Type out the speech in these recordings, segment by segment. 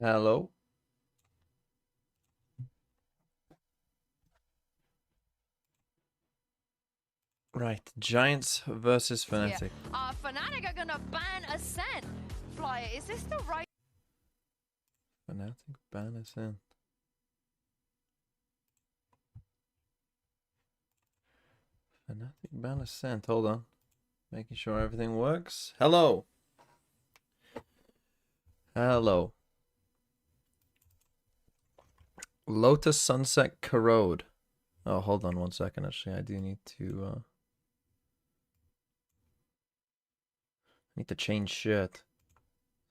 Hello. Right, Giants versus Fnatic. Yeah. Fnatic are gonna ban Ascent. Flyer, is this the right? Fnatic ban Ascent. Fnatic ban Ascent. Hold on. Making sure everything works. Hello. Hello. Lotus Sunset Corrode. Oh, hold on 1 second. Actually, I do need to change shirt.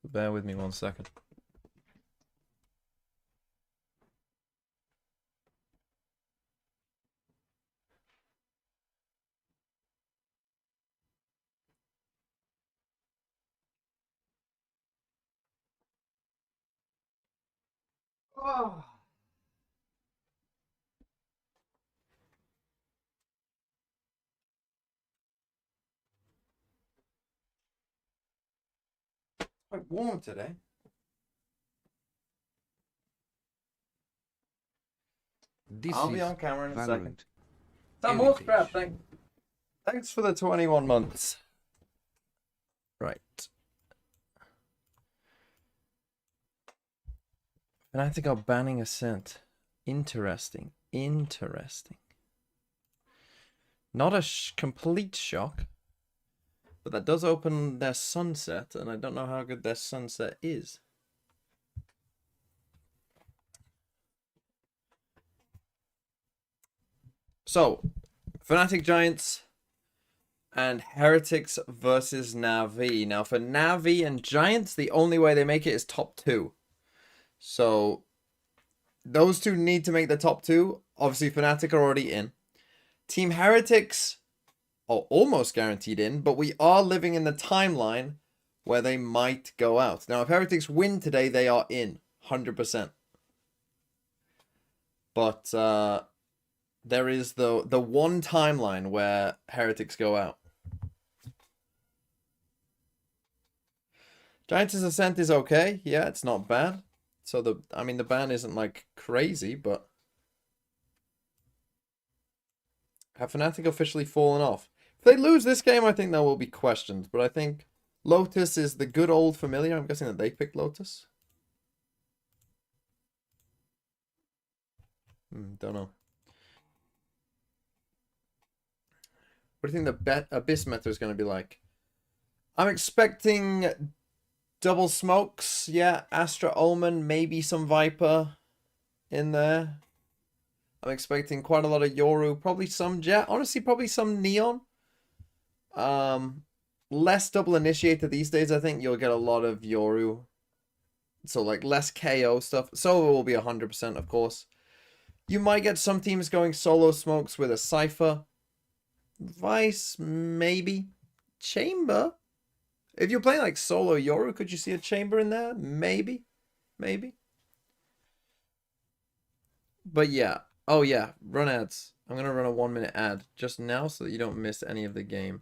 So bear with me 1 second. Oh. Quite warm today. I'll be on camera in a second. Some more crap, thanks for the 21 months. Right. Fnatic are banning Ascent. Interesting. Interesting. Not a complete shock. But that does open their sunset, and I don't know how good their sunset is. So, Fnatic Giants and Heretics versus NAVI. Now, for NAVI and Giants, the only way they make it is top 2. So, those two need to make the top 2. Obviously, Fnatic are already in. Team Heretics are almost guaranteed in, but we are living in the timeline where they might go out. Now, if Heretics win today, they are in 100%. But there is the one timeline where Heretics go out. Giants' Ascent is okay. Yeah, it's not bad. So the ban isn't like crazy, but have Fnatic officially fallen off? If they lose this game, I think there will be questions. But I think Lotus is the good old familiar. I'm guessing that they picked Lotus. Don't know. What do you think the Abyss meta is going to be like? I'm expecting double smokes. Yeah, Astra Omen, maybe some Viper in there. I'm expecting quite a lot of Yoru, probably some Jet. Honestly, probably some Neon. Less double initiator these days. I think you'll get a lot of Yoru. So like less KO stuff. Solo will be 100%, of course. You might get some teams going solo smokes with a Cypher. Vice, maybe. Chamber. If you're playing like solo Yoru, could you see a Chamber in there? Maybe. Maybe. But yeah. Oh yeah, run ads. I'm going to run a 1-minute ad just now so that you don't miss any of the game.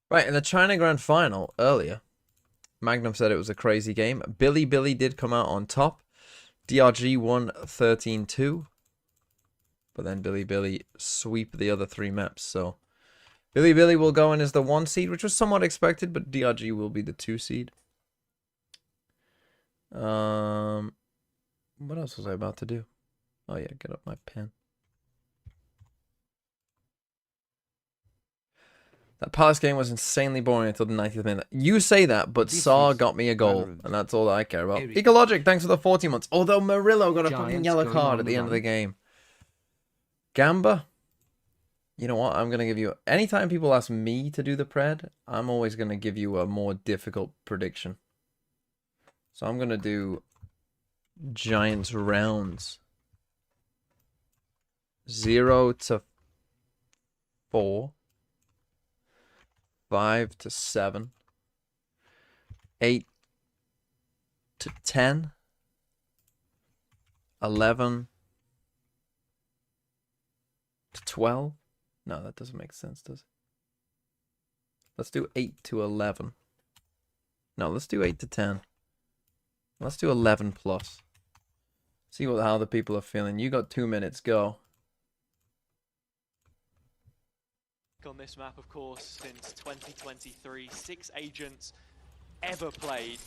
Right, in the China Grand Final earlier, Magnum said it was a crazy game. Billy did come out on top. DRG won 13-2. But then Billy sweep the other 3 maps. So Billy will go in as the 1 seed, which was somewhat expected, but DRG will be the 2 seed. What else was I about to do? Oh yeah, get up my pen. That Palace game was insanely boring until the 90th minute. You say that, but Saw got me a goal, and that's all that I care about. Ecologic, thanks for the 40 months. Although Murillo got a fucking yellow card at the end of the game. Gamba, you know what? I'm going to give you... Anytime people ask me to do the pred, I'm always going to give you a more difficult prediction. So I'm going to do Giants rounds. 0 to 4. 5 to 7. 8 to 10. 11 to 12. No, that doesn't make sense, does it? Let's do 8 to 11. No, let's do 8 to 10. Let's do 11 plus. See how the people are feeling. You got 2 minutes. Go. On this map, of course, since 2023, 6 agents ever played.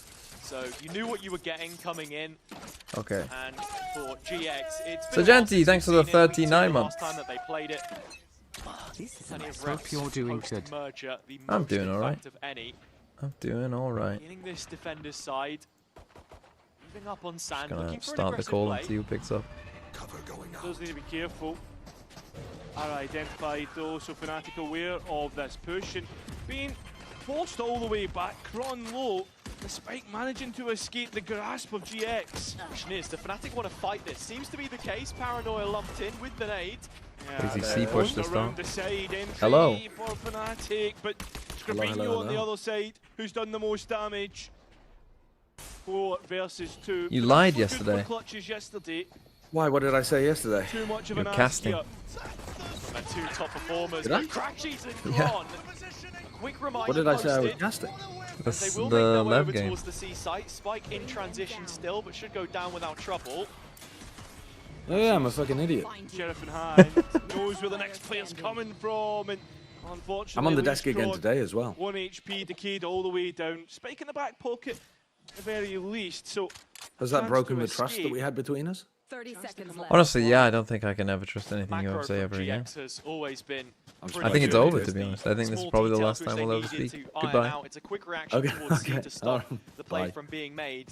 So you knew what you were getting coming in. Okay. And for GX, it's So Janty, thanks for the 39 months. Last time that they played it. This is I hope you're doing good. Merger, the I'm most doing all right. of any. I'm doing all right. Getting this defender's side. Moving up on sand. Gonna Looking for start the call and play. see who picks up. Does need to be careful. Are identified though, so Fnatic aware of this push and being forced all the way back, Cron low, despite managing to escape the grasp of GX. Question is, the Fnatic want to fight this. Seems to be the case. Paranoia lumped in with the nade. Crazy C push to around start. the side, entry Hello. for Fnatic, but Scribinho hello, on the hello. other side, who's done the most damage. 4 versus 2. You lied Good yesterday. clutches yesterday. Why? What did I say yesterday? Too much of You're an casting. ask From their 2 top performers. Did I? Crashes and Yeah. Cron. Quick reminder. What did I say I was posted. casting? That's They will the make their way Lev over game. towards the C site. Spike in transition still, but should go down without trouble. Oh yeah, I'm a fucking idiot. Sheriff in hand, knows where the next player's coming from, and unfortunately, I'm on the Lee desk again Strong, today as well. 1 HP, decayed all the way down. Spike in the back pocket, at the very least. So Has that chance broken to the trust that escape. we had between us? 30 seconds left. Honestly, yeah, I don't think I can ever trust anything you Macro ever say from ever again. GX has always been. I'm pretty I think it's good. over, to be honest. I think this is Small probably the details last which time they we'll ever needed speak. to iron Goodbye. out. It's a quick reaction Okay, towards C okay. to stop Oh, the play bye. from being made.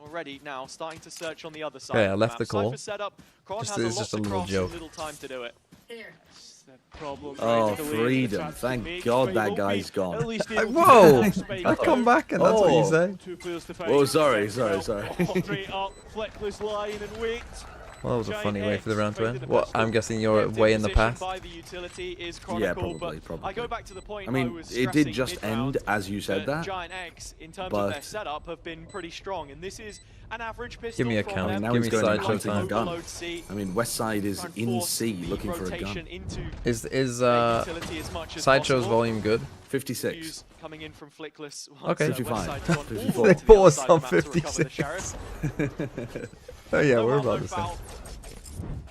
Already now starting to search on the other side. Okay, of I the left map. the call. Cypher setup. Cron Just- has it's a lot just a to little cross joke. and little time to do it. that's the problem. Oh, Right, delay the freedom. chance to Thank make, God but that he'll be guy's gone. at least able to Whoa! get Spike I come out. back and that's what you Oh. say. 2 players to fight. Oh, sorry. Straight up, flickless line and wait. Well, that was a Giant funny way for the X round to finding end. the Well, pistol. I'm guessing you're Kept in way in the position past. by the utility is Yeah, Chronicle, probably. but I go back to the point I mean, was it did stressing just mid-round end as you said that that. Giant X, in terms of but- their setup, have been pretty strong, and this is an average pistol. Give me a from count. them. now Give he's me going sideshow hunting a time. gun. Overload C, I mean, West Side is try and in force C the looking for a gun. rotation into Is their utility as much as Sideshow's possible. volume good? 56. Views coming in from Flickless. Okay. 55. 54. They bought us on 56. Oh yeah, we're about the same.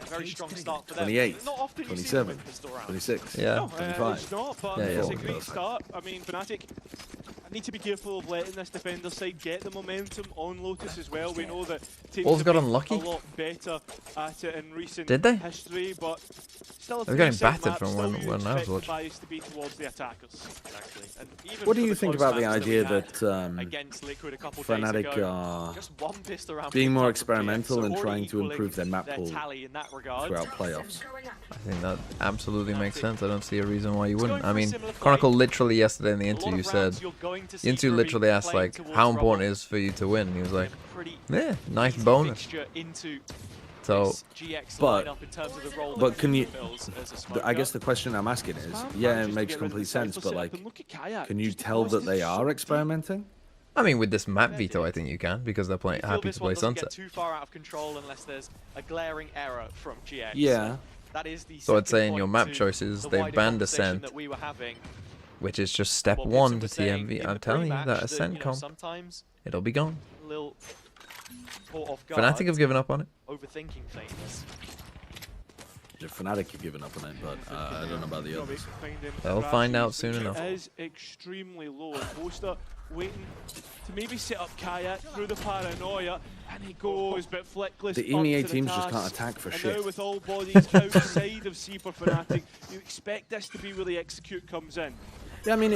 A very strong start for them. 28, Not often you see 27, them win pistol rounds. 26. Yeah. No, 25. it's not, but Yeah, it's yeah. a great start. I mean, Fnatic need to be careful of letting this defender side get the momentum on Lotus as well. We know that teams All's have got been unlucky. a lot better at it in recent Did they? history, but still a They're getting 3-set battered map, from still when you I was expect the watching. bias to be towards the attackers. Exactly. And even What do for you the think close about the match idea we had that against Liquid a couple days Fnatic ago, are just one pistol round being picked more up from GX, experimental so and already trying to equaling improve their map pool tally in that regard. throughout playoffs? I think that absolutely makes sense. I don't see a reason why you It's wouldn't. going I for a mean, similar fight. Chronicle literally yesterday in the A lot of interview rounds said, you're going to the see interview Ruby literally asked playing like, towards how important Rumble. it is for you to win? And he was like, Pretty yeah, nice easy bonus. fixture into So, this GX but- lineup in terms of the role but that can he you- fills as a I smoker. guess the question I'm asking is, Spam yeah, it manages to makes get rid of complete the sense, Cypher but setup, like, and look at Kayak, can you just tell that because they it's are so experimenting? I mean, with this map veto, I think you can because they're You playing feel happy this to one play doesn't get Sunset. too far out of control unless there's a glaring error from GX. Yeah. That is the So I'd second say in your point map to choices, the they've wider banned conversation Ascent, that we were having. which is just step What one Gibson to was saying TMV. in I'm the telling you pre-match that that, Ascent comp, sometimes it'll be gone. a little caught off guard, Fnatic have given up on it. overthinking things. The Fnatic have given up on it, but I don't know about the others. They'll find out soon enough. It is extremely low. Boaster waiting to maybe set up Kayak through the paranoia, and he goes, but Flickless. The up EMEA to the teams just task. can't attack for and shit. now with all bodies outside of C for Fnatic, you expect this to be where the execute comes in. Yeah, I mean,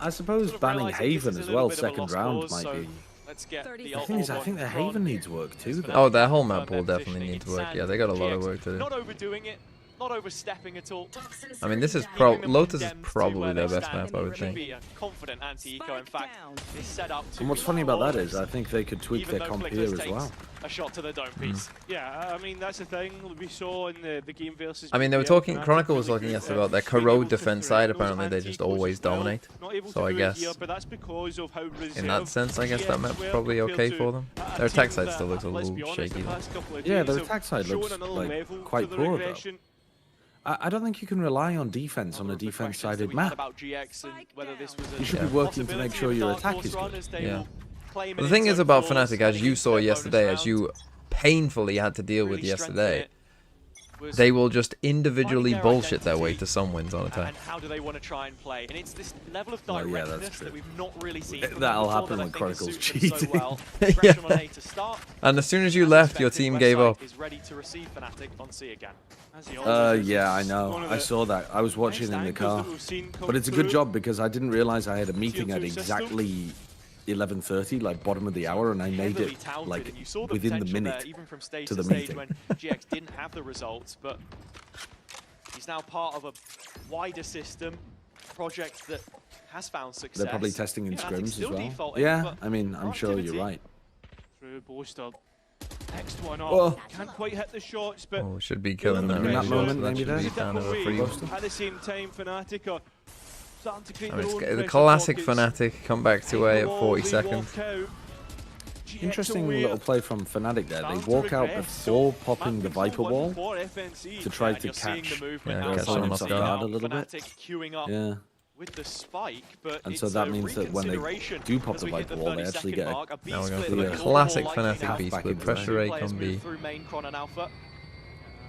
I suppose Sort of banning realising this Haven is a as little well, bit of a second lost round cause, might so be. let's get 30 the seconds. The thing is, I ultimate think the one Haven from needs work too, though. Oh, their whole map Confirm will their definitely positioning need to in work. sand Yeah, they got a lot of GX. work to do. Not overdoing it, not overstepping at all. I mean, this is Keeping them Lotus is condemned to probably where their they best stand. map, I would Should think. be a confident anti-eco. In fact, is set up to And what's funny about that is, flawless, I think they could tweak even their though comp Flickless here as takes well. a shot to the dome piece. Yeah, I mean, that's the thing we saw in the game versus. I mean, they were BBL. talking. Fnatic Chronicle was really talking good yesterday at about their being corrode able to defense threaten side. those Apparently, they just anti-ecos always as well. dominate. Not able So to I do it guess here, but that's because of how in that reserved sense, I guess that GX map's were probably compared okay to for them. a Their attack team side that, still looks a let's little be honest, shaky the though. past couple of Yeah, days their have attack side shown looks another like level quite to poor their though. aggression. I don't think you can rely on defense on a defense-sided map. About GX and whether this was You should be working to make sure your attack is good. Yeah. The thing is about Fnatic, as you saw yesterday, as you painfully had to deal with yesterday, they will just individually bullshit their way to some wins on attack. And how do they want to try and play? And it's this level of Well, yeah, directness that's true. that we've not really seen. That'll happen when Chronicles cheating. Yeah. And as soon as you left, your team gave up. Is ready to receive Fnatic on C again. Yeah, I know. I saw that. I was watching in the car. But it's a good job because I didn't realize I had a meeting at exactly 11:30, like bottom of the hour, and I made it like within the minute to the meeting. When GX didn't have the results, but he's now part of a wider system project that has found success. They're probably testing in Fnatic's scrims as still well. defaulting, Yeah, but I mean, I'm sure you're right. Through Boaster. Next one up. Oh. Can't quite hit the shots, but Oh, should be killing that In that ratio, moment, so that maybe should be there. kind of a free. at the same time, Fnatic are starting to create I mean, their it's own the pressure classic pockets. Fnatic come back to A at 40 They seconds. walk out. GX Interesting away. little play from Fnatic there. They Starting to walk out regress. before popping the Map Viper control wall one for FNC. to try And to you're seeing catch the movement Yeah, outside catch someone of off C guard now. a little bit. Fnatic queuing up Yeah. with the spike, but And it's so that a means that when they reconsideration do pop as the we hit Viper wall, they 30-second actually get a mark. A B Now we're going split for the looking a lot classic more likely Fnatic now. B Half back split. into Pressure A, Players come move B. through main Chron and Alpha.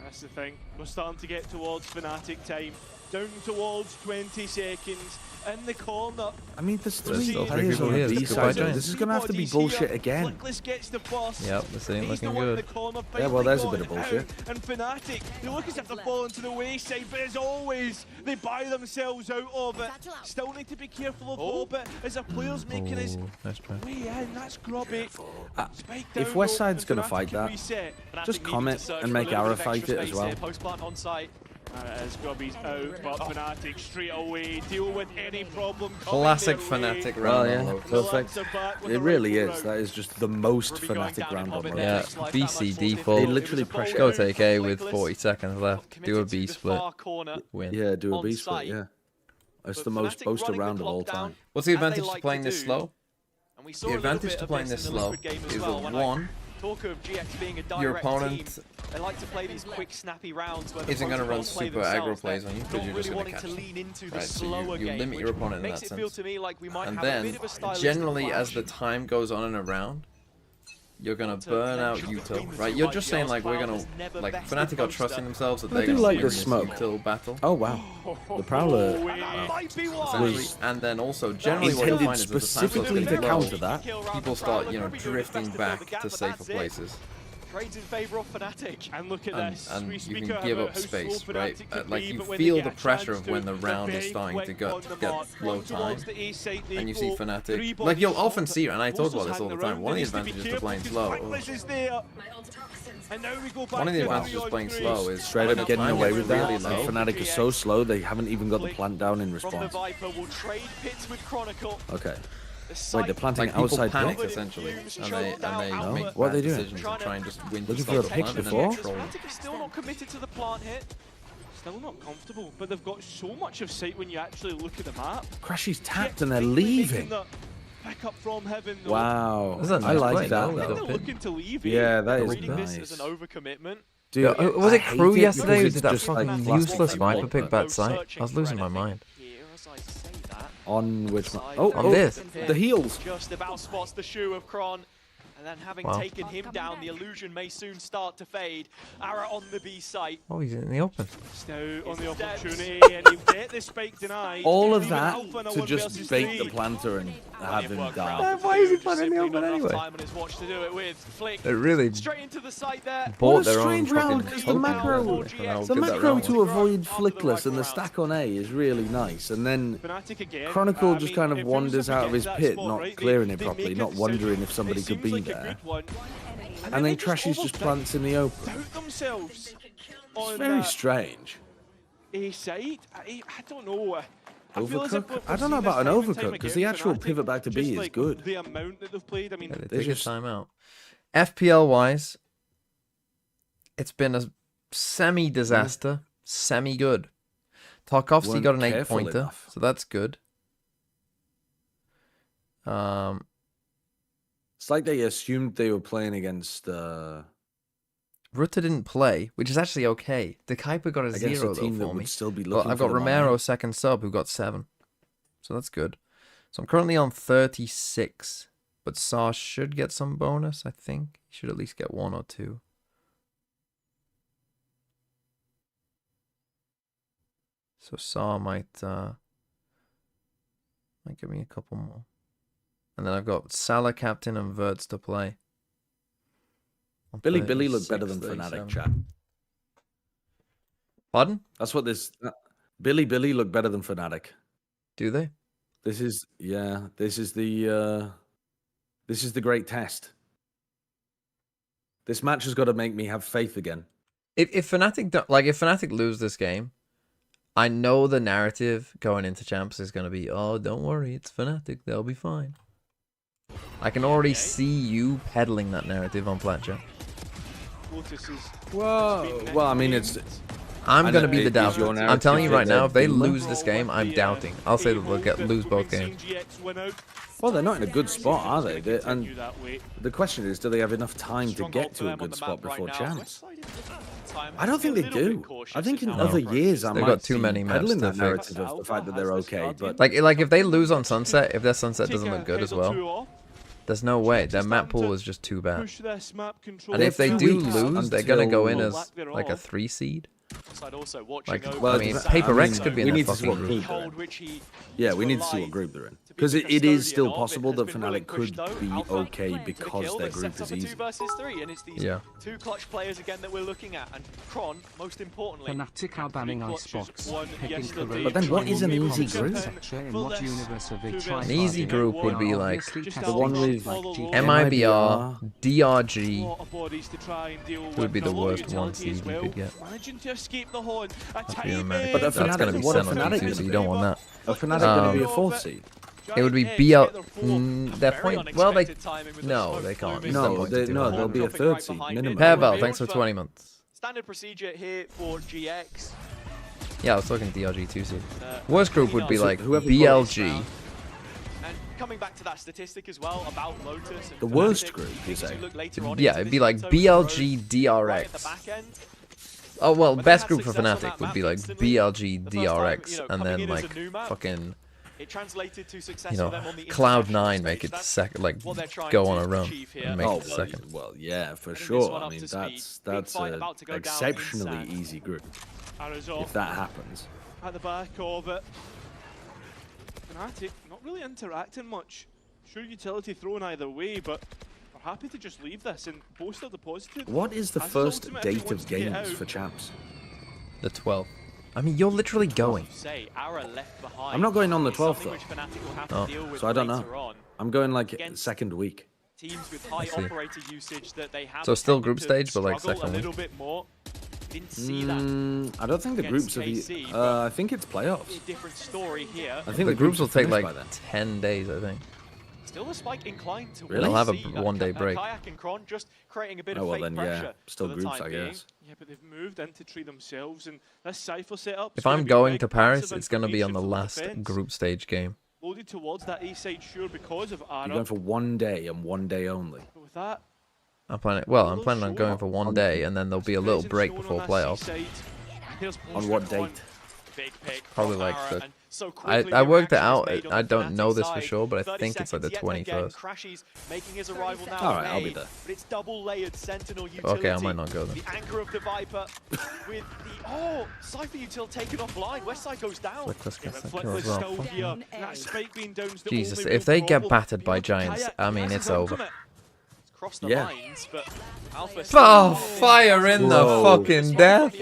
That's the thing. We're starting to get towards Fnatic time. Down towards 20 seconds. In the corner. I mean, there's There's three still three players people on here. the B Let's go by side. Giants. This is going to have to be Bodies here. bullshit again. Flickless gets the boss. Yep, this ain't He's the looking one in good. the corner, Yeah, well, there's a bit of finally bullshit. got out. And Fnatic, they look as if they're falling to the wayside, but as always, they buy themselves out of it. Still need to be careful of orbit as a player's making his Oh, nice try. way in. That's grubby. Spike if down West low, Side's and gonna Fnatic fight can that, reset. just Fnatic comment needed to search and for a make little Ara bit of fight extra it as space well. here. Post plant on site. As Grubby's out, but Fnatic straight away deal with any problem. coming Classic their way. Fnatic Well, round. yeah, on Lotus. perfect. Answer back with It the really right is. route. That is just the most Ruby going Fnatic down in round on Hobbit Lotus. there Yeah, makes life that BC much more default. difficult. They It was literally a bold pressure Go move take from A with Flickless, 40 seconds left. Do a committed B to the split. far corner. Win. Yeah, do a on B split, site. yeah. It's But the most Fnatic poster running the round of clock all down, time. What's the as they advantage to like playing to this do. slow? And we saw The a little advantage bit to of playing this this in the slow Liquid game as is well. that When I one, talk of GX being a direct your opponent team, they like to play these quick, snappy rounds where isn't going to run protocols play super themselves. aggro plays on you They're because not you're really just going wanting to to catch them. lean into the Right, so slower you game, limit your which opponent in makes that it feel sense. to me like we might And have a then, bit of a stylistic generally, as clash. the time goes on in a round, you're going to To burn out venture Uto, between the right? two You're just IPLs, saying, like, we're Cloud going has never to, like, bested Fnatic are Poster. trusting themselves that I they're do going like to win this this smoke. Util battle. Oh, wow. The Prowler Might be wise. Essentially. And then also, generally what you'll intended find is as the time goes specifically to really low, counter that. people start, you know, drifting back to safer places. Trades in favour of Fnatic. And look at And, this. and we you speak can about give how up space, slow right? Fnatic can Like be, you but when they feel get the a pressure chance of when the to, round they're is very starting to quick on the get mark. low Down towards time. the A side, they And you see go Fnatic, three like you'll bodies often short. see, and I talk about Boster's this all the hanging time, one of the around, advantages they to need playing be slow, careful because Flickless is there. And now we go back one of the to advantages three of playing on three. slow is Straight when up the getting time away is with that. really And low, Fnatic is so slow, they haven't even got the plant down in From the response. Viper will trade pits with Chronicle. Okay. The Wait, they're site planting like people outside panic pit? essentially, and Fumes they shut down make Alpha. What are bad they doing? decisions and try and just win Looking to for a stop pick plant and then before? troll. Fnatic is still not committed to the plant hit. Still not comfortable, but they've got so much of sight when you actually look at the map. Crashy's tapped Jets and they're finally making leaving. the Pick up from heaven. Though. Wow. This is a I nice like play, that. though. I think Though. they're looking to leave. Yeah, that is Reading nice. this as an overcommitment. Dude, Was I it hate Crew it yesterday who because did that it's just like fucking classic useless people. Viper pick bad site? I was losing my mind. Here, as I say that, On which one? Side Oh, On oh, this. the heels. just about spots the shoe of Kron. And then having Wow. taken him down, the illusion may soon start to fade. Ara on the B site. Oh, he's in the open. Still on the It's opportunity, and you get the spike denied. All of Even that Alpha in a to 1 just versus bait the 3. planter and have him Work die. round Why is he just playing in the simply open not enough anyway? time on his watch to do it with. Flick It really straight into the site there. bought What a their own strange round, fucking 'cause the token. macro- I don't know how The good that macro round to was. avoid Flickless and the stack on A is really nice. And then Fnatic again. Chronicle I just mean, kind of it feels wanders as if out we of his get that pit, spot not right, clearing they it properly, make not it wondering sound- if somebody it could seems be like a there. good one. And they then Crashy's just plants in the open. doubt themselves on It's very that strange. A side. I don't know. I feel as if Overcook? we're I don't seeing know this about an time and time overcook because again, the actual Fnatic, pivot back to just B is like good. The amount that they've played. I mean, Yeah, they They take a just- timeout. FPL wise, it's been a semi-disaster, semi-good. Tarkovsky Weren't got an 8 careful pointer, enough. so that's good. It's like they assumed they were playing against Rutter didn't play, which is actually okay. The Kuiper got a Against 0 a though team that for would me. still be But looking I've for got them, aren't Romero they? second sub who got 7. So that's good. So I'm currently on 36. But Saw should get some bonus, I think. He should at least get 1 or 2. So Saw might give me a couple more. And then I've got Salah captain and Verts to play. On Billy looked better 36, than Fnatic, 37. chat. Pardon? That's what this... Billy looked better than Fnatic. Do they? This is the great test. This match has got to make me have faith again. If Fnatic lose this game, I know the narrative going into champs is going to be, oh, don't worry, it's Fnatic, they'll be fine. I can already see you peddling that narrative on Platchat. Lotus is Well, I mean, it's... I'm going to be it the is your doubter. I'm telling you right narrative now, if they that lose this game, I'm doubting. I'll say that they'll lose both games. Well, they're not in a good spot, are they? And the question is, do they have enough time to get to a good spot before champs? I don't think they do. I think in other years, I They've might got too many maps peddling to that fix. narrative of the fact that they're okay, but Like if they lose on Sunset, if their Sunset doesn't look good as well, there's no way. Their map pool is just too bad. And if they do lose, they're going to go in as like a 3 seed. Like, well, I mean, I Paper mean, Rex could be in we that need to see fucking what group. group they're in. Yeah, we need to see what group they're in. Because it is still possible that Fnatic could be okay because their group is easy. And it's these two clutch players again that we're looking at, and Kron, most importantly. Fnatic are banning Icebox. But then what is an easy group? An easy group would be like The one with MIBR, DRG would be the worst 1 seed you could get. That'd be America. But That's going to be what are sent on Fnatic 2, so you don't want that. Are Fnatic going to be a 4th seed? It would be BL. Their point. Well, they. No, they can't. No, they'll be a 3rd seed minimum. Pavel, thanks for 20 months. Standard procedure here for GX. Yeah, I was talking DRG 2 seed. Worst group would be like whoever BLG. And coming back to that statistic as well about Lotus. And The worst group, you say? Yeah, it'd be like BLG DRX. Oh well, best group for Fnatic would be like BLG DRX, and then like fucking, it translated to success you know, for them on the Cloud9 international make stage. it That's second, like what they're trying go to on a run achieve here. and make Oh, it second. well, yeah, for Getting this sure. one I up mean, to speed. that's Big fight an about to go down exceptionally in San. easy group. Arizona If that happens. at the back of it. Fnatic not really interacting much. Sure, utility thrown either way, but we're happy to just leave this and both are deposited. What is the As his first ultimate, if he date wants of to get games out. for champs? The 12th. I mean, you're literally going. Say, Ara left behind. I'm not going on the It's 12th something though. which Fnatic will have to Oh, deal with so I don't know. later on. I'm going like Against- 2nd week. Teams with high see. operator usage that they have. So still tended group to stage, but like struggle second a week? little bit more. Didn't see that. I don't think the against groups are KC, the. but I think it's playoffs. A different story here. I think The groups will are take finished like by then. 10 days, I think. Still a spike inclined to Really? They'll have a see, one-day break. Kayak and Kron just creating a bit Oh of well, fake then pressure yeah, still for the groups, time I being. guess. Yeah, but they've moved into tree themselves, and this Cypher setup. If I'm going to Paris, it's going to be on the last group stage game. Loaded towards that A side, sure, because of You're Ara. going for 1 day and 1 day only. But with that, I'm planning on going for 1 day, and then there'll be a little break before playoffs. On what date? Big pick Probably from like Ara, the- and so quickly I the worked it reaction out. is made on I the don't Fnatic know this for side. sure, but I 30 think it's like the seconds yet again. 21st. Crashy's making his arrival now. All right, I'll be made, there. But it's double layered Sentinel utility. Okay, I might not go then. The anchor of the Viper with the Cypher util taken offline. Westside goes down. Flickless Yeah, gets but that Flick kill as was well. still Fuck. here. That spike being down's the Jesus, only if real they get problem. battered by You look at Giants, Kayak, I mean, that's it's his over. ultimate. Cross the Yeah. lines, but Alpha Oh, fire in the Whoa. fucking death!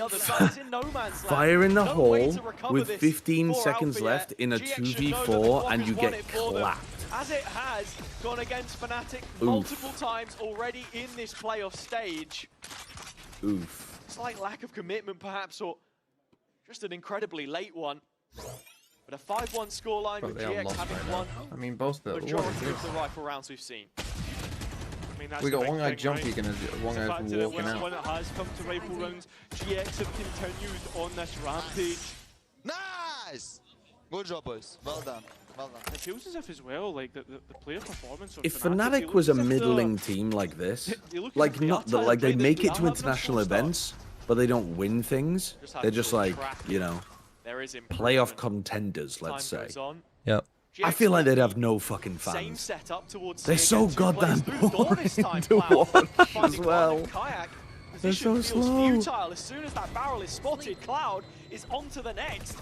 Fire in the No way hole to recover with this 15 for seconds Alpha left yet. in a GX should know that the 2v4 clock and has you run get it for them. clapped. As it has gone against Fnatic multiple times already in this playoff stage. Oof. Slight lack of commitment perhaps, or just an incredibly late one. But a 5-1 scoreline with They are GX lost having right now. won I mean, both the majority of the rifle rounds we've seen. I mean, that's we the got big one guy thing, jumping right? and one The guy fact that it walking was out. one that has come to rifle rounds. GX have continued on this rampage. Nice! Good job, boys. Well done. It feels as if as well, like the player performance. Of If Fnatic, Fnatic was a middling team like this, like not that, like they make it to international events, but they don't win things. They're just like, you know, playoff contenders, let's say. Yep. I feel like they'd have no fucking fans. They're so goddamn boring to watch as well. They're so slow. As soon as that barrel is spotted, Cloud is on to the next.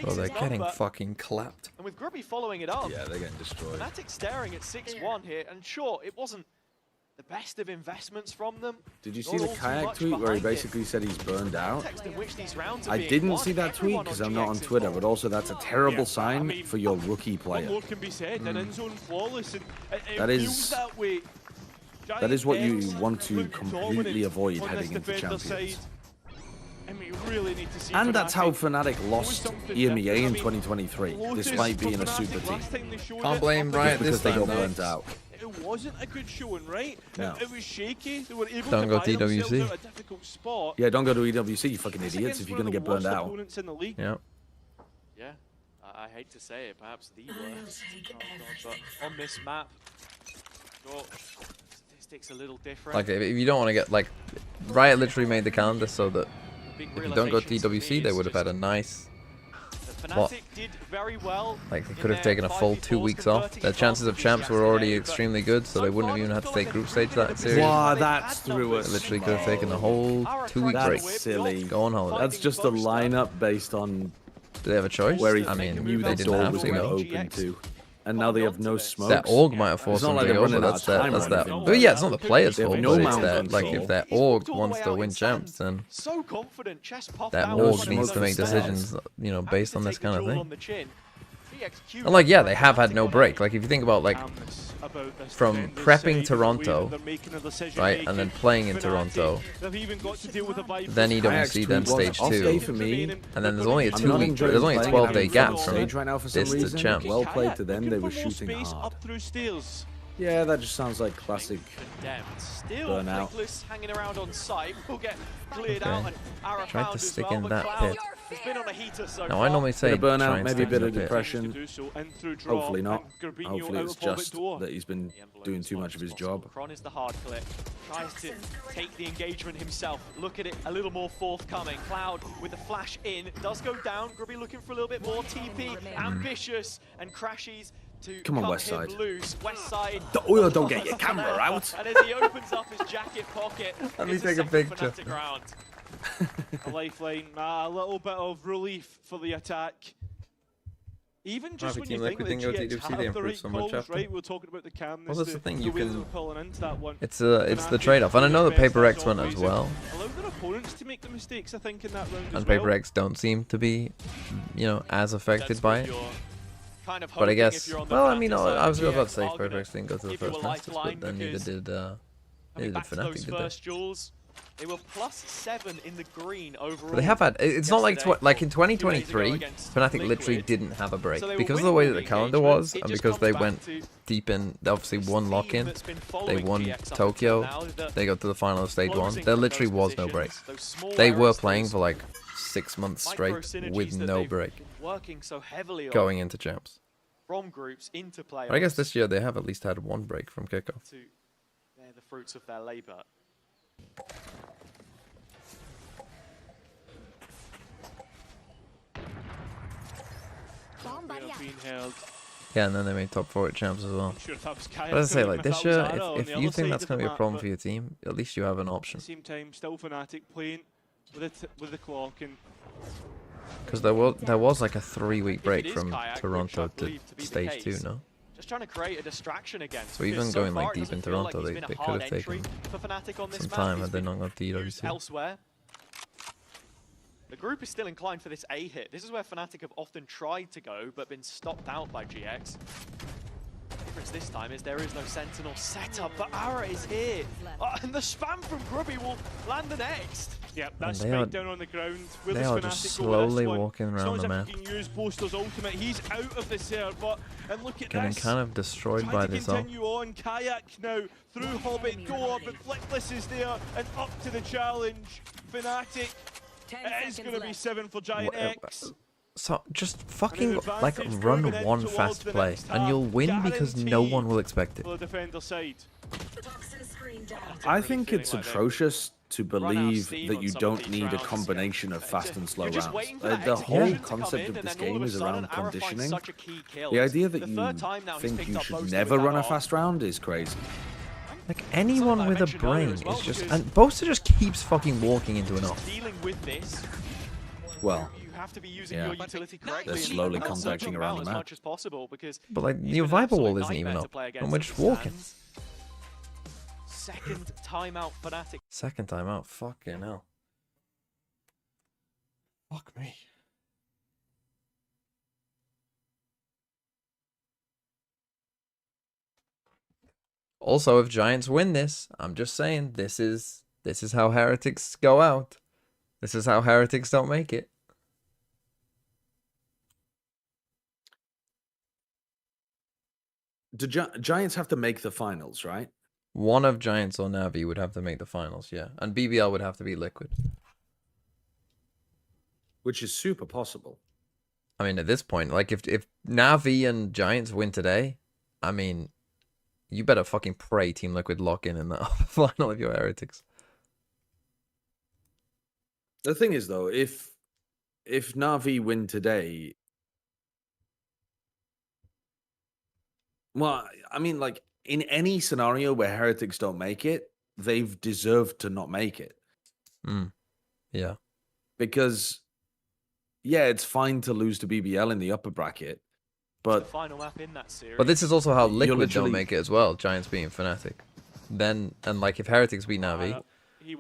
Oh, they're getting fucking clapped. And with Grubby following it up, Yeah, they're getting destroyed. Fnatic staring at 6-1 here, and sure, it wasn't the best of investments from them. Did you see the Kayak tweet where he basically said he's burned out? I didn't see that tweet because I'm not on Twitter, but also that's a terrible sign for your rookie player. What can be said? An end zone flawless, and it That feels is- that way. That is what you Giants want to look completely dominant avoid on heading this into defender Champions. side. And we really need to see And that's how Fnatic Fnatic lost EMEA in 2023, despite being a super team. Can't blame Riot Because this they time, got though. burnt out. It wasn't a good showing, right? No. It was shaky. They were able Don't to go buy themselves DWC. out a difficult spot. Yeah, don't go to EWC, you fucking It's idiots, against if you're one going to of get the burned worst out. opponents in the league. Yeah. Yeah, I hate to say it, perhaps the worst. But on this map, your statistics a little different. Like, if you don't want to get, like, Riot literally made the calendar so that Big if you don't go to realization to me DWC, they is would have had a just nice, that what? Fnatic did very well. like, they in could have their taken a full 2 5v4s, weeks off. converting Their chances of advantages champs were already yesterday, but extremely good, so they wouldn't have even had to take group stage that series. Wow, that's through They us. literally could have taken a whole 2-week break. That's silly. Go on holiday. That's just a lineup based on Do they have a choice? where he I mean, knew they that didn't door have was to going to go. open to. And now they have no smokes. That org might have forced It's not them like to they're go, but running out that's of that. time That's or that. anything. But yeah, it's not the players' They have fault, no but it's mountain that, like, control. if their He's org walked all the wants way to out win in champs, sand. then So confident, chest puffed that out, org running needs to over make the decisions, you know, stairs. based on this Take kind the of jewel thing. on the chin. VXQ And like, yeah, they have had no break. Like, if you think about, like, Calmness about this from defender's prepping side and the way Toronto, that they're making a decision right, making. and then playing in Fnatic, Toronto, they've even got to deal with a vibe then from EWC, then Kayak's tweet stage was off day 2, for me. and then there's only a I'm not 2-week, enjoying there's only a playing 12-day having gap fun from stage right now for some this to reason. champs. Well played Kayak to them, looking they were for more shooting space hard. up through stairs. Yeah, that just sounds like classic. Condemned. Still Burnout. Flickless hanging around on site. Will get cleared Okay. out, and Ara Tried found to as stick well, in but that Cloud pit. has been on a heater so Now, far. I normally say Bit of burnout, try and maybe stick a bit in of the pit. depression. To do so, in through drop, Hopefully not. and Garbino Hopefully out it's of orbit just door. that he's been The envelope doing is too much much of his responsible. job. Kron is the hard clip. Tries to take the engagement himself. Look at it, a little more forthcoming. Cloud with the flash in. Does go down. Grubby looking for a little bit more. TP, ambitious, and crashes to Come on, cut West him side. loose. West side. Don't get your camera out. And as he opens up his jacket pocket, Let me it's take a second picture. Fnatic round. A lifeline, a little bit of relief for the attack. Even just Navi when team you like think we that think go GX DWC, have they the improve right so much calls, after. right? We're talking about the calmness, Well, that's the thing, you way that can- they're pulling into that one. It's the Fnatic trade-off, and I know the doing Paper their X best one always, as well. and allow their opponents to make the mistakes, I think, in that round And as Paper well. X don't seem to be, you know, as affected That's by what it. you're kind of But I hoping guess, if you're on the well, I mean, Fnatic side. I was about to GX say are Paper gonna X didn't go to the give you a first Masters, lifeline but then neither because did coming Fnatic, back to those did they? first duels, they were +7 in the green overall. But they have had. It's not like yesterday, like in or 2 days ago 2023, against Fnatic literally Liquid. didn't have a break So they were because of the way that the winning calendar engagement. was, It and just because comes they back went to deep in. They obviously this won theme lock-in. that's been They following won GX up until Tokyo. now, the They got to the final of stage one. closing There from literally those was no break. positions, those small They were errors, playing those for like 6 months straight micro-synergies with that no they've break been working so heavily on going into champs. from groups into playoffs. But I guess this year they have at least had one break from kickoff. to bear the fruits of their labor. They have been held. Yeah, and then they made top 4 at champs as well. I'm sure if that was Kayak, But as I say, even like if this that was year, Ara on if the you other think side that's of going the to be a map, problem but for your team, at least you have an At option. the same time, still Fnatic playing with the clock, and Because there was like a 3-week If break it is from Kayak, which I Toronto to believe to be the stage 2, case, no? Just trying to create a distraction again. So even because going, far like, it deep doesn't in feel like Toronto, he's been they a could hard have entry taken for Fnatic on this some map. time He's had they been not got to used EWC. elsewhere. The group is still inclined for this A hit. This is where Fnatic have often tried to go, but been stopped out by GX. The difference this time is there is no Sentinel setup, but Ara is here. And the spam from Grubby will land the next. yeah, that's they are- spike down on the ground. Where they does are Fnatic just go with this slowly one? walking It's around not the as map. if he can use Boaster's ultimate. He's out of the serve, but and look at Getting this. kind of destroyed Trying by to this all. continue on. Kayak now through Hobbit, go up, and Flickless is there and up to the challenge. Fnatic. It is going to be 7 for Giant X. So just fucking like run one fast play and you'll win because no one will expect it. For the defender side. I think it's atrocious to believe that you don't need a combination of fast and slow rounds. The whole concept of this game is around conditioning. The idea that you think you should never run a fast round is crazy. Like anyone with a brain is just, and Boaster just keeps fucking walking into an off. Well, Have to be using your utility correctly. they're slowly contacting around the map. As much as possible because But like your Viper wall isn't even up, and we're just walking. Second timeout, Fnatic. Second time out, fucking hell. Fuck me. Also, if Giants win this, I'm just saying this is how Heretics go out. This is how Heretics don't make it. Do Giants have to make the finals, right? One of Giants or Navi would have to make the finals, yeah. And BBL would have to be Liquid. Which is super possible. I mean, at this point, like if Navi and Giants win today, I mean, you better fucking pray Team Liquid lock in the final of your Heretics. The thing is, though, if Navi win today, well, I mean, like in any scenario where Heretics don't make it, they've deserved to not make it. Yeah. Because, yeah, it's fine to lose to BBL in the upper bracket, but Final map in that series. But this is also how Liquid literally don't make it as well. Giants being Fnatic. Then, and like if Heretics beat Navi,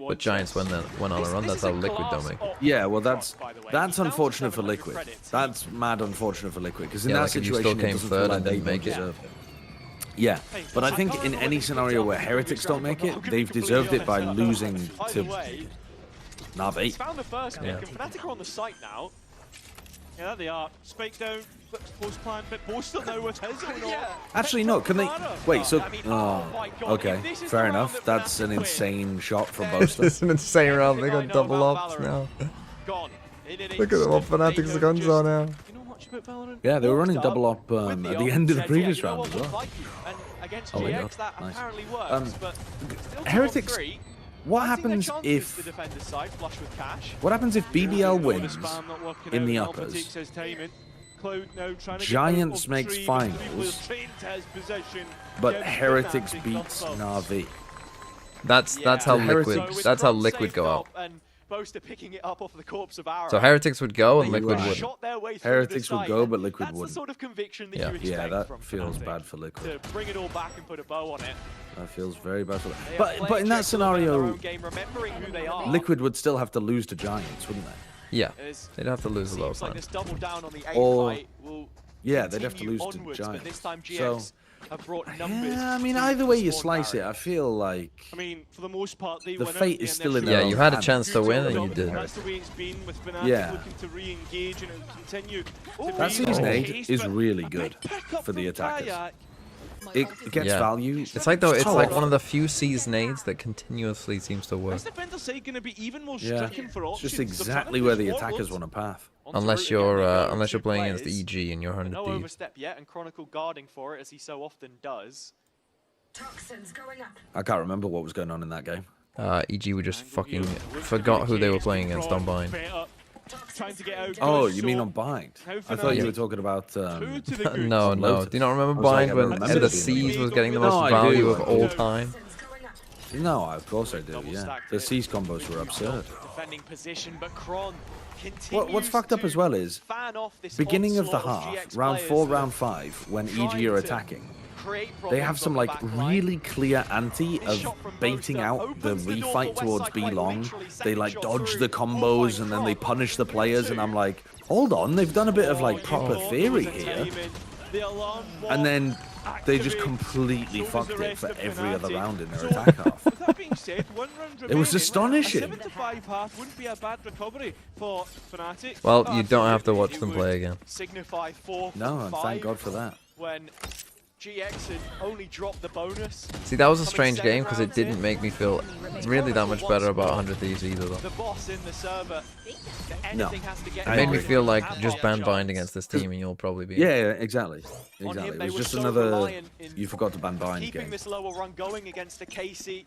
but Giants went on a run, that's how Liquid don't make it. yeah, well, that's unfortunate for Liquid. That's mad unfortunate for Liquid because in Yeah, that like if you situation, still it came doesn't third feel like and they didn't make it. deserve it. Yeah, but I think in any scenario where Heretics don't make it, they've deserved it by losing to Navi. Found the first pick, and Fnatic are on the site now. Yeah, there they are. Spike down, post plan, but both still know what it is or not. Actually, no, can they... Wait, so... I mean, Oh, my God, okay, if this is fair the round enough. that That's an Fnatic win, insane shot from Boaster. It's an insane round. They Everything got I know double about ops Valorant. now. Gone. In an Look at what instant. Fnatic's Veto guns just- are now. You know much about Valorant? Yeah, they were running Walked double up up with at the ult, end of the said, previous "Yeah, you know round as what, well. we'll fight you." And against Oh, GX, yeah. that Nice. apparently works, but still Heretics, 2-on-3. what Fancying their happens chances, if... the defender's side, flush with cash. What happens if BBL The wins spam not working in out, the and Alpha uppers? takes his timing. Cloud now trying to get Giants out of makes tree, finals, people are trained to his position. but Gives Heretics Fnatic beats up first. Navi? That's Yeah. how So Liquid. with That's how Kron Liquid saved go out. up and Boaster picking it up off the corpse of Arrow. So Heretics would go and They Liquid right. wouldn't. shot their way through Heretics the would site, go, and but Liquid that's the wouldn't. sort of conviction that Yeah. you expect Yeah, that from feels Fnatic. bad for Liquid. To bring it all back and put a bow on it. That feels very bad for They Liquid. are But in playing that Check a little bit of their scenario, own game, remembering who they are. Liquid would still have to lose to Giants, wouldn't they? Yeah. As They'd have to lose a lot of seems like time. this double down on the A Or- fight will Yeah, they'd have to continue lose to onwards, but Giants. this time GX So, have brought numbers. yeah, I mean, to either the way you spawn slice it, barrier. I feel like... I mean, for the most part, they The win out fate the is still in initial their Yeah, own you had a hands. chance to win and you job. didn't. That's the way it's been with Fnatic Yeah. looking to re-engage and it'll continue to That be Season the 8 case, is but really a good big pickup for the from attackers. Kayak. It gets Yeah. value. It's like though. It's so like often. one of the few season aids that continuously seems to work. Is the defender side going to be even more Yeah, stricken for it's options? just The exactly Fnatic where the just attackers want want a path. Onto Unless route you're again, they go, unless you're two playing against players. EG and you're No 100 Thieves. overstep yet, and Chronicle guarding for it as he so often does. I can't remember what was going on in that game. EG were just fucking forgot who they were playing against on Bind. Trying to get out. Oh, goes you mean so on Bind? How I thought you Fnatic were talking about... two to the good. No, no. Lotus. Do you not remember I was like, Bind I when don't remember End of it Seas being was getting the No, most I value do. of all time? No, of course I do, Double yeah. stacked The it. Siege combos were absurd. Defending position, but Kron continues What's fucked up to as well is, fan off this beginning of the onslaught half, GX round players 4, that round are 5, when trying EG are to attacking, create they have problems some on like the back line. really clear anti This of shot from baiting Boaster out the opens the door refight for towards Westside B quite long. literally. They Second like shot dodge through. the combos and then they punish the players, and I'm like, hold on, they've done a bit of like proper theory here. And then they just completely fucked it for every other round in their attack half. With that being said, one round It was remaining, astonishing. A 7-5 half wouldn't be a bad recovery for Fnatic. Well, you don't have to watch It them would play again. Signify 4 No, from and 5 thank God for that. when GX had only dropped the bonus. See, that was a strange game because it didn't make me feel really that much better about 100 Thieves either, though. The boss in the server. No. It made me feel like just ban bind against this team and you'll probably be. Yeah, exactly. Exactly. It was just another you forgot to ban bind keeping game. this lower run going against the KC,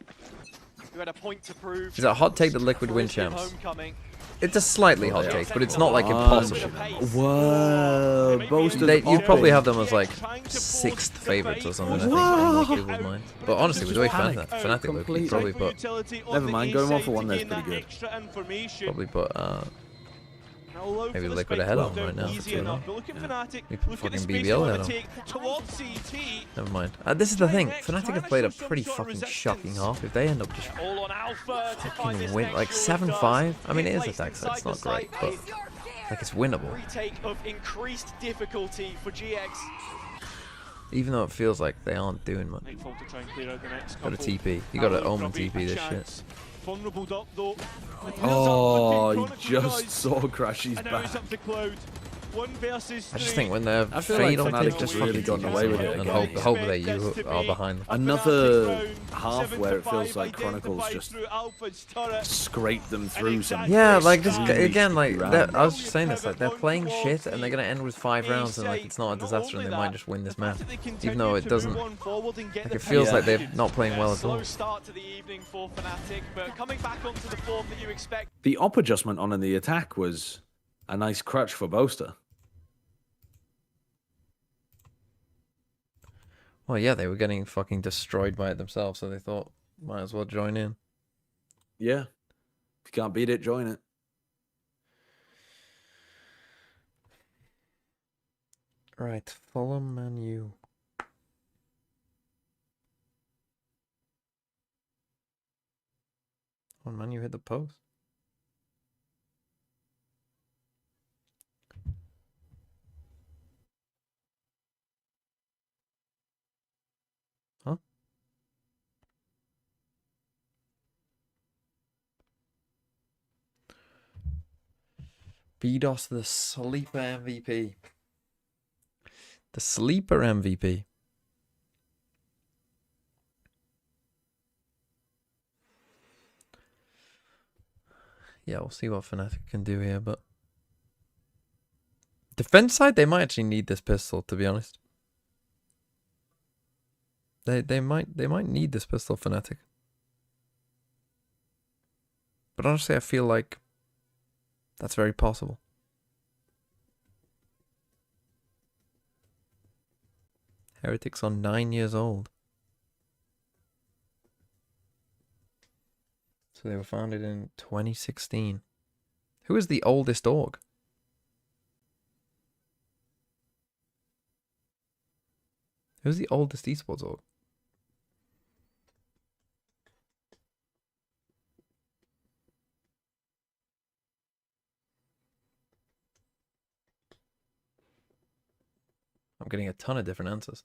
who had a point to prove. Is it a hot take that Liquid win champs? Homecoming. It's a slightly hot take, but it's not like impossible. Whoa, boasted. You'd probably have them as like 6th favorites or something, I think, in most people's minds. But honestly, with the way Fnatic look, you'd probably put. Never mind, going 1-for-1 there's pretty good. Probably put. Maybe Liquid ahead of them right now. We put fucking BBL ahead of them. Never mind. This is the thing. Fnatic have played a pretty fucking shocking half. If they end up just fucking win like 7-5, I mean it is attack, so it's not great, but like it's winnable. Retake of increased difficulty for GX. Even though it feels like they aren't doing much. Got a TP. You got to Omen TP this shit. Oh, he just saw Crashy's back. I just think when they're fade on Fnatic pick, just really fucking gotten away with it and again. hope that you are behind them. Another half where it feels like Chronicles just scrape them through some. Yeah, like just again, like I was just saying this, like they're playing shit and they're gonna end with 5 rounds and like it's not a disaster and they might just win this map, even though it doesn't. Like it feels like they're not playing well at all. Start to the evening for Fnatic, but coming back onto the form that you expect. The op adjustment on in the attack was a nice crutch for Boaster. Well, yeah, they were getting fucking destroyed by it themselves, so they thought, might as well join in. Yeah. If you can't beat it, join it. Right, Fulham Man U. Oh, Man U hit the post. Huh? BDOS the sleeper MVP. The sleeper MVP. Yeah, we'll see what Fnatic can do here, but defense side, they might actually need this pistol, to be honest. They might need this pistol, Fnatic. But honestly, I feel like that's very possible. Heretics are 9 years old. So they were founded in 2016. Who is the oldest org? Who's the oldest esports org? I'm getting a ton of different answers.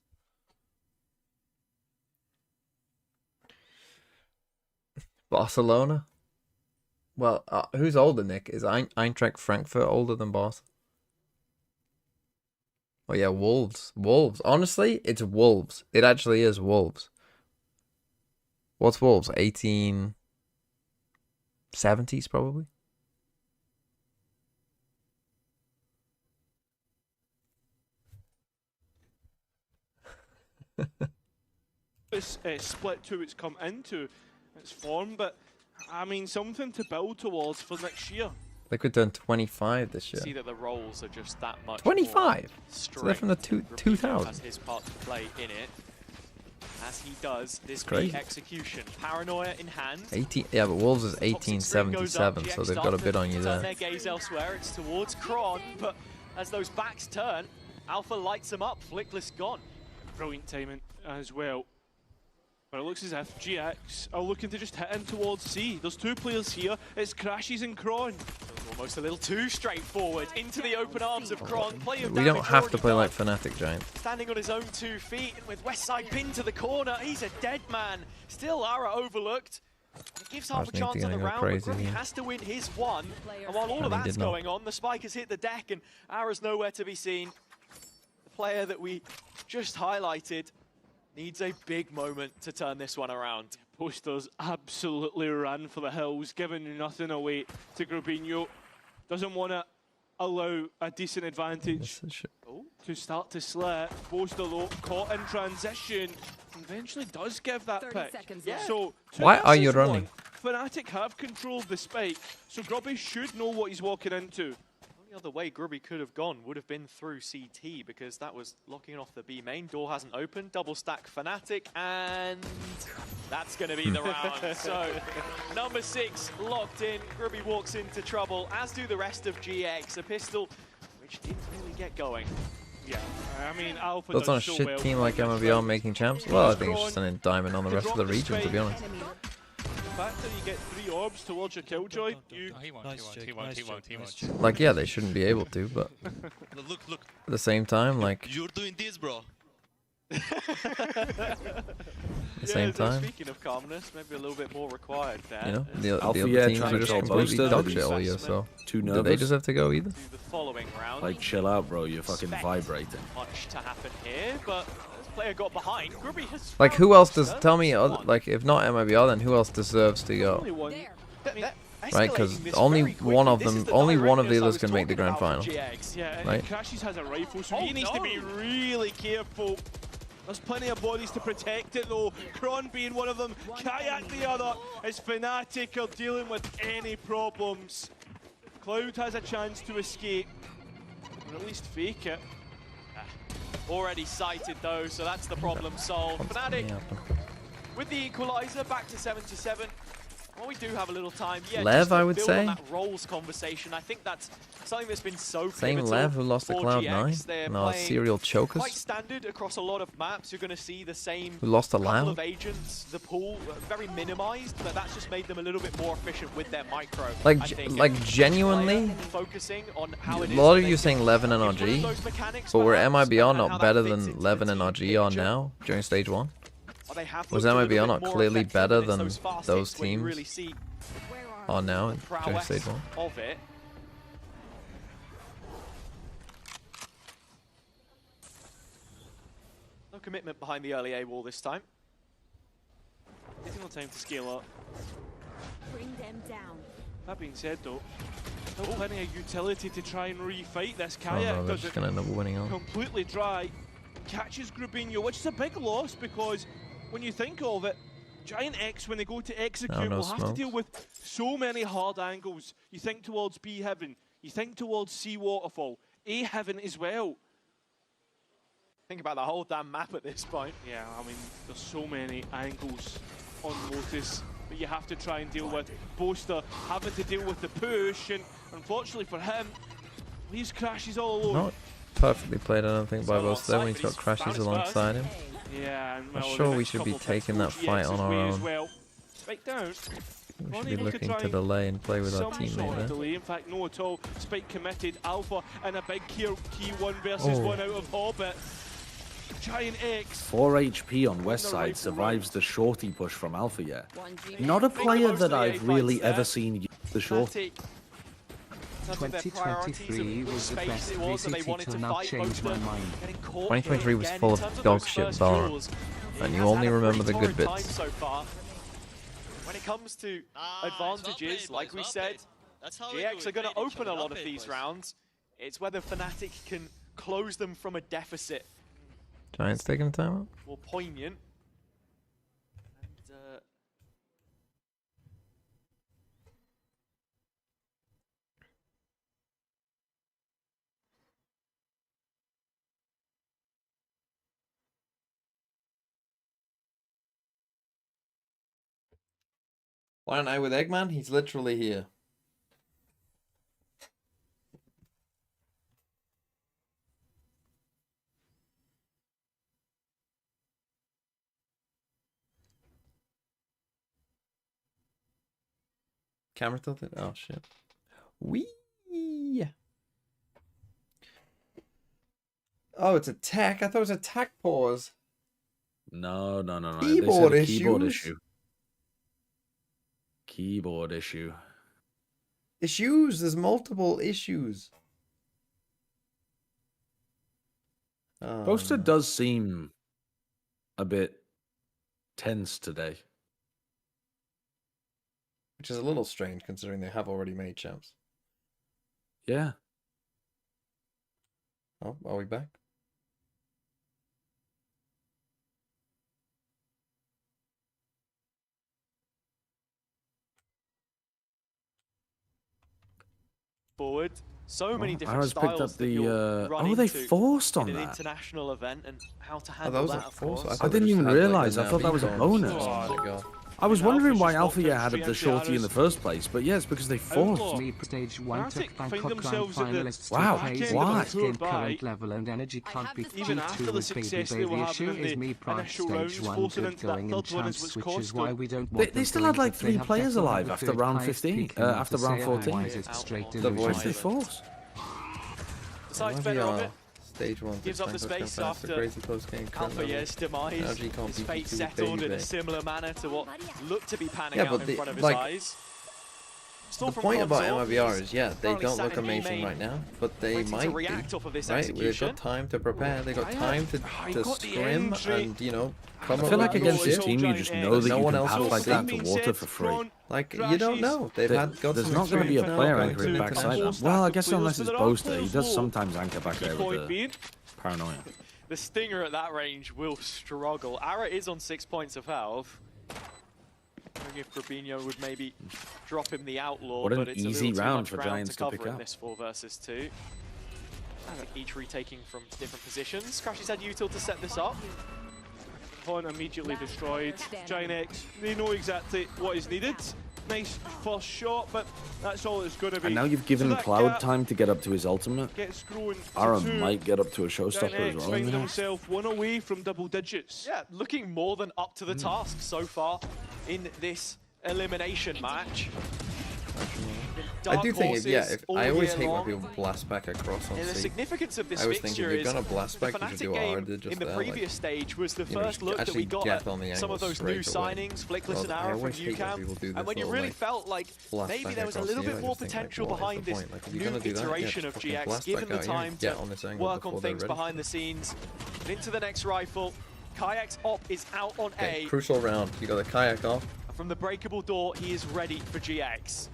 Barcelona? Well, who's older, Nick? Is Eintracht Frankfurt older than Barca? Oh yeah, Wolves. Wolves. Honestly, it's Wolves. It actually is Wolves. What's Wolves? 1870s probably? This split 2 it's come into its form, but I mean something to build towards for next year. Liquid turned 25 this year. See that the roles are just that much 25? So they're from the 2000s. Has his part to play in it. As he does this crazy. Execution. Paranoia in hand. 18, yeah, but Wolves is 1877, so they've got a bit on you there. Their gaze elsewhere. It's towards Kron, but as those backs turn, Alpha lights him up. Flickless gone. Brilliant timing as well. But it looks as if GX are looking to just hit in towards C. There's 2 players here. It's Crashies and Kron. Almost a little too straightforward into the open arms of Kron. We don't have to play like Fnatic, Giant. Standing on his own 2 feet and with Westside pinned to the corner. He's a dead man. Still Ara overlooked. It gives half a chance on the round, but Griffey has to win his one. And while all of that's going on, the spike has hit the deck and Ara's nowhere to be seen. player that we just highlighted needs a big moment to turn this one around. Posters absolutely ran for the hills, giving nothing away to Grubinho. Doesn't want to allow a decent advantage to start to slip. Poster though, caught in transition, eventually does give that pick. Yeah. So, Why are you running? Fnatic have controlled the spike, so Grubby should know what he's walking into. The other way Grubby could have gone would have been through CT, because that was locking off the B main. Door hasn't opened. Double stack Fnatic, and that's going to be the round. So number 6 locked in. Grubby walks into trouble, as do the rest of GX. A pistol which didn't really get going. Yeah, I mean, Alpha That's does on a so shit well team like on this MLBR round. making champs. Well, I think it's just an indictment on the rest of the region, to be honest. The fact that you get 3 orbs towards your killjoy, you... He won't. Like, yeah, they shouldn't be able to, but Look, at the same time, like, you're doing this, bro. at the same time, Speaking of calmness, maybe a little bit more required there. you know, the Alpha, other yeah, teams trying are to just control completely Booster, dog but shit all year, he's so Too do nervous. they deserve to go either? To the following round. Like, chill out, bro. You're fucking vibrating. Much to happen here, but this player got behind. Grubby has Like, found who else does, Booster. tell me, One. like, if not MLBR, then who else deserves to only go? one. Right, because Escalating this only very quickly. one of This is them, the only one of the directness I others was can make the talking grand about final. for GX. Yeah, and Right. Crashes has a rifle, so Oh, he needs to be no. really careful. There's plenty of bodies to protect it though. Kron being one of them, Kayak the other, as Fnatic are dealing with any problems. Cloud has a chance to escape, or at least fake it. Already sighted though, so that's the problem solved. Fnatic with the equalizer back to 7-7. Well, we do have a little time. Yeah, Lev, just to I would build say. on that roles conversation. I think that's something that's been so Same pivotal Lev who lost to for Cloud9 GX. They're and our playing serial quite chokers standard across a lot of maps. You're going to see the same who lost to couple Loud. of agents. The pool very minimized, but that's just made them a little bit more efficient with their micro. Like, I think. like genuinely, Focusing on how it a is lot that of they you can saying Levin and improve RG, those mechanics but were perhaps, MIBR and how not that better fits than into Levin the and team RG are picture. now during stage 1? Well, they have Was looked a MIBR little not bit more clearly effective, better and it's than those fast those hits where you teams really see are now during prowess stage 1? of it. No commitment behind the early A wall this time. Taking no time to scale up. Bring them down. That being said though, still plenty of utility to try and refight this. Oh Kayak no, they're does just it gonna end up winning on. completely dry, catches Grubinho, which is a big loss because when you think of it, Giant X, when they go to execute, no will have to smoke. deal with so many hard angles. You think towards B Heaven, you think towards C Waterfall, A Heaven as well. Think about the whole damn map at this point. Yeah, I mean, there's so many angles on Lotus that you have to try and deal with. Boaster having to deal with the push, and unfortunately for him, leaves Crashes all alone. Not perfectly played, I don't think, by So both them when onside, he's got but crashes he's alongside him. Yeah, and I'm well, sure the we next should be couple of picks taking that go fight GX's on our way as own. well. Spike down. We should be Unable to looking try to and delay and play with our some sort teammate of there. delay. In fact, no at all. Spike committed. Alpha and a big key 1 versus 1 out of Hobbit. Giant X. 4 HP on West the Side rifle survives the shorty push from Alpha yet. 1G. Not a player most that of the I've A really fights ever there. seen use the shorty. In terms of their priorities of 2023 which was the space best it was that they VCT wanted to till now fight. changed my Boaster mind. getting caught 2023 was again full in of terms dog those shit first bar, duels. and He you has only had a remember pretty the good torrid bits. time so far. When it comes to advantages, like we said, GX are going to open a lot of these rounds. It's whether Fnatic can close them from a deficit. Giants taking a timeout? More poignant. And, Why aren't I with Eggman? He's literally here. Camera tilted? Oh shit. Wee. Oh, it's attack. I thought it was attack pause. No. Keyboard They said a keyboard issues? issue. Keyboard issue. Issues. There's multiple issues. Boaster does seem a bit tense today. Which is a little strange considering they have already made champs. Yeah. Oh, are we back? Forward. So many different Ara's picked styles up that you'll run they into forced on in an that. international event and how to Oh, handle that was that, a of force. course. I didn't even realise. I thought that was a bonus. Oh my god. I was Alpha's wondering why just Alpha walked out had straight the into shorty in Ara's the first place, but yeah, it's because they forced. Outlaw. Me stage 1 Arctic took find Bangkok Grand themselves at the finalists Wow, to praise why? but current By- level and energy I can't have be this Even G2 after the with baby success they baby were issue having in is the me pride initial stage rounds, 1 forcing good into that going in third one is champs, what's which is cost why them. we don't They want them still to had win, like but they 3 have players better alive than after third round highest 15, peaking after to round say 14. otherwise, it's straight The delusion. Why voice. did they force? Decides better of it. Stage 1. Gives up the space after crazy close game. Alpha's demise. NAVI can't His beat fate you, settled in baby. a similar manner to what looked to be panning Yeah, out but in front of his like, eyes. The point about MIBR is, yeah, they don't look amazing right now, but they waiting to might react be, off of this right? They've execution. got time to prepare, they've got time to got the scrim entry. and, you know, come I up feel like with against good this shit. team, you just know that No you one can else pass will like see. that to water for free. Like, you don't know. They've got There's some not going to be a experience now player going anchoring to backside international. them. Well, I guess unless it's But there are Boaster. He players does low. sometimes anchor back there Point with being, the paranoia. The Stinger at that range will struggle. Ara is on 6 points of health. Wondering if Rubinho would maybe drop him the Outlaw, What an but it's a easy little too round much for ground Giants to to cover pick in up. this 4 versus 2. Each retaking from different positions. Crashy's had util to set this up. Pawn immediately destroyed. Giant X, they know exactly what is needed. Nice first shot, but that's all it's going to be. And now you've given So that Cloud gap time to get up to his ultimate. gets grown to Ara 2. might get up to a Giant showstopper as X well. finding You know? himself 1 away from double digits. Yeah, looking more than up to the task so far in this elimination match. I do think, Horses yeah, if, all I always year hate when long. people blast back across on And the C. significance of this I always think if fixture you're is gonna blast the back, you should Fnatic do a game harder just in the there, previous like, stage was the you know, first look that actually we got get at on the some of angle those new straight away. signings, Flickless and I Arrow from always hate when UCAM, people do and this when you little, really like, felt like blast maybe back there was a across little here, bit I more just think, like, potential what is the behind this point? Like, if you're new gonna do that, yeah, iteration just of fucking GX, blast given back the out here, time get to on this angle work on before they're things ready. behind the scenes. But into the next rifle, Kayak's op is out on Okay, A. crucial round. You got the kayak off. From the breakable door, he is ready for GX.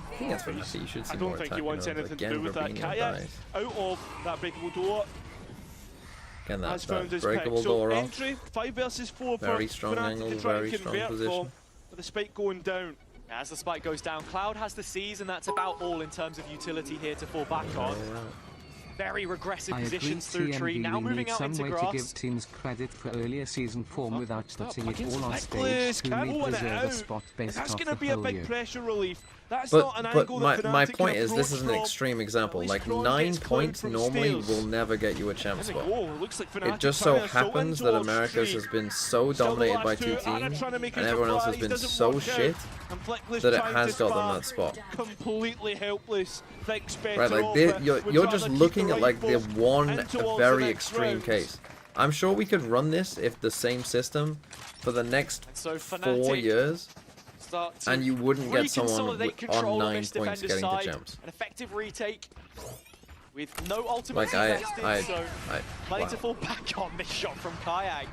I think that's what you see. You should see I more don't think he attacking wants rounds. anything Again, to do with that Rubinho kayak. dies. Out of that breakable door. Again, Has that found his breakable pick. So door off. entry, 5 versus 4 Very for strong Fnatic angle, to try very and strong convert position. from, with the spike going down. As the spike goes down, Cloud has the C's, and that's about all in terms of utility here to fall back on. Very regressive I agree, positions through tree, TMB, now we moving need out some into way grass. to give teams credit for earlier season form without putting it all on Flickless stage. Who can't may win it deserve a out. spot based That's off going to the be a whole big year. pressure relief. That's not an But angle that my Fnatic point can is, this is an approach extreme example. At Like, least Cron 9 gets clowned points from normally steals. will never get you a champ There we spot. go. Looks like Fnatic It just trying so to assault happens in that towards Americas Tree. has been so Still the dominated last by two. 2 Anna teams, trying to make and a everyone else surprise, has been doesn't so work shit out. And Flickless that it trying has to got them spar. that spot. Completely helpless. Thinks better Right, like of this, it. you're Would just rather keep looking the at like the rifle one and towards the very next extreme round. case. I'm sure we could run this if the same system for the next And so 4 Fnatic years, start to and you wouldn't get someone reconsolidate control on of 9 this points defender's getting to side. champs. An effective retake with no ultimate Like invested, so plenty wow. to fall back on this shot from Kayak.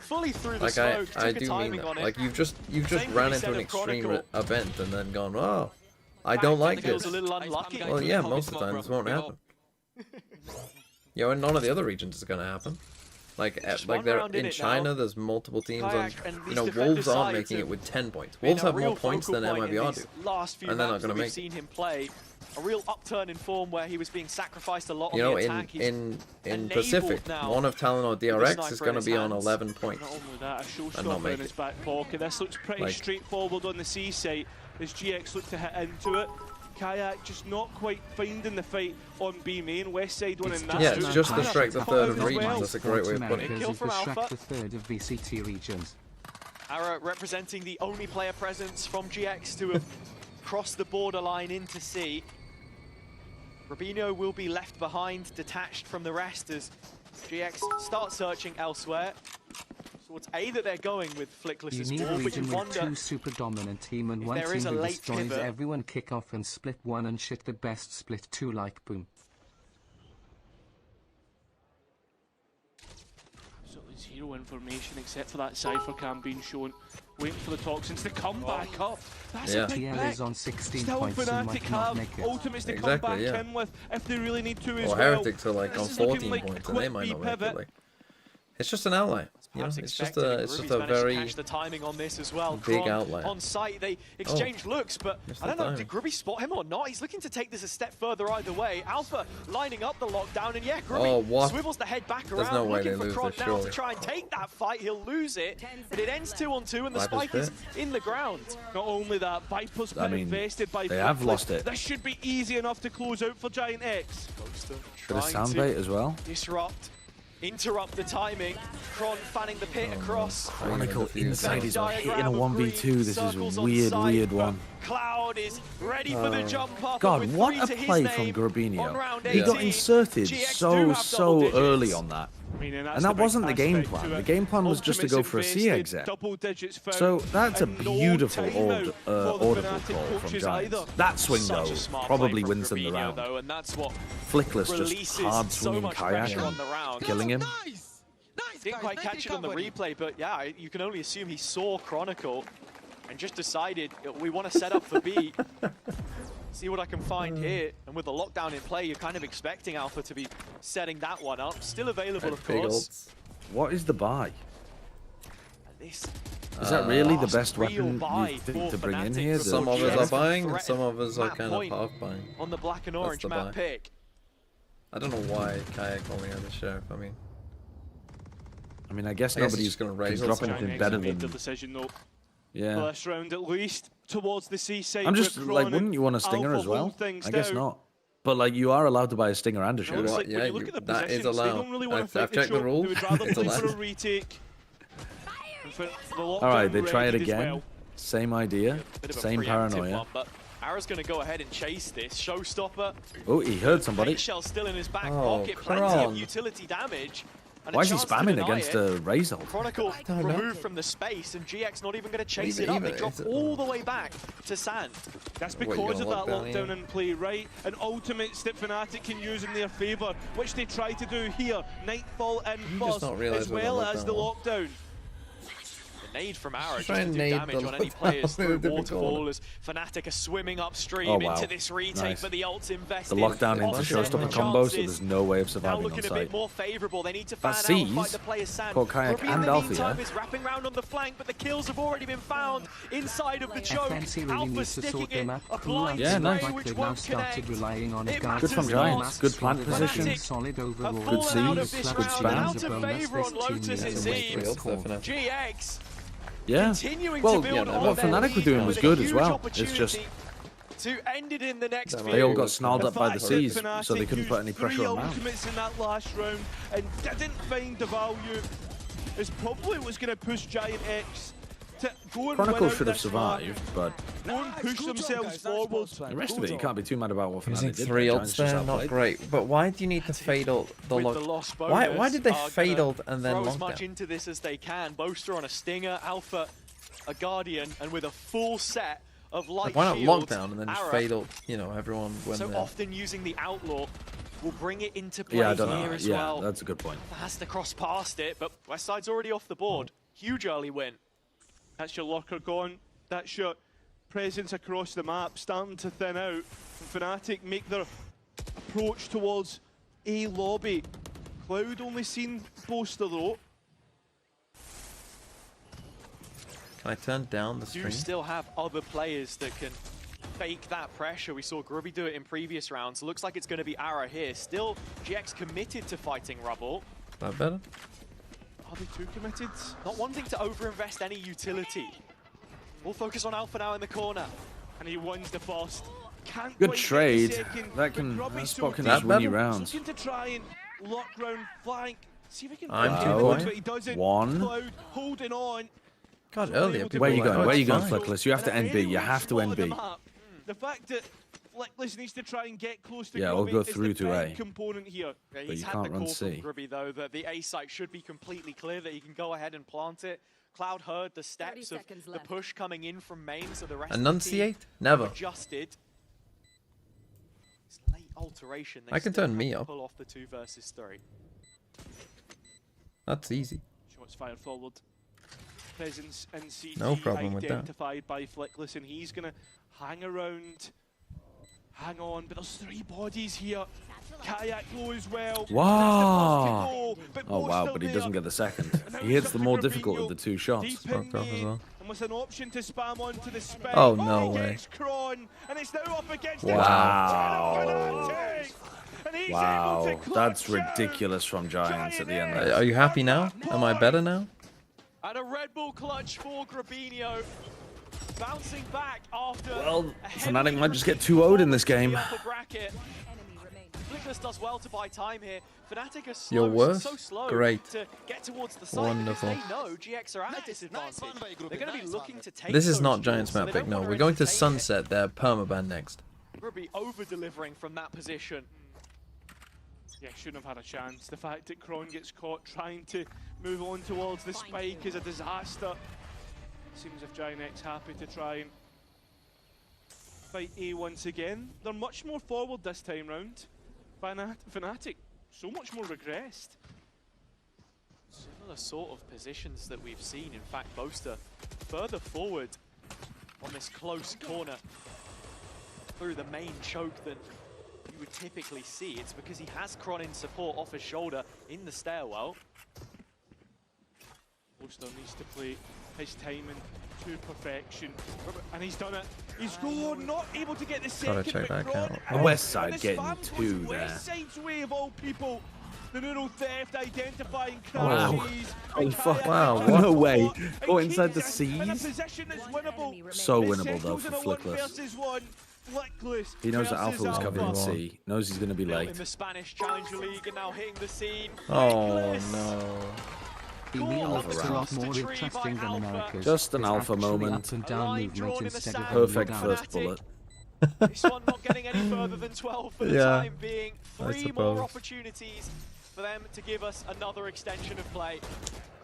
Fully through the Like smoke, I took a do mean timing that. on it. Like you've just Same ran can be into said an of extreme Chronicle. event and then gone, oh, I don't like Technical's this. a little unlucky. Well, yeah, most of the time this won't happen. Yeah, and none of the other regions is gonna happen. Like, Just like one there round in in it China, now. there's multiple teams on. Kayak and You these know, defender Wolves aren't sides making it have with 10 points. been Wolves a have real more points focal than point in MIBR these do. last few and they're not maps that gonna we've make it. seen him play. A real upturn in form where he was being sacrificed a lot You on know, the attack. He's in enabled Pacific, now one of Talon or with a DRX sniper is in going to his be on hands. 11 points. Not only that, a And not showstopper make in his it. back pocket. This looks pretty Like- straightforward on the C side as GX look to hit into it. Kayak just not quite finding the fight on B main. West side one in that. Yeah, it's just the Kayak Shrek the caught third out of as regions. well. That's a great way of putting it. Kill Is from the Alpha. Shrek the third of VCT regions. Ara representing the only player presence from GX to have crossed the borderline into C. Rubinho will be left behind, detached from the rest as GX start searching elsewhere. So it's A that they're going with Flickless You as need a well, but you region with wonder 2 super dominant team and if one there team is a who late destroys pivot. everyone, kick off and split 1 and shit the best split 2 like boom. Zero information except for that Cypher cam being shown. Waiting for the Toxins to come back up. That's a big TL pick. is on 16 Still points and Fnatic might not have make it. ultimates to Exactly, come back yeah. in with if they really need to as Or well. Heretics are like on This is looking 14 like a points, and they quick might not make pivot. it. Like, it's just an outlier. You know, Perhaps it's just expected, a, and it's just Ruby's a managed to very catch the timing on this as well. big Kron outlier. on site, they exchange looks, but missed I don't the know, time. did Grubby spot him or not? He's looking to take this a step further either way. Alpha lining up the lockdown, and yeah, Grubby Oh, what? swivels the head back There's around, no way looking they for lose Kron this, now surely. to try and take that fight. He'll lose it, but it ends 2-on-2, and the Viper's spike is fit. in the ground. Not only that, Viper's been invested by they have Flickflip. lost it. This should be easy enough to close out for Giant X. Bit of Trying to soundbait as well. disrupt, interrupt the timing. Kron fanning the pit across. Chronicle inside his Diagram hitting a of 1v2. green, This is circles a on weird, site, weird but one. Cloud is ready for the jump up. God, and with what 3 a to his play from name on Grubinho. round He got 18. inserted GX do have double so digits. early on that. I mean, And that wasn't the game plan. The game plan was just to go for a C exit. So that's a beautiful audible call from Giants. That swing though probably wins them the round. Though, and that's what Flickless just releases hard so swinging much kayak pressure on and the round. killing him. Didn't quite catch it on the replay, but yeah, you can only assume he saw Chronicle and just decided we want to set up for B. See what I can find here. And with the lockdown in play, you're kind of expecting Alpha to be setting that one up. Still available, of big course. ults. What is the buy? This Is that really the last best real weapon buy you think for to bring in Fnatic here? from Some of GX. us are buying, and Threat some of us are map kind point of half buying. on the black and That's orange the map buy. pick. I don't know why Kayak only had a sheriff. I mean, I guess I guess he's nobody's just gonna can raise drop us. anything Giant better X made the than. decision though. Yeah. First round at least towards the seaside. I'm with just Kron like, and wouldn't you want a stinger Alpha as well? hold things I guess down. not. But like, you are allowed to buy a stinger and a It sheriff. looks What? like when Yeah, you look at the that is positions, they allowed. don't really want to I've fight checked the choke. rule. They would rather It's play for a allowed. retake. And for the All right, they lockdown try it readied as again. well. Same idea, Bit of a same preemptive paranoia. one, but Ara's going to go ahead and chase this. Showstopper. Oh, he heard somebody. Bait shell still in his back Oh, pocket. Plenty of Kron. utility damage. And a Why is he chance to spamming deny against it. a Razor? Chronicle don't know. removed from the space, and GX not even going to chase Even- it up. They even- drop is it- all the way back to Sand. That's What, you because of gonna that lock down lockdown in play, right? And ultimates that Fnatic can use in their favour, which they try to do here. Nightfall in You just first, don't realise as what the well as the lockdown lockdown. The nade from Ara Just just try to and do nade damage the on any lockdown players through in a different Waterfall corner. as Fnatic are swimming upstream Oh, wow. into this retake, Nice. but the ult's invested. The lockdown into offsetting showstopper the combo, so chances. there's no way of Now surviving on looking a site. bit more favourable. They need to fan That out and fight sees the players Sand. caught Kayak Grubby in and the Alpha, meantime yeah? is wrapping round on the flank, but the kills have already been found inside of the choke. FNC really Alpha needs to sticking sort their in map a crew blind and Yeah, nice. spray like which they've now won't started connect. relying on It a guard matters Good from not. Giants. Good plant Solid position. Fnatic solid have overall. fallen out of seeds, this good round spam. and out of Bonus, favour on this team Lotus, needs it to seems. wait for it. GX Yeah. continuing Well, to build yeah, on what their Fnatic were lead doing was with a good as huge well. It's just opportunity to end it in the next They few. they all got snarled The up by the fact that seas, Fnatic so they couldn't put any used pressure 3 on Mount. ultimates in that last round and didn't find the value is probably what's going to push Giant X to go and Chronicle win out should have this survived, but map, go and push themselves forward. the rest of it, you can't be too mad about what Using Fnatic did. 3 Giants ults just there, not outplayed. great. But why do you need to fade ult the With lock? the lost Why bonus, did they are fade gonna ult and then throw as much lockdown? into this as they can? Boaster on a stinger, Alpha a Guardian, and with a full set of light Like, why not shields, lockdown and then just Ara, fade ult? You know, everyone when so they're often using the Outlaw will bring it into play Yeah, I don't here know. as Yeah, well. that's a good point. Has to cross past it, but Westside's already off the board. Huge early win. That's your lurker gone. That's your presence across the map starting to thin out. And Fnatic make their approach towards A lobby. Cloud only seen Boaster though. Can I turn down the Do stream? still have other players that can fake that pressure. We saw Grubby do it in previous rounds. Looks like it's going to be Ara here. Still, GX committed to fighting Rubble. That better? Are they too committed? Not wanting to overinvest any utility. We'll focus on Alpha now in the corner. And he wins the first. Can't Good quite get the trade. second, That but can Grubby's spot can so just That win you better? rounds. looking to try and lock round flank. See if he can I'm find too it, quiet. but he doesn't. One. Cloud holding on. God, So earlier able to people Where are you were going? like, Where oh, are you it's going, fine. Flickless? You have to And a end B. very You weak have to spot end on the B. map. The fact that Flickless needs to try and get close to Yeah, Grubby we'll go is through the to big A. component here. Yeah, But he's you had can't the run call from C. Grubby though that the A site should be completely clear, that he can go ahead and plant it. Cloud heard the steps of seconds the left. push coming in from main, so the rest Enunciate? of the team Never. adjusted. It's late alteration. They I can still turn have me to up. Pull off the 2 versus 3. That's easy. Shots fired forward. Presence in CT No problem with that. identified by Flickless, and he's going to hang around. Hang on, but there's 3 bodies here. Kayak low as well. Wow. But Oh Mo's wow, still but he there. doesn't get the second. And now He hits the more Robinho difficult of the 2 shots. deep in Fucked off as the- well. And with an option to spam onto the spike. Oh, no way. Against Kron, and it's now up against Wow. And he's Wow, able to that's clutch out. ridiculous from Giants at the end there. Are you happy now? Am I better now? And a Red Bull clutch for Grabinho. Bouncing back after. Well, a Fnatic heavily might just get repeated 2-0'd in this performance in game. the upper bracket. Flickless does well to buy time here. Fnatic are slow, You're worse? so slow Great. to get towards the side. Wonderful. Because they know GX are at a disadvantage. They're going to be looking to take This is those not duels, Giants so map they pick, don't no. wanna We're going to entertain it. Sunset their permaban next. We're going to be over-delivering from that position. Yeah, shouldn't have had a chance. The fact that Kron gets caught trying to move on towards the spike is a disaster. Seems if Giant X happy to try and fight A once again. They're much more forward this time round. Fnatic, so much more regressed. Similar sort of positions that we've seen. In fact, Boaster further forward on this close corner through the main choke than you would typically see. It's because he has Kron in support off his shoulder in the stairwell. Boaster needs to play his timing to perfection, and he's done it. He's gone, not able to get the second. check but that Kron count. The out, West Side and the getting spam 2 goes there. West Side's way of all people. The neural theft identifying Wow. crashes. Oh, fuck. Wow, what? No And way. keeps Go inside the us in a seas? position that's winnable. So It winnable though settles for in a 1 Flickless. versus 1. Flickless He knows that versus Alpha was covering Alpha. C. He knows he's going to be Built late. in the Spanish Challenger League and now hitting the scene. Oh Flickless. no. EMEA looks a lot Alpha more round. interesting than America's. Just an It's alpha actually moment. Up and A down line movement drawn in the instead sand. of Perfect down. first bullet. This one not getting any further than 12 for the Yeah, time being. I 3 more suppose. opportunities for them to give us another extension of play.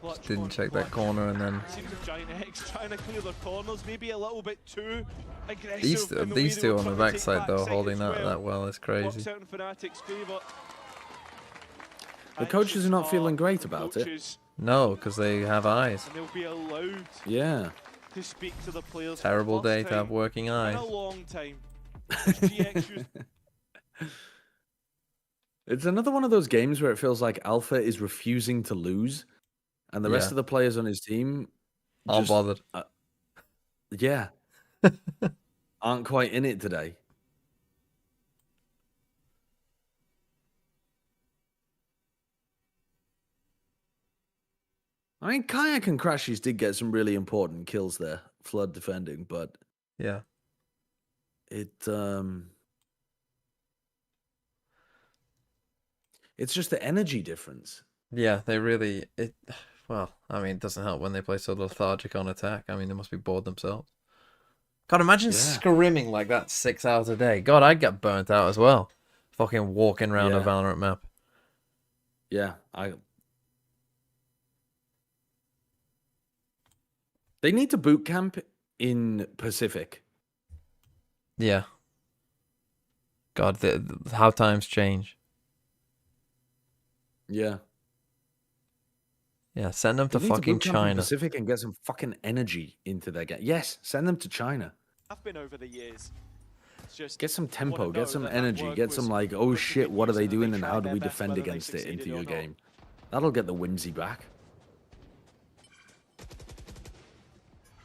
Clutch Didn't one, check that clutch. corner and then Seems like Giant X trying to clear their corners, maybe a little bit too aggressive. in the way these they two were on the trying to take backside though, backside holding as that well is Works crazy. out in Fnatic's favour. The coaches are not feeling great about it. Coaches, No, because they have eyes. and they'll be allowed Yeah. to speak to the players. for Terrible the first day to have time working in eyes. a long time. GX used It's another one of those games where it feels like Alpha is refusing to lose, and the rest Yeah. of the players on his team Aren't just, bothered. yeah, aren't quite in it today. I mean, Kayak and Crashies did get some really important kills there, flood defending, but Yeah. it's just the energy difference. Yeah, they really well, I mean, it doesn't help when they play so lethargic on attack. I mean, they must be bored themselves. God, imagine Yeah. scrimming like that 6 hours a day. God, I'd get burnt out as well. Fucking walking around a Yeah. Valorant map. Yeah, they need to boot camp in Pacific. Yeah. God, how times change. Yeah. Yeah, send them to They need fucking boot camp in China. Pacific and get some fucking energy into their game. Yes, send them to China. Have been over the years. It's just Get some tempo, wanna get know some that energy, work get some was like, oh put to shit, good what are use they and that doing they and tried how do their we best, defend whether they against it into succeeded your or not. game? That'll get the whimsy back.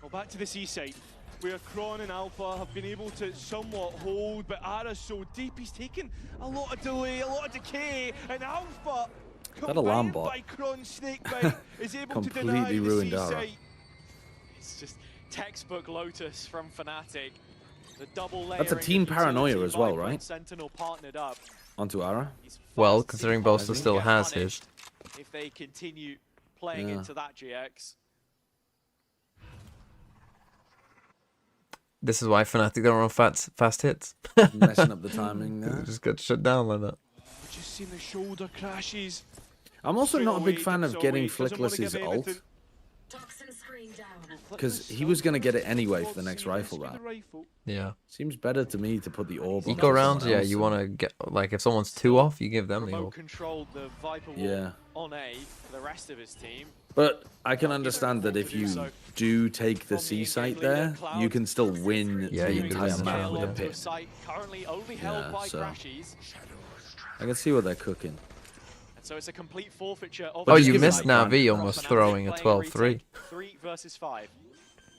Well, back to the seaside, where Kron and Alpha have been able to somewhat hold, but Ara's so deep, he's taken a lot of delay, a lot of decay, and Alpha, That alarm combined bot by Kron's snakebite, is able to deny completely the ruined Ara. seaside. It's just textbook Lotus from Fnatic. The double That's a layering team of paranoia utility, as well, Viper and right? Sentinel partnered up. Onto Ara. He's Well, fast considering to Boaster get still has his. punished if they continue playing Yeah. into that GX. This is why Fnatic don't run fast hits. Messing up the timing there. Just get shut down like that. We've just seen the shoulder crashes. I'm also Swing not a big away, fan dips of getting away, doesn't wanna Flickless's give ult, anything. because he was going to get it anyway for the next rifle round. Yeah. Seems better to me to put the orb on Eco rounds, someone yeah, else you and- want to get, like, if someone's 2 off, you give them the Remote orb. controlled the Viper wall Yeah. on A for the rest of his team. But I can understand that if you do take the C site there, you can still win Yeah, the you could entire win the map round, with a yeah. pit. Currently only held Yeah, by so Crashies. I can see what they're cooking. So it's a complete forfeiture of Oh, just you give it missed like grand. Navi almost throwing a 12-3. 3 versus 5.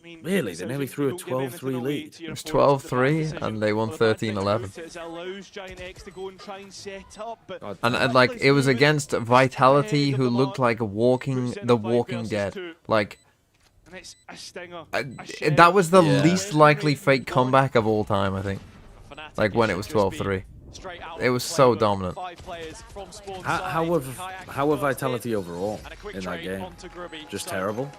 I mean, Really? this They is nearly if threw you a don't give anything 12-3 away lead. to your It was opponents with the bad 12-3 decision. and they won Well, the bad thing 13-11. about it is it allows Giant X to go and try and set up, but God. And like it was against Vitality, who looked like the Walking Dead. Like and it's a stinger. that was the Yeah. least likely fake comeback of all time, I think. Fnatic, Like when it was 12-3. It was so dominant. How were Vitality overall in that game? Just terrible?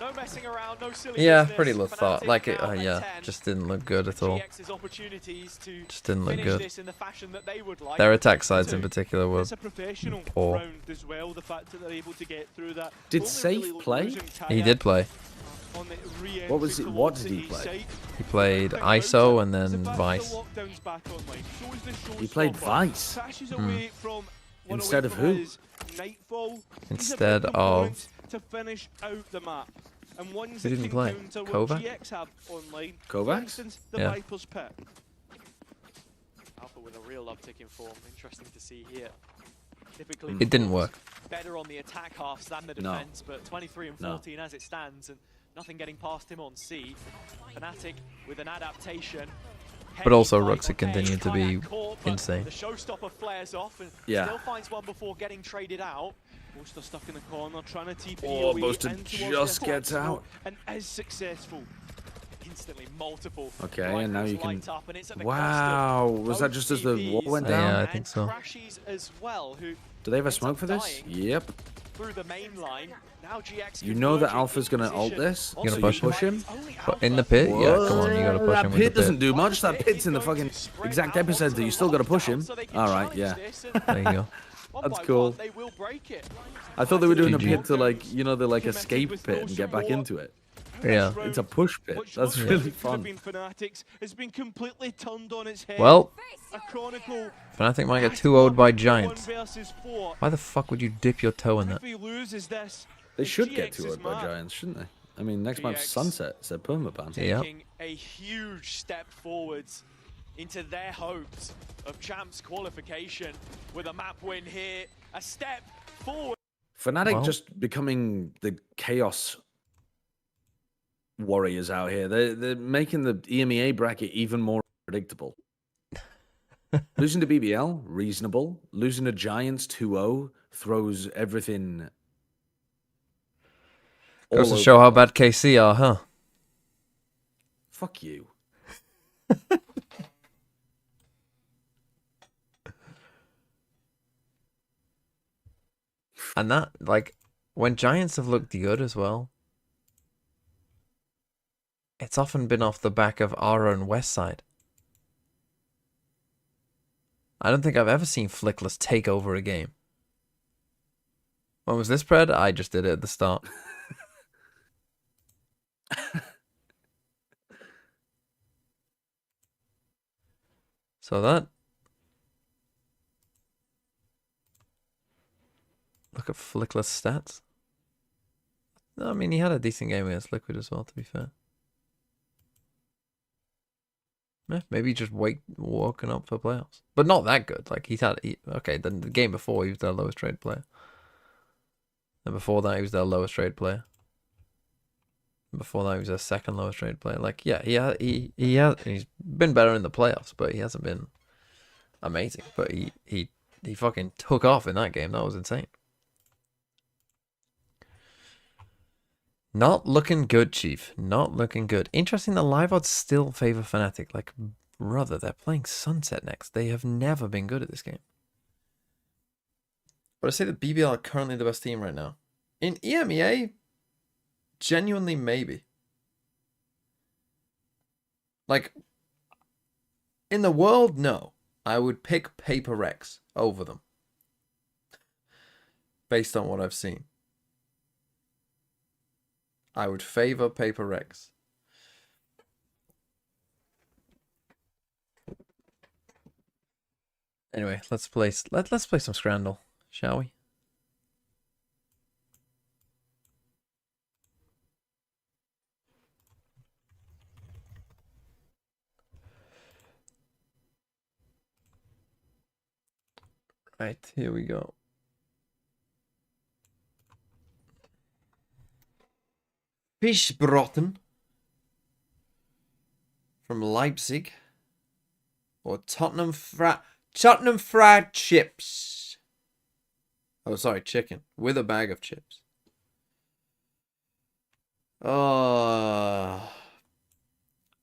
No messing around, no silly Yeah, business. pretty low thought. Fnatic Like it, now at yeah, 10. just didn't look good at all. GX's opportunities to Just didn't look finish good. this in the fashion that they would like. Their attack sides in particular were It's a professional poor. round as well, the fact that they're able to get through that. Did Only Safe really play? losing He Kayak did play. on the re-entry What was it- to what Lotus did he east play? side. He played Thing ISO about and it is then the fact that Vice. the lockdown's back online shows the He played showstopper Vice? crashes away from one Instead away of from who? his Nightfall. He's a Instead big of- component to finish out the map. And ones Who that didn't can play? counter what Kovac? GX have online. For Kovacs? instance, the Yeah. Viper's Pit. Alpha with a real uptick in form. Interesting to see here. Typically, It didn't work. better on the attack halves than the No. defense, but 23 and 14 as it stands, and nothing getting past him on C. Fnatic with an adaptation. But also Heavy Ruxa fight on continued to be Kayak caught, but insane. The showstopper flares off and Yeah. still finds one before getting traded out. Boaster stuck in the corner, trying to TP Oh, away Boaster in towards just the gets top out. and is successful. Instantly multiple. Okay, and now you can... light up, and it's at the Wow, cost of was that both just as the wall TVs went Yeah, down? I and think so. Crashies as well, who Do they have a ends smoke up for this? dying Yep. through the main line. Now GX You know that converging Alpha's in gonna ult position. this? You gonna Also, push him? push him? only But in the Alpha pit? Yeah, come on, you gotta push That him with pit the doesn't pit. do much. That Wonder if pit's he's in the going fucking to spread exact out epicenter. onto You the still gotta push lockdown him. so they can Alright, challenge yeah. this, and There you go. one That's by cool. one, they will break it. I thought they were doing a GG. pit to like, you know, the like escape pit and get back into it. Yeah. It's a push pit. Which That's looks really like it could have fun. been Fanatics, has been completely turned on its head. Well, A Chronicle Fnatic might get has 2-0'd by one Giants. versus four. Why the fuck would you dip your toe in If that? he loses this, They it's should get GX's 2-0 by map. Giants, shouldn't they? I mean, next map's GX. Sunset. It's a permaban. Yeah. Taking a huge step forwards into their hopes of champs qualification with a map win here. A step forward. Fnatic Well. just becoming the chaos warriors out here. They're making the EMEA bracket even more predictable. Losing to BBL, reasonable. Losing to Giants 2-0 throws everything. Goes all to show over how the place. bad KC are, huh? Fuck you. And that, like, when Giants have looked good as well, it's often been off the back of our own West Side. I don't think I've ever seen Flickless take over a game. When was this, Pred? I just did it at the start. So that... Look at Flickless stats. No, I mean, he had a decent game against Liquid as well, to be fair. Yeah, maybe just walking up for playoffs. But not that good. Like, okay, then the game before, he was their lowest trade player. And before that, he was their lowest trade player. And before that, he was their second lowest trade player. Like, yeah, he's been better in the playoffs, but he hasn't been amazing. But he fucking took off in that game. That was insane. Not looking good, Chief. Not looking good. Interesting, the live odds still favor Fnatic. Like, brother, they're playing Sunset next. They have never been good at this game. But I say that BBL are currently the best team right now. In EMEA, genuinely maybe. Like, in the world, no. I would pick Paper Rex over them. Based on what I've seen. I would favor Paper Rex. Anyway, let's play some Scrandle, shall we? Right, here we go. Fischbraten from Leipzig. Or Tottenham fried chips. Oh, sorry, chicken. With a bag of chips. Oh,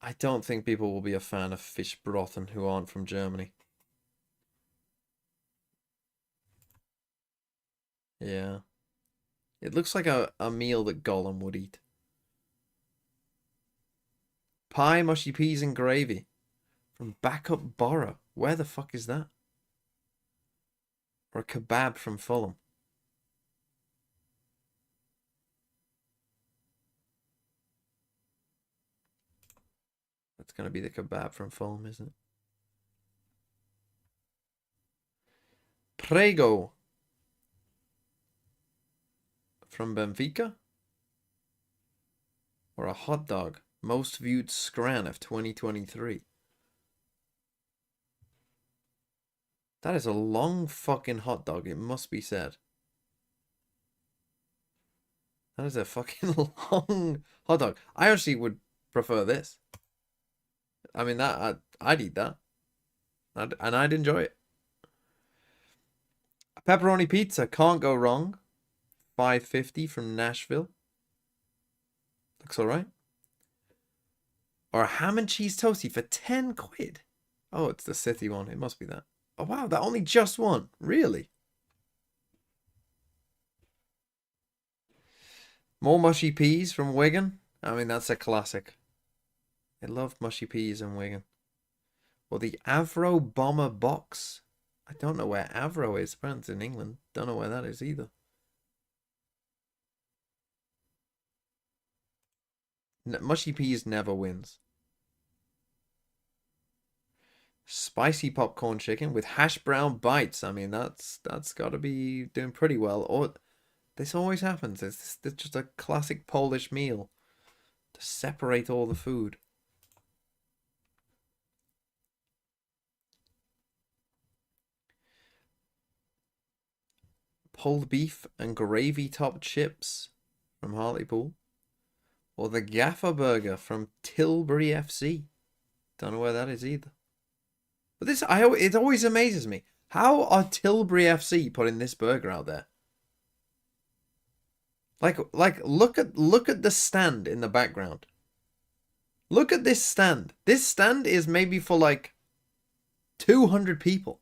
I don't think people will be a fan of Fischbraten who aren't from Germany. Yeah. It looks like a meal that Gollum would eat. Pie, mushy peas, and gravy. From Backup Borough. Where the fuck is that? Or a kebab from Fulham. That's going to be the kebab from Fulham, isn't it? Prego. From Benfica? Or a hot dog? Most viewed Scran of 2023. That is a long fucking hot dog, it must be said. That is a fucking long hot dog. I actually would prefer this. I mean, I'd eat that. And I'd enjoy it. A pepperoni pizza, can't go wrong. $5.50 from Nashville. Looks alright. Or a ham and cheese toastie for 10 quid. Oh, it's the city one. It must be that. Oh, wow, that only just won. Really? More mushy peas from Wigan. I mean, that's a classic. I love mushy peas in Wigan. Or the Avro Bomber box. I don't know where Avro is. Apparently it's in England. Don't know where that is either. Mushy peas never wins. Spicy popcorn chicken with hash brown bites. I mean, that's got to be doing pretty well. Or this always happens. It's just a classic Polish meal to separate all the food. Pulled beef and gravy topped chips from Hartlepool. Or the Gaffer Burger from Tilbury FC. Don't know where that is either. But this, it always amazes me. How are Tilbury FC putting this burger out there? Like look at the stand in the background. Look at this stand. This stand is maybe for like 200 people.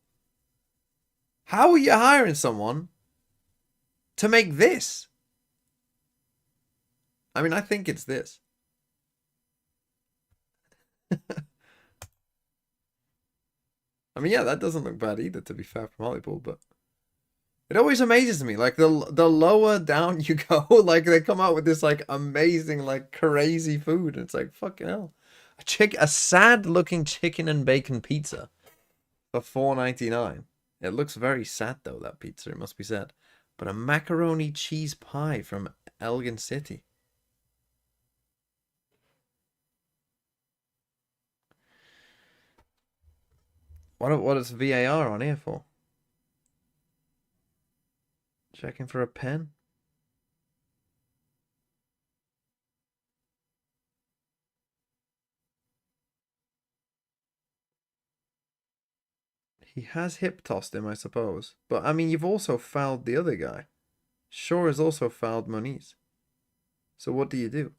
How are you hiring someone to make this? I mean, I think it's this. I mean, yeah, that doesn't look bad either, to be fair, from Hartlepool, but it always amazes me. Like, the lower down you go, like, they come out with this, like, amazing, like, crazy food. And it's like, fucking hell. A sad-looking chicken and bacon pizza for $4.99. It looks very sad, though, that pizza, it must be said. But a macaroni cheese pie from Elgin City. What is VAR on here for? Checking for a pen. He has hip tossed him, I suppose. But, I mean, you've also fouled the other guy. Shaw has also fouled Moniz. So what do you do?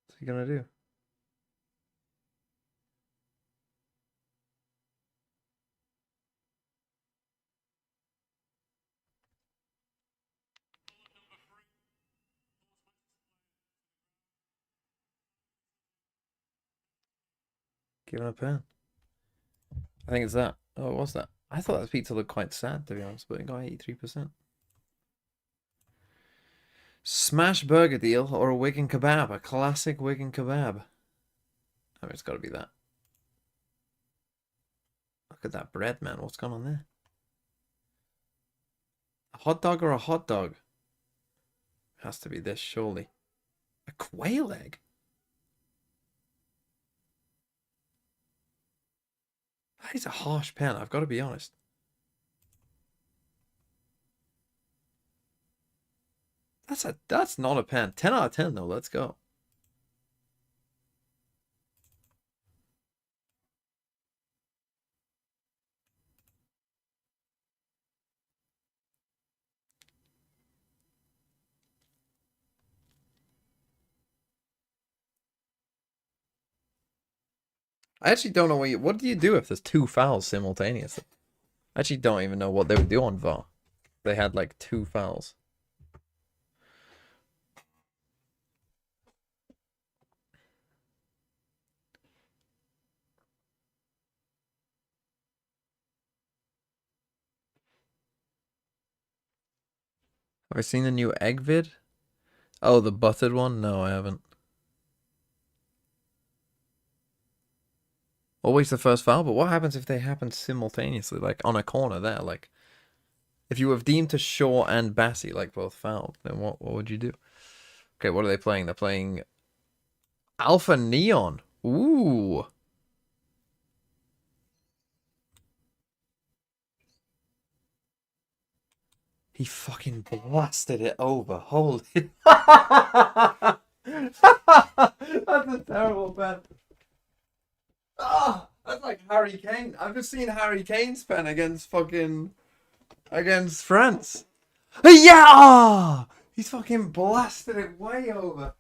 What's he gonna do? Give him a pen. I think it's that. Oh, what's that? I thought that pizza looked quite sad, to be honest, but it got 83%. Smash burger deal or a Wigan kebab? A classic Wigan kebab. I mean, it's got to be that. Look at that bread, man. What's going on there? A hot dog or a hot dog? Has to be this, surely. A quail egg? That is a harsh pen, I've got to be honest. That's not a pen. 10 out of 10 though, let's go. I actually don't know what do you do if there's 2 fouls simultaneously? I actually don't even know what they would do on VAR. They had like 2 fouls. Have I seen the new egg vid? Oh, the buttered one? No, I haven't. Always the first foul, but what happens if they happen simultaneously, like on a corner there? Like, if you have deemed to Shaw and Bassey like both fouled, then what would you do? Okay, what are they playing? They're playing Alpha Neon. Ooh. He fucking blasted it over. Holy. That's a terrible bet. Oh, that's like Harry Kane. I've just seen Harry Kane's pen against France. Yeah! He's fucking blasted it way over.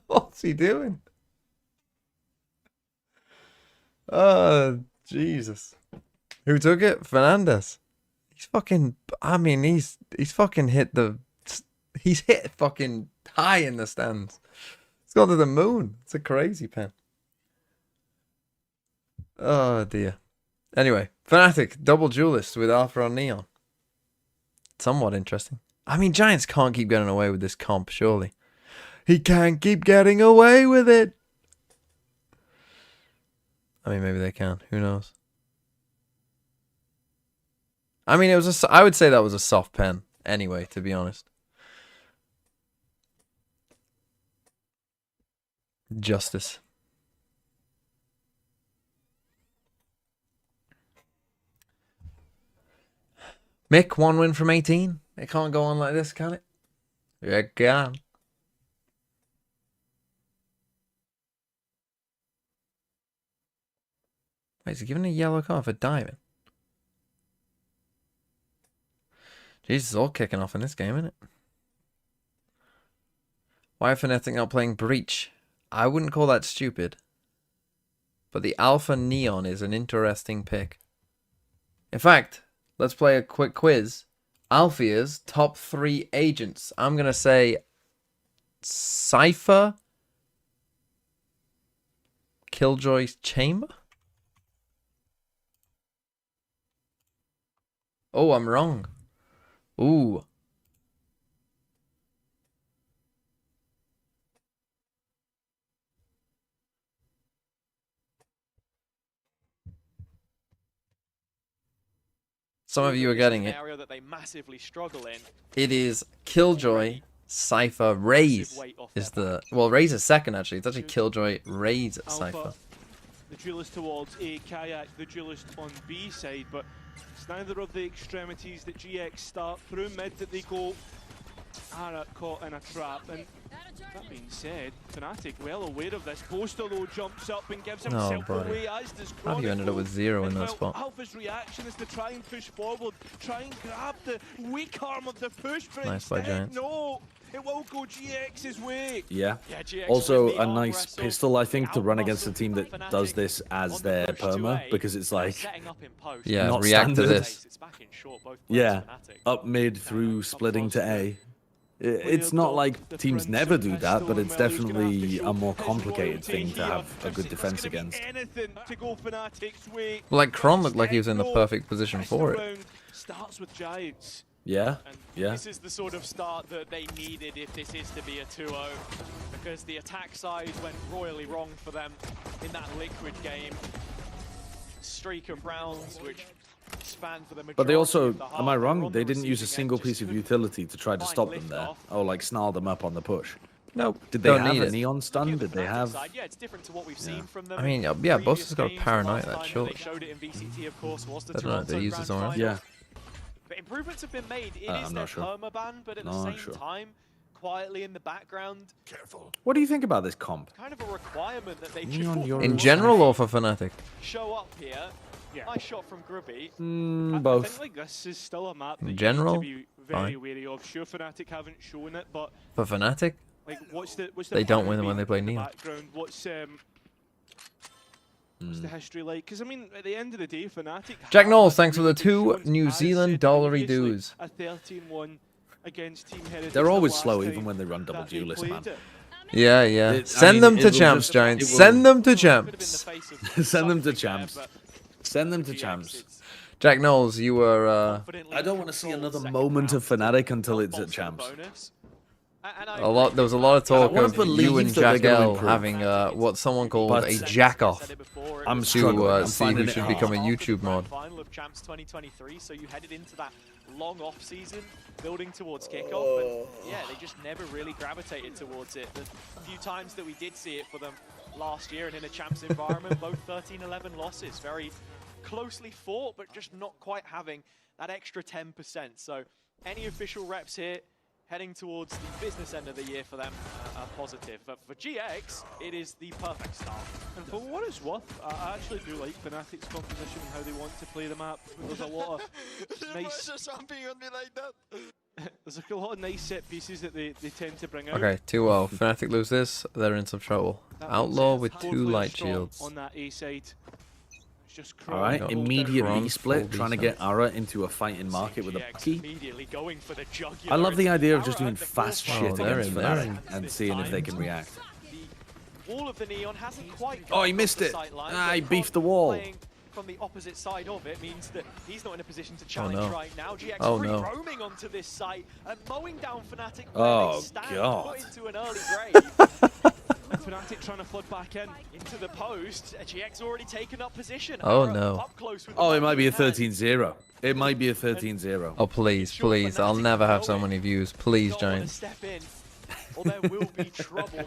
What's he doing? Oh, Jesus. Who took it? Fernandez. He's fucking, I mean, he's fucking hit the, he's hit fucking high in the stands. It's gone to the moon. It's a crazy pen. Oh, dear. Anyway, Fnatic, double duelist with Alpha on Neon. Somewhat interesting. I mean, Giants can't keep getting away with this comp, surely. He can't keep getting away with it. I mean, maybe they can. Who knows? I mean, I would say that was a soft pen anyway, to be honest. Justice. Mick, 1 win from 18. It can't go on like this, can it? It can. Wait, is he giving a yellow card for diving? Jesus, it's all kicking off in this game, isn't it? Why are Fnatic not playing Breach? I wouldn't call that stupid. But the Alpha Neon is an interesting pick. In fact, let's play a quick quiz. Alphea's top 3 agents. I'm going to say Cypher, Killjoy's Chamber. Oh, I'm wrong. Ooh. Some of you are getting it. That they massively struggle in. It is Killjoy, Cypher, Raze is the... Well, Raze is second, actually. It's actually Killjoy, Raze, Cypher. The duelist towards A, Kayak, the duelist on B side, but it's neither of the extremities that GX start through mid that they go are caught in a trap. And that being said, Fnatic well aware of this. Postal though jumps up and gives himself away, as does Chronicle. How have you ended up with 0 in that spot? Alpha's reaction is to try and push forward, try and grab the weak arm of the push, but nice by Giants. No, it will go GX's way. Yeah. GX Also, a nice pistol, I think, to run against a team that does this as their perma, because it's like, yeah, not react standard. to this. Yeah, up mid through splitting to A. It's not like teams never do that, but it's definitely a more complicated thing to have a good defense against. Well, like, Kron looked like he was in the perfect position for it. Starts with Giants. Yeah, And yeah. this is the sort of start that they needed if this is to be a 2-0. Because the attack side went royally wrong for them in that Liquid game. Streak of rounds, which spanned for the majority But they also, of the half. am I They were wrong? on They the didn't use a receiving single end, piece just of couldn't utility to try to find stop them lift there. off. Oh, like snarl them up on the push. Nope. Did they don't have need a it. neon stun? Looking at Did the they Fnatic have? side, yeah, it's different to what we've seen from them. I mean, in yeah, previous Boss has got a games. The paranoia last that time short. They showed it in VCT, of course, was the I don't know if Toronto they use it Grand somewhere. Final. Yeah. But improvements have been made. It is I'm their not sure. permaban, but at the Not same sure. time, quietly in the background, What do you think about this comp? kind of a requirement that they Neon should Euro In general or for Fnatic? show up here. Yeah. Nice shot from Grubby. I Both. think like this is still a map that In you general, need to be very fine. wary of. Sure, Fnatic haven't shown it, but For Fnatic? like, what's the They don't plan win when B they play in the Neon. background? What's the history like? Because I mean, at the end of the day, Fnatic. Jack have Knowles, had thanks for really the good 2 showings, New as Zealand said dollary previously, dues. A 13-1 against Team Heretics. They're the always last slow time even when they run double that they duelist, man. played it. Yeah, yeah. I Send mean, them to it will champs, just- Giants. it will- Send them to Could have been the champs. face of Send them to something there, champs. but Send them to GX, champs. it's Jack Knowles, you were confidently I don't want to see controlled another second moment of round. Fnatic until Not it's at bolster champs. bonus. And I a lot. agree. There was a lot of talk wanna of believe you and that they're Jack gonna L improve. having what someone called But- a jack off. I'm To struggling. I'm see finding who it should hard. become a After the YouTube grand mod. Final of Champs 2023, so you headed into that long off season, building towards kickoff, and yeah, they just never really gravitated towards it. The few times that we did see it for them last year and in a Champs environment, both 13-11 losses, very closely fought, but just not quite having that extra 10%. So any official reps here heading towards the business end of the year for them are positive. But for GX, it is the perfect start. And for what it's worth, I actually do like Fnatic's composition and how they want to play the map. There's a lot of nice. There's like a lot of nice set pieces that they tend to bring out. Okay, 2-0. Fnatic lose this, they're in some trouble. That means Outlaw it's with four 2 players light strong shields. on that A side. It's just All right, Got immediate Kron, B split, full trying to B get Ara into a fighting market with a GX Bucky. immediately going for the jugular. I love the It's idea of just Ara doing at the fast forefront. shit they're against in, they're Fnatic in. and This seeing if they time. can react. The wall of the Neon hasn't quite Oh, he got missed off the it. sight line, Ah, but he Kron beefed the wall. playing from the opposite side of it means that he's not in a position to challenge no. right now. GX Oh, free no. roaming onto this site and mowing down Fnatic where Oh, they stand, God. put into an early grave. And Fnatic trying to flood back in. Into the post, GX already taken up position. Oh, Ara no. up close with Oh, the it might be a ball in hand. 13-0. It might be a 13-0. Oh, please, Sure, please. I'll Fnatic never have know so it. many views. Please, Don't wanna Giants. step in, or there will be trouble.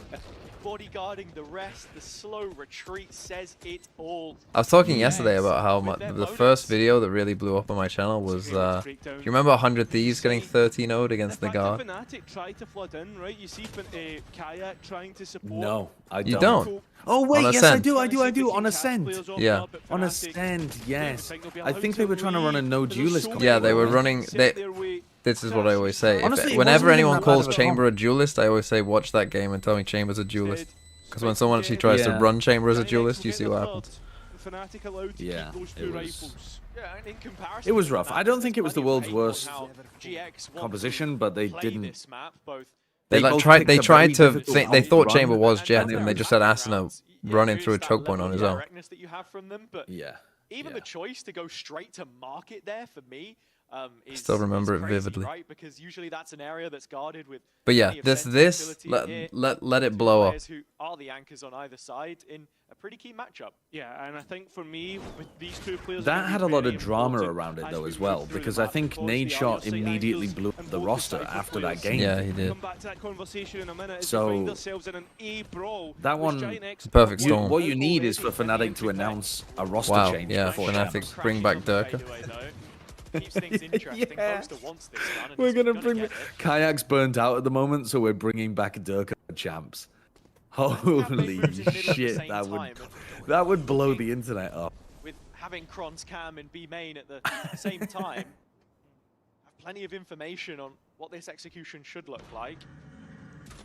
Bodyguarding the rest, the slow retreat says it all. I was talking yesterday Yes, about how with their the bonus. first video that really blew up on my channel was, do you remember 100 Thieves getting 13-0'd against the fact that guard? Fnatic tried to flood in, right? You see Kayak trying to support. No, I don't. You don't? Oh, wait, On yes, I Ascent. do, I Trying to do, I see if they do. can On catch Ascent. players off Yeah. guard, but On Fnatic Ascent, yes. think they'll be I allowed think to they were trying to run a lead, no but there's duelist so comp. many Yeah, they were ways to running- set they- their way. This is what I always say. Honestly, it Whenever wasn't even anyone that bad calls of a Chamber a duelist, I always say, watch that game and tell me Chamber's a duelist. Because when someone actually tries to Yeah. run Chamber as a Giants duelist, will you get see the what third. happens. Fnatic allowed to Yeah, keep those it two was- rifles. Yeah, and in comparison It was to rough. Fnatic, I don't think it there's was the plenty of world's hate on worst how GX want composition, to but they play didn't. this map, both They both tried. picked They a tried very to. difficult They comp to thought run, Chamber was and Jet, and it and they was- just had Asuna rounds, running there through a is that choke point level on of his own. directness that you have from them, but Yeah. even yeah. the choice to go straight to market there for me is Still remember is it crazy, vividly. right? Because usually that's an area that's guarded with But yeah, plenty of this sensibility here. let it Two blow up. players who are the anchors on either side in a pretty key matchup. Yeah, and I think for me, with these two players, That had a lot very of drama important around it as though we as move well, through the because I map, think because Nade the Shot outside immediately angles blew up and the both roster decisive after that players. game. Yeah, he We'll did. come back to that conversation in a minute as So- we find ourselves in an A brawl. That which one- Giant X Perfect are storm. What you need is for already in the Fnatic to entry announce a roster Wow, change yeah, before Fnatic champs. bring back Crashing on Durka. the fadeaway, though. Keeps things interesting. Yeah. Poster wants this run, and We're he's gonna gonna bring get it. Kayak's burnt out at the moment, so we're bringing back Durka for champs. Have Holy moves in the middle at the shit, same that would time, that would blow the internet up. with having Kron's cam and B main at the same time. Have plenty of information on what this execution should look like.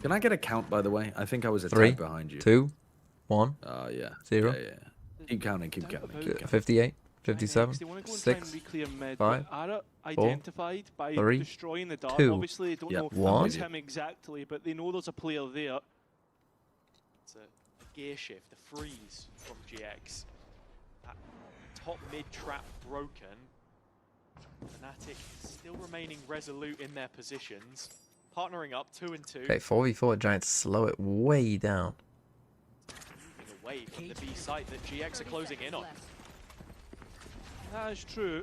Can I get a count, by the way? I think I was a 3, tag behind you. 2, 1, Oh yeah. 0. Yeah, yeah. Keep counting. Keep counting. Keep counting. 58, 57, They want to go and try and 6, re-clear mid, 5, but Ara 4, identified by 3, destroying the dart. 2. Obviously, they don't Yeah, know if one. that was him exactly, but they know there's a player there. It's a gear shift, the freeze from GX. That top mid trap broken. And Fnatic still remaining resolute in their positions, partnering up 2 and 2. Okay, 4v4 Giants slow it way down. Moving away from the B site that GX are closing in on. That is true.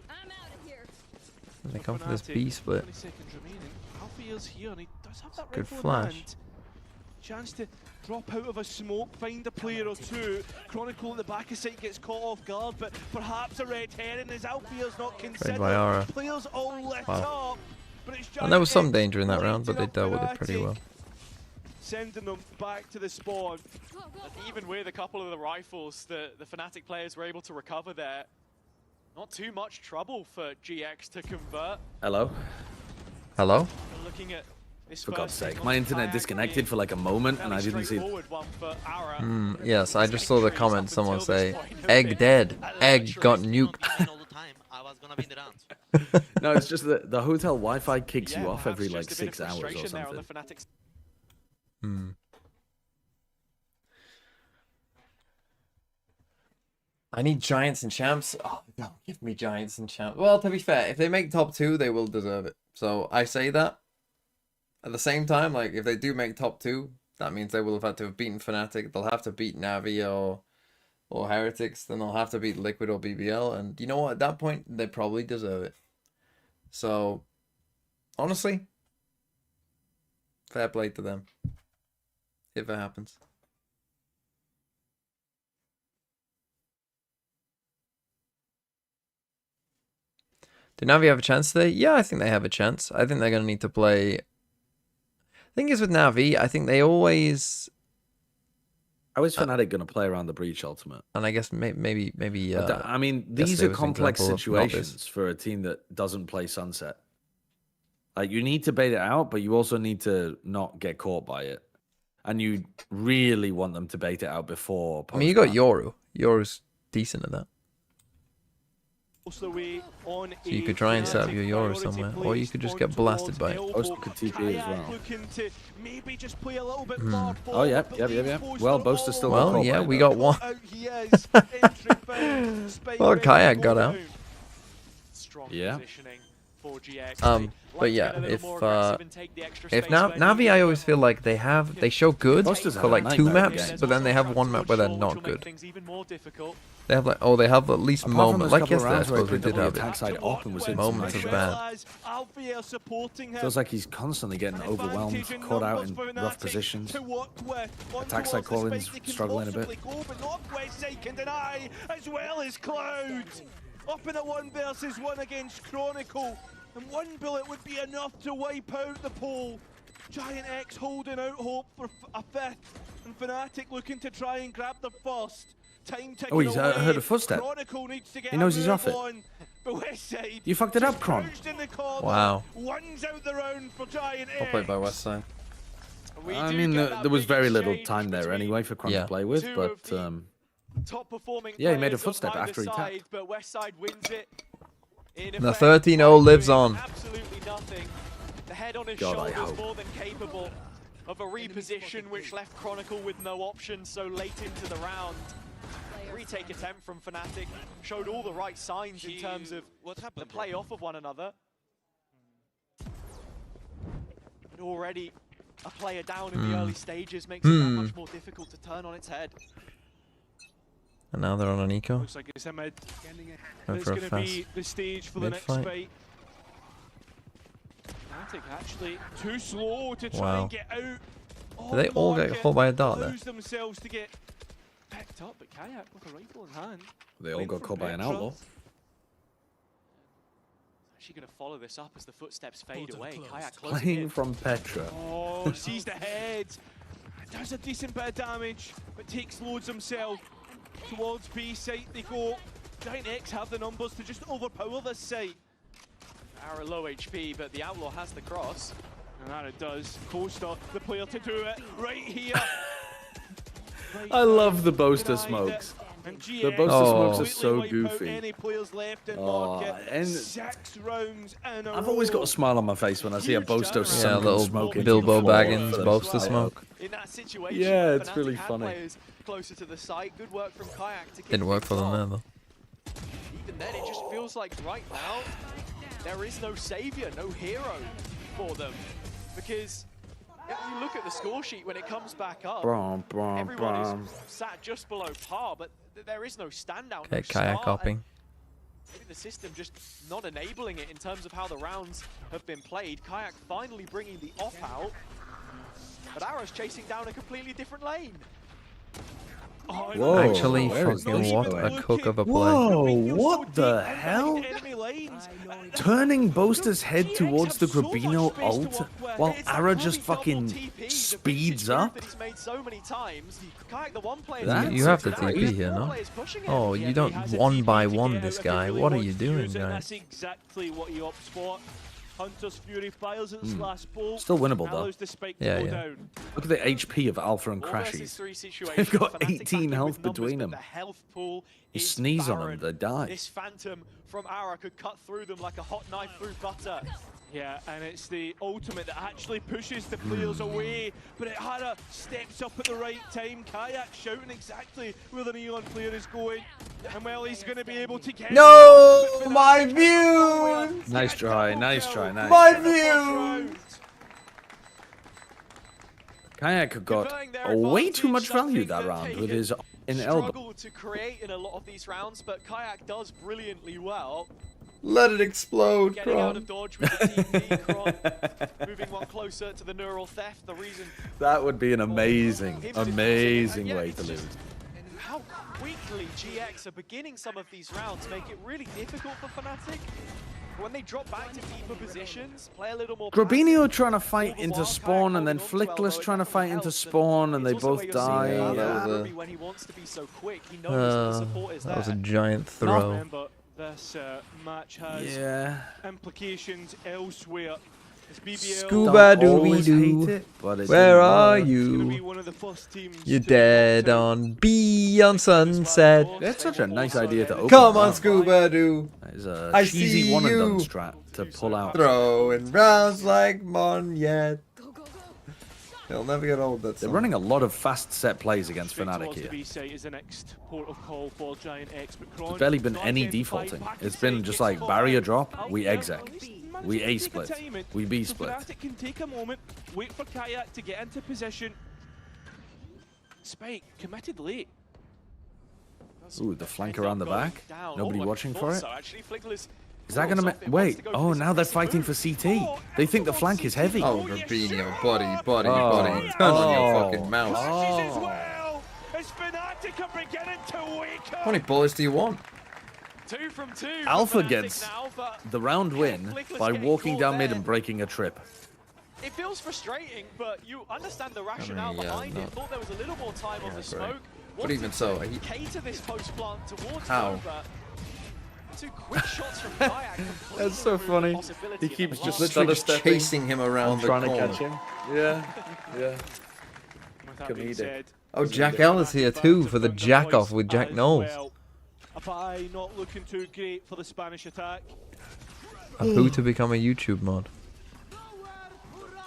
And they come for this B split. 20 seconds remaining. Alfie's here and he does have that Good rifle in flash. hand. Chance to drop out of a smoke, find a player or two. Chronicle at the back of sight gets caught off guard, but perhaps a red herring as Alfie's not considered. by Ara. Players all lit Wow. up. But it's And there was some Giant danger in that round, but they lighting dealt up with it pretty well. Sending them back to the spawn. And even with a couple of the rifles that the Fnatic players were able to recover there, not too much trouble for GX to convert. Hello? Hello? We're looking at this For first God's thing sake, on my the internet kayak disconnected being for like a moment and I fairly didn't see it. straightforward one for Ara. Yes, I just saw the Trace comment up someone until this say, point have egg been dead, a egg luxury. got nuked. all the time. I was gonna be in the round. No, it's just that the hotel Wi-Fi kicks Yeah, you off perhaps every like just a bit of 6 hours or frustration there on something. the Fnatic Hmm. I need Giants and champs. Oh, no, give me Giants and champs. Well, to be fair, if they make top 2, they will deserve it. So I say that. At the same time, like, if they do make top 2, that means they will have had to have beaten Fnatic. They'll have to beat NAVI or Heretics. Then they'll have to beat Liquid or BBL. And you know what? At that point, they probably deserve it. So, honestly, fair play to them. If it happens. Do Navi have a chance today? Yeah, I think they have a chance. I think they're going to need to play... Thing is with Navi, I think they always... How is Fnatic going to play around the Breach Ultimate? And I guess maybe I mean, these yesterday are was an complex example of not this. situations for a team that doesn't play Sunset. Like, you need to bait it out, but you also need to not get caught by it. And you really want them to bait it out before. I mean, you got post-ban. Yoru. Yoru's decent at that. So you could try and set up your Yoru somewhere, or you could just get blasted by it. Boaster could TP as well. Looking to maybe just play a little bit Hmm. more Oh, yeah, forward, yeah. but Well, leaves Boaster still all got Well, caught yeah, by it, we though. got one. out he is. Entry found, Spike Well, ready to Kayak go got out. down. strong Yeah. positioning for GX. But yeah, if Navi, I always feel like they show good Boasters for have like a 2 nightmare maps, game. but then they have 1 map where they're not good. They have like they have at least Apart from moments. those Like couple of yesterday, I rounds where he suppose we picked did up the have attack it. side off and was in Moments some of nice bad. Supporting Feels like he's constantly getting overwhelmed, caught out in rough positions. Attack side callings struggling a bit. But Northwest side can deny, as well as Cloud. Up in a 1 versus 1 against Chronicle. And 1 bullet would be enough to wipe out the pole. Giant X holding out hope for a 5th. And Fnatic looking to try and grab the 1st. Time ticking Oh, he's away. heard a footstep. Chronicle needs to get He knows a he's move off it. on. But West side You fucked it up, just Kron. crouched in the corner. Wow. One's out the round for Giant Well played by X. Westside. I mean, there was very little time there anyway for Kron Yeah. to play with, two but of the top performing yeah, he made a players on footstep either after he tapped. side, but Westside wins it. In The effect, 13-0 lives doing on. Absolutely nothing. The head on his God, I shoulders hope. more than capable of a reposition which left Chronicle with no options so late into the round. Retake attempt from Fnatic showed all the right signs in terms of the play off of one another. But already a player down in the early stages makes it that much more difficult to turn on its head. And now they're on an eco. Looks like it's a mid. Going It's for a going to fast be the stage for the next mid-fight. fight. Fnatic actually too slow to try Wow. and get out. Do they all get caught by a dart there? Lose themselves to get picked up, but Kayak with a rifle in hand. they all Went got from caught by an Petra. outlaw. Actually going to follow this up as the footsteps fade away. Kayak closing Playing in. from Petra. Oh, sees the head. Does a decent bit of damage, but takes loads himself. Towards B site they go. Giant X have the numbers to just overpower this site. Ara low HP, but the Outlaw has the cross. And that it does. Coaster, the player to do it right here. Right I love the now, Boaster denied smokes. it. And The GX Boaster smokes are completely so wipe out goofy. Any players left in Oh, market. and 6 rounds in a I've always got row. a smile on my face when I see a Boaster Yeah, sunken little smoke into Bilbo the floor Baggins for them. Boaster smoke. In that situation, Yeah, where it's Fnatic really had funny. players closer to the site. Good work from Kayak to get Didn't work for things them on. there though. Even then, it just feels feels like right now, there is no savior, no hero for them. Because if you look at the score sheet when it comes back up, everyone is sat just below par, but there is no standout. Okay, no kayak star, hopping. maybe the system just not enabling it in terms of how the rounds have been played. Kayak finally bringing the off out, but Arrow's chasing down a completely different lane. Whoa, Actually, where is fucking this what going? a cook of a play. Whoa, what the hell? Turning Boaster's head towards the Grabino ult while Ara just fucking speeds up? You have to TP here, no? Oh, you don't 1-by-1 this guy. What are you doing, guys? That's exactly what he opts for. Hunter's Fury fires its last bolt. Still winnable, though. Allows the spike to Yeah, go yeah. down. Look at the HP of Alpha and Crashies. They've got 18 health between them. You sneeze on them, they die. This Phantom from Ara could cut through them like a hot knife through butter. Yeah, and it's the ultimate that actually pushes the players away, but Hara steps up at the right time. Kayak shouting exactly where the Neon player is going, and well, he's going to be able to get... No! My view! Nice try, nice try, nice. My view! Kayak got way too much value that round with his in elbow. Struggle to create in a lot of these rounds, but Kayak does brilliantly well. Let it explode, Getting out Kron. of dodge with the TP, Kron moving one closer to the neural theft. The reason That would be an amazing, amazing way to lose. how quickly GX are beginning some of these rounds make it really difficult for Fnatic. When they drop back to deeper positions, play a little more. Grabinho trying to fight into spawn and then Flickless trying to fight into spawn and they both die. When he wants to be so quick, he knows that the support is there. That was a giant throw. Remember, this match has implications elsewhere. It's BBL. Scuba Always hate dooby it, but it's Where in are love. It's gonna be you? one of the first teams You're to dead opt out. on B on Sunset. That's such a nice idea to open. Come on, up. Scuba Doo. That is a I cheesy see one and done you. strat to pull out. Throwing rounds like Monyet. He'll never get old, that They're song. running a lot of fast set plays against Straight Fnatic towards the here. B site is the next port of call for Giant X, but Kron There's barely been not any identified defaulting. back It's in been sight, just gets like caught barrier out. drop, we Alpha exec. at least managed We to A take split. timing, We B so split. Fnatic can take a moment, wait for Kayak to get into position. Spike committed late. Ooh, the flank around the back. Nobody watching for it. So actually, Flickless Is that gonna make... Wait, oh, now they're fighting for CT. They think the flank is heavy. Oh, Rubinho, buddy, Oh. buddy. Turn on your Oh. fucking mouse. Crashes as well. As Fnatic are beginning to wake up. How many bullets do you want? 2 from 2. for Alpha Fnatic gets now, but the round win by walking down mid and breaking a trip. it feels frustrating, but you understand the rationale yeah, behind no. it. Thought there was a little more time on the great. smoke. But even so, he- cater this post plant towards How? Nova. 2 quick shots from Kayak. completely That's so remove the funny. possibility He of keeps the just loss. Literally just stutter-stepping, chasing him around the corner. Yeah, yeah. With that being Comedic. said, Oh, Jack L is here too for the jack off with Jack as Knowles. well. Apai not looking too great for the Spanish attack. Who to become a YouTube mod?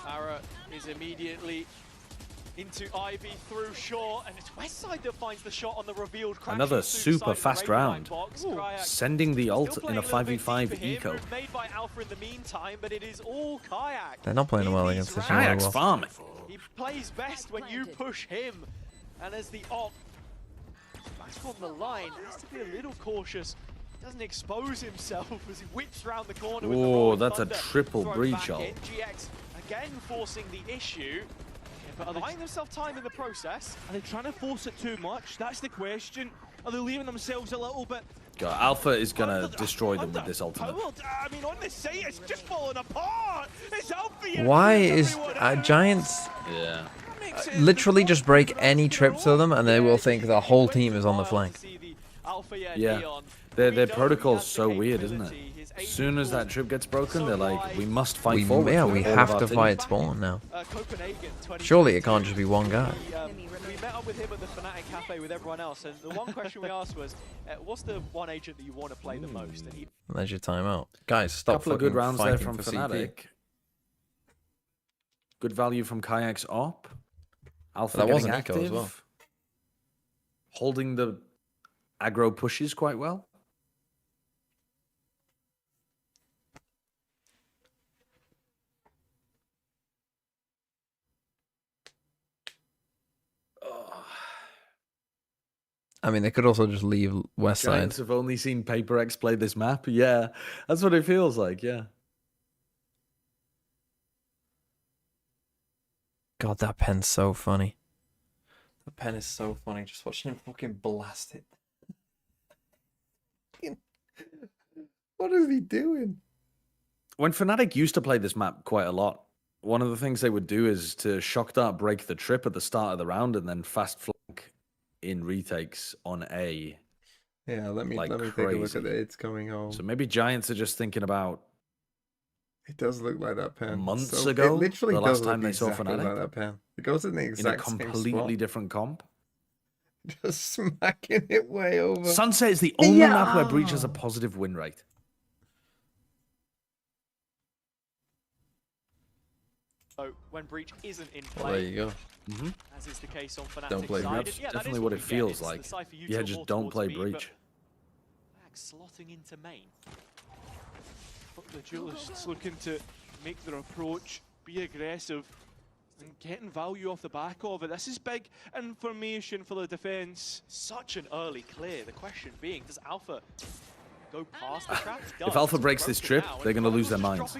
Ara is immediately into Ivy through short, and it's Westside that finds the shot on the revealed crash. Another through the super side of the fast radar line round. box. Kayak Sending the still ult in playing a little bit 5v5 deep for him. eco. Move made by Alpha in the meantime, but it is all Kayak. They're not playing in well these against this rounds. Kayak's well. farming. He plays best when you push him, and as the op back on the line, has to be a little cautious. Doesn't expose himself as he whips round the corner. With the Oh, rolling that's a thunder. triple Throw breach back ult. in. GX again forcing the issue, but buying themselves time in the process. Are they trying to force it too much? That's the question. Are they leaving themselves a little bit? God, Alpha is gonna destroy them with this ultimate. I mean, on the site, it's just falling apart. It's Alpha. Why is Giants Yeah. literally just break any trip to them and they will think the whole team is on the flank? Yeah. Their protocol's so weird, isn't it? As soon as that trip gets broken, they're like, we must fight forward. Yeah, with we all of have our to team. fight spawn now. Copenhagen, Surely it can't just be one guy. We met up with him at the Fnatic Cafe with everyone else, and the one question we asked was, what's the one agent that you want to play the most? And he There's your timeout. Guys, stop Couple of good fucking rounds there fighting from for CP. Fnatic. Good value from Kayak's op. Alpha That was getting an echo active. as well. Holding the aggro pushes quite well. I mean, they could also just leave West Side. Giants have only seen Paper X play this map. Yeah, that's what it feels like. Yeah. God, that pen's so funny. The pen is so funny. Just watching him fucking blast it. What is he doing? When Fnatic used to play this map quite a lot, one of the things they would do is to shock dart break the trip at the start of the round and then fast flank in retakes on A. Yeah, let me like take a look at crazy. it. It's coming home. So maybe Giants are just thinking about It does look like that pen. months So- ago, it literally the does last time look they saw exactly Fnatic? like that pen. It goes in the in a exact same completely spot. different comp. Just smacking it way over. Sunset is the only map where Breach has a positive win rate. So when Breach isn't in Well, there play, you go. as is the case on Fnatic's Don't play side, Breach. and yeah, that Definitely is what we it get. feels It's the like. side for you Yeah, to just more don't towards play B, but Breach. Back slotting into main. The duelists looking to make their approach, be aggressive, and getting value off the back of it. This is big information for the defense. Such an early clear. The question being, does Alpha go past the trap? If Alpha breaks this trip, they're going to lose their minds.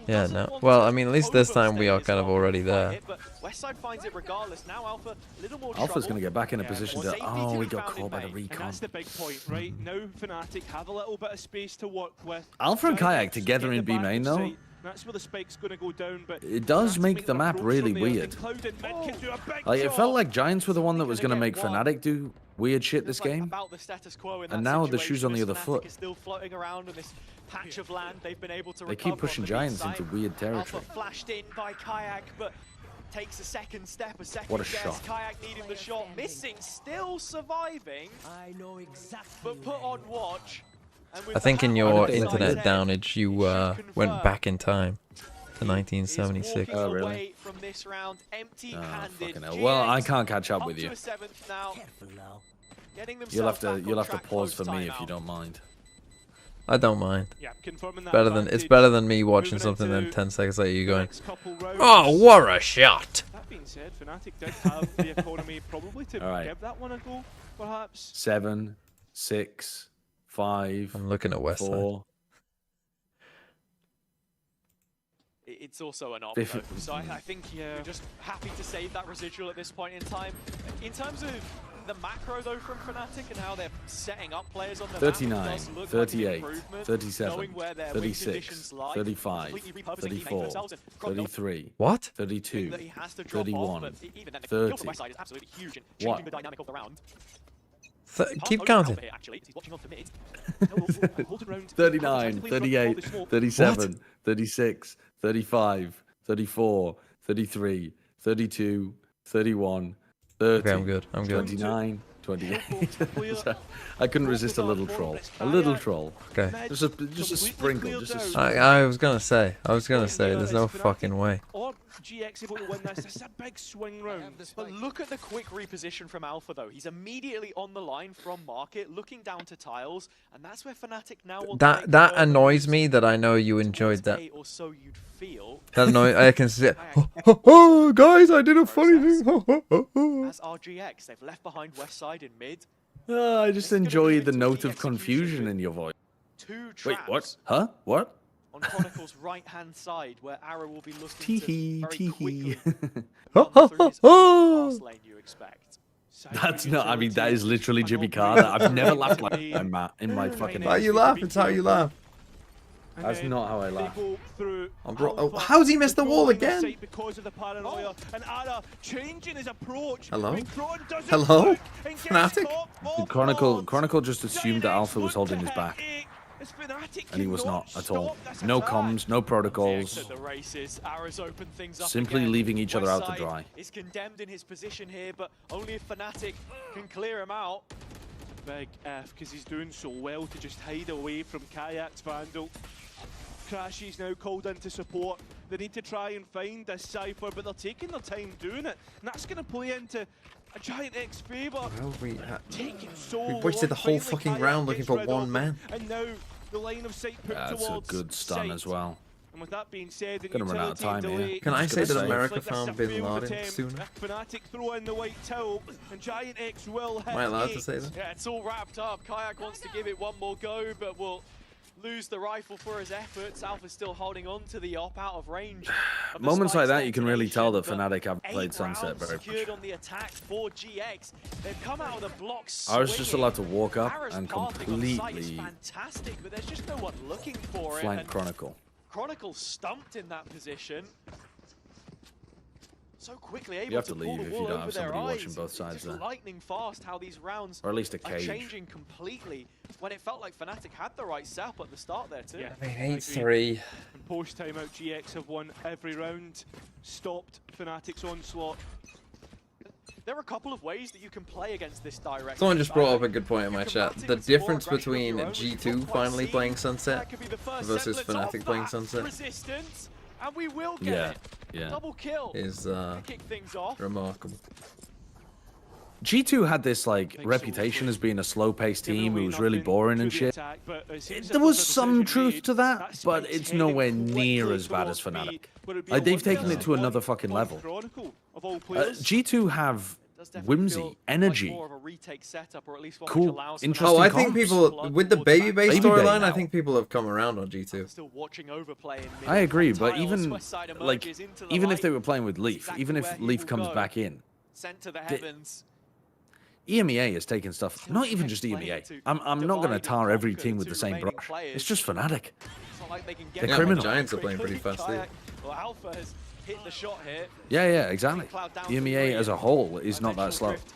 Yeah, no. Well, I mean, at least this time we are kind of already there. Westside finds it regardless. Now Alpha, a little more Alpha's trouble. going to get back in a Yeah, position well, to, safety oh, to we be got found in caught by the main, And recon. that's the big point, right? Now Fnatic have a little bit of space to work with. Alpha and Giants Kayak together get in the B back main, of though. sight. That's where the spike's going to go down, but It does Fnatic make the their map approach really from there, weird. and Cloud and Mid can do a big Like, it job. felt like Giants were the one that was going to make Gonna Fnatic do weird shit this Feels like game. about the status quo in And that now the shoe's on the situation other as foot. Fnatic is still floating around on this patch of land they've been able to They recover keep pushing on the Giants B side. into weird territory. Alpha flashed in by Kayak, but takes a second step, a second What a guess. shot. Kayak needing the shot, missing, still surviving. I know exactly. But put on watch. And with I think in the your hammer inside internet 10, downage, you went back in time to 1976. Oh, really? away from this round, empty-handed. Fucking hell. Well, I GX can't catch up up with to you. a seventh now. Getting You'll have themselves to back on track pause for me if post-timeout. you don't mind. I don't mind. Yeah, confirming that It's advantage. better than me watching Moving something then into 10 seconds later you the going, next couple rounds. oh, what a shot! That being said, Fnatic did have the economy probably to All right. give that one a go, perhaps. 7, 6, 5, I'm looking at West Side. 4. It's also an op, If- though. So I think you're just happy to save that residual at this point in time. In terms of the macro, though, from Fnatic and how they're setting up players on the map, it 39, does look like an 38, improvement, 37, knowing where their win 36, conditions lie, 35, completely repurposing 34, themselves and Crocodile 33, What? 32, that he has to drop 31, off, but even then, the kill from 30. Westside is absolutely huge in What? changing the dynamic of the round. Keep Over counting. Alpha here, actually, he's watching on for mid. Holding round. 39, 38, 37, 36, 35, 34, 33, 32, 31, 30, Okay, I'm good. I'm good. 29, 28. I couldn't resist a little troll. A little troll. Okay. Just a sprinkle. Just a I was gonna say, there's no fucking way. Or GX able to win this. This is a big swing round. But look at the quick reposition from Alpha, though. He's immediately on the line from market, looking down to tiles, and that's where Fnatic now want to make That further annoys moves me that I know you enjoyed towards that. A, or so you'd feel. That annoys. I can see. Oh, guys, I did a funny thing. As RGX, they've left behind Westside in mid. I just enjoy the note of confusion in your voice. Two Wait, traps what? Huh? What? on Chronicle's right-hand side, where Arrow will be looking Tee-hee, to very tee-hee. quickly run through his own fast lane, you expect. That's not. I mean, that is literally Jimmy Carter. I've never laughed like that in my fucking How life. you laugh? It's how you laugh. And That's then not how I they laugh. go through Oh, how's he missed the wall controlling again? site because of the paranoia, and Ara changing his approach. Hello? when Kron doesn't Hello? look and gets Fnatic? caught off Chronicle guard. just assumed that Alpha was holding his back, As Fnatic and he was cannot not at all. stop this No attack. comms, no protocols. At the races, Arrows open things up Simply again. leaving each other out to Westside dry. is condemned in his position here, but only if Fnatic can clear him out. Big F, because he's doing so well to just hide away from Kayak's Vandal. Crashy's now called in to support. They need to try and find this Cypher, but they're taking their time doing it. And that's going to play into a Giant X favour. Well, Taking so we wasted the long, whole finally fucking Kayak round looking gets for rid one of man. it. And now the line of sight put That's a towards good stun sight. as well. And with that being said, Gonna run out of time here. Can I Just say gonna that say. America Looks like found a Bin failed Laden attempt. sooner? Fnatic throw in the white towel, and Giant X will hit. Am I allowed to eight. say that? Yeah, it's all wrapped up. Kayak wants to give it one more go, but will lose the rifle for his efforts. Alpha's still holding on to the op out of range. Of the Moments like Spike's that, you can really tell that detonation, Fnatic have but played 8 Sunset rounds very secured much. on the attack for GX. They've come out of the block I was just swinging. allowed to walk up Arrow's and pathing on the site is completely fantastic, but there's just no one looking for it. flank and Chronicle. Chronicle stumped in that position. So quickly You able have to to pull leave the if wool you don't over have their somebody eyes. watching both It's sides just there. lightning fast how these rounds Or at least a are cage. changing completely when it felt like Fnatic had the right setup at the start there too. Yeah. I mean, 8-3. And post timeout, GX have won every round, stopped Fnatic's onslaught. There are a couple of ways that you can play against this direct. Someone just brought up a good point in my chat. The difference between G2 G2 finally playing Sunset versus Fnatic playing Sunset Resistance, and we will get Yeah, it. yeah. Double kill. is to kick things off. remarkable. G2 had this like reputation as being a slow-paced team who was really boring and shit. There was some truth to that, but it's nowhere near as bad as Fnatic. Like they've taken it to another fucking level. G2 have Does definitely feel whimsy, like energy. more of a retake setup, or at least one Cool, which allows interesting Oh, I Fnatic think comps. people with the baby base Baby Bay storyline. I now. think people have come around on G2. still watching overplay in mid. I agree, but Tiles, even Westside like emerges into the even if light, they were playing with Leaf, exactly even where if he Leaf will comes go. back in, sent to the heavens. EMEA has taken stuff. Not even just Playing EMEA. to I'm not going to divide and tar every conquer team the with the two same remaining brush. players. It's just Fnatic. It's not like they can get They're it criminal. Giants are playing pretty quickly. fast, too. Well, Alpha has hit the shot here. Yeah, exactly. Cloud down to EMEA three. as a whole is not that Potential slow. drift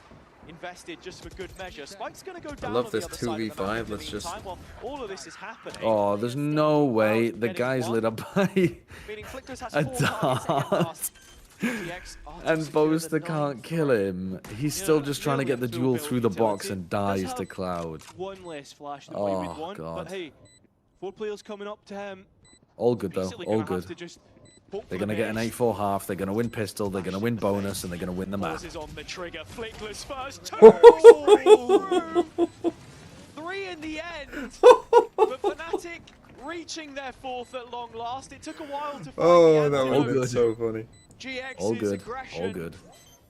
Invested just for good measure. Spike's going to go down love on this the other side of the 2v5. map in the Let's just- meantime while all of this is happening. Oh, there's no way the Getting guy's one. lit up by Meaning Flickers has a 4 targets against dart. us. GX are to and secure the Boaster can't ninth kill him. He's still just trying to get the duel through the box and dies to Cloud. One less flash than what he would Oh, want, God. but hey, 4 players coming up to him. All good though, Basically all gonna have good. to just hope They're for going the to get an best. 8-4 half, they're going to win pistol, they're going to win bonus, and they're going to win the map. Pauses on the trigger. Flickless first. 2 3 in the end. But Fnatic reaching their 4th at long last. It took a while to find Oh, the that antidote. would have been good. so funny. GX's All good, aggression. all good.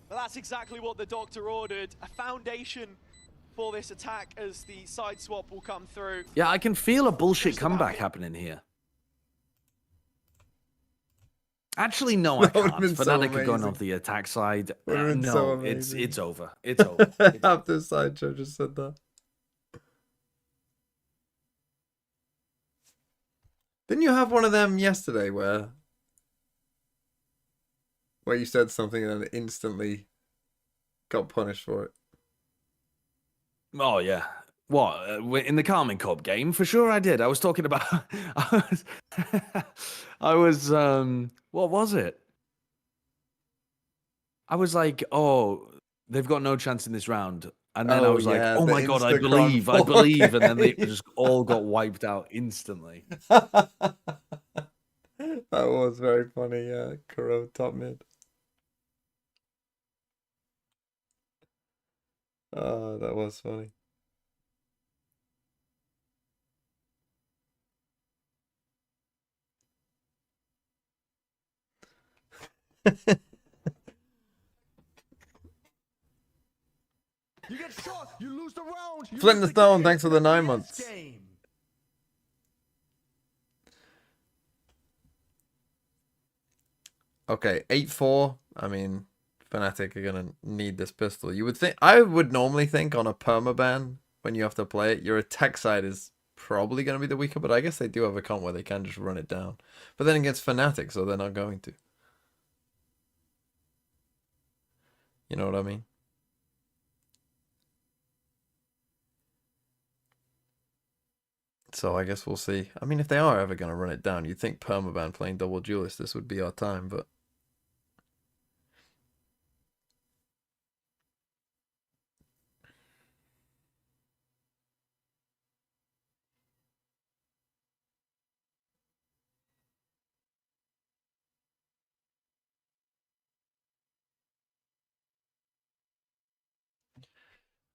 But that's exactly what the doctor ordered. A foundation for this attack as the side swap will come through. Yeah, I can feel a bullshit Just about comeback it. happening here. Actually, no, I That would've can't. been so Fnatic are going amazing. off the attack side. Would've been No, so it's amazing. over. It's over. Half the sideshow just said that. Didn't you have one of them yesterday where you said something and then instantly got punished for it? Oh yeah. What in the Carmine Cup game? For sure, I did. I was talking about. I was. What was it? I was like, oh, they've got no chance in this round, and then I Oh, was like, yeah, oh the my god, I Instagram believe, and then they play. just all got wiped out instantly. That was very funny, yeah. Kuro top mid. Oh, that was funny. You get shot, you lose the round. You Flint lose the Stone, game. thanks for the 9 It's months. game. Okay, 8-4. I mean, Fnatic are gonna need this pistol. You would think, I would normally think on a permaban when you have to play it, your attack side is probably gonna be the weaker, but I guess they do have a comp where they can just run it down. But then against Fnatic, so they're not going to. You know what I mean? So I guess we'll see. I mean, if they are ever gonna run it down, you'd think permaban playing double duelist, this would be our time, but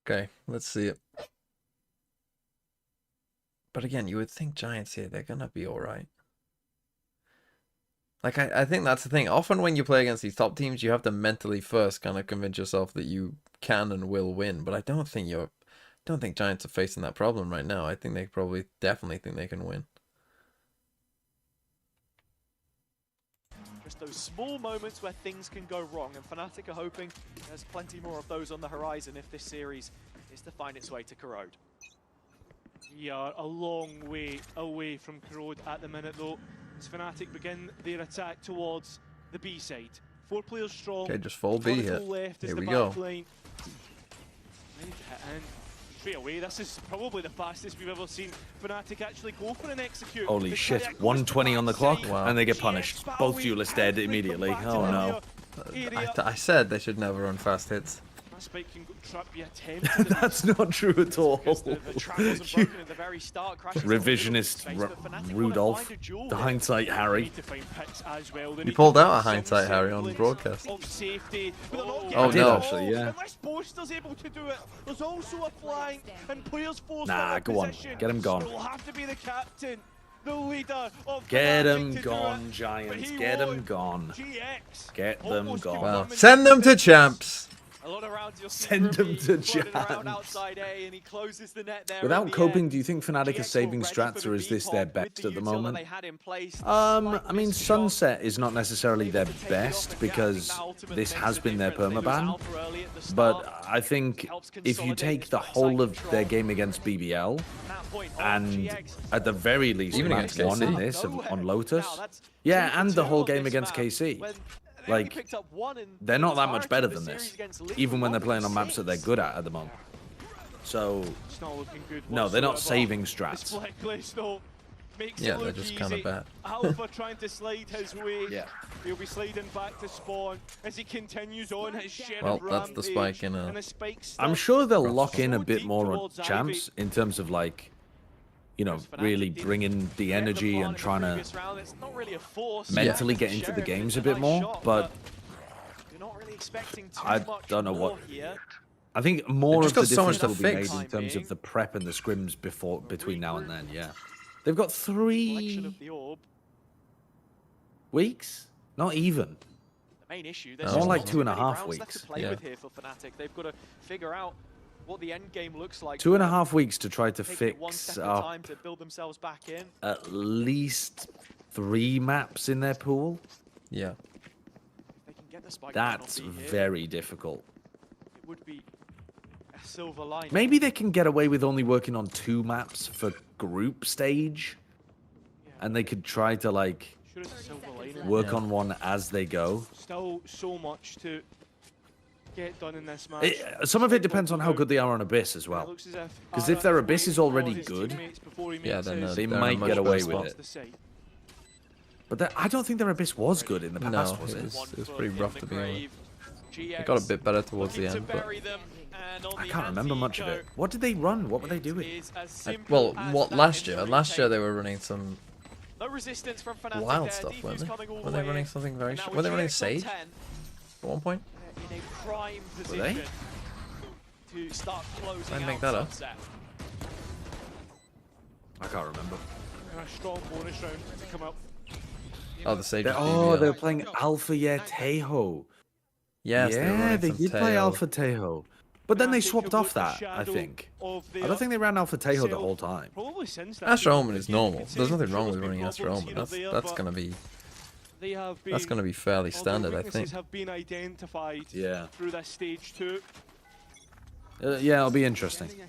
okay, let's see it. But again, you would think Giants here, they're gonna be alright. Like, I think that's the thing. Often when you play against these top teams, you have to mentally first kind of convince yourself that you can and will win. But I don't think Giants are facing that problem right now. I think they definitely think they can win. Just those small moments where things can go wrong, and Fnatic are hoping there's plenty more of those on the horizon if this series is to find its way to Corrode. We are a long way away from Corrode at the minute, though, as Fnatic begin their attack towards the B side. 4 players strong. Okay, just full B here. Here we go. And straight away, this is probably the fastest we've ever seen Fnatic actually go for an execute. Holy shit, 120 on the clock, and they get punished. Both duelists dead immediately. Oh no. I said they should never run fast hits. Spike can trap the attempt. That's not true at all. Revisionist Rudolph, the hindsight Harry. You pulled out a hindsight Harry on the broadcast. Oh no, actually, yeah. Able to do it. There's also a flank, and players forced Nah, go on, get him gone. It will have to be the captain, the leader of Get Fnatic him to do gone, it. Giants. But Get he him won. gone. GX Get them almost gone. give Well, them send them to champs. A lot of rounds you'll see Send them Ruby to floating around Giants. outside A, and he closes the net there Without in the coping, end. do you think Fnatic GX is saving were ready strats, for or the is this V-pop their with best the at the util that moment? they had in place. I Slight mean, missed shot. Sunset is not necessarily their Able to take it best off, but yeah, I think because that ultimately this makes has a been their difference. They lose permaban. Alpha early at the start. But I think Helps if you consolidate take this the backside whole of control. their game against BBL, At that point, and GX at the very least Even map against 1 in KC. this nowhere. on Lotus, Now, that's yeah, 2 and for the 2 whole on game this against map, KC. when they Like, only picked up 1 in they're not that much entirety better of the than series this, against Liquid, even when they're 1 playing for on maps that they're 6. good at the moment. So, It's not looking good. no, they're not whatsoever. saving This strats. blacklist, though, makes Yeah, it they're look just easy. kind of bad. Alpha trying to slide his way. Yeah. He'll be sliding back to spawn as he continues on his share Well, of that's the rampage, spike in a- and the spike's I'm still sure they'll lock in a so bit deep more on towards champs in terms of like, you know, Fnatic really didn't bringing the get energy part and in the trying to previous round. It's not really a force. mentally Yeah. get into the Sheriff, games it's a bit nice more, shot, but you're not really expecting too I much don't know more what- here. I think more just of the got so much difference to will be fix. made in terms Timing. of the prep and the scrims between now and then, yeah. They've got Selection 3 of the orb. weeks? Not even. The main issue, More there's just like not 2.5 too many rounds left weeks, to play yeah. with here for Fnatic. They've got to figure out what the end game looks like. 2.5 weeks to try to Taking it one fix step at a up time to build themselves back in. at least 3 maps in their pool. Yeah. If they can get the spike down on That's B here, very difficult. it would be a silver lining. Maybe they can get away with only working on 2 maps for group stage, and they could try to like sure it's a silver lining. work on one as they go. Still so much to get done in this match. Some of it depends on how good they are on Abyss as well. Because if their Abyss is already good, Yeah, then they they're in a might much get away better with spot. it. But I don't think their Abyss was good in the No, past, was it it? was- it was pretty rough to be honest. GX It got a bit better towards the looking end, to but bury them, and on I the can't remember much of it. anti-eco, What did they run? What were they doing? is as I, simple well, as what that last year? injury Last year tape. they were running some No resistance from Fnatic wild there. stuff, weren't Defuse they? coming all Were the they way running in. something very? And now Were with they running GX on Sage 10, at one point? in a prime they? position to start closing Try and make out that up. Sunset. I can't remember. And a strong bonus round to come up. Oh, the Sage. Oh, was they were BBL. playing Alpha Yeah Tejo. Yes, they were Yeah, running they some did play tail. Alpha Tejo. But then they Fnatic swapped have off got the that, I shadow think. of I their don't think they ran Alpha Tejo the self whole time. Probably since that Astro season. Omen is You normal. could say There's nothing sure wrong there's with been running Astro problems Omen. here or That's there, that's but gonna be they have been, that's gonna be fairly all their standard, I weaknesses think. have been identified Yeah. through this stage 2. Yeah, it'll be interesting. You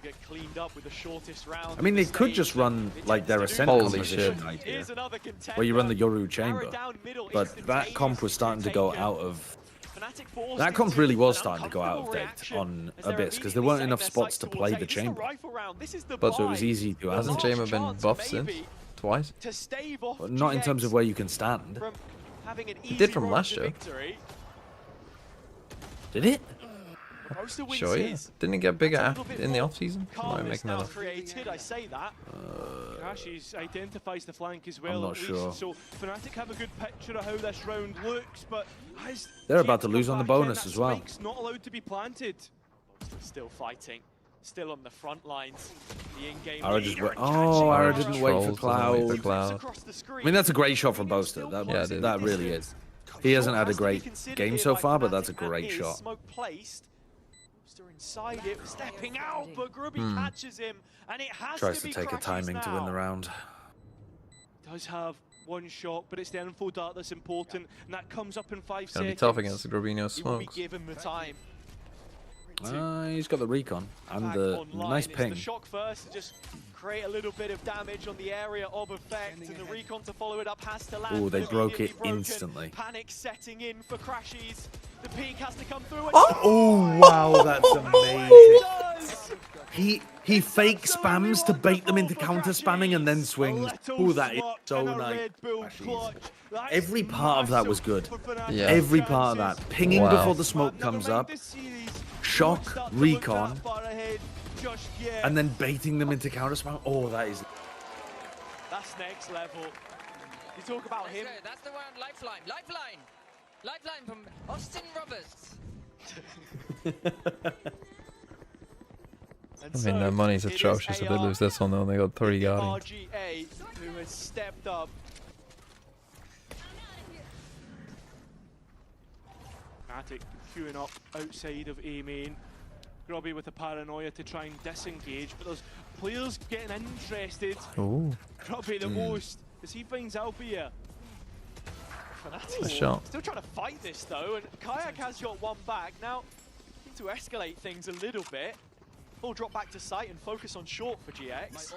get cleaned up with the shortest round. I mean, of they the could stage. just run It like their tends to ascent do Holy composition shit. idea, Here's another contender. where you run the Yoru Narrow chamber. down middle, But that comp was starting to go out of. Fnatic forced That comp into really was an starting to go out of uncomfortable date reaction on as they're Abyss because there immediately weren't setting enough their spots sights to towards, play hey, the this is the chamber. rifle round, this is the But so it was buy. easy to. Hasn't last Jamer been chance, buffed since? maybe, Twice? to stave off Not in terms GX of where you can stand. from having an It did easy from road last to year. victory. Did it? Most of wins Sure, yeah. his. Didn't it get bigger That's a little bit in the more off season? Am I calmness making now that up? created, I say that. Crashes identifies the flank as well. not at least. sure. So Fnatic have a good picture of how this round looks, but as They're about Jets to lose come on the back in, bonus that as well. spike's not allowed to be planted. Still fighting, still on the front lines. The in-game Ara just leader wait. and Oh, Ara Just didn't wait for trolls, doesn't wait for Cloud. Cloud. Across the screen. I mean, that's a great shot from Boaster. Yeah, it is. That really is. He hasn't had a great game so far, but that's a great shot. Smoke placed. Boaster inside it, stepping out, but Grubby catches him, and it has Tries to to be take a Crashies timing to win the now. round. does have one shot, but it's the info dart that's important, and that comes up in 5 Gonna seconds. be tough against the Grubino He will be smokes. given the time. He's got the recon and Back the online. nice It's ping. the shock first to just create a little bit of damage on the area of effect, and the recon to follow it up has to land. Ooh, they but broke it immediately broken. instantly. Panic setting in for Crashies. The peak has to come through. And Oh wow, that's amazing. it does! He fake spams to bait them into counter spamming and then swings. Oh, that is so nice. Every part of that was good. Yeah. Every part of that. Pinging Wow. before the smoke comes up, shock, recon, and then baiting them into counter spam. Oh, that is. That's next level. You talk about him. That's the one, Lifeline. Lifeline! Lifeline from Austin Roberts. And I mean, their money's it is atrocious if they AR lose this one, though. They got 3 Guardians. RGA who has stepped up. Matic queuing up outside of A main. Grubby with the paranoia to try and disengage, but there's players getting interested. Ooh, Grubby the most as he finds Albia. Fnatic a shot. still trying to fight this though, and Kayak has got one back. Now, need to escalate things a little bit. Full drop back to site and focus on short for GX. It's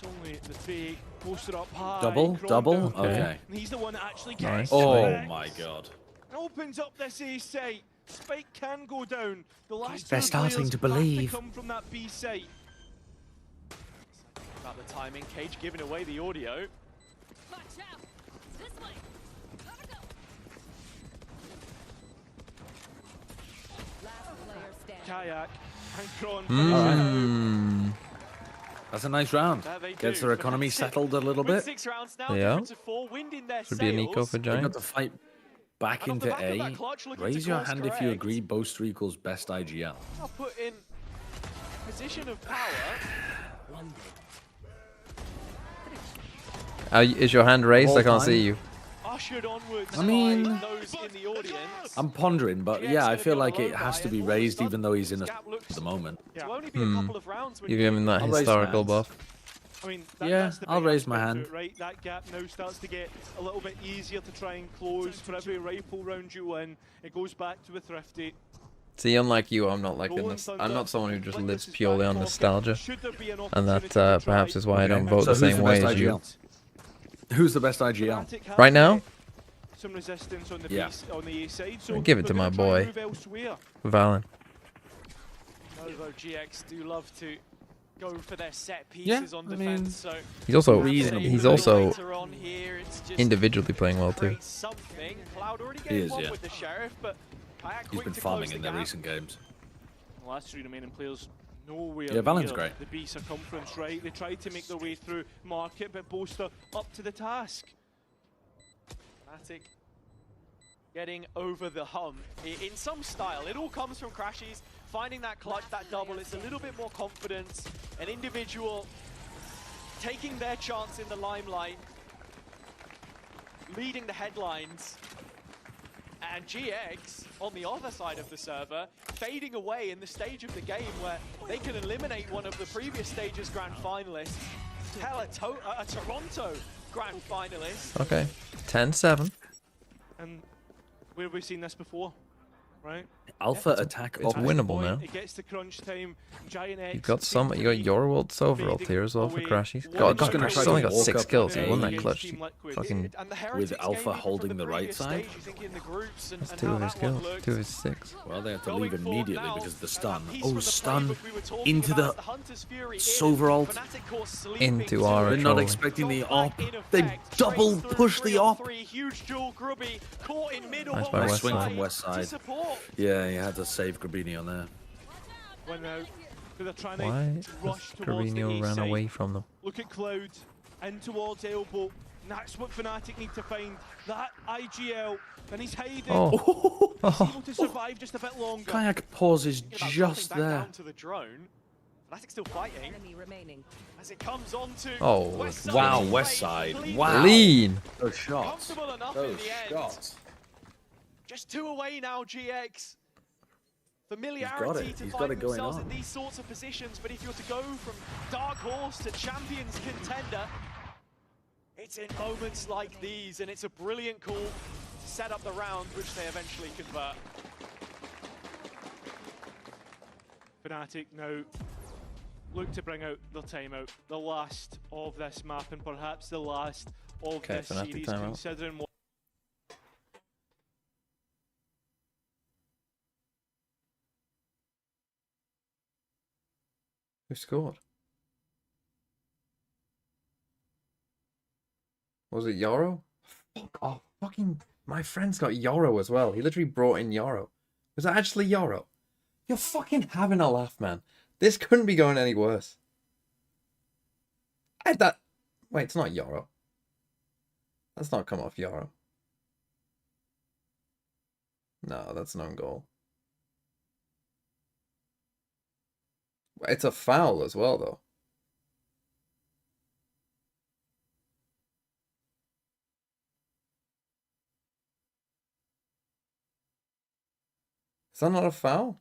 only the fake poster up high. Double? Cron Double? down there, Okay. And he's the one that actually Nice. gets Oh it. my god. Opens up this A site. Spike can go down. The last They're two starting players to have believe. come from that B site. About the timing, Cage giving away the audio. Kayak and Cron. That's a nice round. There they Gets do. their economy Fnatic settled a little with bit. 6 rounds now, Yeah. difference of 4, wind in their should be an eco sails. for They got Giants. to fight back And off the into back of A. that clutch, looking Raise to your course hand if you correct. agree Boaster equals best IGL. Now put in position of power. Is your hand raised? I can't All see time. you. Ushered onwards I mean- by those in the audience. I'm pondering, but yeah, I feel like it has to be raised All of a even though he's in a sudden, at the moment. To only be a couple of rounds when You give him that I'll raise historical hands. buff. I mean, Yeah, that's the I'll big raise my aspect to hand. it, right? That gap now starts to get a little bit easier to try and close. For every rifle round you win, it goes back to a thrifty. See, unlike you, I'm not like I'm not someone who just lives purely on nostalgia, and that perhaps is why I don't vote So the who's same the way best as you. IGL? Who's the best IGL? Right now? Some resistance on the Yeah. on the A side. So Give it to they're my gonna try and boy. move elsewhere. Valen. Although GX do love to go for their set Yeah, pieces on I defense, mean, so He's also Reasonable. he's also later on here, it's just individually playing well too. create something. Cloud already He getting is, one yeah. with the Sheriff, but Kayak He's quick been to farming close in the their gap. recent games. The last 3 remaining players nowhere Yeah, Valen's near great. the B circumference, right? They tried to make their way through market, but Boaster up to the task. Fnatic getting over the hump in some style. It all comes from Crashies, finding that clutch, that double. It's a little bit more confidence, an individual taking their chance in the limelight, leading the headlines. And GX, on the other side of the server, fading away in the stage of the game where they can eliminate one of the previous stage's grand finalists. Hell, a Toronto grand finalist. Okay, 10-7. And where have we seen this before, right? Alpha attack It's up. winnable Point, now. It gets to crunch time. Giant X. You've got some. You got your world silver up here as well for Crashies. Away. God, just gonna Crashies try to only got walk 6 up kills. He and won that engage clutch. Team Liquid. Fucking And the Heretics Alpha game, even holding from the right previous side. stage, you think in the groups and, that's and 2 how of his that one kills. looked. 2 of his 6. Well, they have to Going leave forward immediately now, because of the and stun. that piece Oh, from the stun playbook we were talking into about, the Hunter's Fury in, Silver ult. Fnatic caught sleeping, Into so our They're not trolling. expecting the got op. back in They effect, double straight through push the 3 on op. 3, huge duel, Grubby caught in middle. Nice on by one West swing side. from West to side. support. Yeah, you had to save Grabini on there. When out. They're trying Why to has rush towards the Carino A ran side. away from them? Look at Cloud, in towards Elbow. And that's what Fnatic need to find. That IGL, and he's hiding. Oh, He's able to survive just a bit longer. Kayak pauses Thinking about just dropping back there. down to the drone. Fnatic still fighting. Enemy remaining. As it comes on to Oh, West Side. Wow, West Side. Clean. Wow. Clean. Those shots. Comfortable enough Those in the end. shots. Just 2 away now, GX. He's Familiarity got it. to He's got find it going themselves on. in these sorts of positions, but if you're to go from dark horse to champions contender, it's in moments like these, and it's a brilliant call to set up the round, which they eventually convert. Fnatic now look to bring out their timeout, the last of this map, and perhaps the last of Okay, this Fnatic series, timeout. considering what. Who scored? Was it Yoro? Fuck off. Fucking, my friend's got Yoro as well. He literally brought in Yoro. Was that actually Yoro? You're fucking having a laugh, man. This couldn't be going any worse. Wait, it's not Yoro. That's not come off Yoro. No, that's an own goal. It's a foul as well, though. Is that not a foul?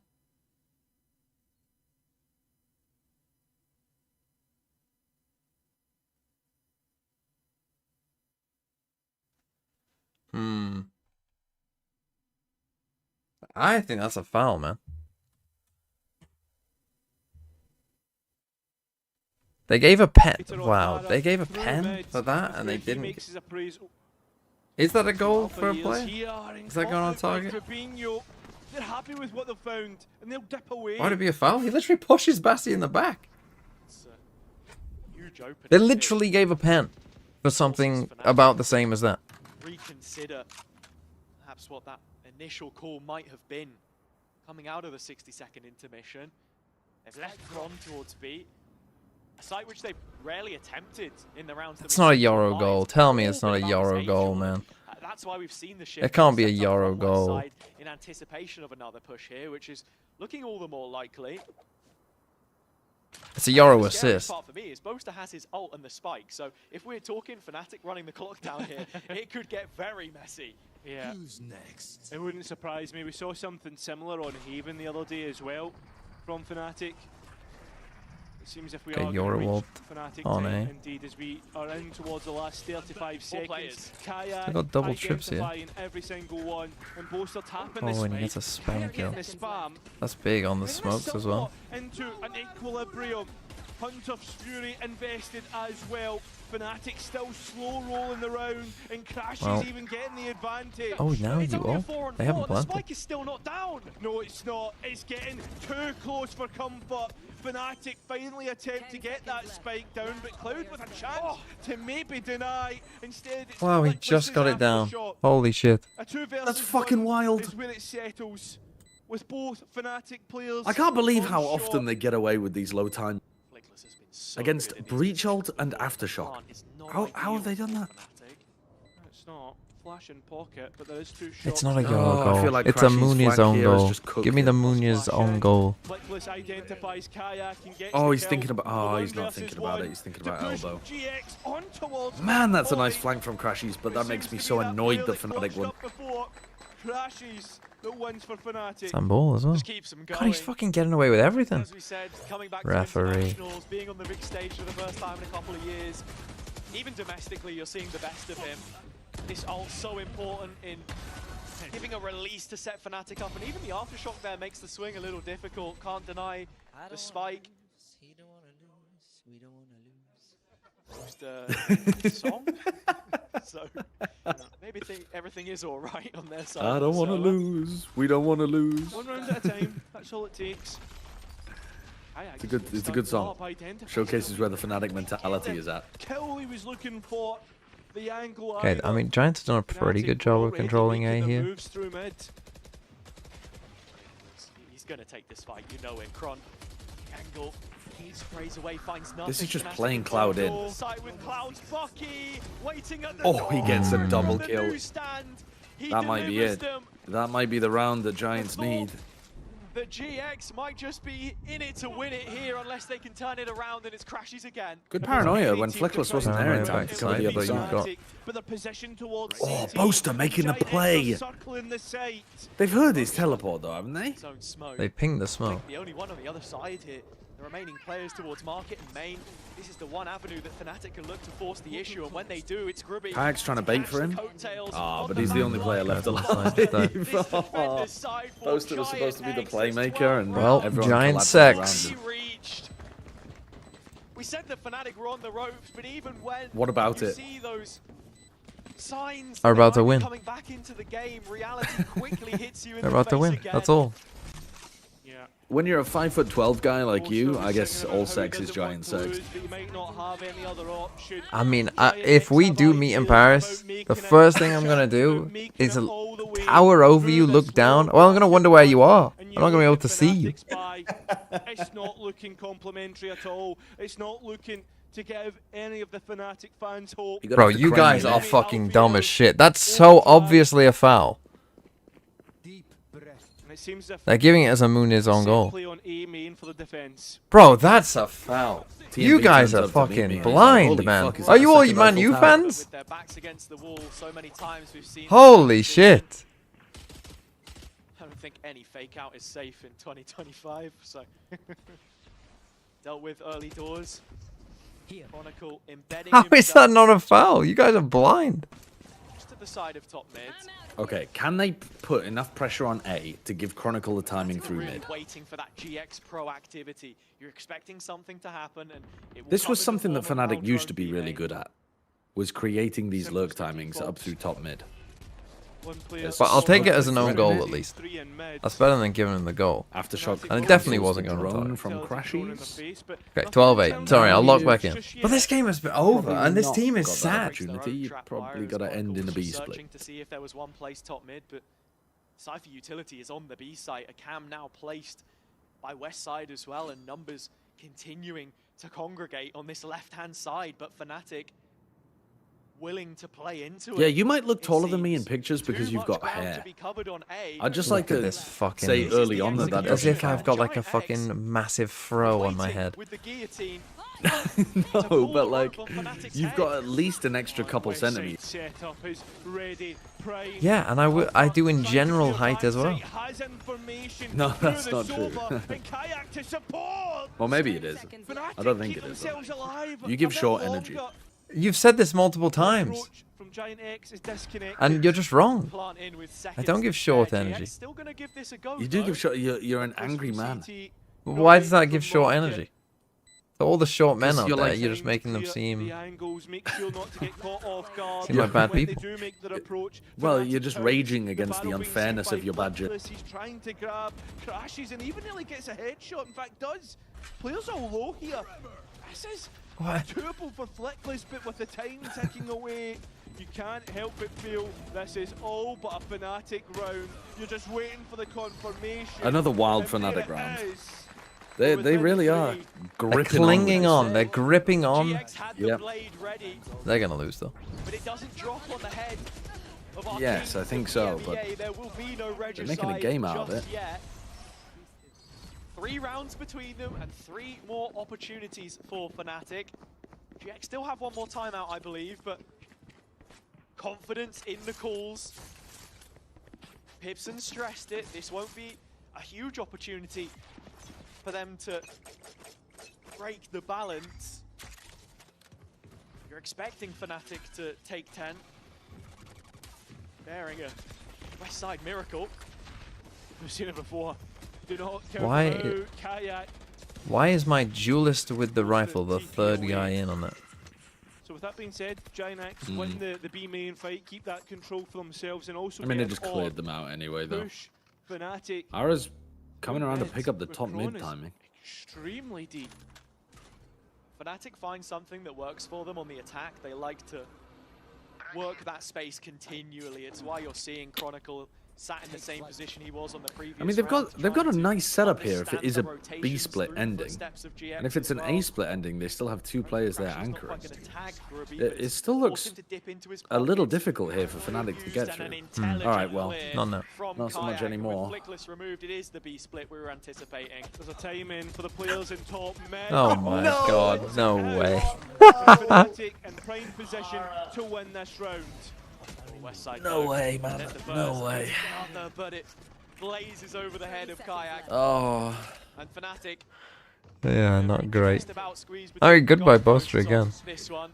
I think that's a foul, man. They gave a pen. Wow, they gave a pen for that, and they didn't. Is that a goal for a player? Is that going on target? They're happy with what they've found, and they'll dip away. Why'd it be a foul? He literally pushes Bassi in the back. It's a huge opening. They literally gave a pen for something about the same as that. Reconsider perhaps what that initial call might have been coming out of the 60-second intermission. They've left Kron towards B, a site which they've rarely attempted in the rounds. It's not a Yoro goal. Tell me it's not a Yoro goal, man. That's why we've seen the shift. It can't be a Yoro goal. In anticipation of another push here, which is looking all the more likely. It's a Yoro The assist. scariest part for me is Boaster has his ult and the spike, so if we're talking Fnatic running the clock down here, it could get very messy. Yeah. Who's next? It wouldn't surprise me. We saw something similar on Haven the other day as well from Fnatic. It seems if we Okay, are Yoro going walled to reach Fnatic on time, A. indeed, as we are in towards the last 35 seconds. players. Kayak They got double trips here. identifying every single one, and Boaster tapping Oh, the and he spike, gets a spam kill. getting the spam. That's big on the Bringing us smokes as well. somewhat into an equilibrium. Hunter's Fury invested as well. Fnatic still slow rolling the round, and Crash Well. is even getting the advantage. Oh, now It's you only a all. 4-on-4, They haven't the planted. spike is still not down. No, it's not. It's getting too close for comfort. Fnatic finally attempt to get that spike down, but Cloud with a chance to maybe deny. Instead, it's Wow, he Liquid's just got it down. aftershot. Holy shit. A 2 versus That's fucking 1 wild. is where it settles, with both Fnatic players. I can't believe on how shot. often they get away with these low time Flickless has been so against good in these Breach ult positions. and Aftershock. Kron is not How ideal have they done that? for Fnatic. No, it's not. Flash in pocket, but there is 2 shots. It's not a Oh, Yoro I goal. feel like It's a Crashy's Muniz flank own here has goal. just cooked Give me the him. Muniz Flash own in. goal. Flickless identifies Kayak and gets Oh, the he's kill. thinking about. Oh, The he's 1 not versus thinking about 1 it. He's thinking to about push elbow. GX on towards Man, that's a nice point. flank from Crashies, but that It makes seems me to so be that annoyed player that that Fnatic clutched won. up before. Crashes that wins for Fnatic. It's on ball as well. Just keeps them going. God, he's fucking getting away with everything. As we said, coming back Referee. to internationals, being on the big stage for the first time in a couple of years. Even domestically, you're seeing the best of him. This ult's so important in giving a release to set Fnatic up, and even the aftershock there makes the swing a little difficult. Can't deny the spike. He don't wanna lose. We don't wanna lose. Just song. So maybe everything is all right on their side. I don't want to So, lose. We don't want to lose. 1 round at a time. That's all it takes. It's a good song. Showcases where the Fnatic mentality is at. Kill he was looking for. The angle. Okay, I mean, Giants have done a pretty good job of controlling A here. Moves through mid. he's going to take this fight, you know it. Kron, angle, he sprays away, finds nothing. This is just Fnatic playing in Cloud in. control. Side with Cloud, Bucky, waiting at the Oh, he door. gets a double The kill. newsstand. He That might be delivers it. them. That might be the round the Giants need. that GX might just be in it to win it here unless they can turn it around and it crashes again. Good paranoia when Flickless wasn't there in time to cover the other side. But the position towards Oh, CT, Boaster making a Giant play. X are circling the site. They've heard his teleport though, haven't they? Zone smoke. They pinged the I smoke. think the only one on the other side here. The remaining players towards Market and Main. This is the one avenue that Fnatic can look to force the issue, and when they do, it's Grubby. Kayak's trying to bait for him. Ah, but he's the only player left alive. Boaster was supposed to be the playmaker, and well, everyone Giant collapsed sex. around him. We said that Fnatic were on the ropes, but even when What about you it? see those signs Are that about they to might be win. coming back into the game, reality quickly hits you in They're the about to face win. again. That's all. Yeah. When you're a 5'12" guy like you, I guess Singing about all how he sex is doesn't giant want sex. blues, but he might not have any other option. I mean, Giant if X we have do meet in ideas Paris, about making the it first thing I'm gonna do about making is it all the way tower over through you, this look down. world Well, I'm gonna wonder where you are. and I'm not gonna be able to see you. Fnatic's buy, it's not looking complimentary at all. It's not looking to give any of the Fnatic fans hope. Bro, you guys are fucking dumb as shit. That's so obviously a foul. And it seems as if They're giving it as a Muniz on goal. simply on A main for the defense. Bro, that's a foul. TNB You guys turns are up to meet fucking me. blind, Holy man. fuck, is Are that you a all second Man rifle U tower? fans? With their backs against the wall, so many times we've seen. Holy shit. I don't think any fake out is safe in 2025, so dealt with early doors. Chronicle embedding How is that himself not a foul? You guys are blind. just to the side of top mid. Okay, can they put enough pressure on A to give Chronicle the timing through Really mid? waiting for that GX proactivity. You're expecting something to happen, and it will This come was in the something that form of Fnatic round used to round be really beating. good at, was creating these Simple lurk sticky timings up box. through top mid. One player But I'll take it as an Threat own goal mid. at least. three in mid. That's better than giving him the goal. Aftershock. And it definitely cancels wasn't the gonna drone retire. from crashes. Okay, 12-8. Sorry, I'll log back in. Just yet. But this game has been over, Probably and this not team is got that sad. opportunity. Their own You trap probably fire as gotta end in a Chronicle's B just split. searching to see if there was one place top mid, but Cypher utility is on the B site. A cam now placed by West side as well, and numbers continuing to congregate on this left-hand side, but Fnatic willing to play into it. Yeah, you might look it taller than me in seems. pictures Too because you've much got ground to hair. be covered on A. I'd just Look like at to this fucking- say This is early the on that that execution. As if doesn't I've got like a Giant X fucking massive fro on my waiting head. with the guillotine. No, but like, on Fnatic's you've head. got at least an extra couple West side centimeters. setup is ready, prime. Yeah, and I do in general height as well. Has information No, through that's the not true. Sova, and Kayak to support. Well, maybe it is. Fnatic I don't think keep it is, themselves alive You give a bit short energy. longer. You've said this multiple times, Approach from Giant X is disconnected. and you're just wrong. Plant in with I don't give short seconds. energy. Still gonna give this a go, You do though. give short. You're an angry From man. CT, Why does no that give from short Market. energy? So all the short men Because out you're there, like- you're just making them Clear seem. the angles, make sure not to get caught off guard. Seem like bad when people. They do make their approach, Well, Fnatic you're just turns, raging against the barrel being unfairness seen of your by budget. Flickless. He's trying to grab, crashes, and even nearly gets a headshot. In fact, does. Players are low here. This is What? doable for Flickless, but with the time ticking away, you can't help but feel this is all but a Fnatic round. You're just waiting for the confirmation. Another wild and there Fnatic it round. is. They Within really are three. gripping They're clinging on. on. They're gripping on. GX had the Yep. blade ready, They're gonna lose though. but it doesn't drop on the head of our Yes, kings I think of so, the but EMEA. There will be no regicide making a game out of just it. Yet. 3 rounds between them and 3 more opportunities for Fnatic. GX still have one more timeout, I believe, but confidence in the calls. Pipson stressed it. This won't be a huge opportunity for them to break the balance. You're expecting Fnatic to take 10. Bearing a West Side miracle. We've seen it before. Do not count Why them i- out. Kayak. Why is my duelist with the rifle the third guy in on that? So with that being said, Giant X win the B main fight, keep that control for themselves, and also I mean, get it just on, cleared them out anyway, though. push Fnatic Ara's coming around to mid pick up the with top mid Cron is timing. extremely deep. Fnatic find something that works for them on the attack. They like to work that space continually. It's why you're seeing Chronicle sat in the same position he was on the previous. I mean, they've got a nice setup here if it is a B split ending, and if it's an A split ending, they still have 2 players there anchoring. It still looks a little difficult here for Fnatic to get through. All right, well, not so much anymore. Removed, it is the B split we were anticipating. There's a time in for the players in top mid. Oh my god, no way. Fnatic in prime position to win this round. No way, man. No way. But it blazes over the head of Kayak. Oh. And Fnatic. Yeah, not great. Oh, goodbye, Boaster again. This one.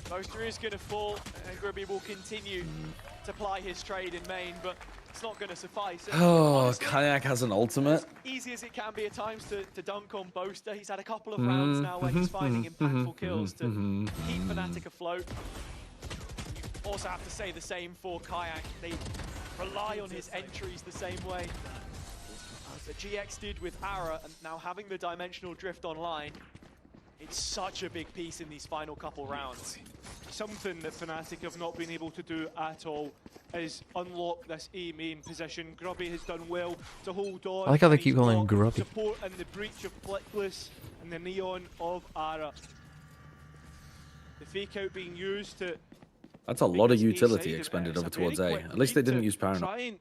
Boaster is going to fall, and Grubby will continue to ply his trade in main, but it's not going to suffice. Oh, honestly, Kayak has an ultimate. As easy as it can be at times to dunk on Boaster, he's had a couple of rounds now where he's finding impactful kills to keep Fnatic afloat. Also have to say the same for Kayak. They rely on his entries the same way that GX did with Ara, and now having the dimensional drift online, it's such a big piece in these final couple rounds. Something that Fnatic have not been able to do at all is unlock this A main position. Grubby has done well to hold on. I like how they keep calling him Grubby. Support in the breach of Flickless and the neon of Ara. The fake out being used to. That's a lot of utility expended over towards A. At least they didn't use Paranoid. Try and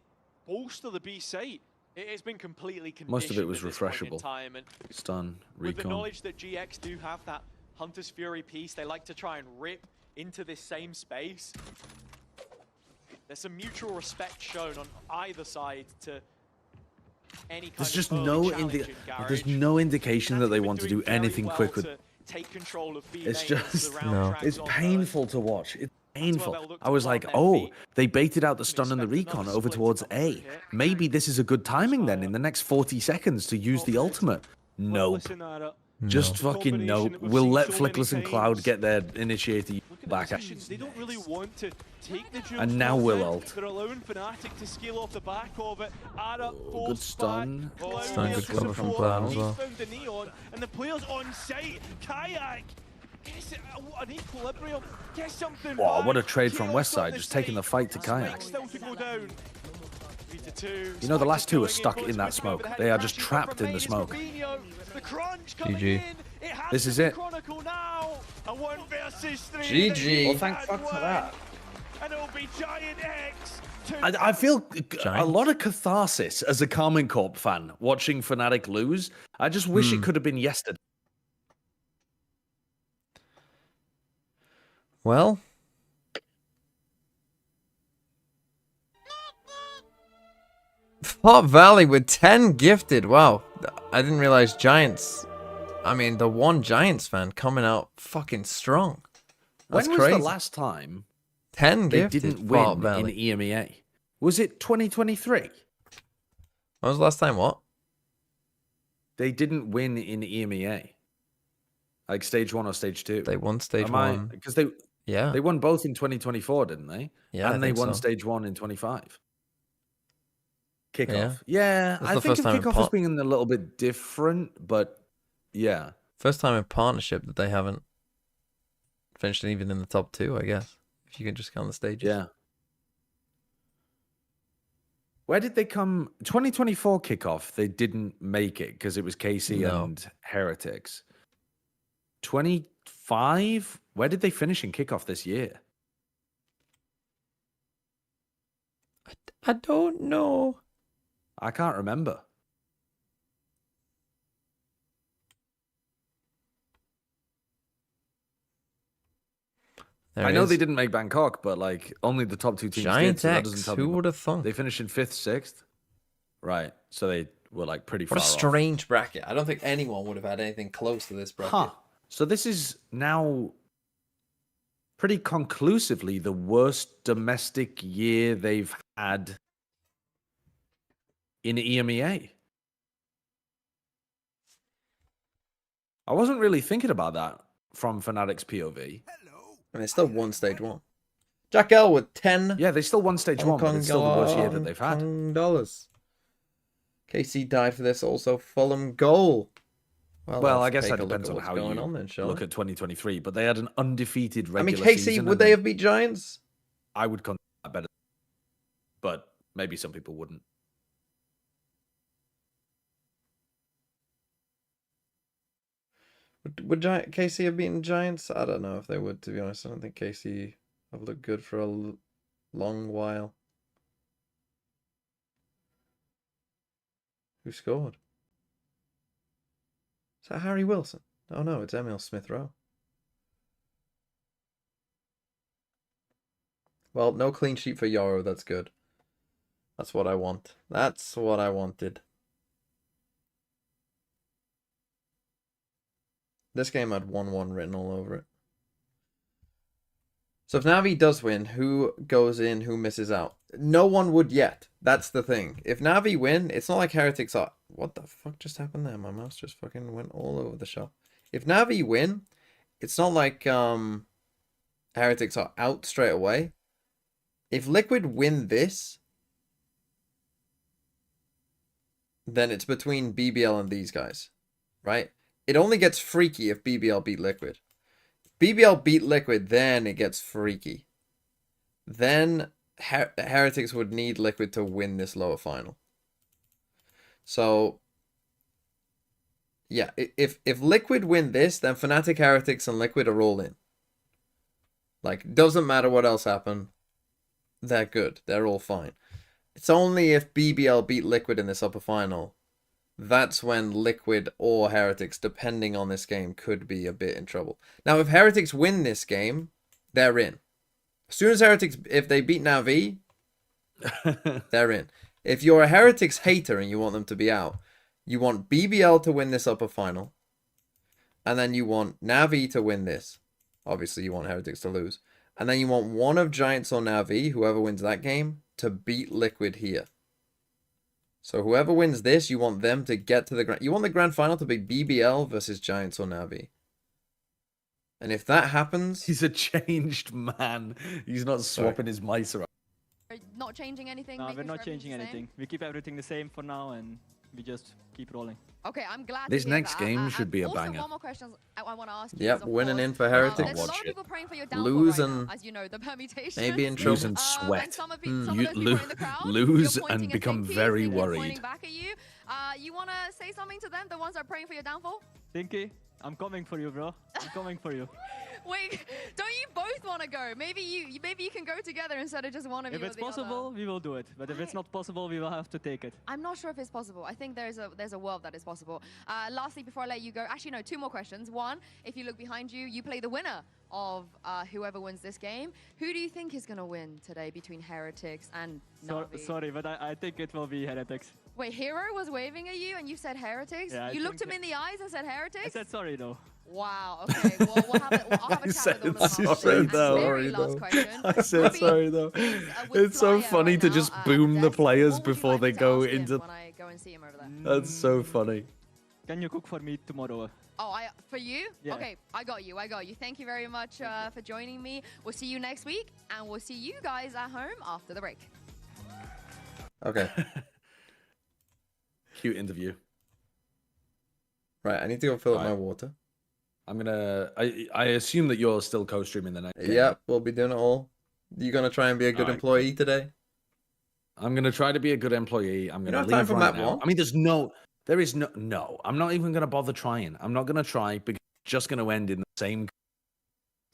bolster the B site. It's been completely conditioned. Most of it was at this point in refreshable. time, and Stun, with the recon. knowledge that GX do have that Hunter's Fury piece, they like to try and rip into this same space. There's some mutual respect shown on either side to any kind There's just of no there's no indication that they want to do anything quick with. take control of B It's main as just the round drags it's on, painful to watch. It's painful. they'll look to I was farm like, their oh, feet. they baited out the stun and the recon over towards A. Maybe this is a good timing then in the next 40 seconds to use the ultimate. Nope. Just fucking nope. We'll let Flickless and Cloud get their initiator back at. They don't really want to take the dual And now kills we'll in. ult. They're allowing Fnatic to scale off the back of it. Ara Oh, good stun. Stun, good cover from Cloud as well. Found the neon, and the players on site. Kayak gets an equilibrium. Gets something. Wow, what a back. trade from Chaos Westside, on the just taking the site. fight to Spike Kayak. still to go down. You know, the last two are stuck in that smoke. They are just trapped in the smoke. GG. This is it. GG. Well, thank fuck for that. And it'll be Giant X. I feel a Giants. lot of catharsis as a Carmine Corp fan watching Fnatic lose. I just wish it could have been yesterday. Well, Pot Valley with 10 gifted. Wow, I didn't realize Giants. I mean, the one Giants fan coming out fucking strong. That's When was crazy. the last time 10 they gifted. didn't Pot win in Valley. EMEA? Was it 2023? When was the last time? What? They didn't win in EMEA. Like stage 1 or stage 2. They won stage 1. Because they Yeah. won both in 2024, didn't they? Yeah, I and they think won so. stage 1 in 25. Kickoff. Yeah. Yeah, That's I the think first of time in kickoff as being a little bit different, but yeah. First time in partnership that they haven't finished even in the top 2, I guess. If you can just count the stages. Yeah. Where did they come? 2024 kickoff, they didn't make it because it was KC No. and Heretics. 25? Where did they finish in kickoff this year? I don't know. I can't remember. There I it know is. they didn't make Bangkok, but like only the top 2 teams Giant did. So that doesn't X. tell Who me would have thought? They finished in 5th, 6th. Right. So they were like pretty far What a off. strange bracket. I don't think anyone would have had anything close to this bracket. Huh. So this is now pretty conclusively the worst domestic year they've had in EMEA. I wasn't really thinking about that from Fnatic's POV. I mean, it's still one stage 1. Jack L with 10. Yeah, they still won stage 1, but it's still the worst year that they've had. $10. KC died for this also. Fulham goal. Well, I let's guess take that a look depends at on what's how going you on then, shall look we? at 2023, but they had an undefeated I mean, regular KC, season. would and they have beat Giants? I would consider that better. But Maybe some people wouldn't. Would KC have beaten Giants? I don't know if they would, to be honest. I don't think KC have looked good for a long while. Who scored? Is that Harry Wilson? Oh no, it's Emil Smith-Rowe. Well, no clean sheet for Yoro. That's good. That's what I want. That's what I wanted. This game had 1-1 written all over it. So if Navi does win, who goes in, who misses out? No one would yet. That's the thing. If Navi win, it's not like Heretics are... What the fuck just happened there? My mouse just fucking went all over the shop. If Navi win, it's not like Heretics are out straight away. If Liquid win this, then it's between BBL and these guys, right? It only gets freaky if BBL beat Liquid. If BBL beat Liquid, then it gets freaky. Then Heretics would need Liquid to win this lower final. So, yeah, if Liquid win this, then Fnatic, Heretics, and Liquid are all in. Like, doesn't matter what else happened. They're good. They're all fine. It's only if BBL beat Liquid in this upper final, that's when Liquid or Heretics, depending on this game, could be a bit in trouble. Now, if Heretics win this game, they're in. As soon as Heretics, if they beat NAVI, they're in. If you're a Heretics hater and you want them to be out, you want BBL to win this upper final, and then you want NAVI to win this. Obviously, you want Heretics to lose. And then you want one of Giants or NAVI, whoever wins that game, to beat Liquid here. So whoever wins this, you want them to get to the grand... You want the grand final to be BBL versus Giants or NAVI. And if that happens... He's a changed man. He's not swapping his mice around. Not changing anything? No, we're not changing anything. We keep everything the same for now, and we just keep rolling. Okay, I'm glad this to hear next that. game should be a also, banger. one more question I want to ask you. Yep, winning in for Heretics. There's a lot of people praying for your downfall lose right and now, as you know, the permutation. maybe in trouble. Lose and sweat. Crowd, lose and become very worried. Back at you. You want to say something to them, the ones that are praying for your downfall? Tinky, I'm coming for you, bro. I'm coming for you. Wait, don't you both want to go? Maybe you can go together instead of just one of you. If it's possible, we will do it. But if it's not possible, we will have to take it. I'm not sure if it's possible. I think there's a world that is possible. Lastly, before I let you go, actually no, two more questions. One, if you look behind you, you play the winner of whoever wins this game. Who do you think is gonna win today between Heretics and NAVI? Sorry, but I think it will be Heretics. Wait, Hero was waving at you and you said Heretics? Yeah, you looked him in the eyes and said Heretics? I said sorry though. Wow, okay, well, I'll have a chat with all of them. Sorry though. I said sorry though. It's so funny to just boom the players before they go into... When I go and see him over there. That's so funny. Can you cook for me tomorrow? Oh, for you? Yeah. Okay, I got you. Thank you very much for joining me. We'll see you next week, and we'll see you guys at home after the break. Okay. Cute interview. Right, I need to go fill up my water. I'm gonna... I assume that you're still co-streaming the next game. Yeah, we'll be doing it all. You gonna try and be a good employee today? I'm gonna try to be a good employee. I'm gonna leave time for right map now. one? I mean, there is no. I'm not even gonna bother trying. I'm not gonna try because it's just gonna end in the same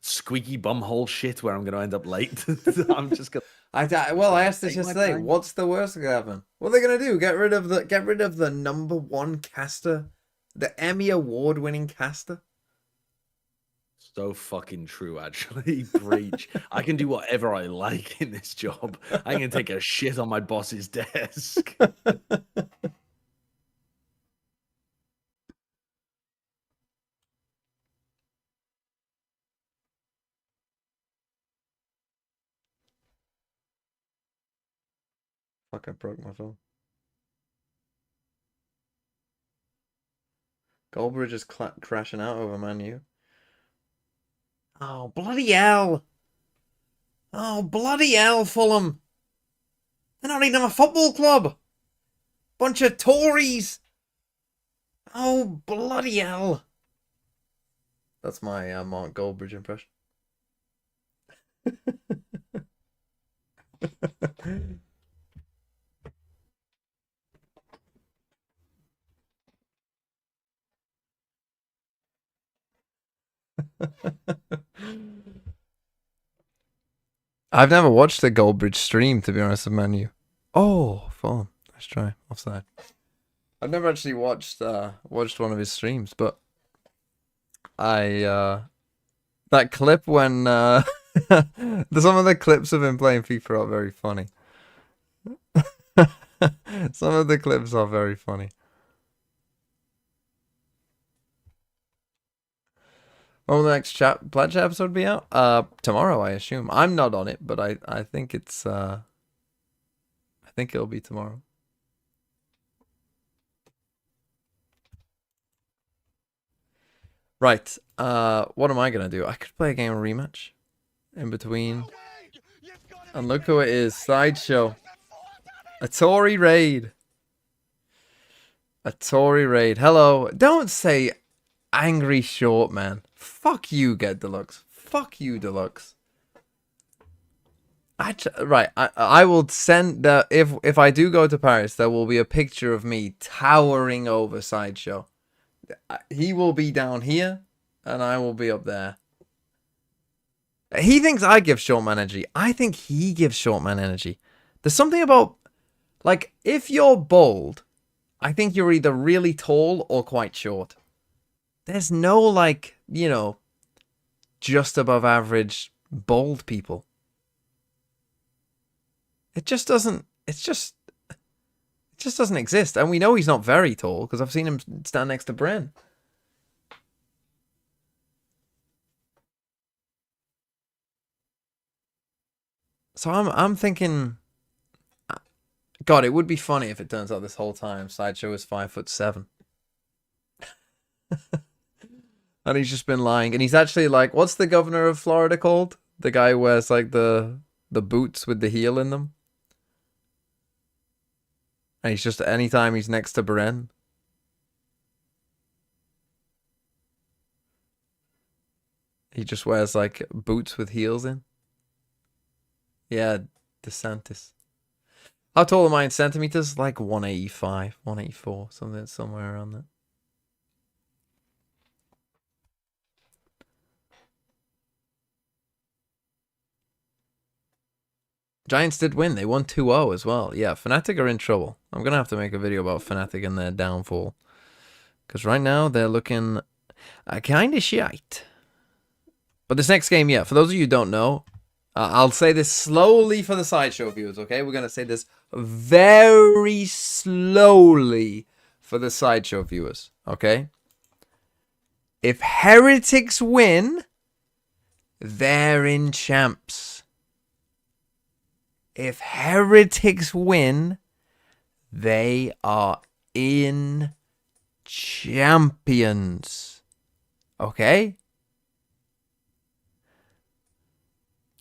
squeaky bumhole shit where I'm gonna end up late. I'm just gonna. I asked this yesterday. What's the worst that could happen? What are they gonna do? Get rid of the #1 caster, the Emmy award-winning caster. So fucking true, actually. Breach. I can do whatever I like in this job. I can take a shit on my boss's desk. Fuck, I broke my phone. Goldbridge is crashing out over Man U. Oh, bloody hell. Oh, bloody hell, Fulham. They're not even a football club. Bunch of Tories. Oh, bloody hell. That's my Mark Goldbridge impression. I've never watched a Goldbridge stream, to be honest with Manu. Oh, fun. Let's try. Offside. I've never actually watched one of his streams, but I that clip when some of the clips of him playing FIFA are very funny. Some of the clips are very funny. When will the next Pledge episode be out? Tomorrow, I assume. I'm not on it, but I think it's I think it'll be tomorrow. Right. What am I gonna do? I could play a game of rematch in between. And look who it is, Sideshow. A Tory raid. A Tory raid. Hello. Don't say angry short man. Fuck you, Get Deluxe. Fuck you, Deluxe. Right. I will send the if I do go to Paris, there will be a picture of me towering over Sideshow. He will be down here, and I will be up there. He thinks I give short man energy. I think he gives short man energy. There's something about, like, if you're bald, I think you're either really tall or quite short. There's no, like, you know, just above average bald people. It just doesn't, it just doesn't exist. And we know he's not very tall because I've seen him stand next to Bren. So I'm thinking, God, it would be funny if it turns out this whole time Sideshow is 5'7". And he's just been lying. And he's actually like, what's the governor of Florida called? The guy who wears like the boots with the heel in them. And he's just, anytime he's next to Bren, he just wears like boots with heels in. Yeah, DeSantis. How tall am I in centimeters? Like 185, 184, something somewhere around that. Giants did win. They won 2-0 as well. Yeah, Fnatic are in trouble. I'm going to have to make a video about Fnatic and their downfall. Because right now, they're looking kind of shite. But this next game, yeah, for those of you who don't know, I'll say this slowly for the Sideshow viewers, okay? We're going to say this very slowly for the Sideshow viewers, okay? If Heretics win, they're in champs. If Heretics win, they are in champions. Okay?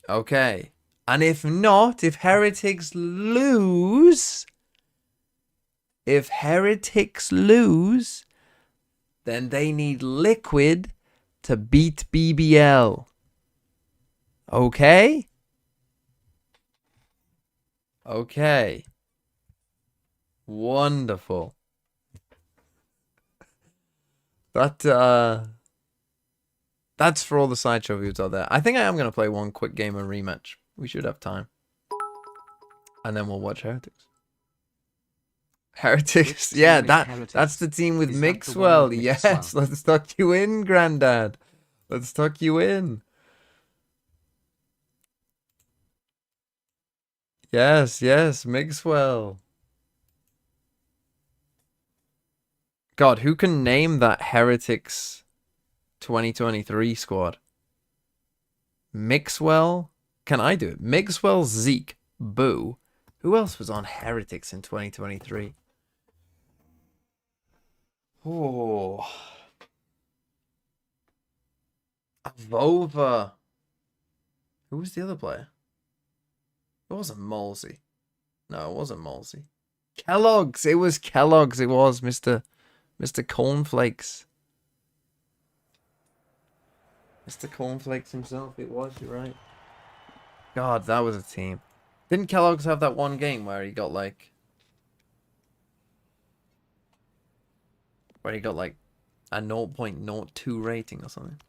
Okay. And if not, if Heretics lose, then they need Liquid to beat BBL. Okay? Okay. Wonderful. That's for all the Sideshow viewers out there. I think I am going to play one quick game of rematch. We should have time. And then we'll watch Heretics. Heretics. Yeah, that's the team with Mixwell. Yes, let's tuck you in, Grandad. Let's tuck you in. Yes, Mixwell. God, who can name that Heretics 2023 squad? Mixwell? Can I do it? Mixwell, Zeke, Boo. Who else was on Heretics in 2023? Oh. Avova. Who was the other player? It wasn't Molsey. No, it wasn't Molsey. Kellogg's. It was Kellogg's. It was Mr. Cornflakes. Mr. Cornflakes himself. It was, you're right. God, that was a team. Didn't Kellogg's have that one game where he got like... a 0.02 rating or something?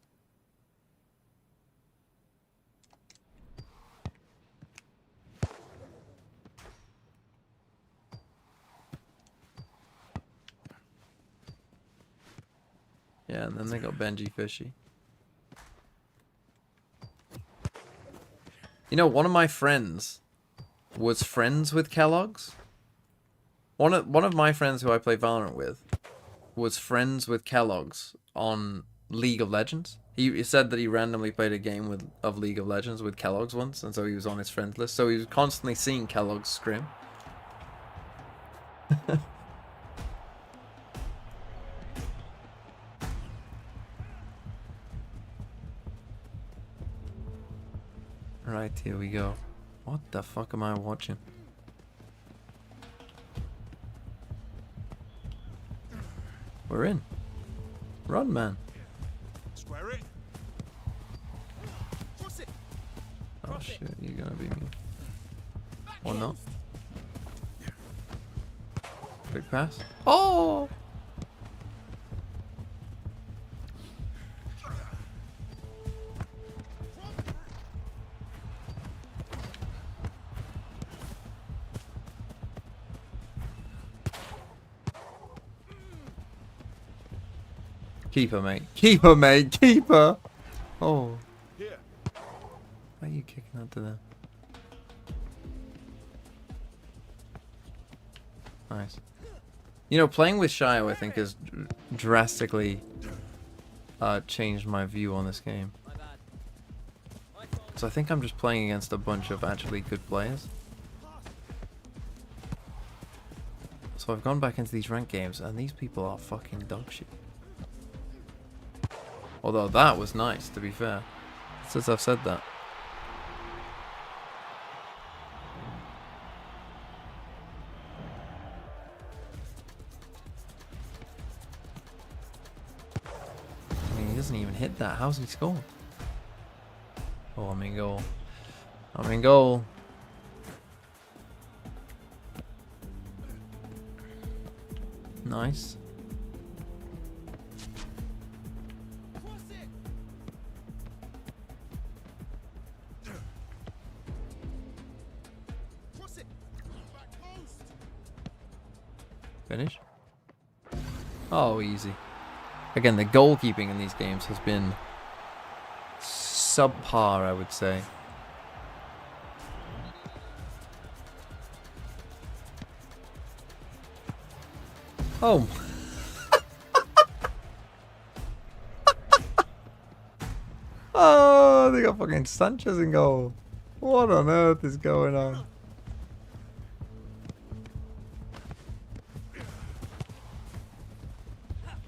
Yeah, and then they got Benji Fishy. You know, one of my friends was friends with Kellogg's. One of my friends who I play Valorant with was friends with Kellogg's on League of Legends. He said that he randomly played a game of League of Legends with Kellogg's once, and so he was on his friends list. So he was constantly seeing Kellogg's scrim. Right, here we go. What the fuck am I watching? We're in. Run, man. Square it. Cross it. Oh shit, you're gonna be me. Or not. Quick pass. Oh! Keeper, mate. Keeper, mate. Keeper. Oh. Here. Why are you kicking that to them? Nice. You know, playing with Shio, I think, has drastically changed my view on this game. So I think I'm just playing against a bunch of actually good players. So I've gone back into these ranked games, and these people are fucking dog shit. Although that was nice, to be fair. Since I've said that. I mean, he doesn't even hit that. How's he scored? Oh, I'm in goal. I'm in goal. Nice. Finish. Oh, easy. Again, the goalkeeping in these games has been subpar, I would say. Oh. Oh, they got fucking Sanchez in goal. What on earth is going on?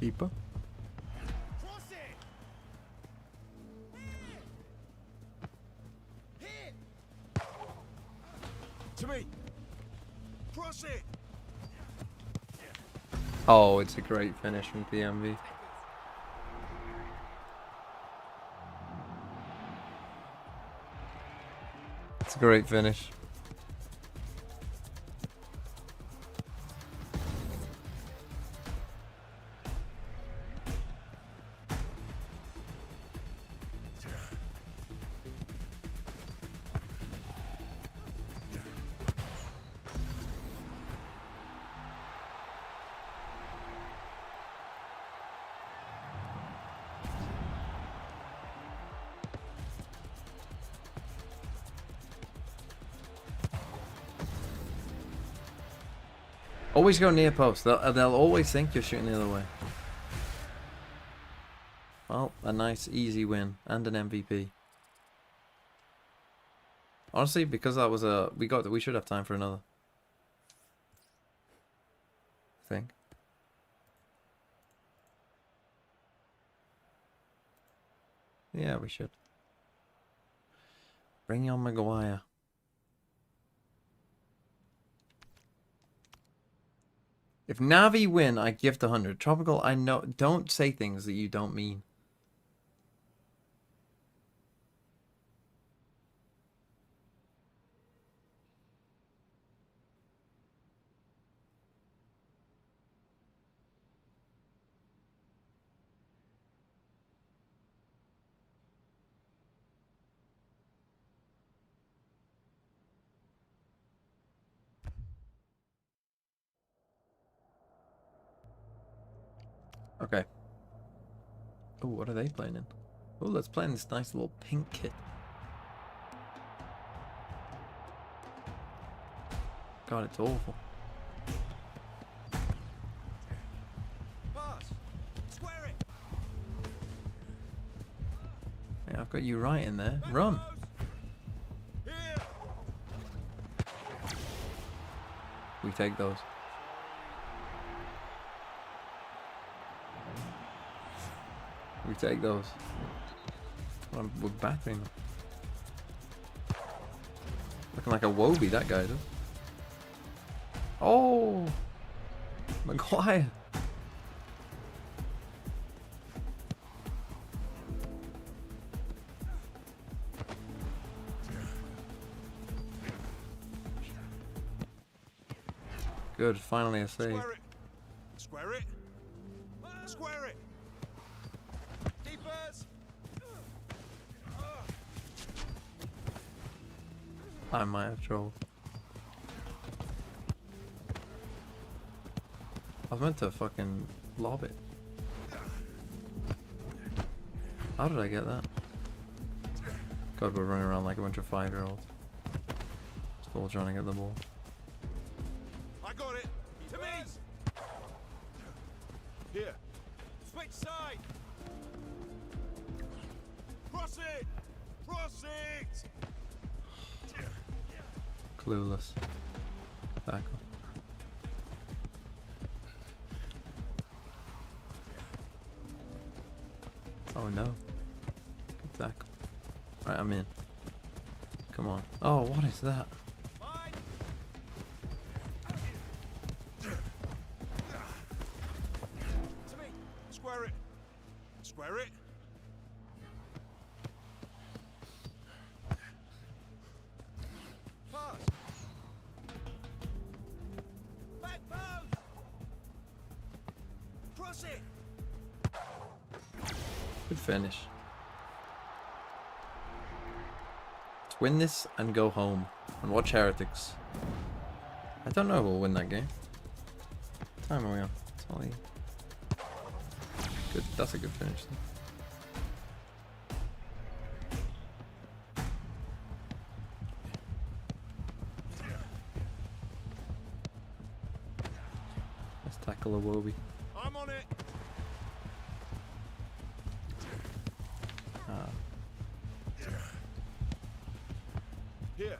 Keeper. To me. Cross it. Oh, it's a great finish from TMV. It's a great finish. Always go near post. They'll always think you're shooting the other way. Well, a nice easy win and an MVP. Honestly, because that was a we should have time for another. I think. Yeah, we should. Bring on Maguire. If Navi win, I gift 100. Tropical, I know. Don't say things that you don't mean. Okay. Oh, what are they playing in? Oh, let's play in this nice little pink kit. God, it's awful. Pass. Square it. Yeah, I've got you right in there. Run. Here. We take those. We take those. We're battering them. Looking like a Wobie, that guy does. Oh! Maguire! Good, finally a save. Square it. Square it. Square it. Keepers. I might have trolled. I was meant to fucking lob it. How did I get that? God, we're running around like a bunch of 5-year-olds. Still trying to get the ball. I got it. To me. Here. Switch side. Cross it. Cross it. Clueless. Tackle. Oh no. Good tackle. Right, I'm in. Come on. Oh, what is that? Fine. To me. Square it. Square it. Pass. Back post. Cross it. Good finish. Let's win this and go home and watch Heretics. I don't know who'll win that game. What time are we on? It's only good. That's a good finish. Then. Let's tackle a Wobie. I'm on it. Here.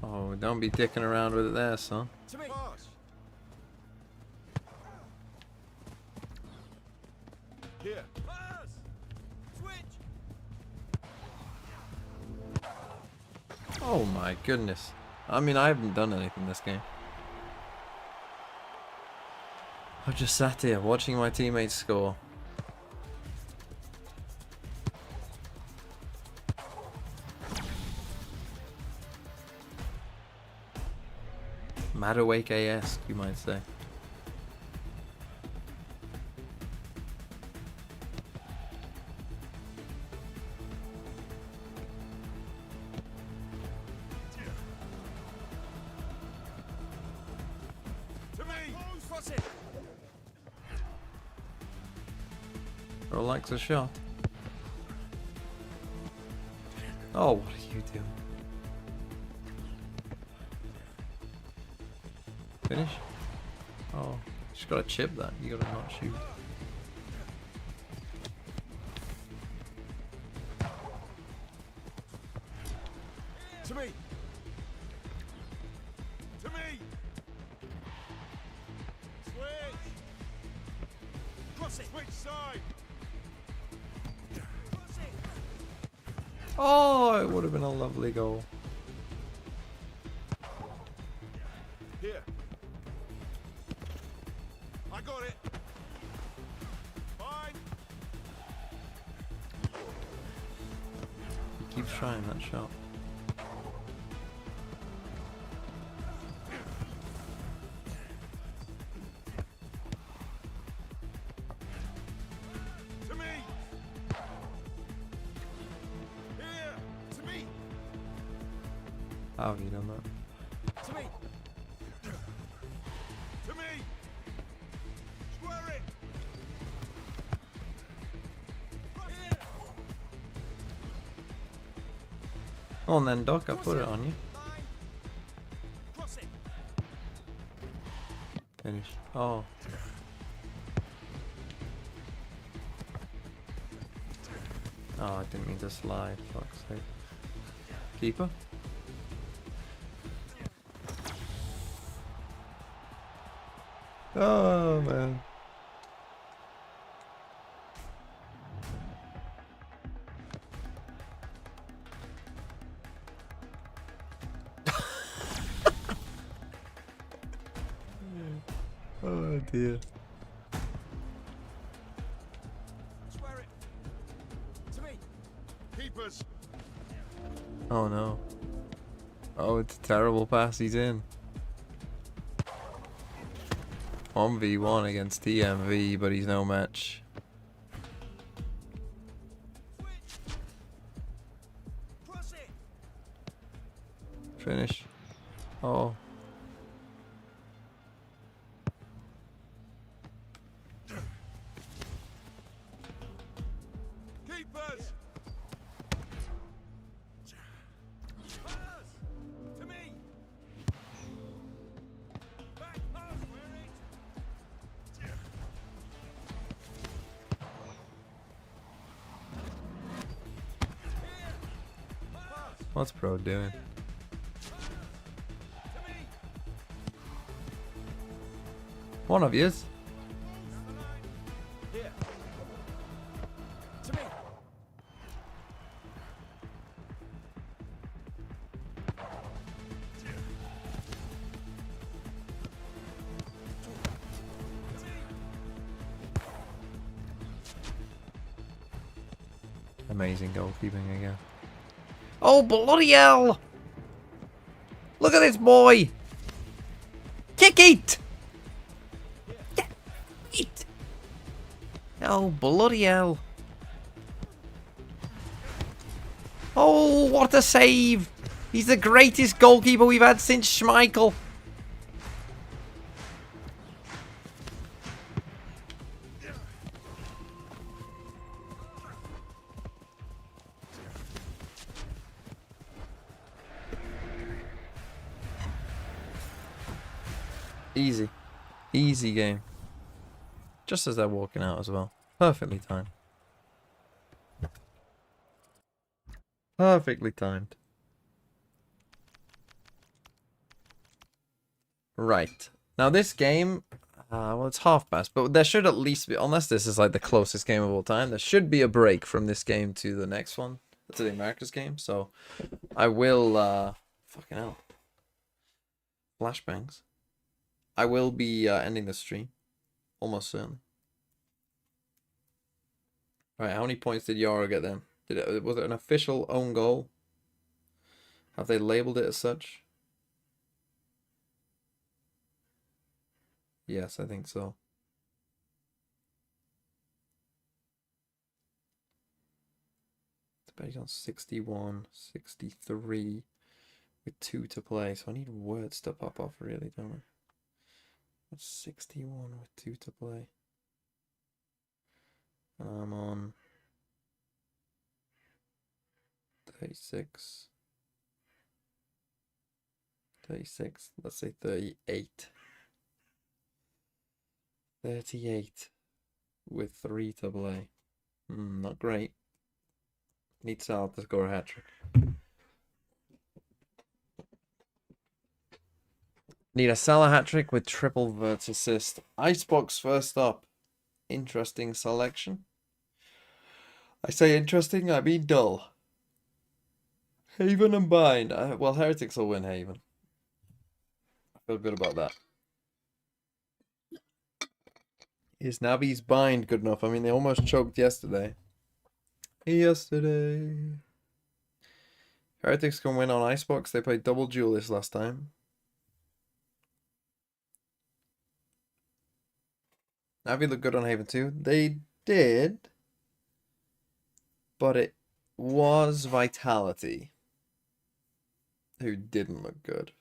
Oh, don't be dicking around with it there, son. To me. Pass. Here. Pass. Switch. Oh my goodness. I mean, I haven't done anything this game. I've just sat here watching my teammates score. Mad awake AS, you might say. To me. Cross it. Bro likes a shot. Oh, what are you doing? Finish? Oh, just gotta chip that. You gotta not shoot. To me. To me. Switch. Cross it. Switch side. Cross it. Oh, it would have been a lovely goal. Here. I got it. Fine. He keeps trying that shot. To me. Here. To me. How have you done that? To me. To me. Square it. Go on then, Doc. I'll put it on you. Finish. Oh. Oh, I didn't mean to slide. Fuck's sake. Keeper? Oh, man. Oh, dear. Swear it. To me. Keepers. Oh, no. Oh, it's a terrible pass. He's in. 1v1 against TMV, but he's no match. Finish. Oh. Keepers. Pass. To me. Back pass. Where it? What's Pro doing? One of yous. Here. To me. Amazing goalkeeping again. Oh, bloody hell! Look at this boy! Kick it! Kick it! Oh, bloody hell. Oh, what a save! He's the greatest goalkeeper we've had since Schmeichel. Easy. Easy game. Just as they're walking out as well. Perfectly timed. Perfectly timed. Right. Now this game, well, it's half past, but there should at least be, unless this is like the closest game of all time, there should be a break from this game to the next one, to the Americas game. So I will, fucking hell. Flashbangs. I will be ending the stream. Almost certainly. Alright, how many points did Yara get then? Was it an official own goal? Have they labeled it as such? Yes, I think so. I bet he's on 61, 63 with 2 to play. So I need words to pop off really, don't I? 61 with 2 to play. And I'm on 36. 36. Let's say 38. 38 with 3 to play. Not great. Need Salah to score a hat-trick. Need a Salah hat-trick with triple Verts assist. Icebox first up. Interesting selection. I say interesting, I mean dull. Haven and Bind. Well, Heretics will win Haven. I feel good about that. Is Navi's Bind good enough? I mean, they almost choked yesterday. Heretics can win on Icebox. They played double duelist last time. Navi looked good on Haven too. They did. But it was Vitality who didn't look good.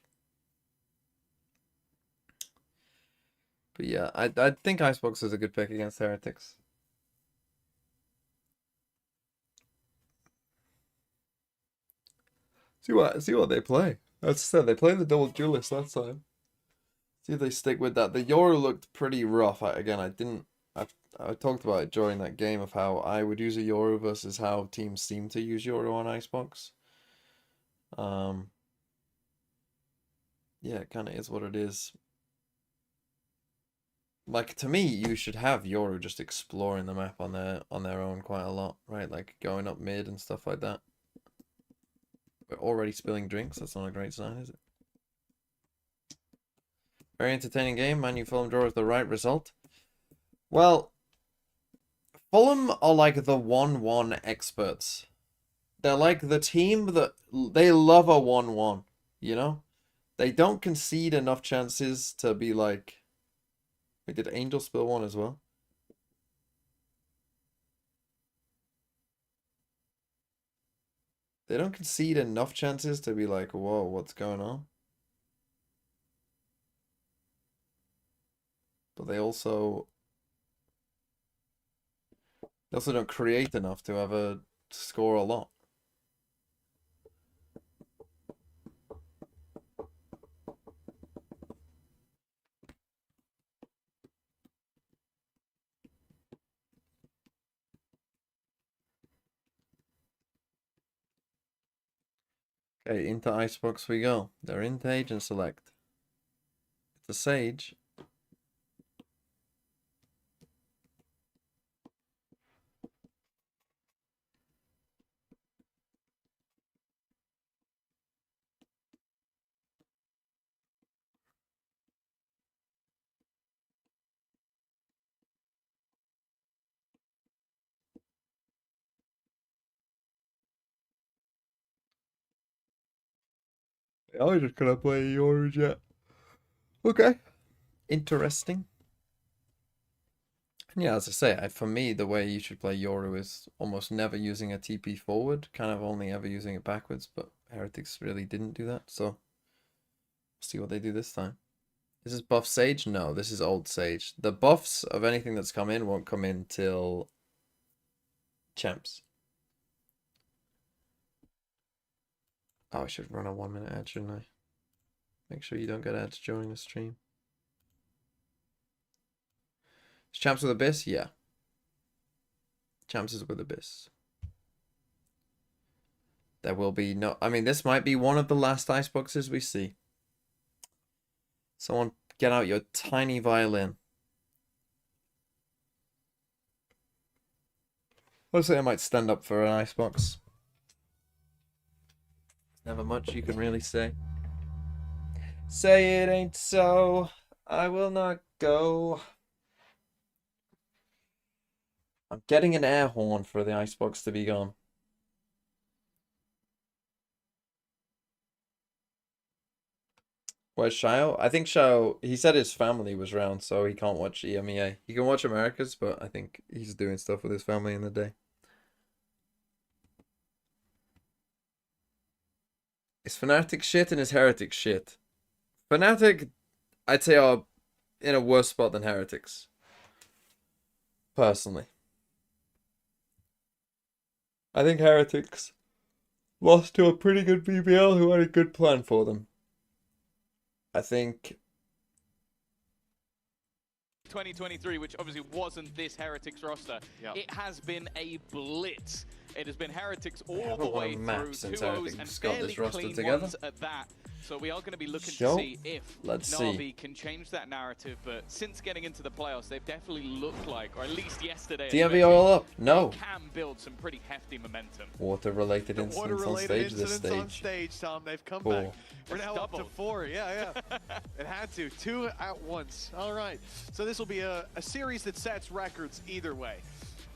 But yeah, I think Icebox is a good pick against Heretics. See what they play. As I said, they played the double duelist last time. See if they stick with that. The Yoru looked pretty rough. I talked about it during that game of how I would use a Yoru versus how teams seem to use Yoru on Icebox. Yeah, it kind of is what it is. Like, to me, you should have Yoru just exploring the map on their own quite a lot, right? Like going up mid and stuff like that. We're already spilling drinks. That's not a great sign, is it? Very entertaining game. Man U Fulham draw is the right result. Well, Fulham are like the 1-1 experts. They're like the team that they love a 1-1, you know? They don't concede enough chances to be like... Wait, did Angel spill one as well? They don't concede enough chances to be like, whoa, what's going on? But they also don't create enough to ever score a lot. Okay, into Icebox we go. They're into agent select. It's a Sage. I was just gonna play Yoru Jet. Okay. Interesting. Yeah, as I say, for me, the way you should play Yoru is almost never using a TP forward, kind of only ever using it backwards, but Heretics really didn't do that, so see what they do this time. Is this buff Sage? No, this is old Sage. The buffs of anything that's come in won't come in till Champs. Oh, I should run a 1-minute ad, shouldn't I? Make sure you don't get ads during the stream. Is Champs with Abyss? Yeah. Champs is with Abyss. There will be no... I mean, this might be one of the last Iceboxes we see. Someone get out your tiny violin. Honestly, I might stand up for an Icebox. Never much you can really say. Say it ain't so. I will not go. I'm getting an air horn for the Icebox to be gone. Where's Shao? I think Shao, he said his family was round, so he can't watch EMEA. He can watch Americas, but I think he's doing stuff with his family in the day. Is Fnatic shit and is Heretics shit? Fnatic, I'd say, are in a worse spot than Heretics. Personally. I think Heretics lost to a pretty good BBL who had a good plan for them. I think 2023, which obviously wasn't this Heretics roster, it has been a blitz. It has been Heretics all the way through, 2-0s and fairly clean ones at that. So we are going to be looking to see if NAVI can change that narrative, but since getting into the playoffs, they've definitely looked like, or at least yesterday, DMV oil up. No. Can build some pretty hefty momentum. Water-related incidents on stage this stage. On stage, Tom. They've come back. We're now up to 4. Yeah. It had to. 2 at once. All right. So this will be a series that sets records either way.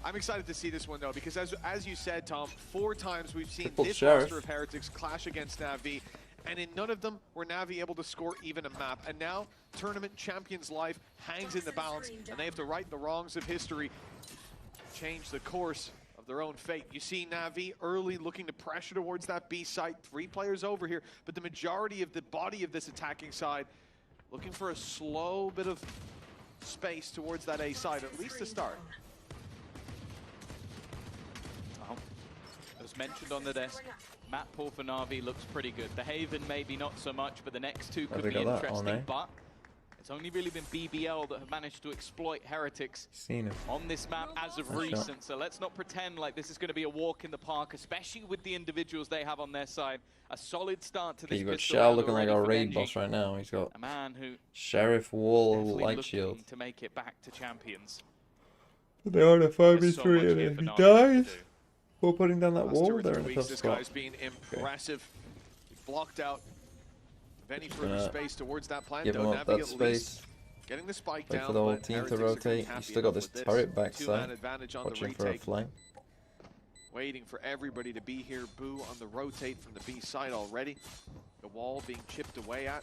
I'm excited to see this one, though, because as you said, Tom, 4 times we've seen this roster of Heretics clash against NAVI, and in none of them were NAVI able to score even a map. And now, tournament champions' life hangs in the balance, and they have to right the wrongs of history, change the course of their own fate. You see NAVI early looking to pressure towards that B site. 3 players over here, but the majority of the body of this attacking side looking for a slow bit of space towards that A side, at least to start. just mentioned on the desk, map pool for Na'Vi looks pretty good. The Haven maybe not so much, but the next two could be interesting. But it's only really been BBL that have managed to exploit Heretics on this map as of recent. So let's not pretend like this is going to be a walk in the park, especially with the individuals they have on their side. A solid start to this. You've got Shell looking like our raid boss right now. He's got a man who Sheriff Wall Light Shield to make it back to champions. They are a 5v3 and if he dies, we're putting down that wall. They're in a tough This spot. guy's being impressive. He blocked out any further space towards that plant. Give him up that space. Getting the spike Wait down. for the whole team to rotate. You still got this turret backside. Watching for a flank. Waiting for everybody to be here. Boo on the rotate from the B side already. The wall being chipped away at.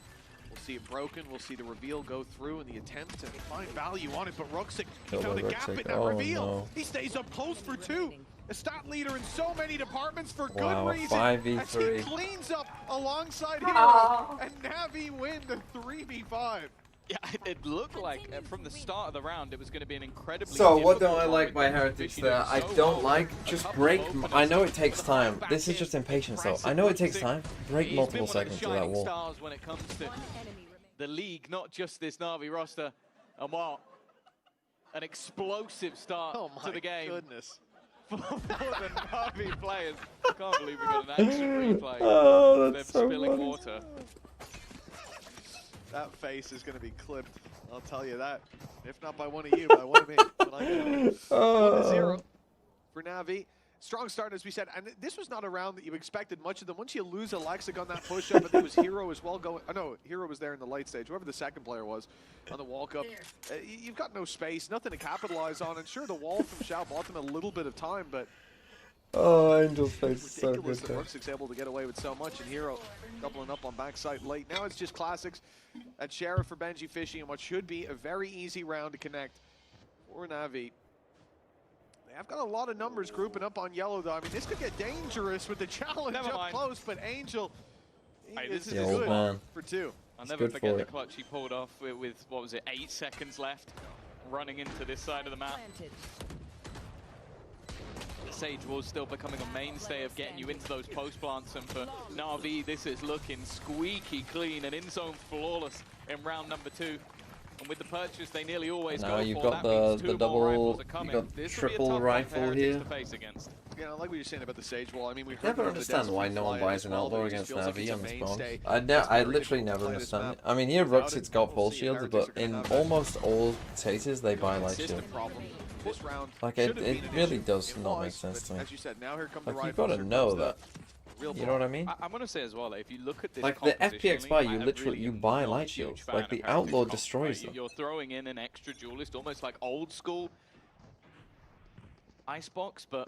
We'll see it broken. We'll see the reveal go through in the attempt to find value on it. But Ruxic, he found a gap in that reveal. No. He stays up close for 2. A stat leader in so many departments for good reason. 5v3. As he cleans up alongside Hero. And Navi win the 3v5. Yeah, it looked like from the start of the round it was going to be an incredibly. So what don't I like by Heretics there? I don't like just break. I know it takes time. This is just impatience though. I know it takes time. Break multiple seconds to that wall. When it comes to the league, not just this Na'Vi roster, and what an explosive start to the game. Goodness. For the Na'Vi players. I can't believe we got an action replay. Oh, that's them so spilling funny. water. That face is going to be clipped, I'll tell you that. If not by one of you, by one of me. But I know. 1-0 for Navi. Strong start, as we said. And this was not a round that you expected much of them. Once you lose Alexic on that push-up, but there was Hero as well going. Oh, no, Hero was there in the late stage. Whoever the second player was on the walk-up. You've got no space, nothing to capitalize on. And sure, the wall from Shao bought them a little bit of time, but oh, Angel's face is so good. Ridiculous that Ruxic's able to get away with so much, and Hero doubling up on backside late. Now it's just classics at Sheriff for Benji Fishing, and what should be a very easy round to connect for Navi. They have got a lot of numbers grouping up on yellow, though. I mean, this could get dangerous with the challenge up close, but Angel is good for 2. I'll never forget the clutch he pulled off with, what was it, 8 seconds left, running into this side of the map. Sage was still becoming a mainstay of getting you into those post plants, and for Na'Vi this is looking squeaky clean and in zone flawless in round number 2. And with the purchase they nearly always go for. You've got the double, you've got triple rifle here. Yeah, I like what you're saying about the Sage wall. I mean, we never understand why no one buys an outlaw against Navi on the spawn. I literally never understand it. I mean, here Ruxic's got full shields, but in almost all cases they buy light shield. Like it really does not make sense to me. Like you've got to know that. You know what I mean? I'm gonna say as well, if you look at this, like the FPX buy, you literally buy light shields. Like the outlaw destroys them. You're throwing in an extra duelist, almost like old school Icebox, but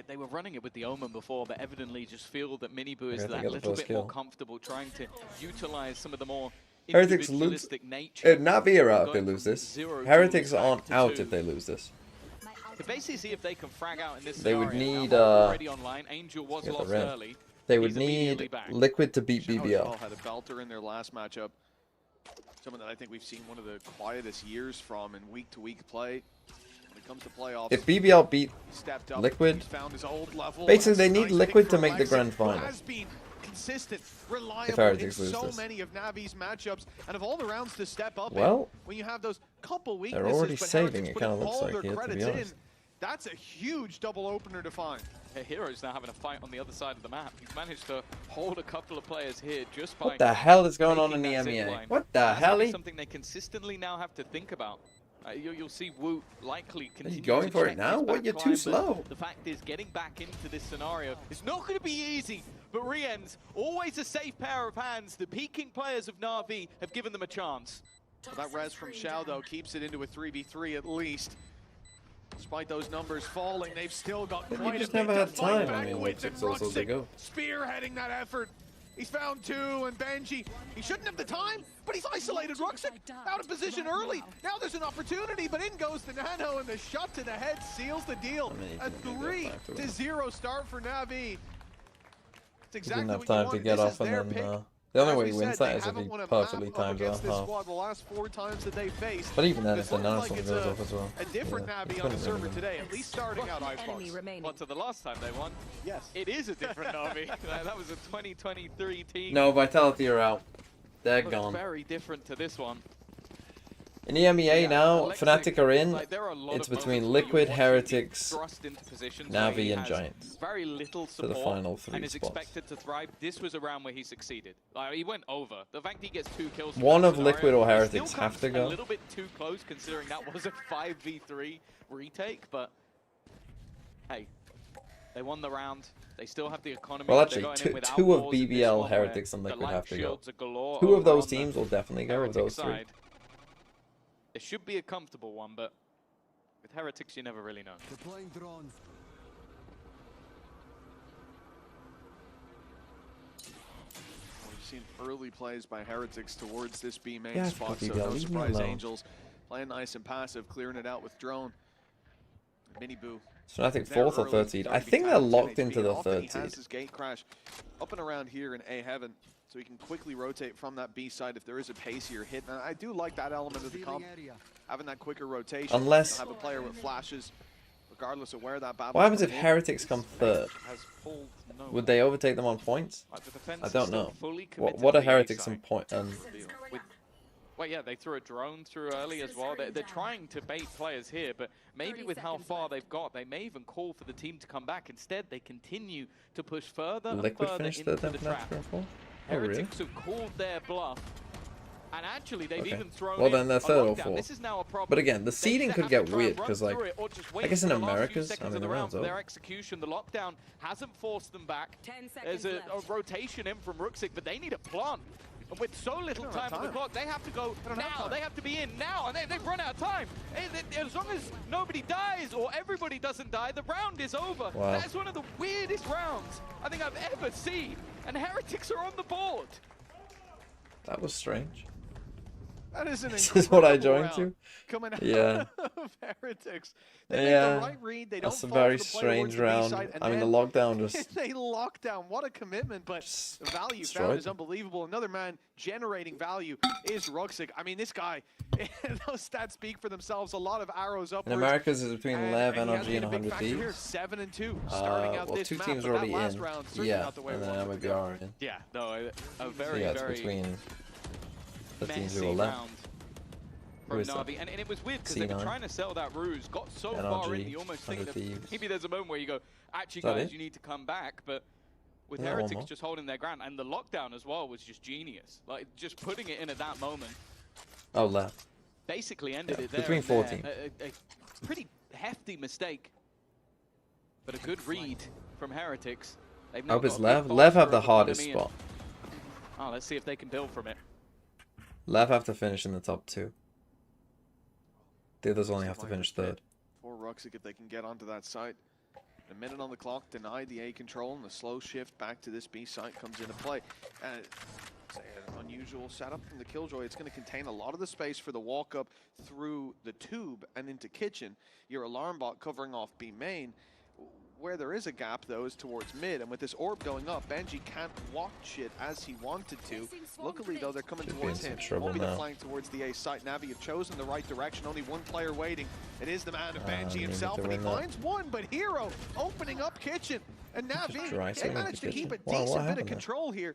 they were running it with the Omen before, but evidently just feel that Miniboo is that little bit more comfortable trying to utilize some of the more Heretics lose. Navi are out if they lose this. Heretics aren't out if they lose this. To basically see if they can frag out in this they would need already online. Angel was lost early. They would need Liquid to beat BBL. Had a belter in their last matchup. Someone that I think we've seen one of the quietest years from in week-to-week play. When it comes to playoffs, if BBL beat Liquid, basically they need Liquid to make the grand final. Consistent, reliable in so many of Navi's matchups, and of all the rounds to step up in, when you have those couple weaknesses, they're already but saving it, kind of all looks their like here, to credits be honest. that's a huge double opener to find. Hero's now having a fight on the other side of the map. He's managed to hold a couple of players here just by what the hell is going on in the EMEA? What the hell? Something they consistently now have to think about. You'll see Woot likely continue. Are you going for it now? What? You're too slow. The fact is, getting back into this scenario is not going to be easy. But Rien's always a safe pair of hands. The peaking players of Na'Vi have given them a chance. Well, that res from Shao, though, keeps it into a 3v3 at least. Despite those numbers falling, they've still got quite a bit to fight back with. And Ruxic spearheading that effort. He's found 2, and Benji, he shouldn't have the time, but he's isolated Ruxic out of position early. Now there's an opportunity, but in goes the Nano, and the shot to the head seals the deal. A 3-0 start for Navi. It's exactly didn't have time to get off, and then The only As way we he wins said, that they is if haven't he won a perfectly map up times against that this half. squad the last 4 times that they faced. But even then, This if the looks nano like one it's goes off as well. a different Yeah, Navi it's on the gonna server win. today, at least starting out Icebox. What, to the last time they won? Yes. It is a different Navi. That was a 2023 team. No, Vitality are out. They're Looks gone. very different to this one. In the EMEA Yeah, now, Alexic, Fnatic are in. like, there are a lot It's of between moments where you're Liquid, watching him Heretics, thrust into positions where he NAVI, and has Giants. very little To support the final 3 and is spots. expected to thrive. This was a round where he succeeded. Like, he went over. The fact he gets 2 kills. from One that of scenario, Liquid or he Heretics still have comes to go. A little bit too close considering that was a 5v3 retake, but hey, they won the round. They still have the economy. Well, They're actually, going in two without of wars in this BBL, one where Heretics, and the Liquid light have to go. shields are galore 2 of over those on the teams will definitely go of Heretic those 3. side. It should be a comfortable one, but with Heretics, you never really know. Deploying drones. We've seen early plays by Heretics towards this B main Yeah, spot, so BBL, no leave me surprise alone. Angels playing nice and passive, clearing it out with drone. Mini Boo. So I think They're 4th or early, 3rd seed. don't I be think they're tapped 10 locked HP, into the and often 3rd he has seed. his gate crash up and around here in A heaven, so he can quickly rotate from that B side if there is a pacier hit. And I do like that element of the comp, having that quicker rotation. Unless- You'll have a player with flashes, regardless of where that battle. What happens if Heretics come 3rd? Has pulled no. Would they overtake them on points? Like, the defense I is don't still know. fully committed What to are the A Heretics side. on point? With, well, yeah, they threw a drone through early as well. They're trying to bait players here, but maybe with how far they've got, they may even call for the team to come back. Instead, they continue to push further and Liquid further finished into 3rd the then trap. Fnatic going 4th? Oh, really? Heretics have called their bluff. And actually, they've Okay. even thrown Well, in then they're a 3rd or lockdown. 4th. This is now a problem. But again, the They seeding either could have get to try and weird run because, like, through it or just wait I guess in for the last few Americas, I seconds mean, of the round's for their over. execution. The lockdown hasn't forced them back. 10 There's seconds a left. rotation in from Ruxic, but they need a plant. And with so little time on the clock, they have to go now. They have to be in now, and they've run out of time. As long as nobody dies or everybody doesn't die, the round is over. Wow. That is one of the weirdest rounds I think I've ever seen. And Heretics are on the board. That was strange. That is an This is what I incredible joined round to. coming out Yeah. of Heretics. They make Yeah. the right read. They That's a don't fall very for the play strange towards the B round. side, and I mean, the then lockdown just they lockdown. What a commitment, but the value destroyed found is them. unbelievable. Another man generating value is Ruxic. I mean, this guy, those stats speak for themselves. A lot of arrows in upwards. Americas is between Lev, he has NRG, been and a big 100 factor here. Thieves. 7 and 2 starting out Well, this 2 map, teams but already that last in. round, certainly Yeah, not the way and we then wanted to NAVI go. are in. Yeah, no, a So very, yeah, it's very between the teams who messy are left. round Who from is that? Navi. And it was weird because they were C9. trying to sell that ruse, got so far in, NRG, you almost think 100 that Thieves. maybe there's a moment where you go, actually, Is that guys, it? you need to come back. But with Yeah, one Heretics more. just holding their ground, and the lockdown as well was just genius. Like, just putting it in at that moment Oh, left. basically ended Yeah, it there. between and 4 there. teams. A pretty hefty mistake, but a good read from Heretics. They've I now hope got it's a good Lev. posture Lev have the of hardest economy and- spot. Oh, let's see if they can build from it. Lev have to finish in the top 2. The others only have to finish 3rd. For Ruxic, if they can get onto that site. A minute on the clock, denied the A control, and the slow shift back to this B site comes into play. It's an unusual setup from the Killjoy. It's going to contain a lot of the space for the walk up through the tube and into kitchen. Your alarm bot covering off B main. Where there is a gap, though, is towards mid, and with this orb going up, Benji can't watch it as he wanted to. Luckily, though, they're coming Should be towards in him. some trouble Won't be the now. flank towards the A site. Navi have chosen the right direction. Only one player waiting. It is the man of Benji Maybe himself, to and he win that. finds one, but Hero opening up kitchen. And Just dry Navi, they sitting managed to into keep a kitchen. Wow, what decent bit of happened there? control here.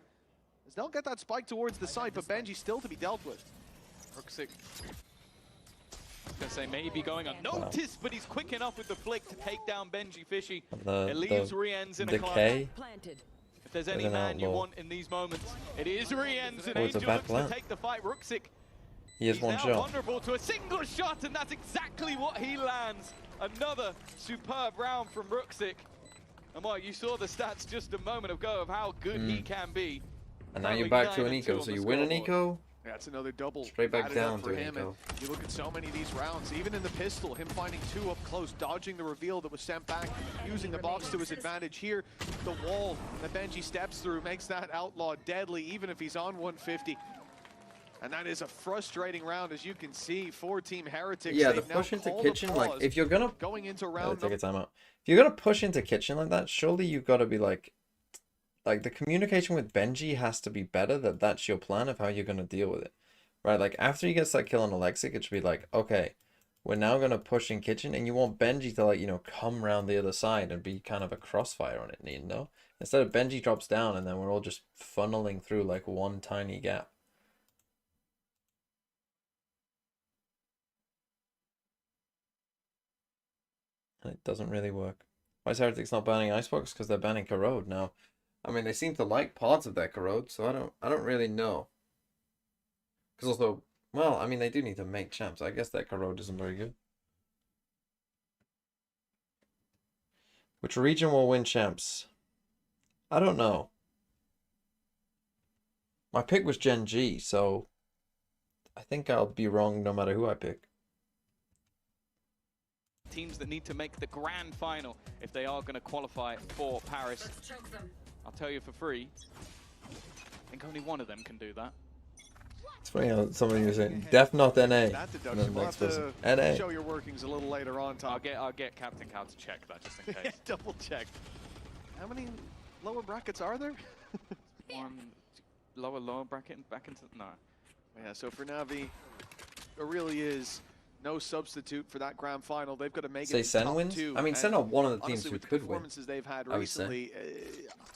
As they'll get that spike towards the site, but Benji still to be dealt with. Ruxic. I was going to say maybe going unnoticed, but he's quick enough with the flick to take down Benji Fishy. It leaves Rienz in a decay. If there's any With an man you outlaw. want in these moments, it is Rienz, and Oh, it's a Angel bad looks to plan. take the fight. Ruxic, He has he's one now shot. vulnerable to a single shot, and that's exactly what he lands. Another superb round from Ruxic. And Mark, you saw the stats just a moment ago of how good he can be. And now you're Currently back to an 9 and 2 eco. on So the you win an scoreboard. eco. That's another double. Straight back added up down for to him. And Nico. you look at so many of these rounds, even in the pistol, him finding 2 up close, dodging the reveal that was sent back, using the box to his advantage here. The wall that Benji steps through makes that outlaw deadly, even if he's on 150. And that is a frustrating round, as you can see, for Team Heretics. Yeah, the They've now push into called kitchen, like, applause if you're gonna going into take round a timeout. If you're gonna push into kitchen like that, surely you've got to be like like, the communication with Benji has to be better, that's your plan of how you're going to deal with it. Right, like, after he gets that kill on Alexic, it should be like, okay, we're now going to push in kitchen, and you want Benji to, like, you know, come around the other side and be kind of a crossfire on it, you know? Instead of Benji drops down, and then we're all just funneling through, like, one tiny gap. And it doesn't really work. Why is Heretics not banning Icebox? Because they're banning Corrode now. I mean, they seem to like parts of their Corrode, so I don't really know. Because also, well, I mean, they do need to make champs. I guess that Corrode isn't very good. Which region will win champs? I don't know. My pick was Gen G, so I think I'll be wrong no matter who I pick. Teams that need to make the grand final if they are going to qualify for Paris. I'll tell you for free, I think only one of them can do that. It's funny how somebody was saying, Def not NA. That deduction, And then we'll next have person, to NA. show your workings a little later on, Tom. I'll get Captain Cow to check that just in case. Double check. How many lower brackets are there? One lower bracket back into no. Yeah, so for Navi, there really is no substitute for that grand final. They've got to make it Sen top wins? two. I mean, Sen are one of the teams honestly, who with the could win. performances they've had recently,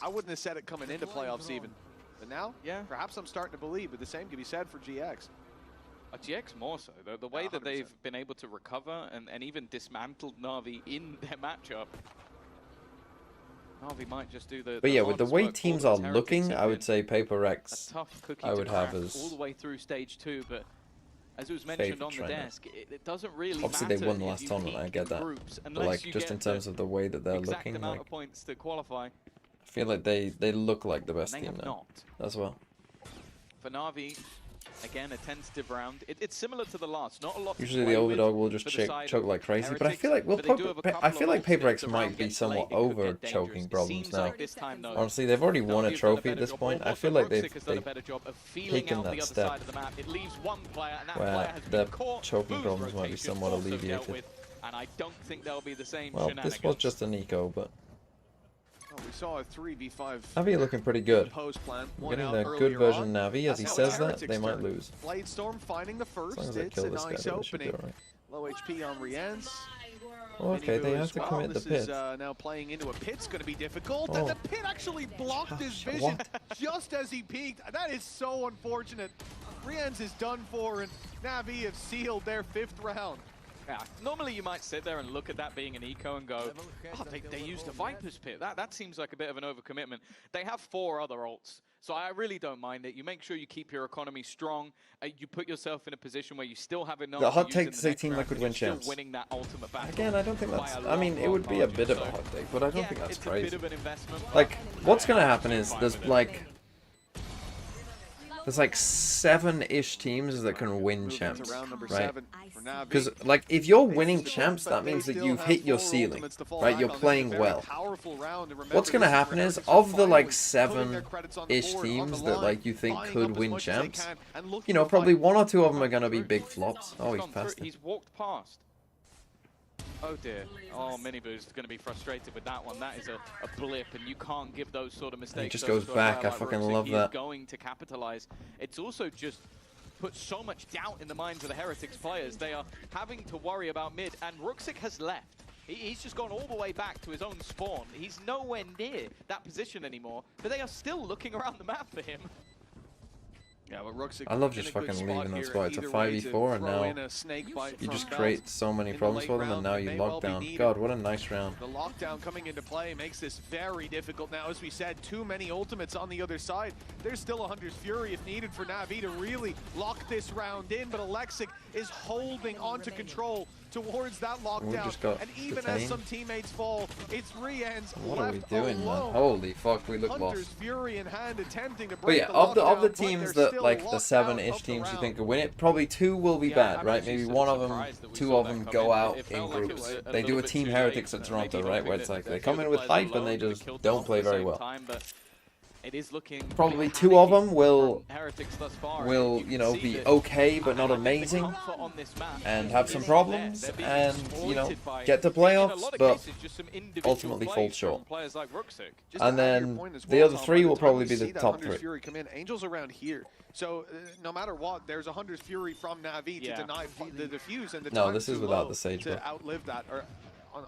I wouldn't have said it coming into playoffs even. But now, yeah, perhaps I'm starting to believe, but the same can be said for GX. GX more so. The way that they've been able to recover and even dismantled Navi in their matchup. Navi might just do the. But yeah, with the way teams are looking, I would say Paper X I would have as all the way through stage 2, but as it was mentioned on the desk, it doesn't really obviously matter. They won the last tournament, I get that. But like, just in terms of the way that they're looking, amount like, of points to qualify. I feel like they look like the best team now as well. For Navi, again, a tentative round. It's similar to the last. Not a lot. Usually the overdog will just choke like crazy, but I feel like I feel like Paper X might be somewhat over choking problems now. Honestly, they've already won a trophy at this point. I feel like they've taken that step where their choking problems might be somewhat alleviated. And I don't think they'll be the same. Well, this was just an eco, but. We saw a 3v5 Navi looking pretty good. Plan. Getting the good version Navi, as he says that, they might lose. Bladestorm finding the first. As long as they kill this guy, they should be alright. Low HP on Rienz. Oh, okay, they have to commit the pit. Now playing into a pit's going to be difficult. And the pit actually blocked his vision just as he peeked. That is so unfortunate. Rienz is done for, and Navi have sealed their 5th round. Yeah, normally you might sit there and look at that being an eco and go, oh, they used a Viper's Pit. That seems like a bit of an overcommitment. They have 4 other ults, so I really don't mind it. You make sure you keep your economy strong. You put yourself in a position where you still have enough. The hot take to say Team Liquid win champs. Winning that ultimate battle. Again, I don't think that's. I mean, it would be a bit of a hot take, but I don't think that's crazy. Like, what's gonna happen is there's like 7-ish teams that can win champs, right? Because, like, if you're winning champs, that means that you've hit your ceiling, right? You're playing well. What's going to happen is, of the, like, 7-ish teams that, like, you think could win champs, you know, probably 1 or 2 of them are going to be big flops. Oh, he's passed it. He's walked past. Oh dear. Oh, Miniboo's going to be frustrated with that one. That is a blip, and you can't give those sort of mistakes. He just goes back. I fucking love that. He's going to capitalize. It's also just put so much doubt in the minds of the Heretics players. They are having to worry about mid, and Ruxic has left. He's just gone all the way back to his own spawn. He's nowhere near that position anymore, but they are still looking around the map for him. Yeah, but Ruxic, I love just fucking leaving that spot. It's a 5v4 and now you just create so many problems for them and now you lock down. God, what a nice round. The lockdown coming into play makes this very difficult now. As we said, too many ultimates on the other side. There's still a Hunter's Fury if needed for Navi to really lock this round in, but Alexic is holding onto control towards that lockdown. And even as some teammates fall, it's Rienz What are we left doing, alone. man? Holy fuck, we look Hunter's lost. Fury in hand, attempting to But break yeah, the of the lockdown, teams but that, like, the 7-ish teams you think could win it, probably 2 will be bad, right? Maybe 1 of them, 2 of them go out in groups. They do a Team Heretics at Toronto, right? Where it's like, they come in with hype and they just don't play very well. It is looking probably two of them will will be okay but not amazing, and have some problems, and get to playoffs, but ultimately fall short. And then the other three will probably be the top three. Fury come in. Angels around here, so no matter what, there's 100 Fury from Navi to deny the defuse, and the no, this is without the Sage to outlive that or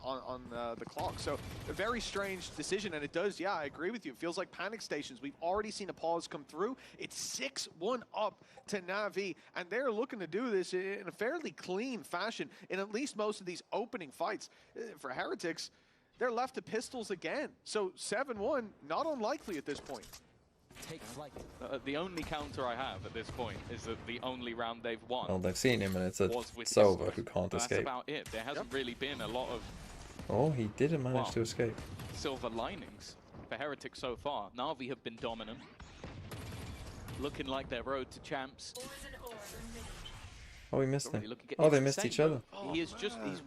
on the clock. So a very strange decision, and it does, I agree with you. It feels like panic stations. We've already seen a pause come through. It's 6-1 up to Navi, and they're looking to do this in a fairly clean fashion in at least most of these opening fights. For Heretics, they're left to pistols again. So 7-1, not unlikely at this point. Take flight. The only counter I have at this point is that the only round they've won. Well, they've seen him, and it's a Sova who can't escape. That's about it. There hasn't really been a lot of... Oh, he didn't manage to escape. Silver linings for Heretics so far. Navi have been dominant. Looking like their road to champs. Oh, we missed him. Oh, they missed each other. He's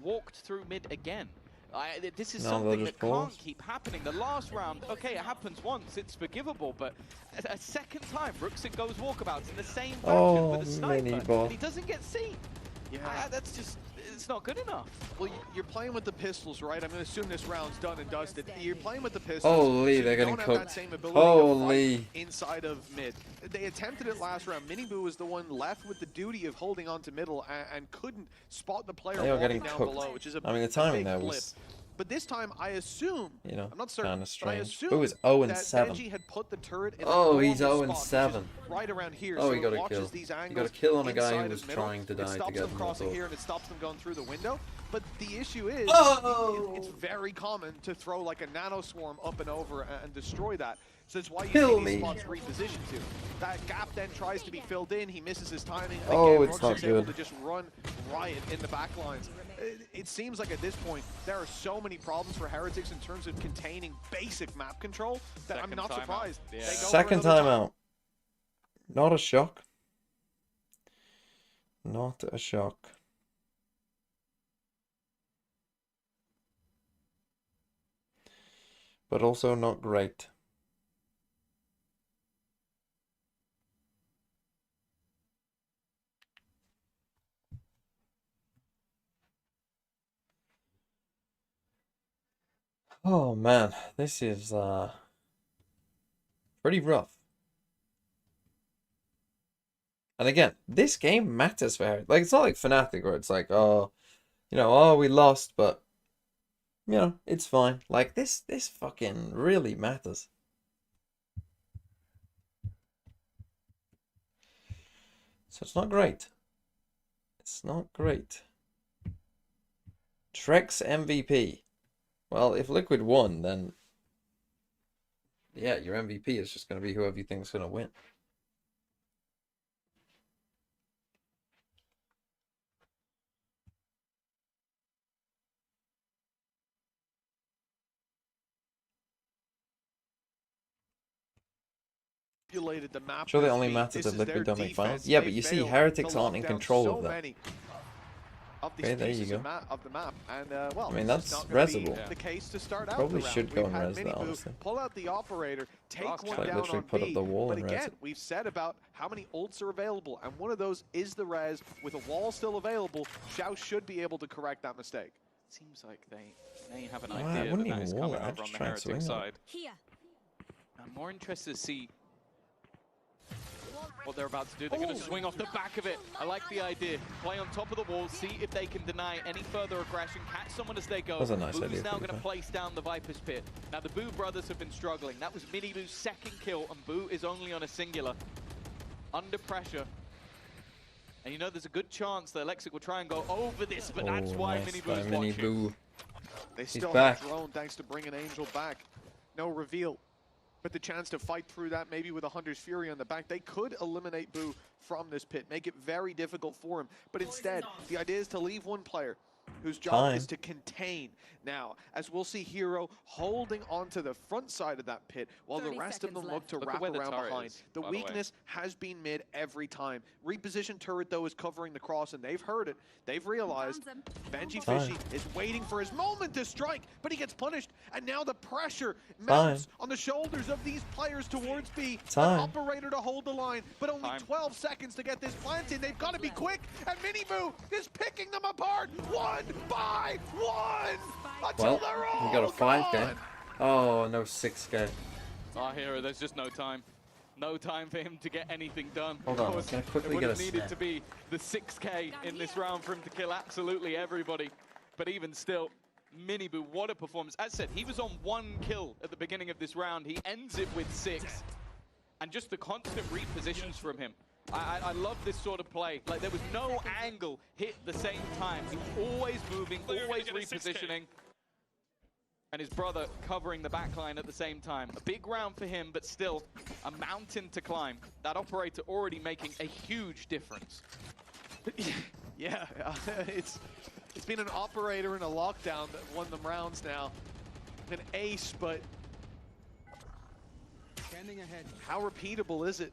walked through mid again. This is something that can't keep happening. The last round, okay, it happens once, it's forgivable, but a second time, Ruxin goes walkabouts in the same fashion with a sniper, and he doesn't get seen. That's just, it's not good enough. Well, you're playing with the pistols, right? I'm going to assume this round's done and dusted. You're playing with the pistols. Holy, so they're getting cooked. Holy. Inside of mid. They attempted it last round. Miniboo was the one left with the duty of holding on to middle and couldn't spot the player walking down below, which is a the timing there was... But this time, I assume, I'm not certain, kind of strange. Boo is 0-7. Had put the turret in he's 0-7. Right around here. Oh, so he got a kill. He got a kill on a guy who was trying to die to get It stops them crossing here, and it stops them going through the window. But the issue is, it's very common to throw like a nano swarm up and over and destroy that. So that's why you see these spots reposition to. That gap then tries to be filled in. He misses his timing. Again, it's not good. Able to just run riot in the back lines. It seems like at this point, there are so many problems for Heretics in terms of containing basic map control that I'm not surprised. Yeah. Second timeout. Not a shock. Not a shock. But also not great. Oh man, this is pretty rough. And again, this game matters for Heretics. Like, it's not like Fnatic where it's like, we lost, but it's fine. Like, this fucking really matters. So it's not great. It's not great. Trex MVP. Well, if Liquid won, then your MVP is just going to be whoever you think is going to win. The map sure, they only matter that Liquid don't make finals. Yeah, but you see, Heretics aren't in control of that. Okay, there you go. Of the map. And, well, I mean, that's resable. The case to start out probably should go and res that, honestly. Pull out the operator, take one like down literally on put B. up the wall But and again, res it. we've said about how many ults are available, and one of those is the res. With a wall still available, Xiao should be able to correct that mistake. Seems like they may have an idea that is coming over on the Heretics side. I'm more interested to see what they're about to do. They're going to swing off the back of it. I like the idea. Play on top of the wall, see if they can deny any further aggression, catch someone as they go. That's a nice Boo's idea. now going to place down the Viper's Pit. Now, the Boo brothers have been struggling. That was Miniboo's second kill, and Boo is only on a singular. Under pressure. And there's a good chance that Alexic will try and go over this, but that's why Miniboo's watching. They still have drone thanks to bringing Angel back. No reveal. But the chance to fight through that, maybe with a Hunter's Fury on the back, they could eliminate Boo from this pit, make it very difficult for him. But instead, the idea is to leave one player, whose job is to contain. Now, as we'll see Hero holding onto the front side of that pit while the rest of them look to wrap around behind. The weakness has been mid every time. Reposition turret, though, is covering the cross, and they've heard it. They've realized Benji Fishy is waiting for his moment to strike, but he gets punished, and now the pressure mounts on the shoulders of these players towards B. An operator to hold the line, but only 12 seconds to get this planted. They've got to be quick, and Miniboo is picking them apart one by one. Until they're all we got a 5K. Oh, no 6K. Our hero, there's just no time. No time for him to get anything done. Hold on, can I quickly get a snap? It would have needed to be the 6K in this round for him to kill absolutely everybody. But even still, Miniboo, what a performance. As said, he was on 1 kill at the beginning of this round. He ends it with 6. And just the constant repositions from him. I love this sort of play. Like, there was no angle hit the same time. He was always moving, always repositioning. And his brother covering the backline at the same time. A big round for him, but still a mountain to climb. That operator already making a huge difference. Yeah, it's been an operator in a lockdown that won them rounds now. An ace, but how repeatable is it?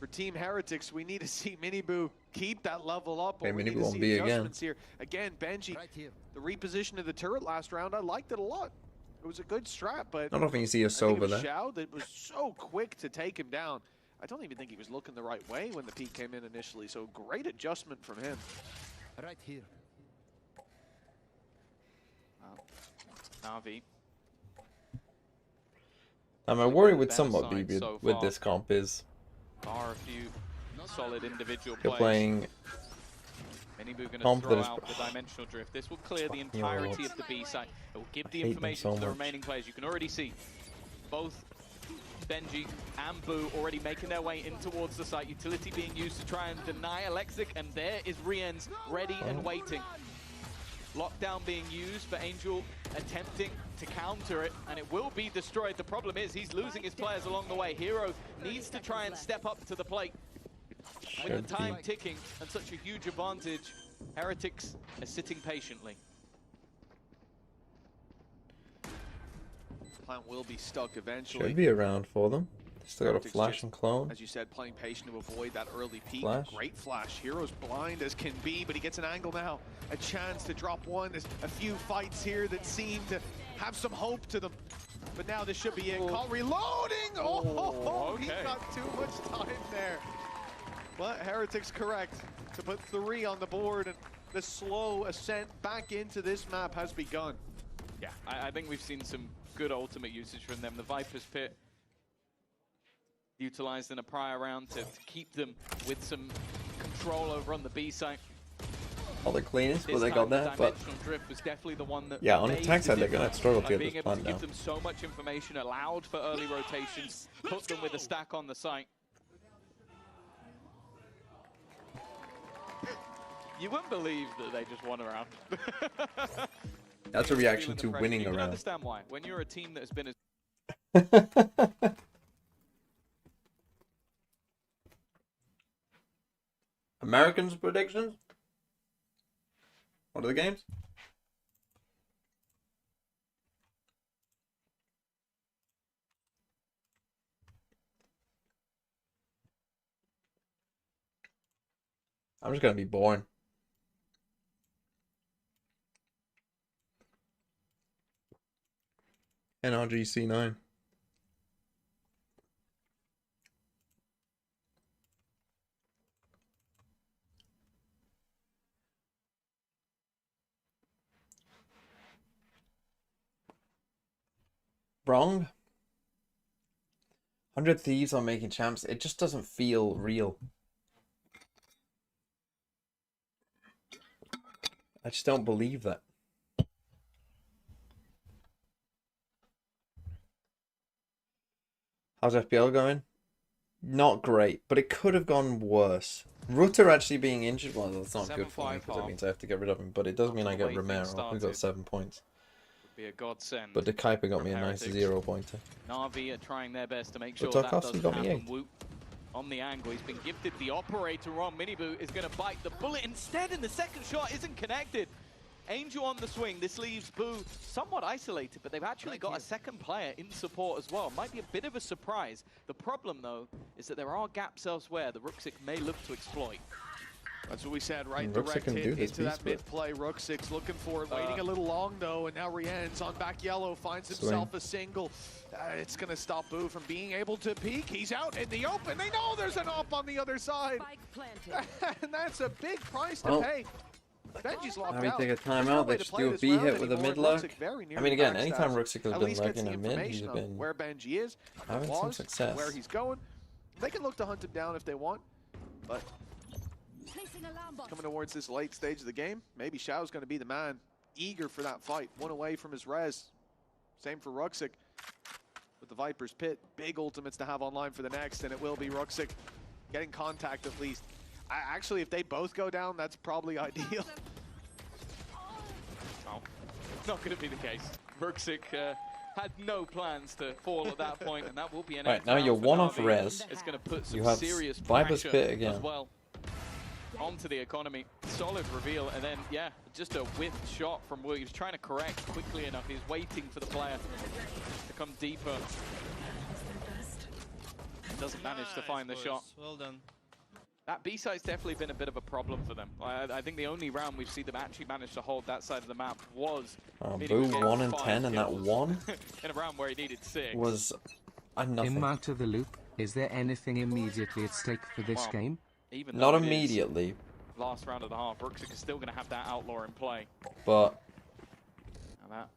For Team Heretics, we need to see Miniboo keep that level up. Hey, we need to see adjustments here. Again, Benji, the reposition of the turret last round, I liked it a lot. It was a good strat, but I don't think you see a Sober there. Xiao that was so quick to take him down. I don't even think he was looking the right way when the peak came in initially, so great adjustment from him. Right here. NAVI. My worry with somewhat BB with this comp is are a few solid individual you're plays. playing Miniboo going to throw out the dimensional drift. This will clear the entirety of the B side. It will give the information to the remaining players. You can already see both Benji and Boo already making their way in towards the site. Utility being used to try and deny Alexic, and there is Rien's ready and waiting. Lockdown being used for Angel attempting to counter it, and it will be destroyed. The problem is he's losing his players along the way. Hero needs to try and step up to the plate. With the time ticking and such a huge advantage, Heretics are sitting patiently. Plan will be stuck eventually. Should be around for them. Still got a flash and clone. As you said, playing patient to avoid that early peak. Flash. Great flash. Hero's blind as can be, but he gets an angle now. A chance to drop one. There's a few fights here that seem to have some hope to them. But now this should be it. Call reloading! Oh, he got too much time there. But Heretics correct to put 3 on the board, and the slow ascent back into this map has begun. Yeah, I think we've seen some good ultimate usage from them. The Viper's Pit utilized in a prior round to keep them with some control over on the B side. All the cleanest, but they got that. But drift was definitely the one that yeah, on the attack side, they're gonna struggle to get being this able plan to give down. them so much information, allowed for early rotations, put them with a stack on the site. You wouldn't believe that they just won a round. That's a reaction to winning you a can round. understand why. When you're a team that has been as Americans predictions? What are the games? I'm just gonna be boring. NRGC9. Wrong. 100 Thieves on making champs. It just doesn't feel real. I just don't believe that. How's FPL going? Not great, but it could have gone worse. Rutter actually being injured, well, that's not good for me because it means I have to get rid of him, but it does mean I get Romero, who got 7 points. would be a godsend. But the Kuiper got me a nice 0 pointer. NAVI are trying their best to make sure But that Tarkovsky doesn't got me happen. 8. Woot on the angle, he's been gifted the operator on. Miniboo is going to bite the bullet instead, and the second shot isn't connected. Angel on the swing. This leaves Boo somewhat isolated, but they've actually got a second player in support as well. Might be a bit of a surprise. The problem, though, is that there are gaps elsewhere the Rooksik may look to exploit. That's what we said, right? Direct hit into that mid play. Rooksik's looking for it, waiting a little long though, and now Rien's on back yellow, finds himself a single. It's going to stop Boo from being able to peek. He's out in the open. They know there's an op on the other side. And that's a big price to pay. Benji's locked now out. we take a timeout. They just do a B hit with a mid lurk. I mean, again, anytime Rooksik has been lurking a mid, he's been where Benji is, having some success. where he's going. They can look to hunt him down if they want, but coming towards this late stage of the game, maybe Xiao's going to be the man, eager for that fight. One away from his res. Same for Rooksik with the Viper's Pit. Big ultimates to have online for the next, and it will be Rooksik getting contact at least. Actually, if they both go down, that's probably ideal. Oh, not going to be the case. Rooksik had no plans to fall at that point, and that will be an right, now you're one off NAVI. res. It's going to put some you have serious Viper's pressure Pit again. as well onto the economy. Solid reveal, and then, yeah, just a whiffed shot from Will. He was trying to correct quickly enough. He's waiting for the player to come deeper. Doesn't manage to find the shot. Well done. That B-site's definitely been a bit of a problem for them. I think the only round we've seen them actually manage to hold that side of the map was... Boo 1 and 10, and that 1 in a round where he needed 6. was nothing. Him out of the loop. Is there anything immediately at stake for this game? Even Not immediately. Last round of the half, Rooksik is still going to have that outlaw in play. But that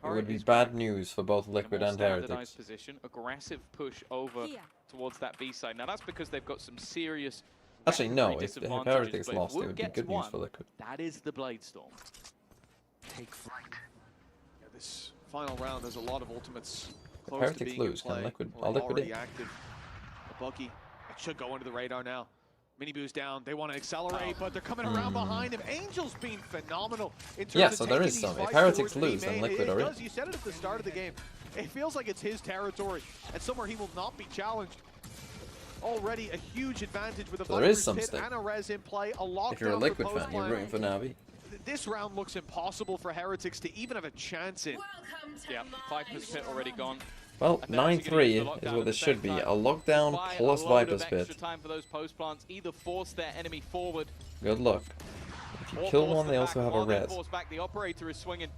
it would be bad news for both Liquid and Heretics. Position, aggressive push over towards that B side. Now that's because they've got some serious. Actually, no. If Heretics lost, it would be good news for Liquid. That is the Bladestorm. Take flight. Yeah, this final round, there's a lot of ultimates close Heretics to being lose, in play. can Liquid? Or I'll Liquid already it. active. The Bucky, it should go under the radar now. Mini Boo's down. They want to accelerate, but they're coming around behind him. Angel's been phenomenal in terms of so there is taking some. these If fights Heretics towards lose, then EMEA. Liquid are in. You said it at the start of the game. It feels like it's his territory and somewhere he will not be challenged. Already a huge advantage with a Viper's Pit stake. and a res in play. A lockdown If you're a Liquid for fan, you're rooting for NAVI. This round looks impossible for Heretics to even have a chance in. Yeah, Viper's Pit already gone. Well, 9-3 is what this should be. A lockdown plus Viper's Pit. Time for those post plants. Either force their enemy forward. Good luck. If you kill one, they also have a res. Force back. The operator is swinging.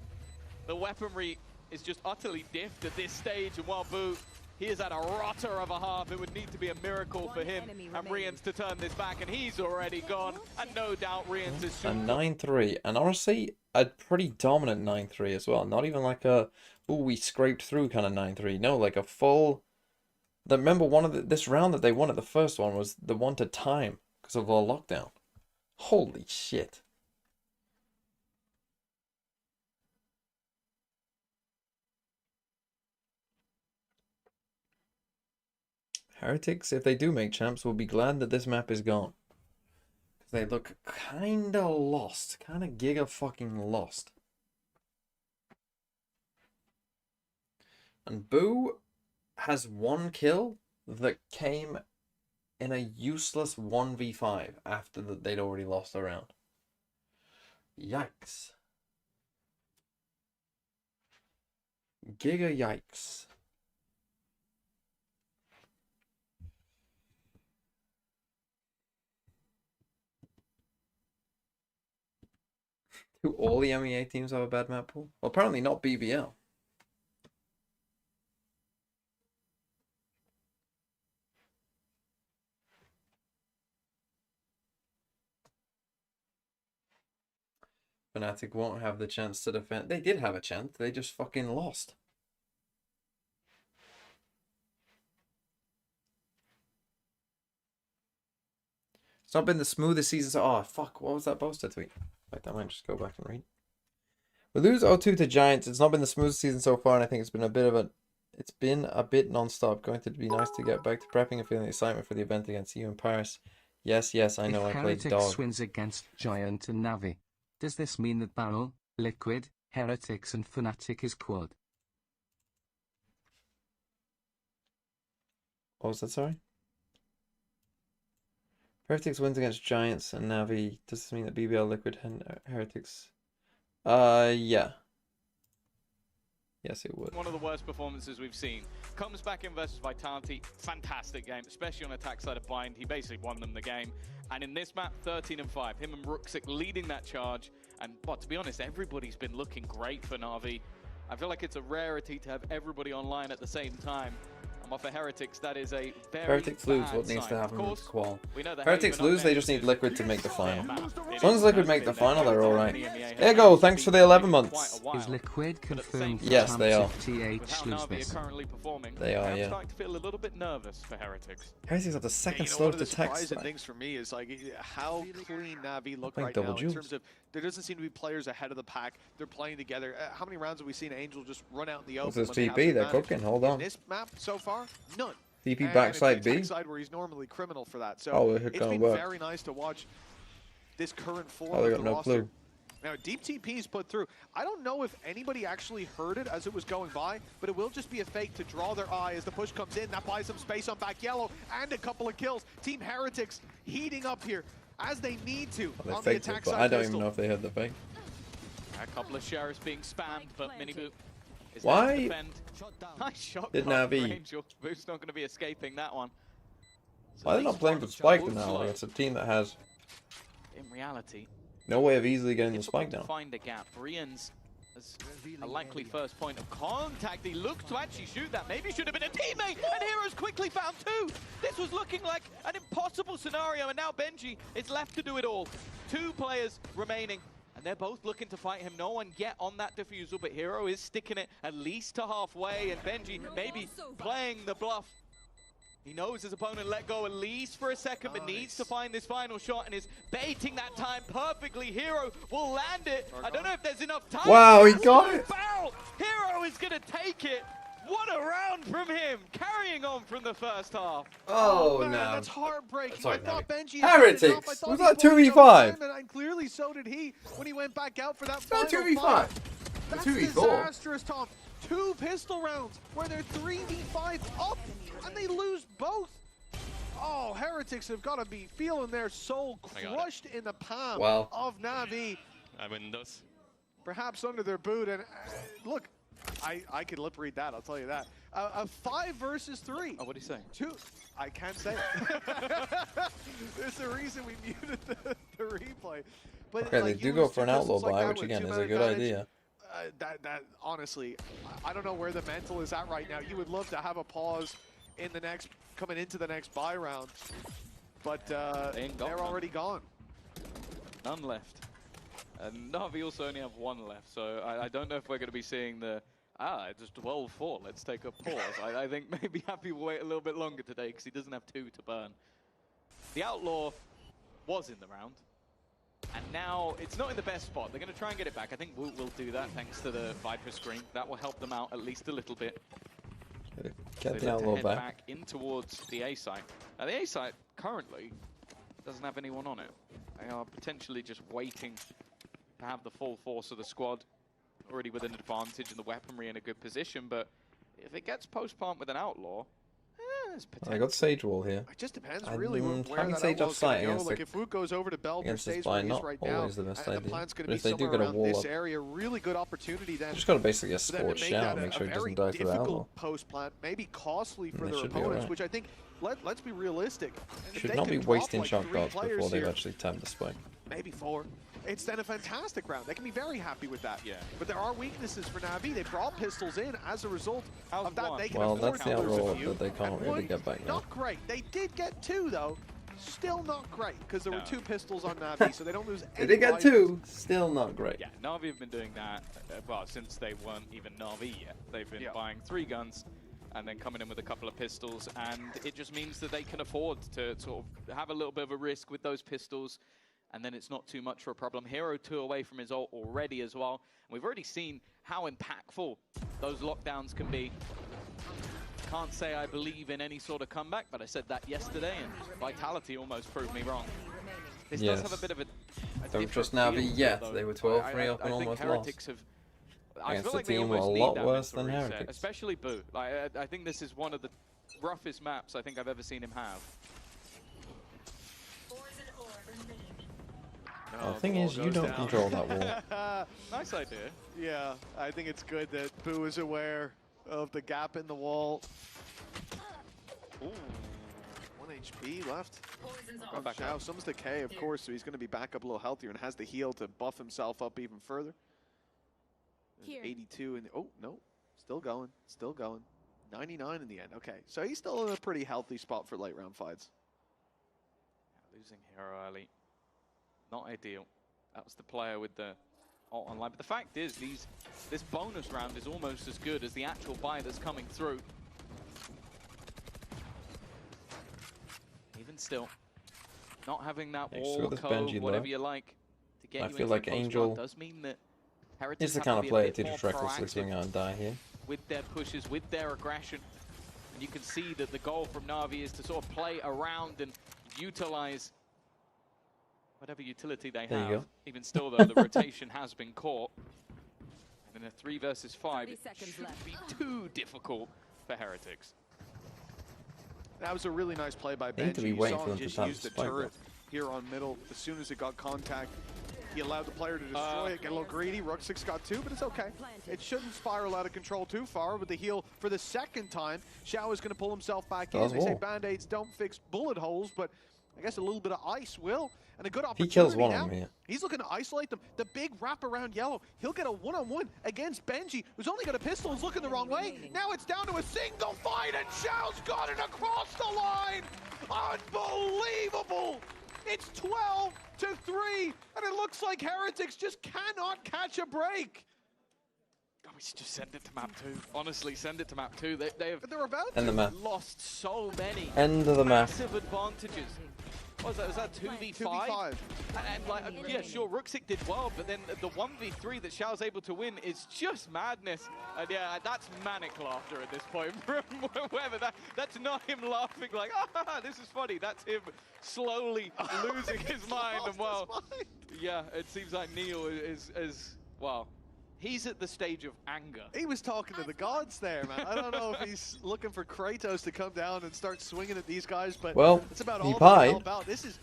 The weaponry is just utterly diffed at this stage, and while Boo, he is at a rotter of a half. It would need to be a miracle for him and Riens to turn this back, and he's already gone. And no doubt Riens is A 9-3, and honestly, a pretty dominant 9-3 as well. Not even like a, ooh, we scraped through kind of 9-3. No, like a full. Remember, one of this round that they won at the first one was the one to time because of the lockdown. Holy shit. Heretics, if they do make champs, will be glad that this map is gone. Because they look kinda lost. Kinda giga fucking lost. And Boo has one kill that came in a useless 1v5 after they'd already lost a round. Yikes. Giga yikes. Do all the MEA teams have a bad map pool? Well, apparently not BBL. Fnatic won't have the chance to defend. They did have a chance. They just fucking lost. It's not been the smoothest season. So, oh, fuck. What was that Boaster tweet? Like, I might just go back and read. We lose 0-2 to Giants. It's not been the smoothest season so far, and I think it's been a bit non-stop. Going to be nice to get back to prepping and feeling the excitement for the event against you in Paris. Yes, I know. I played dog. Heretics wins against Giant and NAVI. Does this mean that Barrel, Liquid, Heretics and Fnatic is quad? What was that, sorry? Heretics wins against Giants and NAVI. Does this mean that BBL, Liquid and Heretics Yeah. Yes, it would. One of the worst performances we've seen. Comes back in versus Vitality. Fantastic game, especially on attack side of Bind. He basically won them the game. And in this map, 13-5. Him and Ruxic leading that charge. And, well, to be honest, everybody's been looking great for NAVI. I feel like it's a rarity to have everybody online at the same time. And for Heretics, that is a very Heretics lose bad what needs to sign. happen with Qual. We know that Heretics lose, they just need Liquid to make the final. As long as Liquid make the final, they're all alright. There you go, thanks for the 11 months. Is Liquid confirmed? Yes, they are. TH lose this. They are, yeah. I'm starting to feel a little bit nervous for Heretics. Heretics have the second one slowest of the attack surprising spike. things for me is like how clean Navi look Playing right double now in juice. terms of there doesn't seem to be players ahead of the pack. They're playing together. How many rounds have we seen Angel just run out in the open? This is TP, they're cooking, hold on. In this map so far, none. TP And backside it's the B. backside where he's normally criminal for that. So Oh, it it's gonna been work. very nice to watch this current form Oh, they of got the no roster. clue. Now, deep TP is put through. I don't know if anybody actually heard it as it was going by, but it will just be a fake to draw their eye as the push comes in. That buys some space on back yellow and a couple of kills. Team Heretics heating up here as they need to Well, on they the faked it, attack but side. I don't pistol. even know if they had the fake. A couple of sheriffs being spammed, but Miniboot is Why there to defend. Nice shot did from NAVI- Angel. Boot's not going to be escaping that one. So Why are they these not playing one with Spike shots now? Like, it's a team that has in reality, no way of easily getting the difficult Spike to down. find a gap. Brian's as a likely first point of contact. He looked to actually shoot that. Maybe should have been a teammate, and Heroes quickly found two. This was looking like an impossible scenario, and now Benji is left to do it all. Two players remaining, and they're both looking to fight him. No one yet on that defusal, but Hero is sticking it at least to halfway, and Benji maybe playing the bluff. He knows his opponent let go at least for a second, but needs to find this final shot and is baiting that time perfectly. Hero will land it. I don't know if there's enough time. Wow, he got it. Hero is going to take it. What a round from him, carrying on from the first half. Oh, man, no. that's heartbreaking. Sorry, I thought Navi. Benji had Heretics! it up. I thought Was he that pulled it 2v5? up, and clearly so did he when he went back out for that Not final 2v5. fight. The That's 2v4. disastrous, Tom. 2 pistol rounds where they're 3v5 up, and they lose both. Oh, Heretics have got to be feeling their soul crushed in the palm of Navi. I win those. Perhaps under their boot. And look, I could lip read that, I'll tell you that. A 5 versus 3. Oh, what did he say? 2. I can't say it. There's a reason we muted the replay. But Okay, like, they do you go lose for an 2 outlaw pistols like buy, that which with again is 2-man a good advantage. idea. That honestly, I don't know where the mental is at right now. You would love to have a pause in the next, coming into the next buy round, but they're already gone. None left. And Navi also only have 1 left, so I don't know if we're going to be seeing the, it's 12-4, let's take a pause. I think maybe Happy will wait a little bit longer today because he doesn't have 2 to burn. The Outlaw was in the round, and now it's not in the best spot. They're going to try and get it back. I think Woot will do that thanks to the Viper screen. That will help them out at least a little bit. Get They the look to outlaw head back. in towards the A site. Now the A site currently doesn't have anyone on it. They are potentially just waiting to have the full force of the squad already with an advantage and the weaponry in a good position. But if it gets post-plant with an outlaw, there's potential. I got Sage Wall here. It just depends really where having that Sage outlaw's offside gonna go. against Like the- if Woot goes over to Belter, against the stays spy, where he is not right now, always the best and the idea. plan's going But to if be they do somewhere get a around wall this up, area, really good opportunity then. just got to basically a for them to scorched make shout, that make sure a he doesn't very die to the outlaw. difficult post plant, maybe costly for And they their should be opponents, alright. which I think let's be realistic. If Should they not can be drop, wasting like, shot 3 cards players before they've here, actually tapped the spike. maybe 4. It's then a fantastic round. They can be very happy with that. Yeah. But there are weaknesses for Navi. They brought pistols in as a result of that. They can Well, afford that's the to lose a outlaw few. that they can't And really one, get back now. Not great. They did get 2 though. Still not great because there were No. 2 pistols on Navi, so they don't lose They any did get lives. 2, still not great. Yeah, Navi have been doing that, well, since they weren't even Navi yet. They've been buying 3 guns and then coming in with a couple of pistols, and it just means that they can afford to sort of have a little bit of a risk with those pistols, and then it's not too much for a problem. Hero 2 away from his ult already as well. And we've already seen how impactful those lockdowns can be. Can't say I believe in any sort of comeback, but I said that yesterday, and Vitality almost proved me wrong. This does have a bit of a Don't trust different Navi feel, yet. though. They were 12-3 up and I think almost Heretics lost. I Against feel a like they team with a almost need lot that worse mental than reset, Heretics. especially Boot. Like, I think this is one of the roughest maps I think I've ever seen him have. Well, the thing is, you don't control that wall. Nice idea. Yeah, I think it's good that Boo is aware of the gap in the wall. Ooh, 1 HP left. Now, someone's decay, of course, so he's going to be back up a little healthier and has the heal to buff himself up even further. 82 and oh no, still going, still going. 99 in the end. Okay, so he's still in a pretty healthy spot for late round fights. Losing hero early, not ideal. That was the player with the ult online. But the fact is, this bonus round is almost as good as the actual buy that's coming through. Even still, not having that wall code, whatever you like, to get you I feel like Angel does mean that Heretics is the kind of player to just recklessly swing out and die here. With their pushes, with their aggression. And you can see that the goal from NAVI is to sort of play around and utilize whatever utility they have. Even still, though, the rotation has been caught. And in a 3 versus 5, it shouldn't be too difficult for Heretics. That was a really nice play by Benji. You saw him just use the turret here on middle. As soon as it got contact, he allowed the player to destroy it, get a little greedy. Rook6 got 2, but it's okay. It shouldn't spiral out of control too far with the heal for the second time. Xiao is going to pull himself back in. They say band-aids don't fix bullet holes, but I guess a little bit of ice will. And a good opportunity. He kills one now. of them, yeah. He's looking to isolate them. The big wrap around yellow. He'll get a one-on-one against Benji, who's only got a pistol, is looking the wrong way. Now it's down to a single fight, and Xiao's got it across the line. Unbelievable. It's 12-3, and it looks like Heretics just cannot catch a break. Oh, we should just send it to map 2. Honestly, send it to map 2. They're about to. End the map. Lost so many End of the map. massive advantages. What was that? Was that 2v5? And like, yeah, sure, Rook6 did well, but then the 1v3 that Xiao's able to win is just madness. And yeah, that's manic laughter at this point. Whoever that's not him laughing like, ah, this is funny. That's him slowly losing his mind. And well, yeah, it seems like Neil is well. He's at the stage of anger. He was talking to the gods there, man. I don't know if he's looking for Kratos to come down and start swinging at these guys, but it's about all they're about. This is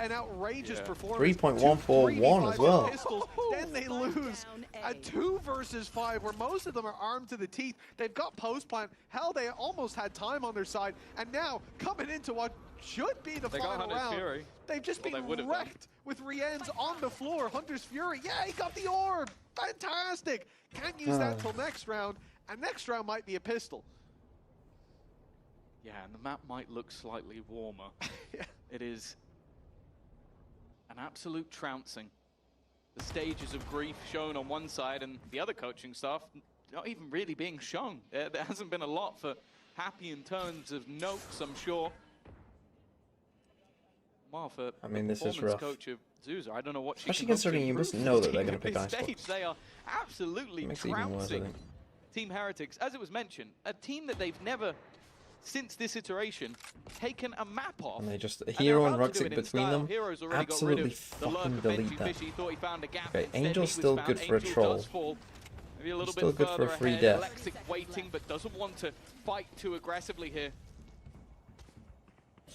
an outrageous performance. 3.141 as well. Pistols, then they lose a 2 versus 5 where most of them are armed to the teeth. They've got post plant. Hell, they almost had time on their side. And now coming into what should be the final round. Fury. They've just been wrecked with Rien's on the floor. Hunter's Fury, yeah, he got the orb. Fantastic. Can't use that till next round. And next round might be a pistol. Yeah, and the map might look slightly warmer. Yeah. It is an absolute trouncing. The stages of grief shown on one side and the other coaching staff not even really being shown. There hasn't been a lot for Happy in terms of notes, I'm sure. Well, for this is rough. Coach of Zuza, I don't know what she Especially considering you must know that they're going to pick Icebox. They are absolutely trouncing Team Heretics. As it was mentioned, a team that they've never, since this iteration, taken a map off. And they just, Hero and Rook6 between them, absolutely fucking delete that. Okay, Angel's still good for a troll. Maybe a little still bit good for a free death. Lexic waiting, but doesn't want to fight too aggressively here.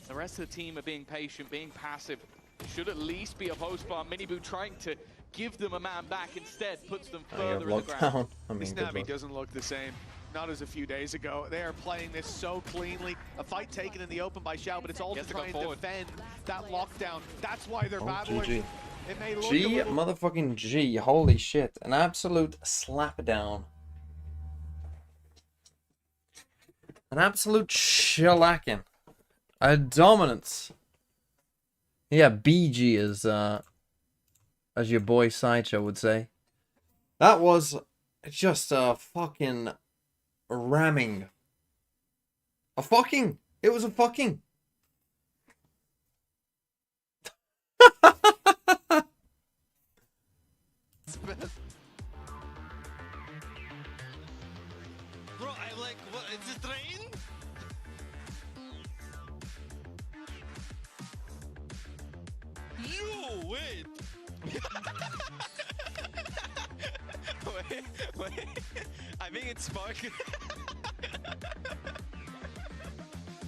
The rest of the team are being patient, being passive. Should at least be a post plant. Minibu trying to give them a man back, instead puts them further in the ground. This NAVI doesn't look the same. Not as a few days ago. They are playing this so cleanly. A fight taken in the open by Xiao, but it's all to try and defend that lockdown. That's why they're battling. GG. It may look G motherfucking G. Holy shit. An absolute slap down. An absolute shellacking. A dominance. Yeah, BG as your boy Sideshow would say. That was just a fucking ramming. It was a fucking. Bro, I'm like, what, is this train? No, wait. wait. I think it's Spark.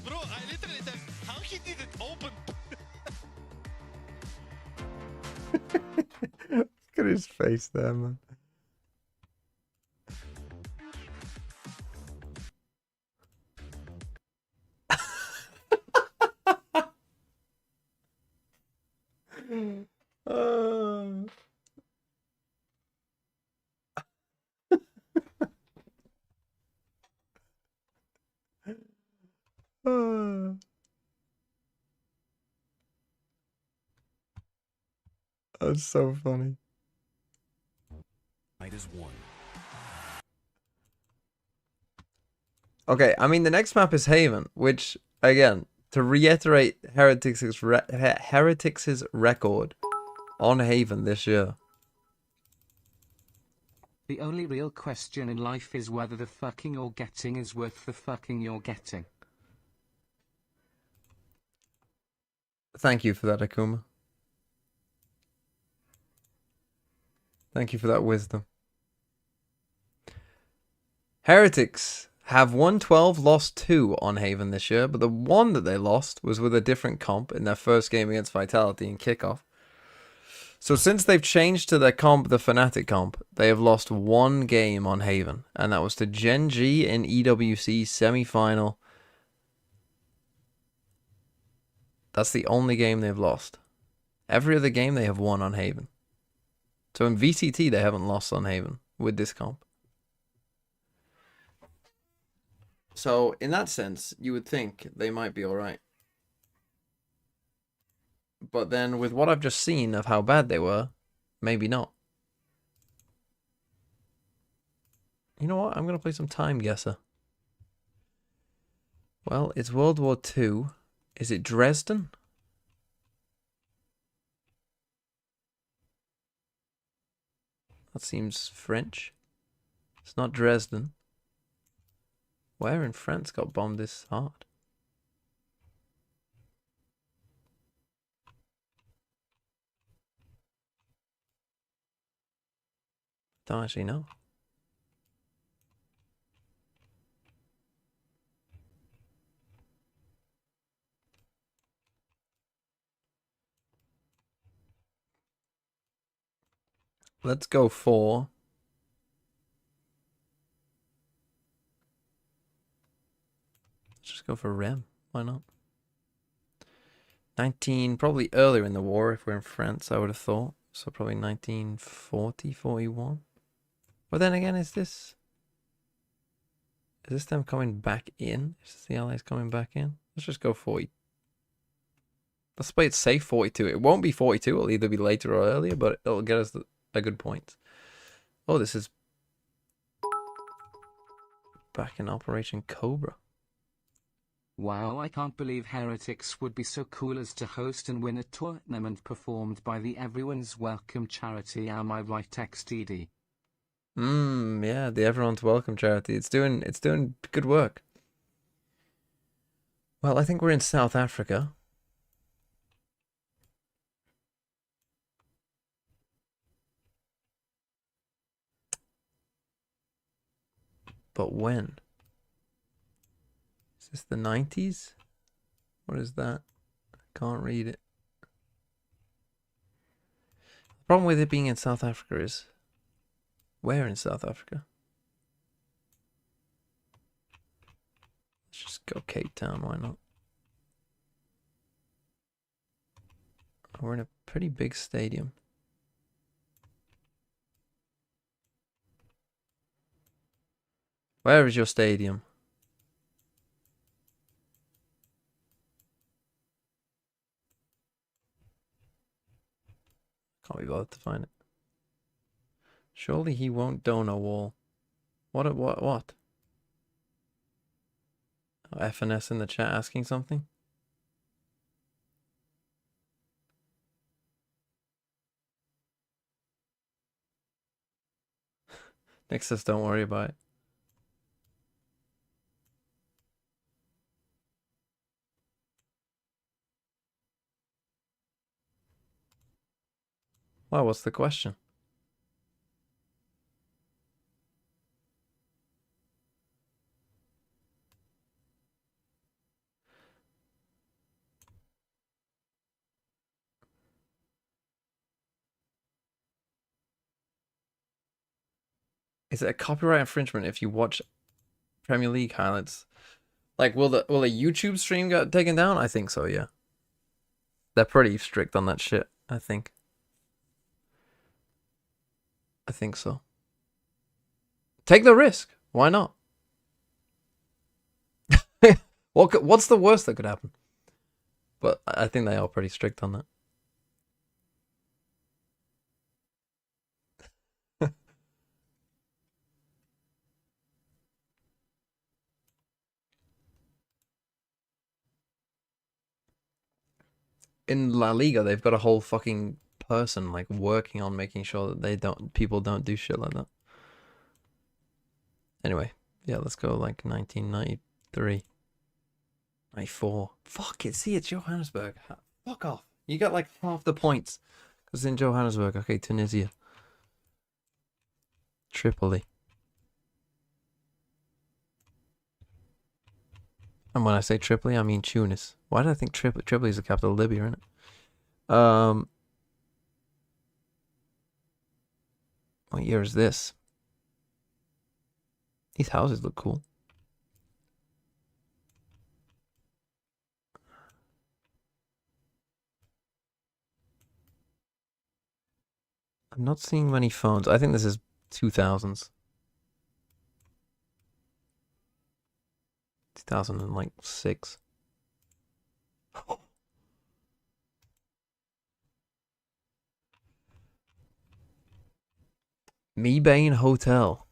Bro, I literally said, how he did it open? Look at his face there, man. That's so funny. Okay, I mean the next map is Haven, which again, to reiterate Heretics' record on Haven this year. The only real question in life is whether the fucking you're getting is worth the fucking you're getting. Thank you for that, Akuma. Thank you for that wisdom. Heretics have won 12, lost 2 on Haven this year, but the one that they lost was with a different comp in their first game against Vitality in kickoff. So since they've changed to their comp, the Fnatic comp, they have lost 1 game on Haven, and that was to Gen G in EWC semi-final. That's the only game they've lost. Every other game they have won on Haven. So in VCT they haven't lost on Haven with this comp. So in that sense, you would think they might be alright. But then with what I've just seen of how bad they were, maybe not. You know what? I'm going to play some Time Guesser. Well, it's World War II. Is it Dresden? That seems French. It's not Dresden. Where in France got bombed this hard? Don't actually know. Let's go for... Let's just go for Rem. Why not? 19, probably earlier in the war if we're in France, I would have thought. So probably 1940, 41. But then again, is this them coming back in? Is this the Allies coming back in? Let's just go 40. Let's play it safe, 42. It won't be 42. It'll either be later or earlier, but it'll get us a good point. Oh, this is back in Operation Cobra. Wow, I can't believe Heretics would be so cool as to host and win a tournament performed by the Everyone's Welcome charity. Am I right, XTD? Yeah, the Everyone's Welcome charity. It's doing good work. Well, I think we're in South Africa. But when? Is this the 90s? What is that? I can't read it. The problem with it being in South Africa is... Where in South Africa? Let's just go Cape Town, why not? We're in a pretty big stadium. Where is your stadium? Can't be bothered to find it. Surely he won't donor wall. What? Oh, FNS in the chat asking something? Nick says don't worry about it. Well, what's the question? Is it a copyright infringement if you watch Premier League highlights? Like, will a YouTube stream get taken down? I think so, yeah. They're pretty strict on that shit, I think. I think so. Take the risk. Why not? What's the worst that could happen? But I think they are pretty strict on that. In La Liga, they've got a whole fucking person like working on making sure that people don't do shit like that. Anyway, yeah, let's go like 1993, 94. Fuck it, see, it's Johannesburg. Fuck off. You got like half the points because it's in Johannesburg. Okay, Tunisia, Tripoli. And when I say Tripoli, I mean Tunis. Why did I think Tripoli is the capital of Libya, isn't it? What year is this? These houses look cool. I'm not seeing many phones. I think this is 2000s. 2006. Meebane Hotel.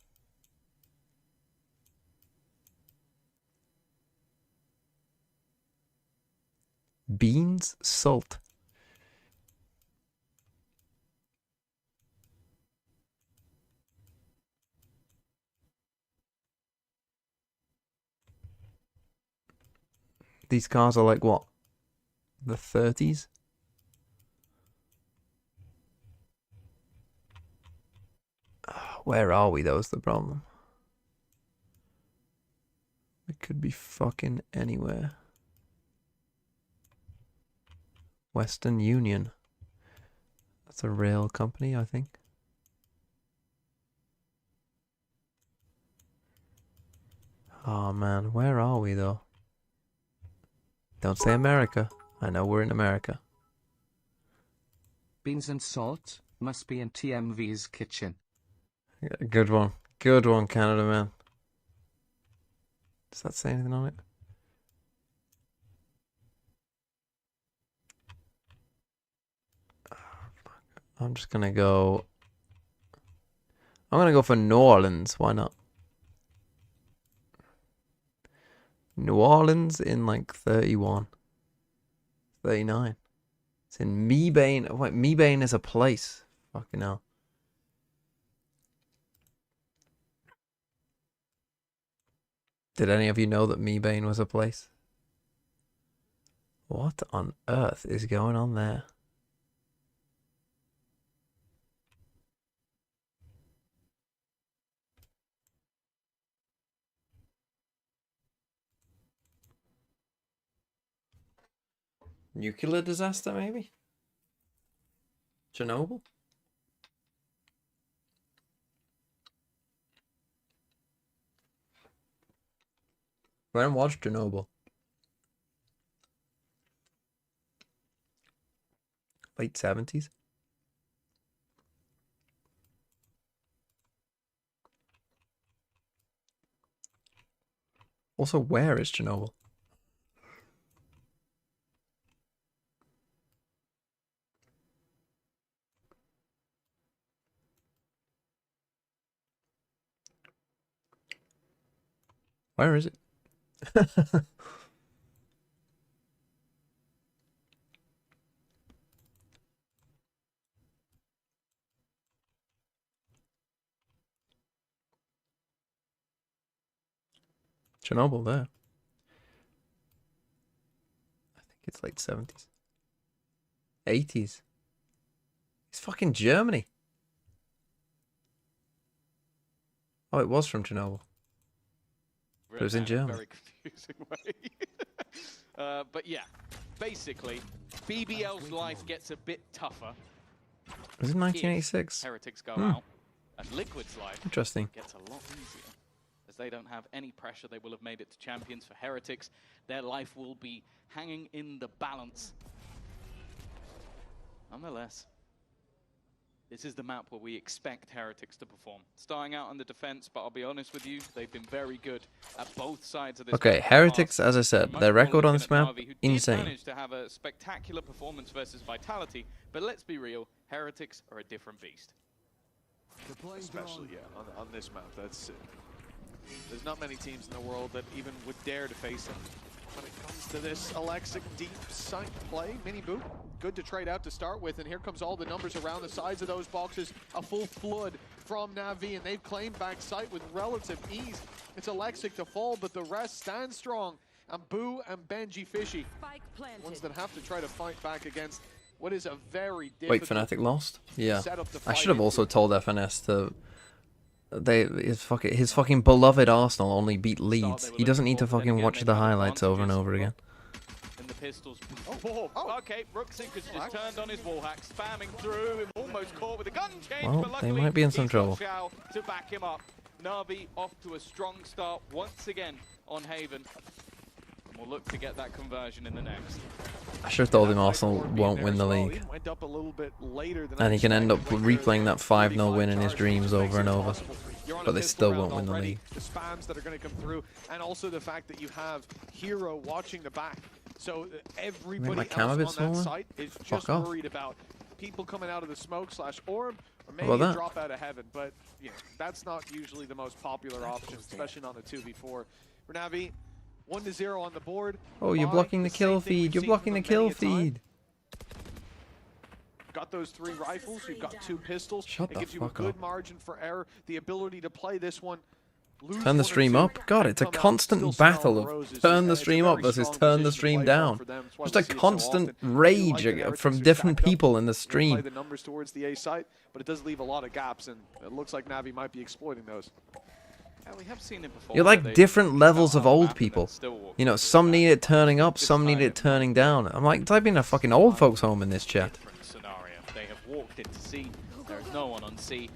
Beans, salt. These cars are like what? The 30s? Where are we though is the problem. It could be fucking anywhere. Western Union. That's a rail company, I think. Oh man, where are we though? Don't say America. I know we're in America. Beans and salt must be in TMV's kitchen. Good one. Good one, Canada man. Does that say anything on it? I'm just gonna go. I'm gonna go for New Orleans. Why not? New Orleans in like 31. 39. It's in Meebane. Wait, Meebane is a place. Fucking hell. Did any of you know that Meebane was a place? What on earth is going on there? Nuclear disaster, maybe? Chernobyl? When watched Chernobyl? Late 70s? Also, where is Chernobyl? Where is it? Chernobyl there. I think it's late 70s. 80s. It's fucking Germany. Oh, it was from Chernobyl. It was in Germany. Very confusing way. But yeah, basically, BBL's life gets a bit tougher. Was it 1986? Heretics go out. And Liquid's life Interesting. gets a lot easier. As they don't have any pressure, they will have made it to champions. For Heretics, their life will be hanging in the balance. Nonetheless, this is the map where we expect Heretics to perform. Starting out on the defense, but I'll be honest with you, they've been very good at both sides of this. Okay, Heretics, as I said, their record on this map, insane. Managed to have a spectacular performance versus Vitality, but let's be real, Heretics are a different beast. Especially, on this map. There's not many teams in the world that even would dare to face them. When it comes to this Alexic deep sight play, Mini Boot, good to trade out to start with, and here comes all the numbers around the sides of those boxes. A full flood from NAVI, and they've claimed back sight with relative ease. It's Alexic to fall, but the rest stand strong. And Boo and Benji Fishy, ones that have to try to fight back against what is a very difficult... Wait, Fnatic lost? Yeah. I should have also told FNS to... His fucking beloved Arsenal only beat Leeds. He doesn't need to fucking watch the highlights over and over again. And the pistols. Oh, okay. Rooksik has just turned on his wallhack, spamming through, almost caught with a gun change. Well, but they might be in some trouble. Xiao to back him up. NAVI off to a strong start once again on Haven. And we'll look to get that conversion in the next. I should have told him Arsenal won't win the league. And he can end up replaying that 5-0 win in his dreams over and over. But they still won't win the league. The spams that are going to come through, and also the fact that you have Hero watching the back. So everybody else on that site is just worried about people coming out of the smoke/orb, or maybe a drop out of heaven. But yeah, that's not usually the most popular option, especially on the 2v4. For NAVI, 1-0 on the board. Oh, you're blocking the kill feed. You're blocking the kill feed. Got those 3 rifles. You've got 2 pistols. Shut it gives you a good margin for error. The ability to play this one. Turn the stream up. God, it's a constant battle of turn the stream up versus turn the stream down. Just a constant rage from different people in the stream. Play the numbers towards the A site, but it does leave a lot of gaps, and it looks like NAVI might be exploiting those. Yeah, we have seen it before. You're like different levels of old people. You know, some need it turning up, some need it turning down. I'm like typing a fucking old folks home in this chat. Scenario. They have walked into C. There is no one on C.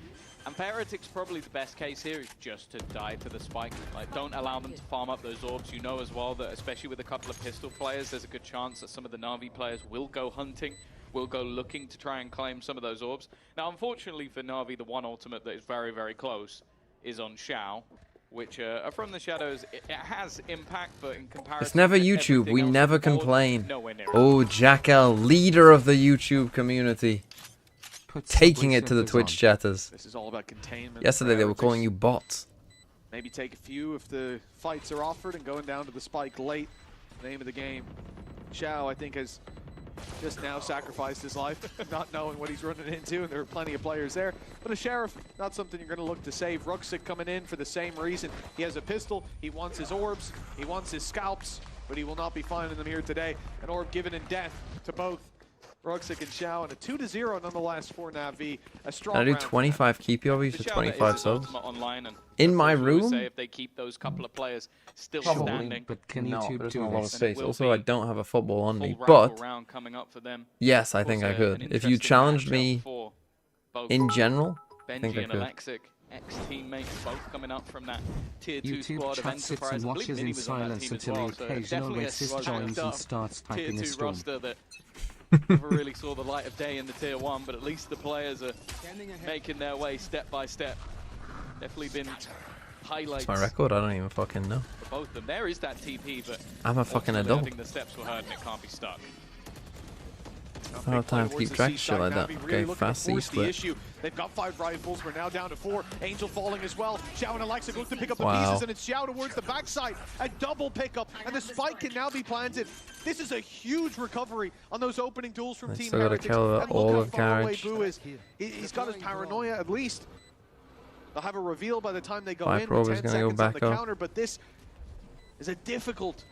And for Heretics, probably the best case here is just to die to the spike. Like, don't allow them to farm up those orbs. You know as well that, especially with a couple of pistol players, there's a good chance that some of the NAVI players will go hunting, will go looking to try and claim some of those orbs. Now, unfortunately for NAVI, the one ultimate that is very, very close is on Xiao, which from the shadows, it has impact, but in comparison... It's never YouTube. We never complain. Oh, Jackal, leader of the YouTube community. Taking it to the Twitch chatters. This is all about containment. Yesterday they were calling you bots. Maybe take a few if the fights are offered and going down to the spike late. Name of the game. Xiao, I think, has just now sacrificed his life, not knowing what he's running into, and there are plenty of players there. But a Sheriff, not something you're going to look to save. Rooksik coming in for the same reason. He has a pistol, he wants his orbs, he wants his scalps, but he will not be finding them here today. An orb given in death to both Rooksik and Xiao, and a 2-0 nonetheless for NAVI. A strong Can I do 25 keep yobbies for 25 subs? In my room? If they keep those couple of players still standing. But can YouTube there's do not a lot of this? space. Also, I don't have a football on me, but yes, I think I could. If you challenged me in general, I think I could. Ex-teammates both coming up from that tier 2 YouTube squad of chat sits Enterprise. and watches in silence until the occasional racist joins and starts typing a storm. That never really saw the light of day in the tier 1, but at least the players are making their way step by step. Definitely been highlights. That's my record. I don't even fucking know. For both of them, there is that TP, but I'm a fucking adult. I think the steps were heard and it can't be stuck. I don't have time to keep track of shit like that. Okay, fast C split. They've got 5 rifles. We're now down to 4. Angel falling as well. Xiao and Alexa goes to pick up the pieces, and it's Xiao towards the backside. A double pickup, and the spike can now be planted. This is a huge recovery on those opening duels from Team Heretics. Still got to kill all of Carriage. He's got his paranoia at least. They'll have a reveal by the time they go in. 10 seconds go on back the up. counter, but this is a difficult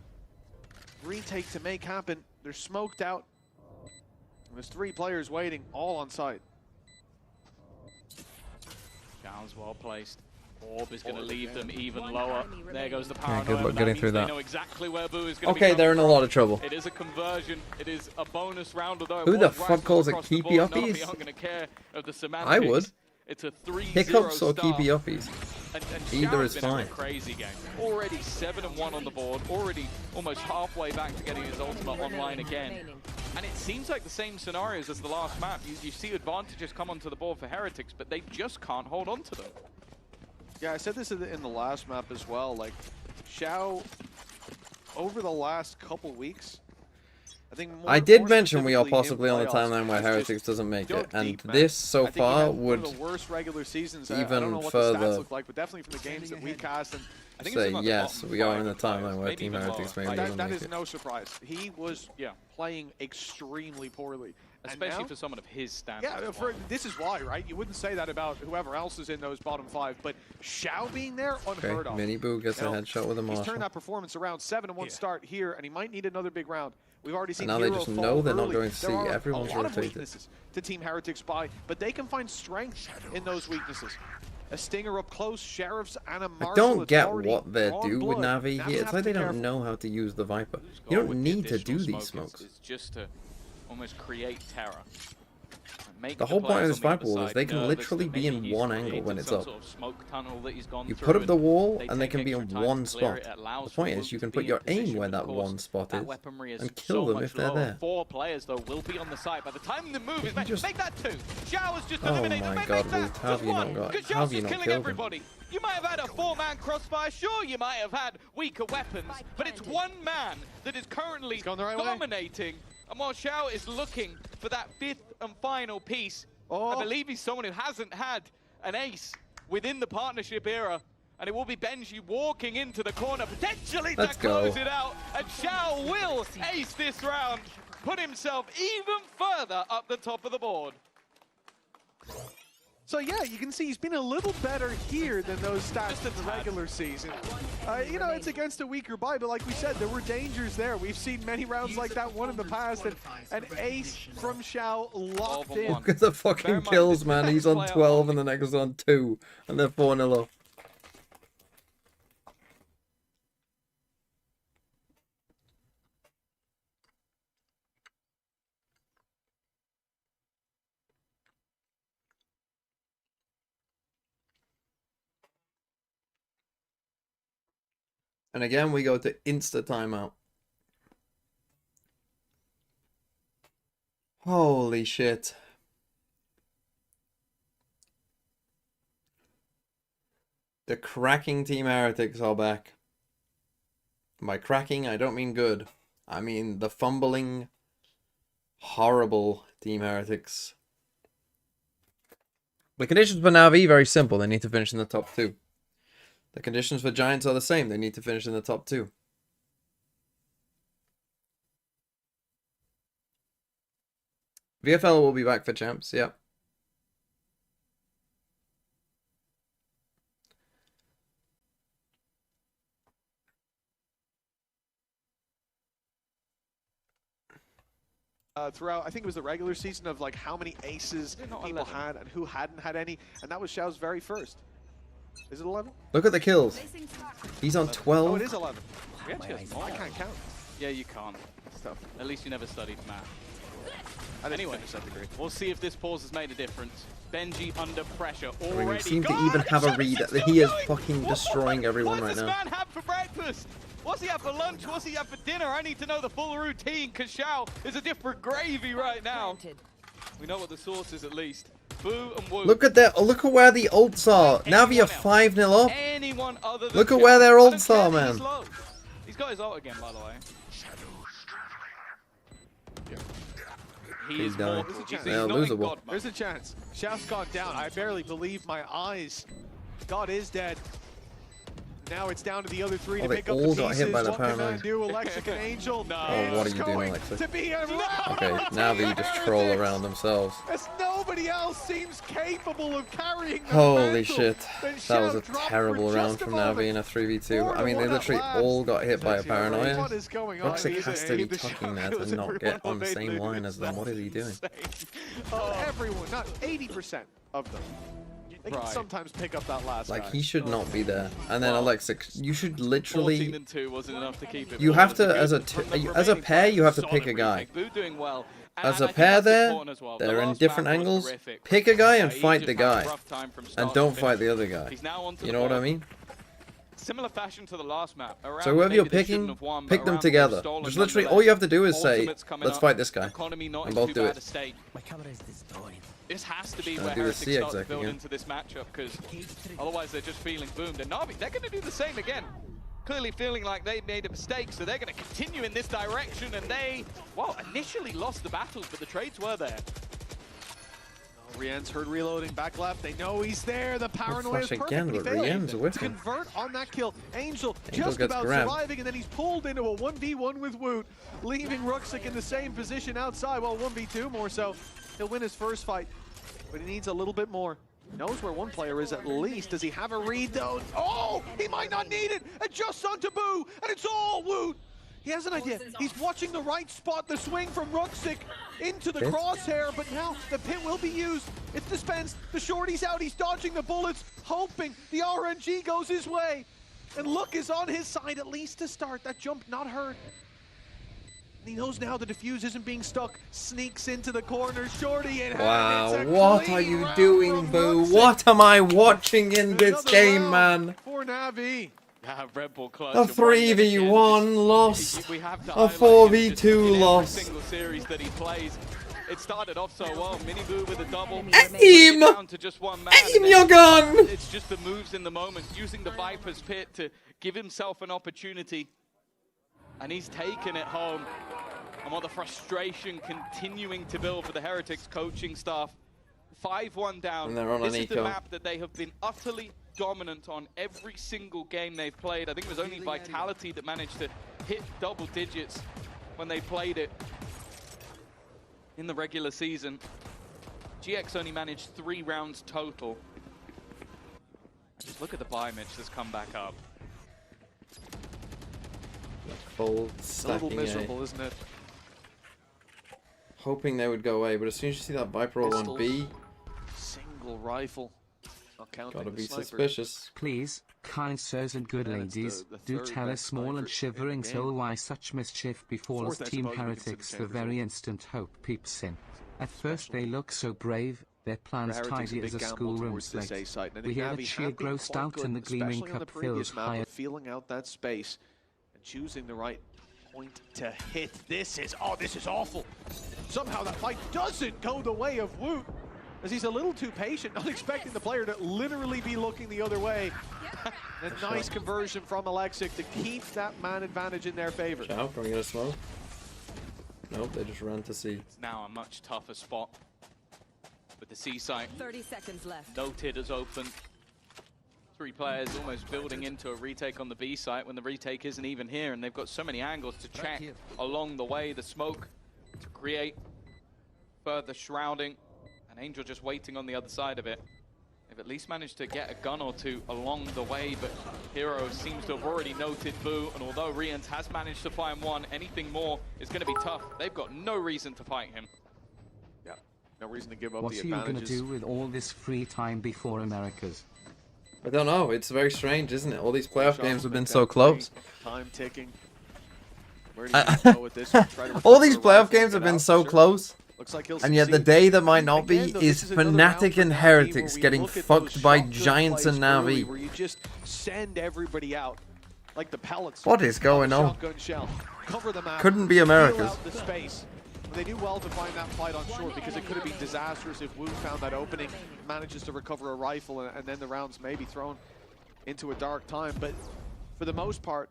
retake to make happen. They're smoked out. There's 3 players waiting, all on site. Xiao's well placed. Orb is going to leave them even lower. There goes the paranoia. Good luck getting through that. They know exactly where Boo is going to Okay, they're in a lot of trouble. It is a conversion. It is a bonus round. Although Who the fuck calls it keepy uppies? I'm going to care of the semantics. I would. It's a 3-0 Hiccups or start. keepy uppies. And Either Xiao's is been having fine. a crazy game. Already 7-1 on the board. Already almost halfway back to getting his ultimate online again. And it seems like the same scenarios as the last map. You see advantages come onto the board for Heretics, but they just can't hold on to them. Yeah, I said this in the last map as well. Like, Xiao, over the last couple weeks, I think I did mention we are possibly on the timeline where Heretics doesn't make it, and this so far would one of the worst regular seasons. I don't even know what further the stats look like, but definitely from the games that we cast. And I think say it's yes, we are in the timeline where Team Heretics maybe doesn't that make is it. no surprise. He was playing extremely poorly. Especially now, for someone of his standards. Yeah, this is why, right? You wouldn't say that about whoever else is in those bottom 5, but Xiao being there, unheard of. Mini Boo gets a headshot with a He's Marshall. turned that performance around. 7-1 start here, and he might need another big round. We've already seen And now they Hero just fall know they're not early. going to see. There are Everyone's a lot of rotated. weaknesses to Team Heretics by, but they can find strength in those weaknesses. A Stinger up close, Sheriffs, and a Marshall. I don't get already what they drawn do with blood. Navi here. It's like they don't know how to use the Viper. You don't need to do these smokes. It's just to almost create terror. Make The whole point of players this on the Viper other wall is side they can nervous literally that be in maybe he's one angle created when it's some up. sort of smoke tunnel that he's gone You through put up the wall they and they take can be extra on time one to clear spot. it. It allows The point for is you Woot can to put be your in position, aim where but that of course, one spot that is weaponry is and kill so them much if they're lower. there. 4 players though will be on the side by the time the move is made. just- Make that 2. Xiao has just Oh eliminated. my Make God, that Woot, how have just you not 1. got- Because how have Xiao's you just not killing killed him? everybody. You might have had a 4-man crossfire. Sure, you might have had weaker weapons, but it's one man that is currently dominating. And while Xiao is looking for that 5th and final piece, I believe he's someone who hasn't had an ace within the partnership era. And it will be Benji walking into the corner, potentially Let's to go. close it out. And Xiao will ace this round, put himself even further up the top of the board. So yeah, you can see he's been a little better here than those stats in the regular season. You know, it's against a weaker buy, but like we said, there were dangers there. We've seen many rounds like that one in the past, and an ace from Xiao locked in. Look at the fucking kills, man. He's on 12 and the next is on 2. And they're 4-0 up. And again, we go to insta timeout. Holy shit. The cracking Team Heretics are back. By cracking, I don't mean good. I mean the fumbling, horrible Team Heretics. The conditions for NAVI, very simple. They need to finish in the top 2. The conditions for Giants are the same. They need to finish in the top 2. VFL will be back for champs, yeah. Throughout, I think it was the regular season of like how many aces people had and who hadn't had any, and that was Xiao's very first. Is it 11? Look at the kills. He's on 12. Oh, it is 11. We actually have more. I can't count. Yeah, you can't. Stuff. At least you never studied math. I didn't Anyway, finish that degree. we'll see if this pause has made a difference. Benji under pressure I already. mean, we seem to God, even have a Xiao read. is still He is going. fucking destroying everyone right What's this now. man have for breakfast? What's he have for lunch? What's he have for dinner? I need to know the full routine, because Xiao is a different gravy right now. We know what the sauce is at least. Boo and Woo. Look at that. Look at where the ults are. Navi are 5-0 up. Anyone other than Look at Xiao. where their I don't ults care are, that man. he's low. He's got his ult again, by the way. He He's is done. more. There's a He's chance. Yeah, not in losable. God mode. There's a chance. Xiao's gone down. I barely believe my eyes. God is dead. Now it's down to the other 3 Oh, to they pick up the all pieces. got hit by the What can I paranoia. do, Electric and Angel? No. Oh, what are It's you doing, going Alexa? to be a Okay, Navi just troll around themselves. As nobody else seems capable of carrying the Holy mantle. shit. Then That was Xiao a dropped terrible for round just a from Navi moment. in a 3v2. I mean, they 4-1 at literally last. all got hit by a paranoia. What is going on? Roxic He's has to be the tucking shot that kills and not everyone get on the same elevated. line as them. What is he doing? Everyone, not 80% of them. They can sometimes pick up that last Like, guy. he should not be there. And then Alexa, you should 14 literally... and 2 wasn't enough to keep it. You but have it was to, as good from the as a remaining pair, you have to players. pick a Solid guy. retake. Boo doing well. as a pair there, they're in different angles. Pick a guy and fight the guy. And don't fight the other guy. You know what I mean? Similar fashion to the last map. So whoever you're picking, pick them together. Just literally, all you have to do is say, let's fight this guy. And both do it. This has to be where Heretics start to build into this matchup, because otherwise they're just feeling boomed. And NAVI, they're going to do the same again. Clearly feeling like they made a mistake, so they're going to continue in this direction. And they, well, initially lost the battles, but the trades were there. Rien's heard reloading back left. They know he's there. The paranoia is perfectly failing to convert on that kill. Angel just about surviving, and then he's pulled into a 1v1 with Woot, leaving Ruxic in the same position outside. Well, 1v2 more so. He'll win his first fight, but he needs a little bit more. He knows where one player is at least. Does he have a read though? Oh, he might not need it. Adjusts on Taboo, and it's all Woot. He has an idea. He's watching the right spot, the swing from Ruxic into the crosshair, but now the pit will be used. It's dispensed. The shorty's out. He's dodging the bullets, hoping the RNG goes his way. And Look is on his side, at least to start. That jump not hurt. And he knows now the defuse isn't being stuck. Sneaks into the corner. Shorty in hand. Wow, what are you doing, Boo? What am I watching in this game, man? For NAVI. Red Bull clutch. A 3v1 loss. A 4v2 loss. Single series that he plays. It started off so well. Miniboo with a double. Aim! Down to just one man. Aim your gun! It's just the moves in the moment, using the Viper's pit to give himself an opportunity. And he's taken it home. And while the frustration continuing to build for the Heretics coaching staff, 5-1 down. And they're on this an is eco. the map that they have been utterly dominant on every single game they've played. I think it was only Vitality that managed to hit double digits when they played it in the regular season. GX only managed 3 rounds total. Just look at the biomitch that's come back up. Cold, a little miserable, isn't it? Hoping they would go away, but as soon as you see that Viper roll on B, single rifle. Gotta be suspicious. Please, kind sirs and good ladies, do tell us small and shivering till why such mischief befalls Team Heretics the very instant hope peeps in. At first they look so brave, their plans tidy as a schoolroom slate. We hear the cheer grow stout and the gleaming cup fills higher. Feeling out that space and choosing the right point to hit. This is awful. Somehow that fight doesn't go the way of Woot, as he's a little too patient, not expecting the player to literally be looking the other way. A nice conversion from Alexic to keep that man advantage in their favor. Chow, can we get a smoke? Nope, they just ran to C. It's now a much tougher spot with the C site. 30 seconds left. Noted as open. 3 players almost building into a retake on the B site when the retake isn't even here, and they've got so many angles to check along the way. The smoke to create further shrouding. And Angel just waiting on the other side of it. They've at least managed to get a gun or two along the way, but Hero seems to have already noted Boo, and although Rians has managed to find one, anything more is going to be tough. They've got no reason to fight him. Yeah, no reason to give up What the are you advantages. going to do with all this free time before Americas? I don't know, it's very strange, isn't it? All these playoff games have been so close. Time ticking. Where do you go with this? All these playoff games have been so close. Looks like And yet the day that might not be is Fnatic and Heretics getting fucked by Giants and NAVI. Where you just send everybody out like the pellets. What is going on? Shotgun shell. Cover the map. Couldn't be America's. Out the space. They do well to find that fight on short, because it could have been disastrous if Wu found that opening, manages to recover a rifle, and then the rounds may be thrown into a dark time. But for the most part,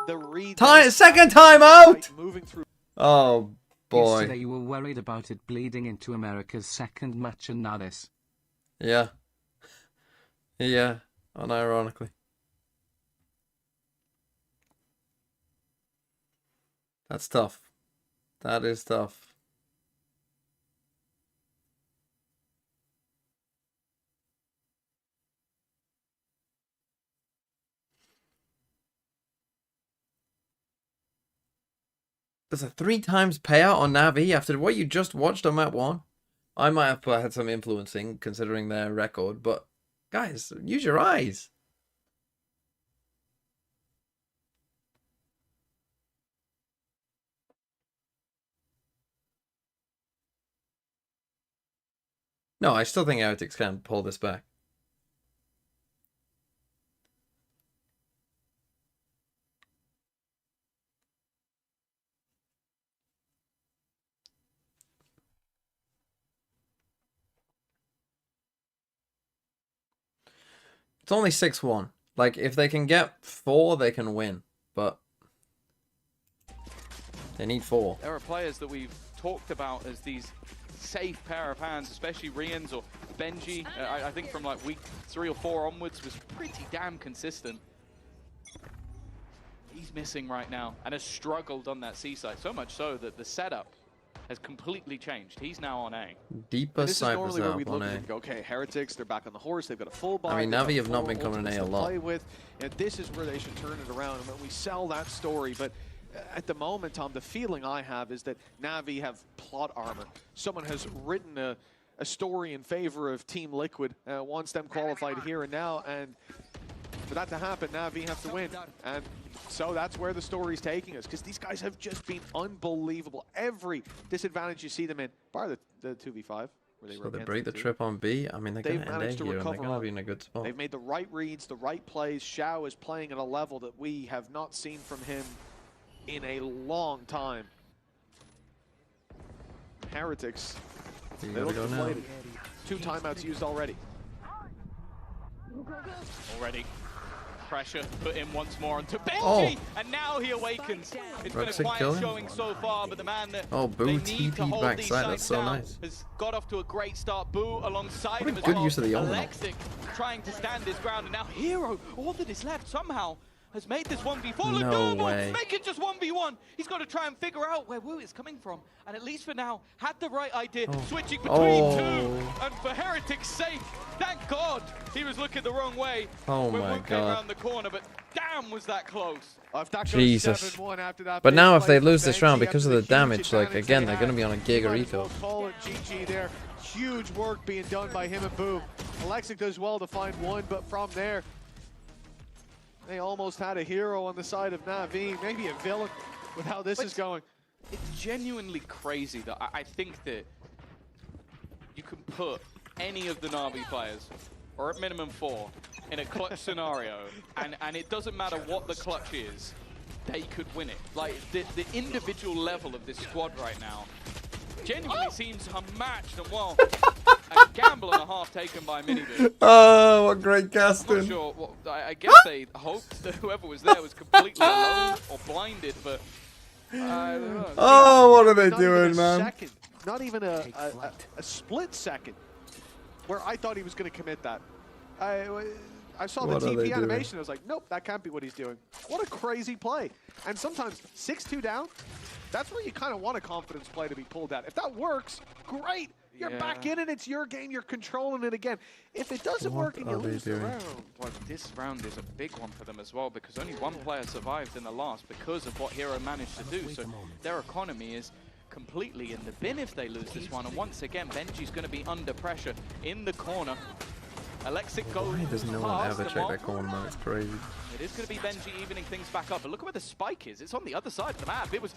the read. Second time out. Moving through. Oh. Boy. Yesterday you were worried about it bleeding into America's second match and now this. Yeah. Yeah, unironically. That's tough. That is tough. There's a 3 times payout on NAVI after what you just watched on map 1. I might have had some influencing considering their record, but guys, use your eyes. No, I still think Heretics can pull this back. It's only 6-1. Like, if they can get 4, they can win. But they need 4. There are players that we've talked about as these safe pair of hands, especially Rians or Benji. I think from like week 3 or 4 onwards was pretty damn consistent. He's missing right now and has struggled on that C side, so much so that the setup has completely changed. He's now on A. Deeper This is Cypher's normally where we out look on at it A. and go, okay, Heretics, they're back on the horse, they've got a full buy. I mean, Navi have not been coming in A a lot. Play with, and this is where they should turn it around, and when we sell that story, but at the moment, Tom, the feeling I have is that Navi have plot armor. Someone has written a story in favor of Team Liquid, wants them qualified here and now, and for that to happen, Navi have to win. And so that's where the story's taking us, because these guys have just been unbelievable. Every disadvantage you see them in, bar the 2v5. Where they So they break the trip on B. I mean, they're going to end A here, and they're going to be in a good spot. They've made the right reads, the right plays. Xiao is playing at a level that we have not seen from him in a long time. Heretics, they look deflated. 2 timeouts used already. Pressure put in once more onto Benji, and now he awakens. It's been a quiet showing so far, but the man that Boo TP backside, that's so nice. has got off to a great start. Boo alongside him as Good well. use of the Omen. Alexic trying to stand his ground, and now Hero, all that is left somehow, has made this 1v4 look doable. Make it just 1v1. He's got to try and figure out where Wu is coming from. And at least for now, had the right idea, switching between 2. And for Heretics' sake, thank God he was looking the wrong way when Wu came around the corner. But damn, was that close. Jesus. But now if they lose this round because of the damage, like, again, they're going to be on a Giga Eco. Call it GG there. Huge work being done by him and Boo. Alexic does well to find 1, but from there, they almost had a hero on the side of Navi, maybe a villain with how this is going. It's genuinely crazy that I think that you can put any of the Navi players, or at minimum 4, in a clutch scenario, and it doesn't matter what the clutch is, they could win it. Like, the individual level of this squad right now genuinely seems unmatched, and well, a gamble and a half taken by Minibu. Oh, what great casting. I'm not sure. Well, I guess they hoped that whoever was there was completely alone or blinded, but I don't know. Oh, what are they doing, man? Second, not even a split second where I thought he was going to commit that. I saw the TP animation. I was like, nope, that can't be what he's doing. What a crazy play. And sometimes 6-2 down, that's where you kind of want a confidence play to be pulled out. If that works, great. You're back in it. It's your game. You're controlling it again. If it doesn't work and you lose the round. Well, this round is a big one for them as well, because only 1 player survived in the last because of what Hero managed to do. So their economy is completely in the bin if they lose this one. And once again, Benji's going to be under pressure in the corner. Alexic goes. Why does no one ever check that corner, man? It's crazy. It is going to be Benji evening things back up, but look at where the spike is. It's on the other side of the map. It's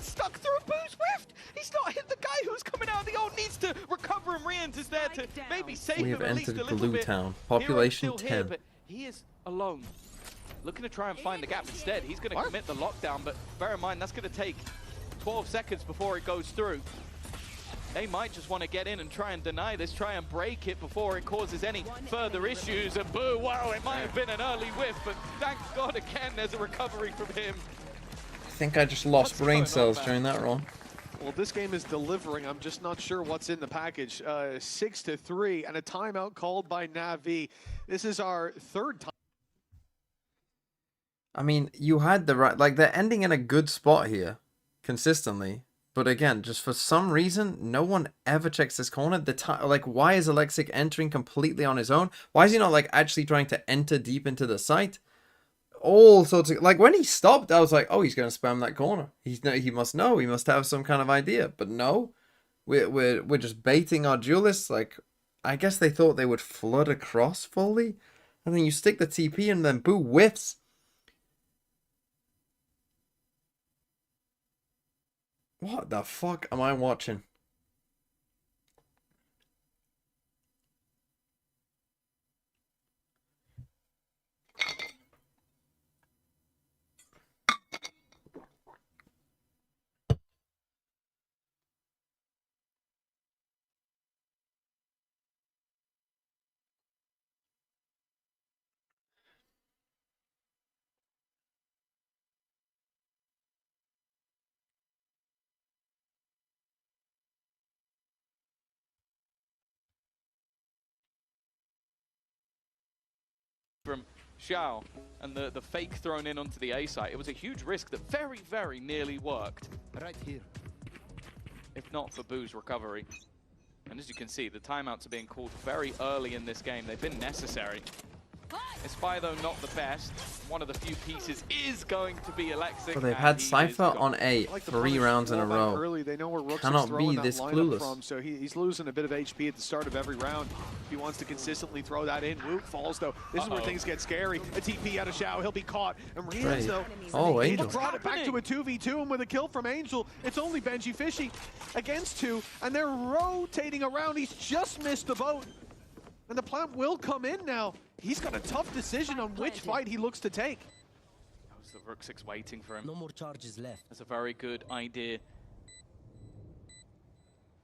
stuck through a Boo's Rift. He's not hit the guy who's coming out of the ult. Needs to recover, and Rians is there to maybe save him at least a little bit. We have entered Blue Town. Population 10. Here, but he is alone. Looking to try and find the gap instead. He's going to commit the lockdown, but bear in mind that's going to take 12 seconds before it goes through. They might just want to get in and try and deny this, try and break it before it causes any further issues. And Boo, wow, it might have been an early whiff, but thank God again there's a recovery from him. I think I just lost brain cells during that run. Well, this game is delivering. I'm just not sure what's in the package. 6-3 and a timeout called by Navi. This is our 3rd time. I mean, you had the right, like, they're ending in a good spot here consistently. But again, just for some reason, no one ever checks this corner. Like, why is Alexic entering completely on his own? Why is he not, like, actually trying to enter deep into the site? All sorts of, like, when he stopped, I was like, oh, he's going to spam that corner. He must know. He must have some kind of idea. But no, we're just baiting our duelists. Like, I guess they thought they would flood across fully, and then you stick the TP, and then Boo whiffs. What the fuck am I watching? from Xiao and the fake thrown in onto the A site. It was a huge risk that very, very nearly worked. Right here. If not for Boo's recovery. And as you can see, the timeouts are being called very early in this game. They've been necessary. Espy, though, not the best. One of the few pieces is going to be Alexic. Well, they've had Cypher on A 3 rounds in a row. Early. They know where Rooks Cannot is throwing be that this lineup clueless. from, so he's losing a bit of HP at the start of every round. If he wants to consistently throw that in, Woot falls, though. This is where things get scary. A TP out of Xiao, he'll be caught. And Riaz, though, Angel brought it back to a 2v2, and with a kill from Angel, it's only Benji Fishy against 2, and they're rotating around. He's just missed the boat. And the plant will come in now. He's got a tough decision on which fight he looks to take. The Rooksix waiting for him. No more charges left. That's a very good idea.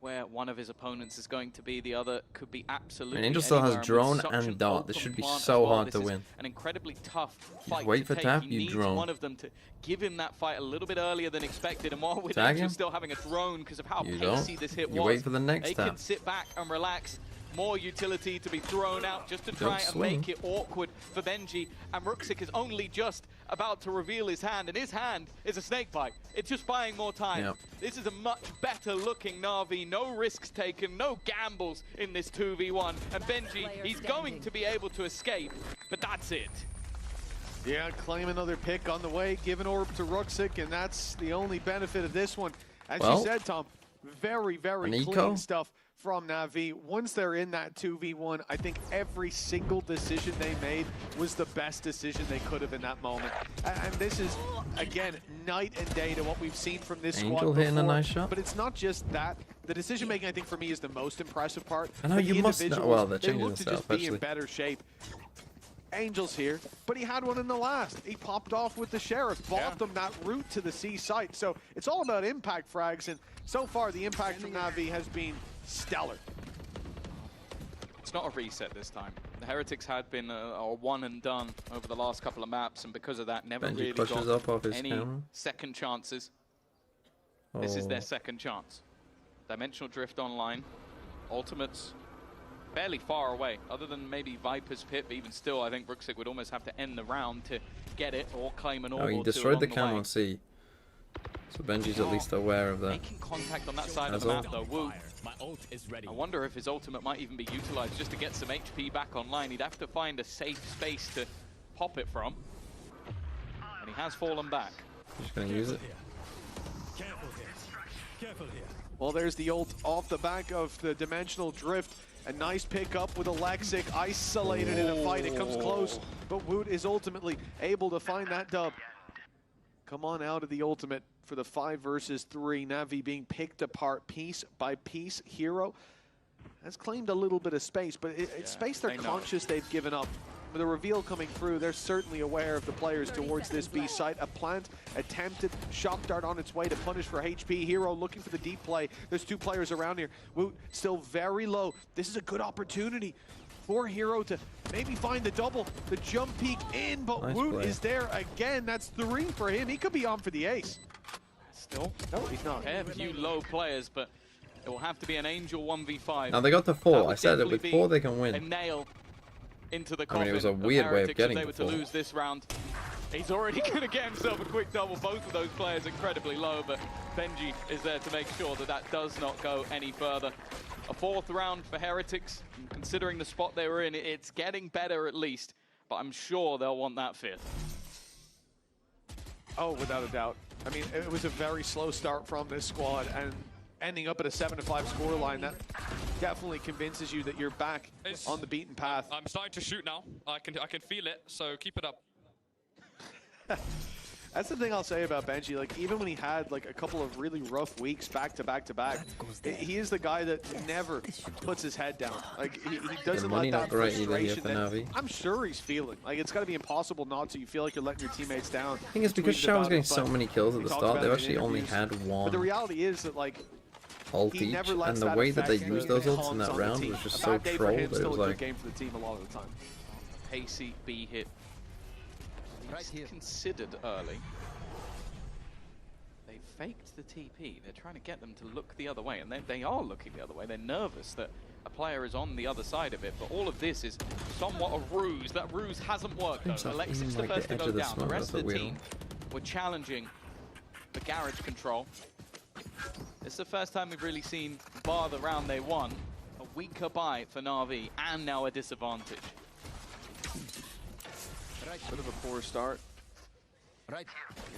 Where one of his opponents is going to be, the other could be absolutely. Angel still has anywhere. drone Such and an dart. This open should be plant so as well. hard This to is win. An incredibly tough fight wait to for take. tap, He you needs drone. one of them to give him that fight a little bit earlier than expected, and while with Tag Angel him? still having a drone because of how You pacey don't. this hit You was, wait for the next they tap. can sit back and relax. More utility to be thrown out just to Don't try and swing. make it awkward for Benji. And Rooksik is only just about to reveal his hand, and his hand is a snake bite. It's just buying more time. Yep. This is a much better looking Na'Vi. No risks taken, no gambles in this 2v1. And Benji, he's going to be able to escape, but that's it. Yeah, claim another pick on the way, give an orb to Rooksik, and that's the only benefit of this one. As you said, Tom, very, very clean stuff from Na'Vi. Once they're in that 2v1, I think every single decision they made was the best decision they could have in that moment. And this is, again, night and day to what we've seen from this squad before. Hitting a nice shot. But it's not just that. The decision making, I think, for me is the most impressive part. I know, you must know. Well, they're they changing look to themselves, just be actually. in better shape. Angel's here, but he had one in the last. He popped off with the Sheriff, bought them that route to the C site. So it's all about impact frags, and so far the impact from Na'Vi has been stellar. It's not a reset this time. The Heretics had been a one and done over the last couple of maps, and because of that, never Benji really pushes got up off his any camera. second chances. This is their second chance. Dimensional Drift online. Ultimates fairly far away, other than maybe Viper's Pit, but even still, I think Rooksik would almost have to end the round to get it or claim an orb. Oh, he destroyed the camera on C. So Benji's at least aware of that. Making contact on that side of the map, though. Woo. I wonder if his ultimate might even be utilized just to get some HP back online. He'd have to find a safe space to pop it from. And he has fallen back. Just gonna use it. Careful here. Careful here. Well, there's the ult off the back of the Dimensional Drift. A nice pickup with Alexic, isolated in a fight. It comes close, but Woot is ultimately able to find that dub. Come on out of the ultimate for the 5 versus 3. Na'Vi being picked apart piece by piece. Hero has claimed a little bit of space, but it's space they're conscious they've given up. With a reveal coming through, they're certainly aware of the players towards this B site. A plant attempted, shock dart on its way to punish for HP. Hero looking for the deep play. There's 2 players around here. Woot still very low. This is a good opportunity for Hero to maybe find the double, the jump peek in, but Nice Woot play. is there again. That's 3 for him. He could be on for the ace. Still, no, he's not. A few low players, but it will have to be an Angel 1v5. Now they got the 4. I said it with 4 they can A win. nail into the I coffin. mean, it was a weird way of Heretics, getting if they the were to 4. lose this round. He's already going to get himself a quick double. Both of those players incredibly low, but Benji is there to make sure that that does not go any further. A 4th round for Heretics. And considering the spot they were in, it's getting better at least, but I'm sure they'll want that 5th. Oh, without a doubt. I mean, it was a very slow start from this squad, and ending up at a 7-5 scoreline, that definitely convinces you that you're back on the beaten path. I'm starting to shoot now. I can feel it, so keep it up. That's the thing I'll say about Benji. Like, even when he had like a couple of really rough weeks back to back to back, he is the guy that never puts his head down. Like, he doesn't let that frustration that I'm sure he's feeling. Like, it's got to be impossible not to. You feel like you're letting your teammates down. I think it's because Xiao was getting so many kills at the start, they've actually only had one. But the reality is that, like, ult each, and the way that they used those ults in that round was just so trolled. It was like, game for the team a lot of the time. Pacey B hit. He's considered early. They've faked the TP. They're trying to get them to look the other way, and they are looking the other way. They're nervous that a player is on the other side of it, but all of this is somewhat a ruse. That ruse hasn't worked, though. Alexis the first to go down. The rest of the team were challenging the garage control. It's the first time we've really seen, bar the round they won, a weaker buy for NAVI, and now a disadvantage. Bit of a poor start. Right.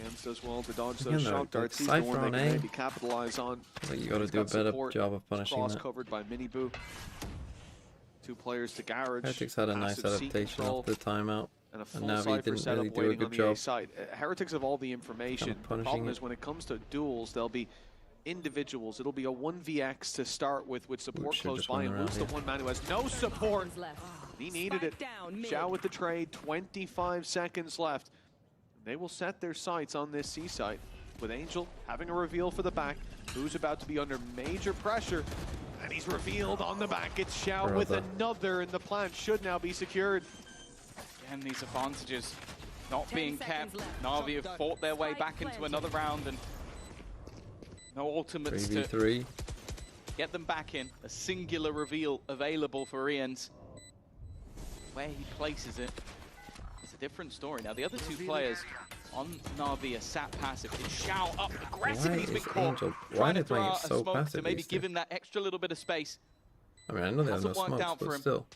Jams does well to dodge those shock darts. He's the one they can maybe capitalize on. I think you got to do a better job of punishing that. Covered by Miniboo. 2 players to garage. Heretics had a nice adaptation of the timeout. And a full NAVI didn't really do a good job. Heretics have all the information. The problem is when it comes to duels, there'll be individuals. It'll be a 1vx to start with support close by, and Luke's the one man who has no support. He needed it. Xiao with the trade, 25 seconds left. They will set their sights on this C site, with Angel having a reveal for the back, who's about to be under major pressure, and he's revealed on the back. It's Xiao with another, and the plant should now be secured. And these advantages not being kept. NAVI have fought their way back into another round, and no ultimates to get them back in. A singular reveal available for Ian's. Where he places it, it's a different story. Now the other 2 players on NAVI are sat passive. It's Xiao up aggressive. He's been caught. Trying to throw out a smoke to maybe give him that extra little bit of space. I mean, I know they have no smokes, but still.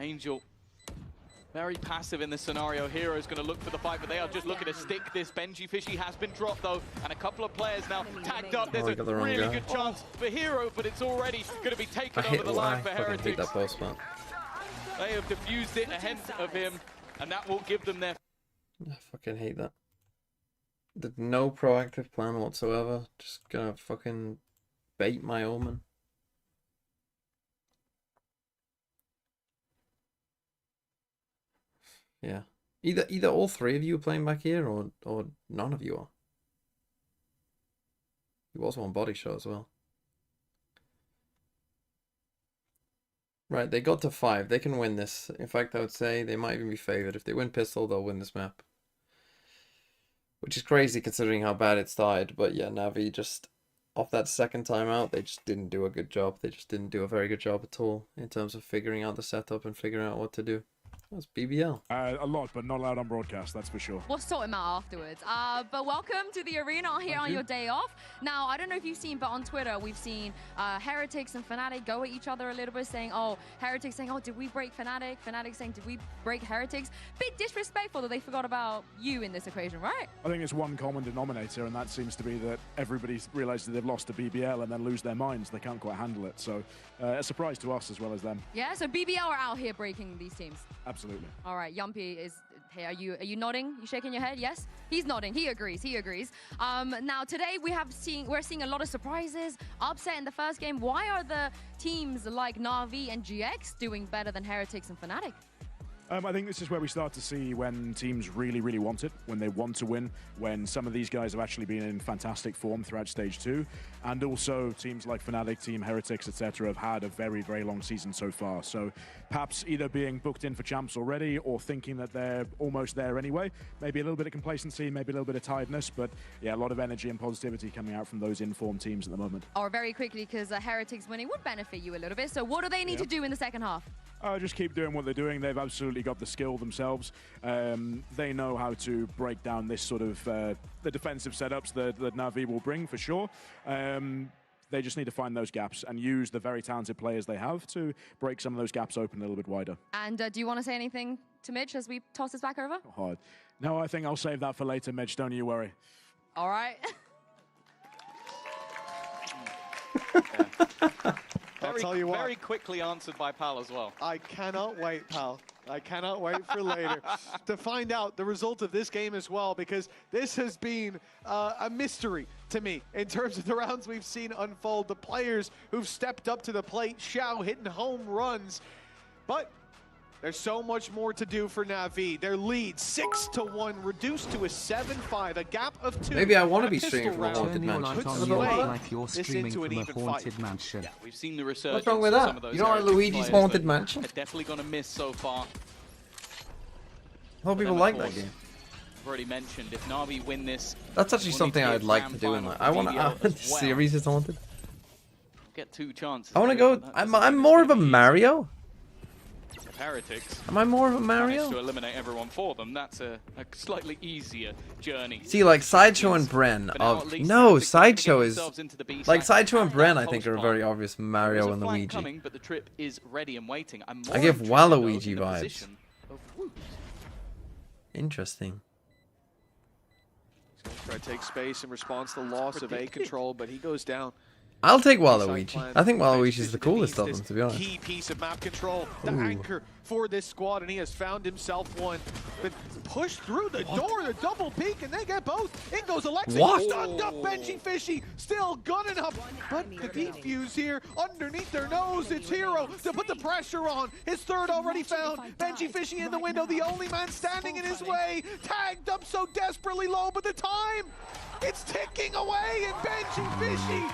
Angel, very passive in this scenario. Hero's going to look for the fight, but they are just looking to stick this. Benji Fishy has been dropped, though, and a couple of players now tagged up. There's a really good chance for Hero, but it's already going to be taken over the line for Heretics. I hate that post, man. They have diffused it ahead of him, and that will give them their... I fucking hate that. There's no proactive plan whatsoever. Just gonna fucking bait my omen. Yeah. Either all 3 of you are playing back here, or none of you are. He was one body shot as well. Right, they got to 5. They can win this. In fact, I would say they might even be favored. If they win pistol, they'll win this map. Which is crazy considering how bad it started. But yeah, NAVI just, off that second timeout, they just didn't do a good job. They just didn't do a very good job at all in terms of figuring out the setup and figuring out what to do. That's BBL. A lot, but not allowed on broadcast, that's for sure. We'll sort him out afterwards. But welcome to the arena here on your day off. Now, I don't know if you've seen, but on Twitter, we've seen Heretics and Fnatic go at each other a little bit, saying, oh, Heretics saying, oh, did we break Fnatic? Fnatic saying, did we break Heretics? Bit disrespectful that they forgot about you in this equation, right? I think it's one common denominator, and that seems to be that everybody realizes they've lost to BBL and then lose their minds. They can't quite handle it. So a surprise to us as well as them. Yeah, so BBL are out here breaking these teams. Absolutely. All right, Yumpy is here. Are you nodding? You shaking your head? Yes, he's nodding. He agrees. He agrees. Now today we're seeing a lot of surprises, upset in the first game. Why are the teams like NAVI and GX doing better than Heretics and Fnatic? I think this is where we start to see when teams really, really want it, when they want to win, when some of these guys have actually been in fantastic form throughout Stage 2, and also teams like Fnatic, Team Heretics, etc. have had a very, very long season so far. So perhaps either being booked in for champs already or thinking that they're almost there anyway. Maybe a little bit of complacency, maybe a little bit of tiredness, but yeah, a lot of energy and positivity coming out from those informed teams at the moment. Or very quickly, because Heretics winning would benefit you a little bit. So what do they need to do in the second half? Just keep doing what they're doing. They've absolutely got the skill themselves. They know how to break down this sort of the defensive setups that NAVI will bring for sure. They just need to find those gaps and use the very talented players they have to break some of those gaps open a little bit wider. And do you want to say anything to Mitch as we toss this back over? Hard. No, I think I'll save that for later, Mitch. Don't you worry. All right. I'll tell you what. Very quickly answered by Pal as well. I cannot wait, Pal. I cannot wait for later to find out the result of this game as well, because this has been a mystery to me in terms of the rounds we've seen unfold. The players who've stepped up to the plate, Xiao hitting home runs, but there's so much more to do for NAVI. Their lead 6-1 reduced to a 7-5, a gap of 2. Maybe I want to be streaming from a haunted mansion. Like you're streaming from a haunted mansion. Yeah, we've seen the research. What's wrong with that? You don't like Luigi's Haunted Mansion? They're definitely going to miss so far. A lot of people like that game. already mentioned, if Navi win this, That's actually something I'd like to do in like. I want to. Series is haunted. Get 2 chances. I want to go. I'm more of a Mario. Heretics. Am I more of a Mario? Managed to eliminate everyone for them. That's a slightly easier journey. See, like Sideshow and Bren. No, Sideshow is like Sideshow and Bren. I think are a very obvious Mario and Luigi. Coming, but the trip is ready and waiting. I give Waluigi vibes. Interesting. He's going to try to take space in response to the loss of A control, but he goes down. I'll take Waluigi. I think Waluigi is the coolest of them, to be honest. Key piece of map control, the anchor for this squad, and he has found himself one. But pushed through the door, the double peek, and they get both. In goes Alexi. What? Stunned up, Benji Fishy, still gunning up. But the defuse here, underneath their nose, it's Hero to put the pressure on. His third already found. Benji Fishy in the window, the only man standing in his way. Tagged up so desperately low, but the time, it's ticking away, and Benji Fishy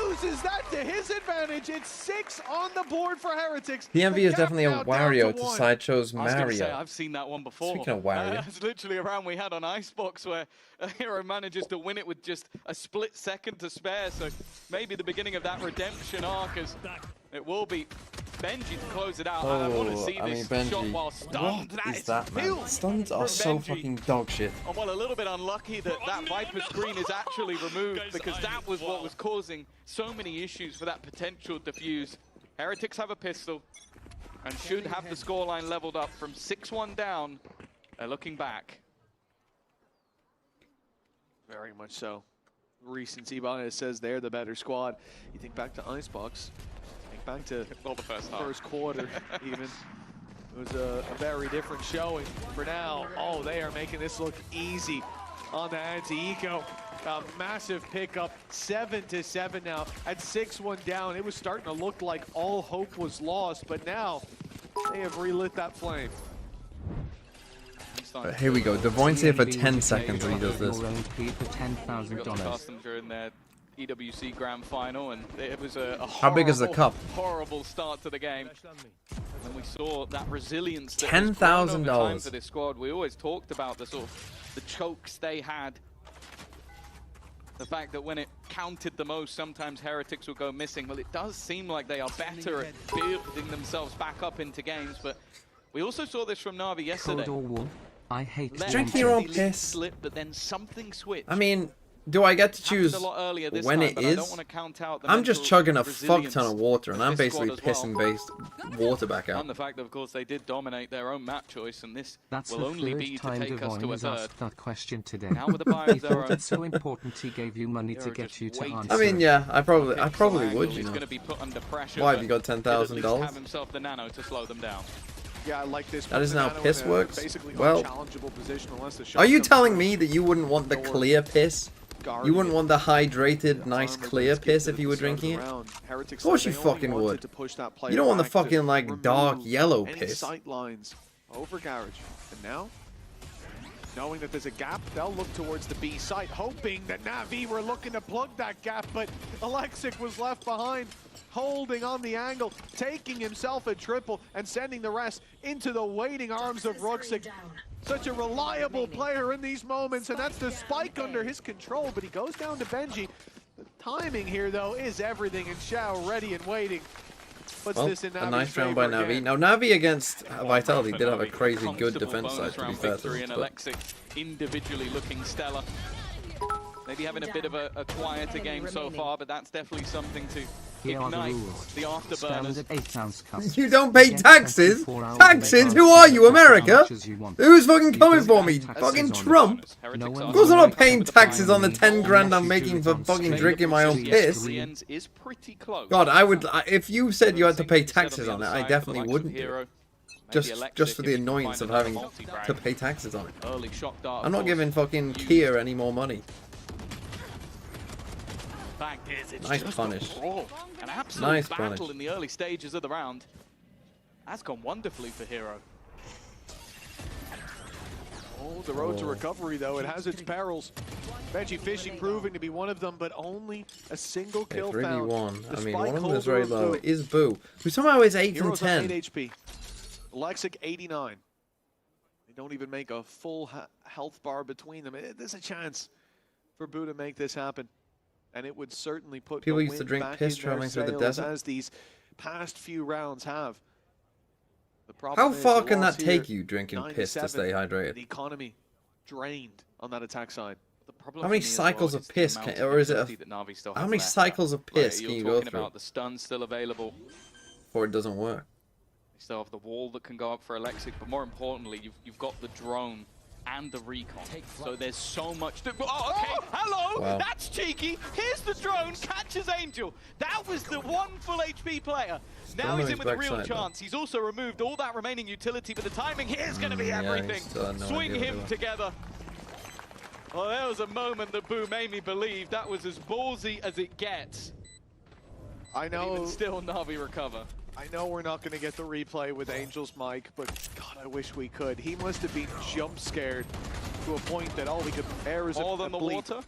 uses that to his advantage. It's 6 on the board for Heretics. PMV is definitely a Wario to Sideshow's I was gonna say, Mario. I've seen that one before. Speaking of Wario. It's literally a round we had on Icebox where a hero manages to win it with just a split second to spare. So maybe the beginning of that redemption arc, as it will be Benji to close it out. I want to see this shot while stunned. What is that, man? Stuns are so fucking dog shit. I'm well, a little bit unlucky that that Viper screen is actually removed, because that was what was causing so many issues for that potential defuse. Heretics have a pistol and should have the scoreline leveled up from 6-1 down. They're looking back. Very much so. Recency bias says they're the better squad. You think back to Icebox. Think back to the first quarter, even. It was a very different showing. For now, they are making this look easy on the anti-eco. A massive pickup, 7-7 now. At 6-1 down, it was starting to look like all hope was lost, but now they have relit that flame. Here we go. Devoin's here for 10 seconds when he does this. $10,000 in their EWC Grand Final, and it was a How big is the cup? horrible start to the game. And we saw that resilience. $10,000 for this squad. We always talked about the sort of the chokes they had. The fact that when it counted the most, sometimes Heretics would go missing. Well, it does seem like they are better at building themselves back up into games, but we also saw this from Navi yesterday. I hate drinking your own piss. Slip, but then something switched. I mean, do I get to choose when it is? I'm just chugging a fuck ton of water, and I'm basically pissing based water back out. And the fact that, of course, they did dominate their own map choice, and this That's will only be to take us to a third. Asked that question today. Now with the buyers, he thought it's so important he gave you money to get you to answer. I mean, yeah, I probably would, you know. Going to be put under pressure. Why have you got $10,000? Have himself the nano to slow them down. Yeah, I like this. That is how piss works. Well, position are you telling me that you wouldn't want the clear piss? You wouldn't want the hydrated, nice, clear piss if you were drinking it? Of course you fucking would. You don't want the fucking, like, dark yellow piss. Sight lines over Garage. And now, knowing that there's a gap, they'll look towards the B site, hoping that Navi were looking to plug that gap, but Alexic was left behind, holding on the angle, taking himself a triple, and sending the rest into the waiting arms of Ruxic. Such a reliable player in these moments, and that's the spike under his control, but he goes down to Benji. The timing here, though, is everything, and Xiao ready and waiting. Puts Well, this in a nice round by Navi. Now, Navi against Vitality did have a crazy good defense side, to be fair to them. Alexic individually looking stellar. Maybe having a bit of a quieter game so far, but that's definitely something to ignite the afterburners. You don't pay taxes? Taxes? Who are you, America? Who's fucking coming for me? Fucking Trump? Of course I'm not paying taxes on the 10 grand I'm making for fucking drinking my own piss. God, I would, if you said you had to pay taxes on it, I definitely wouldn't do it. Just for the annoyance of having to pay taxes on it. I'm not giving fucking Kia any more money. Nice punish. An absolute Nice battle punish. in the early stages of the round. That's gone wonderfully for Hero. Oh, the road to recovery, though, it has its perils. Benji Fishing proving to be one of them, but only a single kill found. 3v1. I mean, one of them is very low. It is Boo, who somehow is 8 and 10. 8 HP. Lexic 89. don't even make a full health bar between them. There's a chance for Boo to make this happen. And it would certainly put people the used to wind drink back piss in their traveling through the sails, desert. as these past few rounds have. The How problem is far the can loss that here, take you, drinking 9 piss to 7. stay hydrated? The economy drained on that attack side. The problem How many for me as cycles well of is the piss amount can, of or is it utility that Navi still how has many left. cycles of piss Like, can you you're go talking through about the stun still available. before it doesn't work? You still have the wall that can go up for Alexic, but more importantly, you've got the drone and the recon. So there's so much to... Oh, okay, hello! Wow. That's cheeky! Here's the drone, catches Angel. That was the one full HP player. Now he's in with a real chance. He's also removed all that remaining utility, but the timing here is going to be everything. Swing him together. Well, there was a moment that Boo made me believe that was as ballsy as it gets. I know. But even still, Navi recover. I know we're not going to get the replay with Angel's mic, but God, I wish we could. He must have been jump scared to a point that all we could bear is more than the bleep. water.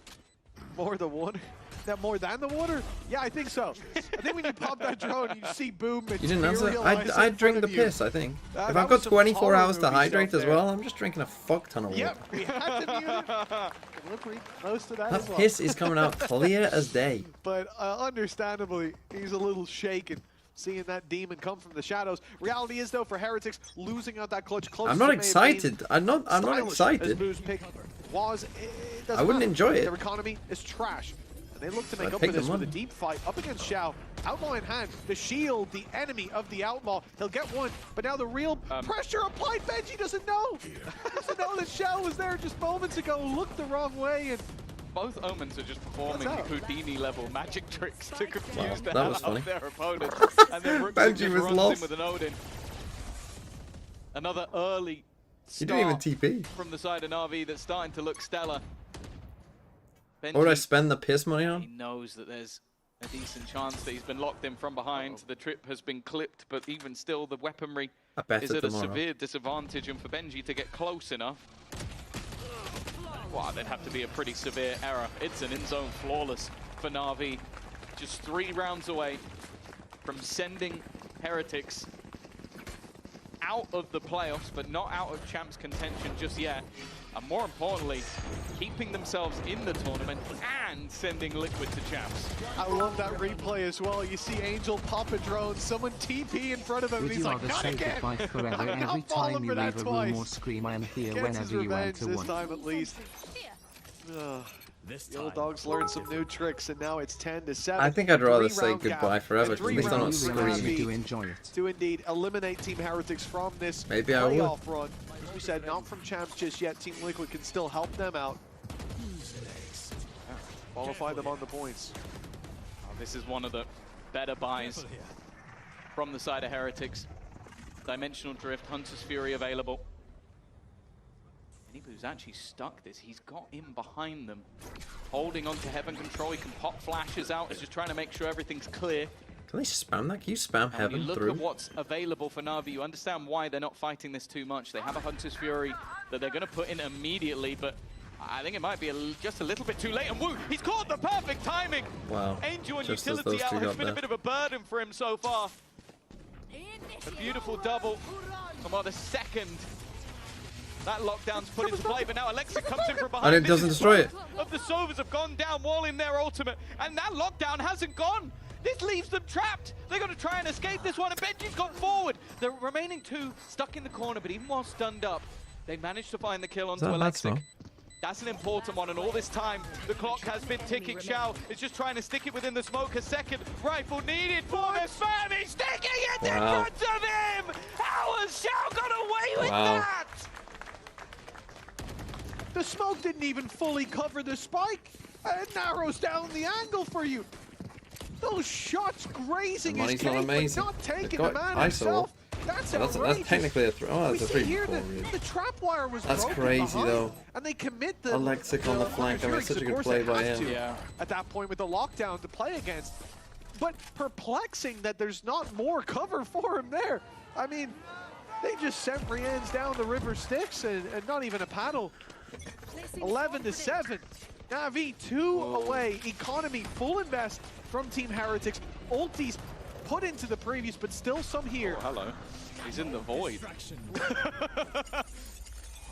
More the water. That more than the water? Yeah, I think so. I think when you pop that drone, you see Boom You didn't answer? materialize I'd in drink front the of you. piss, I think. That If I've was got some 24 horror hours to movie hydrate stuff as there. well, I'm just drinking a fuck ton of water. Yep, we had to mute it. Look pretty close to that That as well. piss is coming out clear as day. But understandably, he's a little shaken seeing that demon come from the shadows. Reality is, though, for Heretics, losing out that clutch close. I'm not excited. I'm not excited. I wouldn't enjoy it. Their economy is trash. And they look to make I'd up for take the this with a money. deep fight up against Xiao. Outlaw in hand, the shield, the enemy of the Outlaw. He'll get one, but now the real pressure applied. Benji doesn't know. Doesn't know that Xiao was there just moments ago, looked the wrong way, and both Omens are just performing Houdini-level magic tricks to confuse the that hell was out funny. of their opponents. And then Rookson Benji just was runs lost. in with an Odin. Another early You didn't even start TP. from the side of Navi that's starting to look stellar. What would I Benji, spend the piss money he on? knows that there's a decent chance that he's been locked in from behind. The trip has been clipped, but even still, the weaponry I bet is it at a tomorrow. severe disadvantage, and for Benji to get close enough, wow, there'd have to be a pretty severe error. It's an in-zone flawless for Navi. Just 3 rounds away from sending Heretics out of the playoffs, but not out of champs contention just yet. And more importantly, keeping themselves in the tournament and sending Liquid to champs. I love that replay as well. You see Angel pop a drone, someone TP in front of him, and Would he's you like, rather not say again. goodbye forever I'm every not time falling you for that leave a room or twice. scream I am here Gets his whenever you revenge enter this one? time at least. Ugh. The old dogs learned some new tricks, and now it's 10-7. I think I'd rather 3 say round gap. goodbye forever, And 'cause at 3 least I'm not rounds for screaming. Navi To enjoy it. to indeed eliminate Team Heretics from this Maybe I would. playoff run. As we said, not from champs just yet. Team Liquid can still help them out. Qualify them on the points. Oh, this is one of the better buys from the side of Heretics. Dimensional Drift, Hunter's Fury available. Nibu's actually stuck this. He's got in behind them. Holding on to Heaven Control. He can pop flashes out. He's just trying to make sure everything's clear. Can they spam that? Can you spam And when Heaven you look through? at what's available for Navi, you understand why they're not fighting this too much. They have a Hunter's Fury that they're going to put in immediately, but I think it might be just a little bit too late. And woo, he's caught the perfect timing. Wow. Angel and Just as utility those out two has got been there. a bit of a burden for him so far. A beautiful double. And while the second that lockdown's put into play, but now Alexa comes in from behind. And it doesn't destroy it. Of the Sovas have gone down, wall in their ultimate, and that lockdown hasn't gone. This leaves them trapped. They're going to try and escape this one, and Benji's gone forward. The remaining 2 stuck in the corner, but even while stunned up, they managed to find the kill onto that a bad Alexic. smoke? That's an important one, and all this time, the clock has been ticking. Xiao is just trying to stick it within the smoke. A second rifle needed for this fan. He's sticking it in Wow. front of him! How has Xiao got away with Wow. that? The smoke didn't even fully cover the spike. It narrows down the angle for you. Those shots grazing The his money's not cake, but amazing. not taking They've the got man ISO. himself. That's That's outrageous. technically a throw. Oh, We that's a see 3 here before, that really. the trap wire was That's broken crazy, behind, though. and they commit the Alexic on the flank. I mean, it's such a good play by him. At that point with the lockdown to play against. But perplexing that there's not more cover for him there. I mean, they just sent Rian's down the river Styx and not even a paddle. 11-7. Navi 2 away. Economy full invest from Team Heretics. Ultis put into the previous, but still some here. Oh, hello. He's in the void.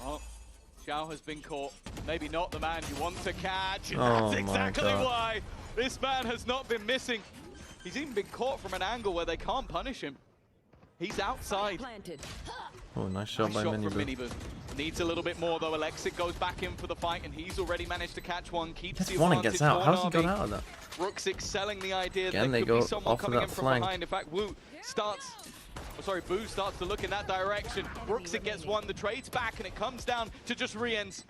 Oh, Xiao has been caught. Maybe not the man you want to catch. And Oh that's exactly my God. why this man has not been missing. He's even been caught from an angle where they can't punish him. He's outside. Oh, nice shot Nice by shot from Miniboo. Miniboo. Needs a little bit more though. Alexic goes back in for the fight, and he's already managed to catch one. Keeps Just the one and advantage gets out. for How's he got Na'Vi. out of that? Rooksik selling the idea Again, that they there go could be someone off of coming that in from flank. behind. In fact, Wu starts. Oh, sorry, Boo starts to look in that direction. Rooksik gets one. The trade's back, and it comes down to just Riens.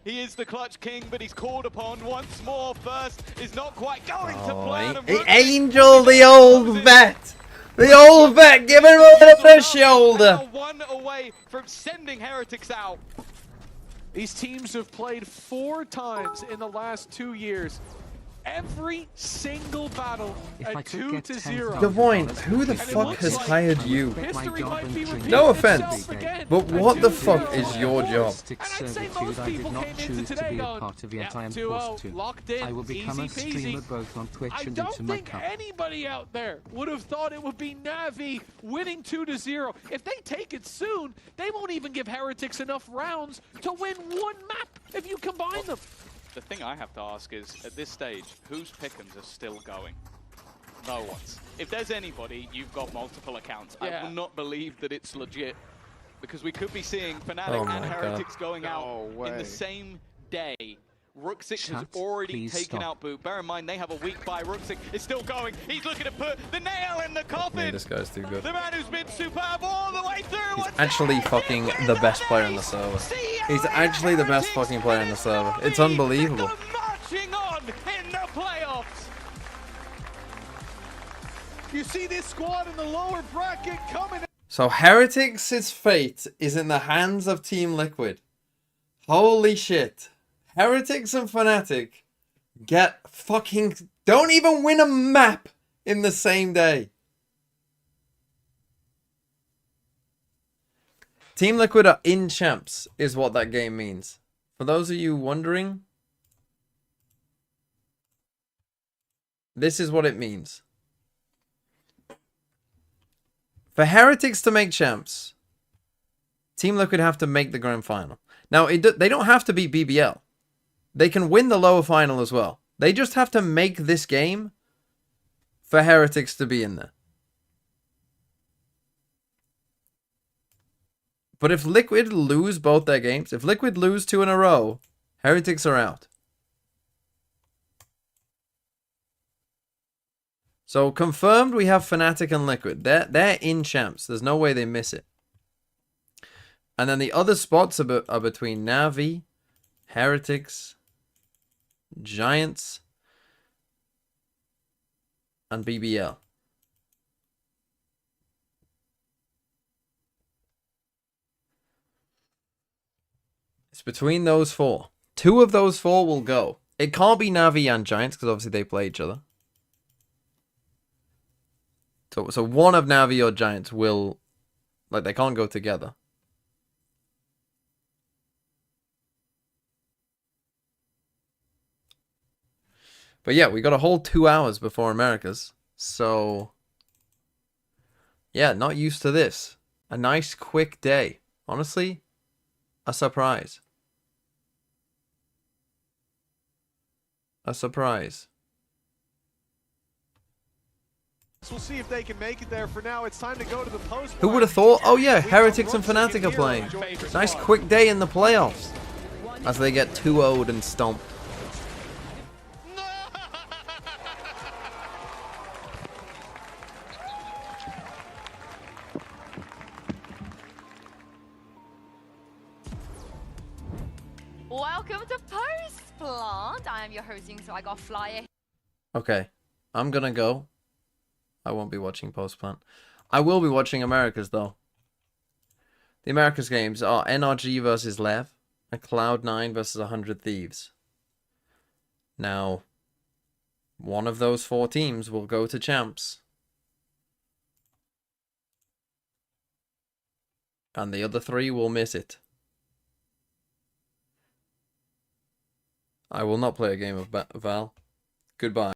He is the clutch king, but he's called upon once more. First is not quite going to plan. and Rooksik Angel, the old vet. The old vet, give him a bit of the shoulder. Now one away from sending Heretics out. These teams have played 4 times in the last 2 years. Every single battle If I at could 2 get to 10,000 0. The point, who the And it fuck looks has like hired you? History might be repeating No itself offense, again. but At what the 2-0. fuck is your job? Stick And I'd say servitude most I did people not came into choose to today be a going, part of, yet yeah, I am 2-0, forced to. locked in, I will become a easy streamer peasy. both on Twitch I and don't into my think cup. anybody out there would have thought it would be Navi winning 2-0. If they take it soon, they won't even give Heretics enough rounds to win 1 map if you combine them. The thing I have to ask is, at this stage, whose pick'ems are still going? No one's. If there's anybody, you've got multiple accounts. Yeah. I will not believe that it's legit, because we could be seeing Fnatic Oh and my Heretics going No out in way. the same day. Rooksik has Chat, already please taken stop. out Boot. Bear in mind, they have a weak buy. Rooksik is still going. He's looking to put the nail in the coffin. Yeah, this guy's too good. The man who's been superb all the way through. He's What's actually that? fucking the best player on the server. He's actually the best fucking player on the server. It's unbelievable. Marching on in the playoffs. You see this squad in the lower bracket coming. So Heretics' fate is in the hands of Team Liquid. Holy shit. Heretics and Fnatic get fucking... don't even win a map in the same day. Team Liquid are in champs, is what that game means. For those of you wondering, this is what it means. For Heretics to make champs, Team Liquid have to make the grand final. Now, they don't have to beat BBL. They can win the lower final as well. They just have to make this game for Heretics to be in there. But if Liquid lose both their games, if Liquid lose 2 in a row, Heretics are out. So confirmed we have Fnatic and Liquid. They're in champs. There's no way they miss it. And then the other spots are between NAVI, Heretics, Giants, and BBL. It's between those 4. 2 of those 4 will go. It can't be NAVI and Giants because obviously they play each other. So one of NAVI or Giants will... like, they can't go together. But yeah, we got a whole 2 hours before Americas. So... yeah, not used to this. A nice, quick day. Honestly, a surprise. A surprise. We'll see if they can make it there. For now, it's time to go to the post. Who would have thought? Oh yeah, Heretics and Fnatic are playing. Nice quick day in the playoffs. As they get 2-0'd and stomped. Welcome to Post Plant. I am your hosting, so I got flyer. Okay, I'm gonna go. I won't be watching Post Plant. I will be watching Americas though. The Americas games are NRG versus Lev and Cloud9 versus 100 Thieves. Now, one of those 4 teams will go to champs. And the other 3 will miss it. I will not play a game of Val. Goodbye.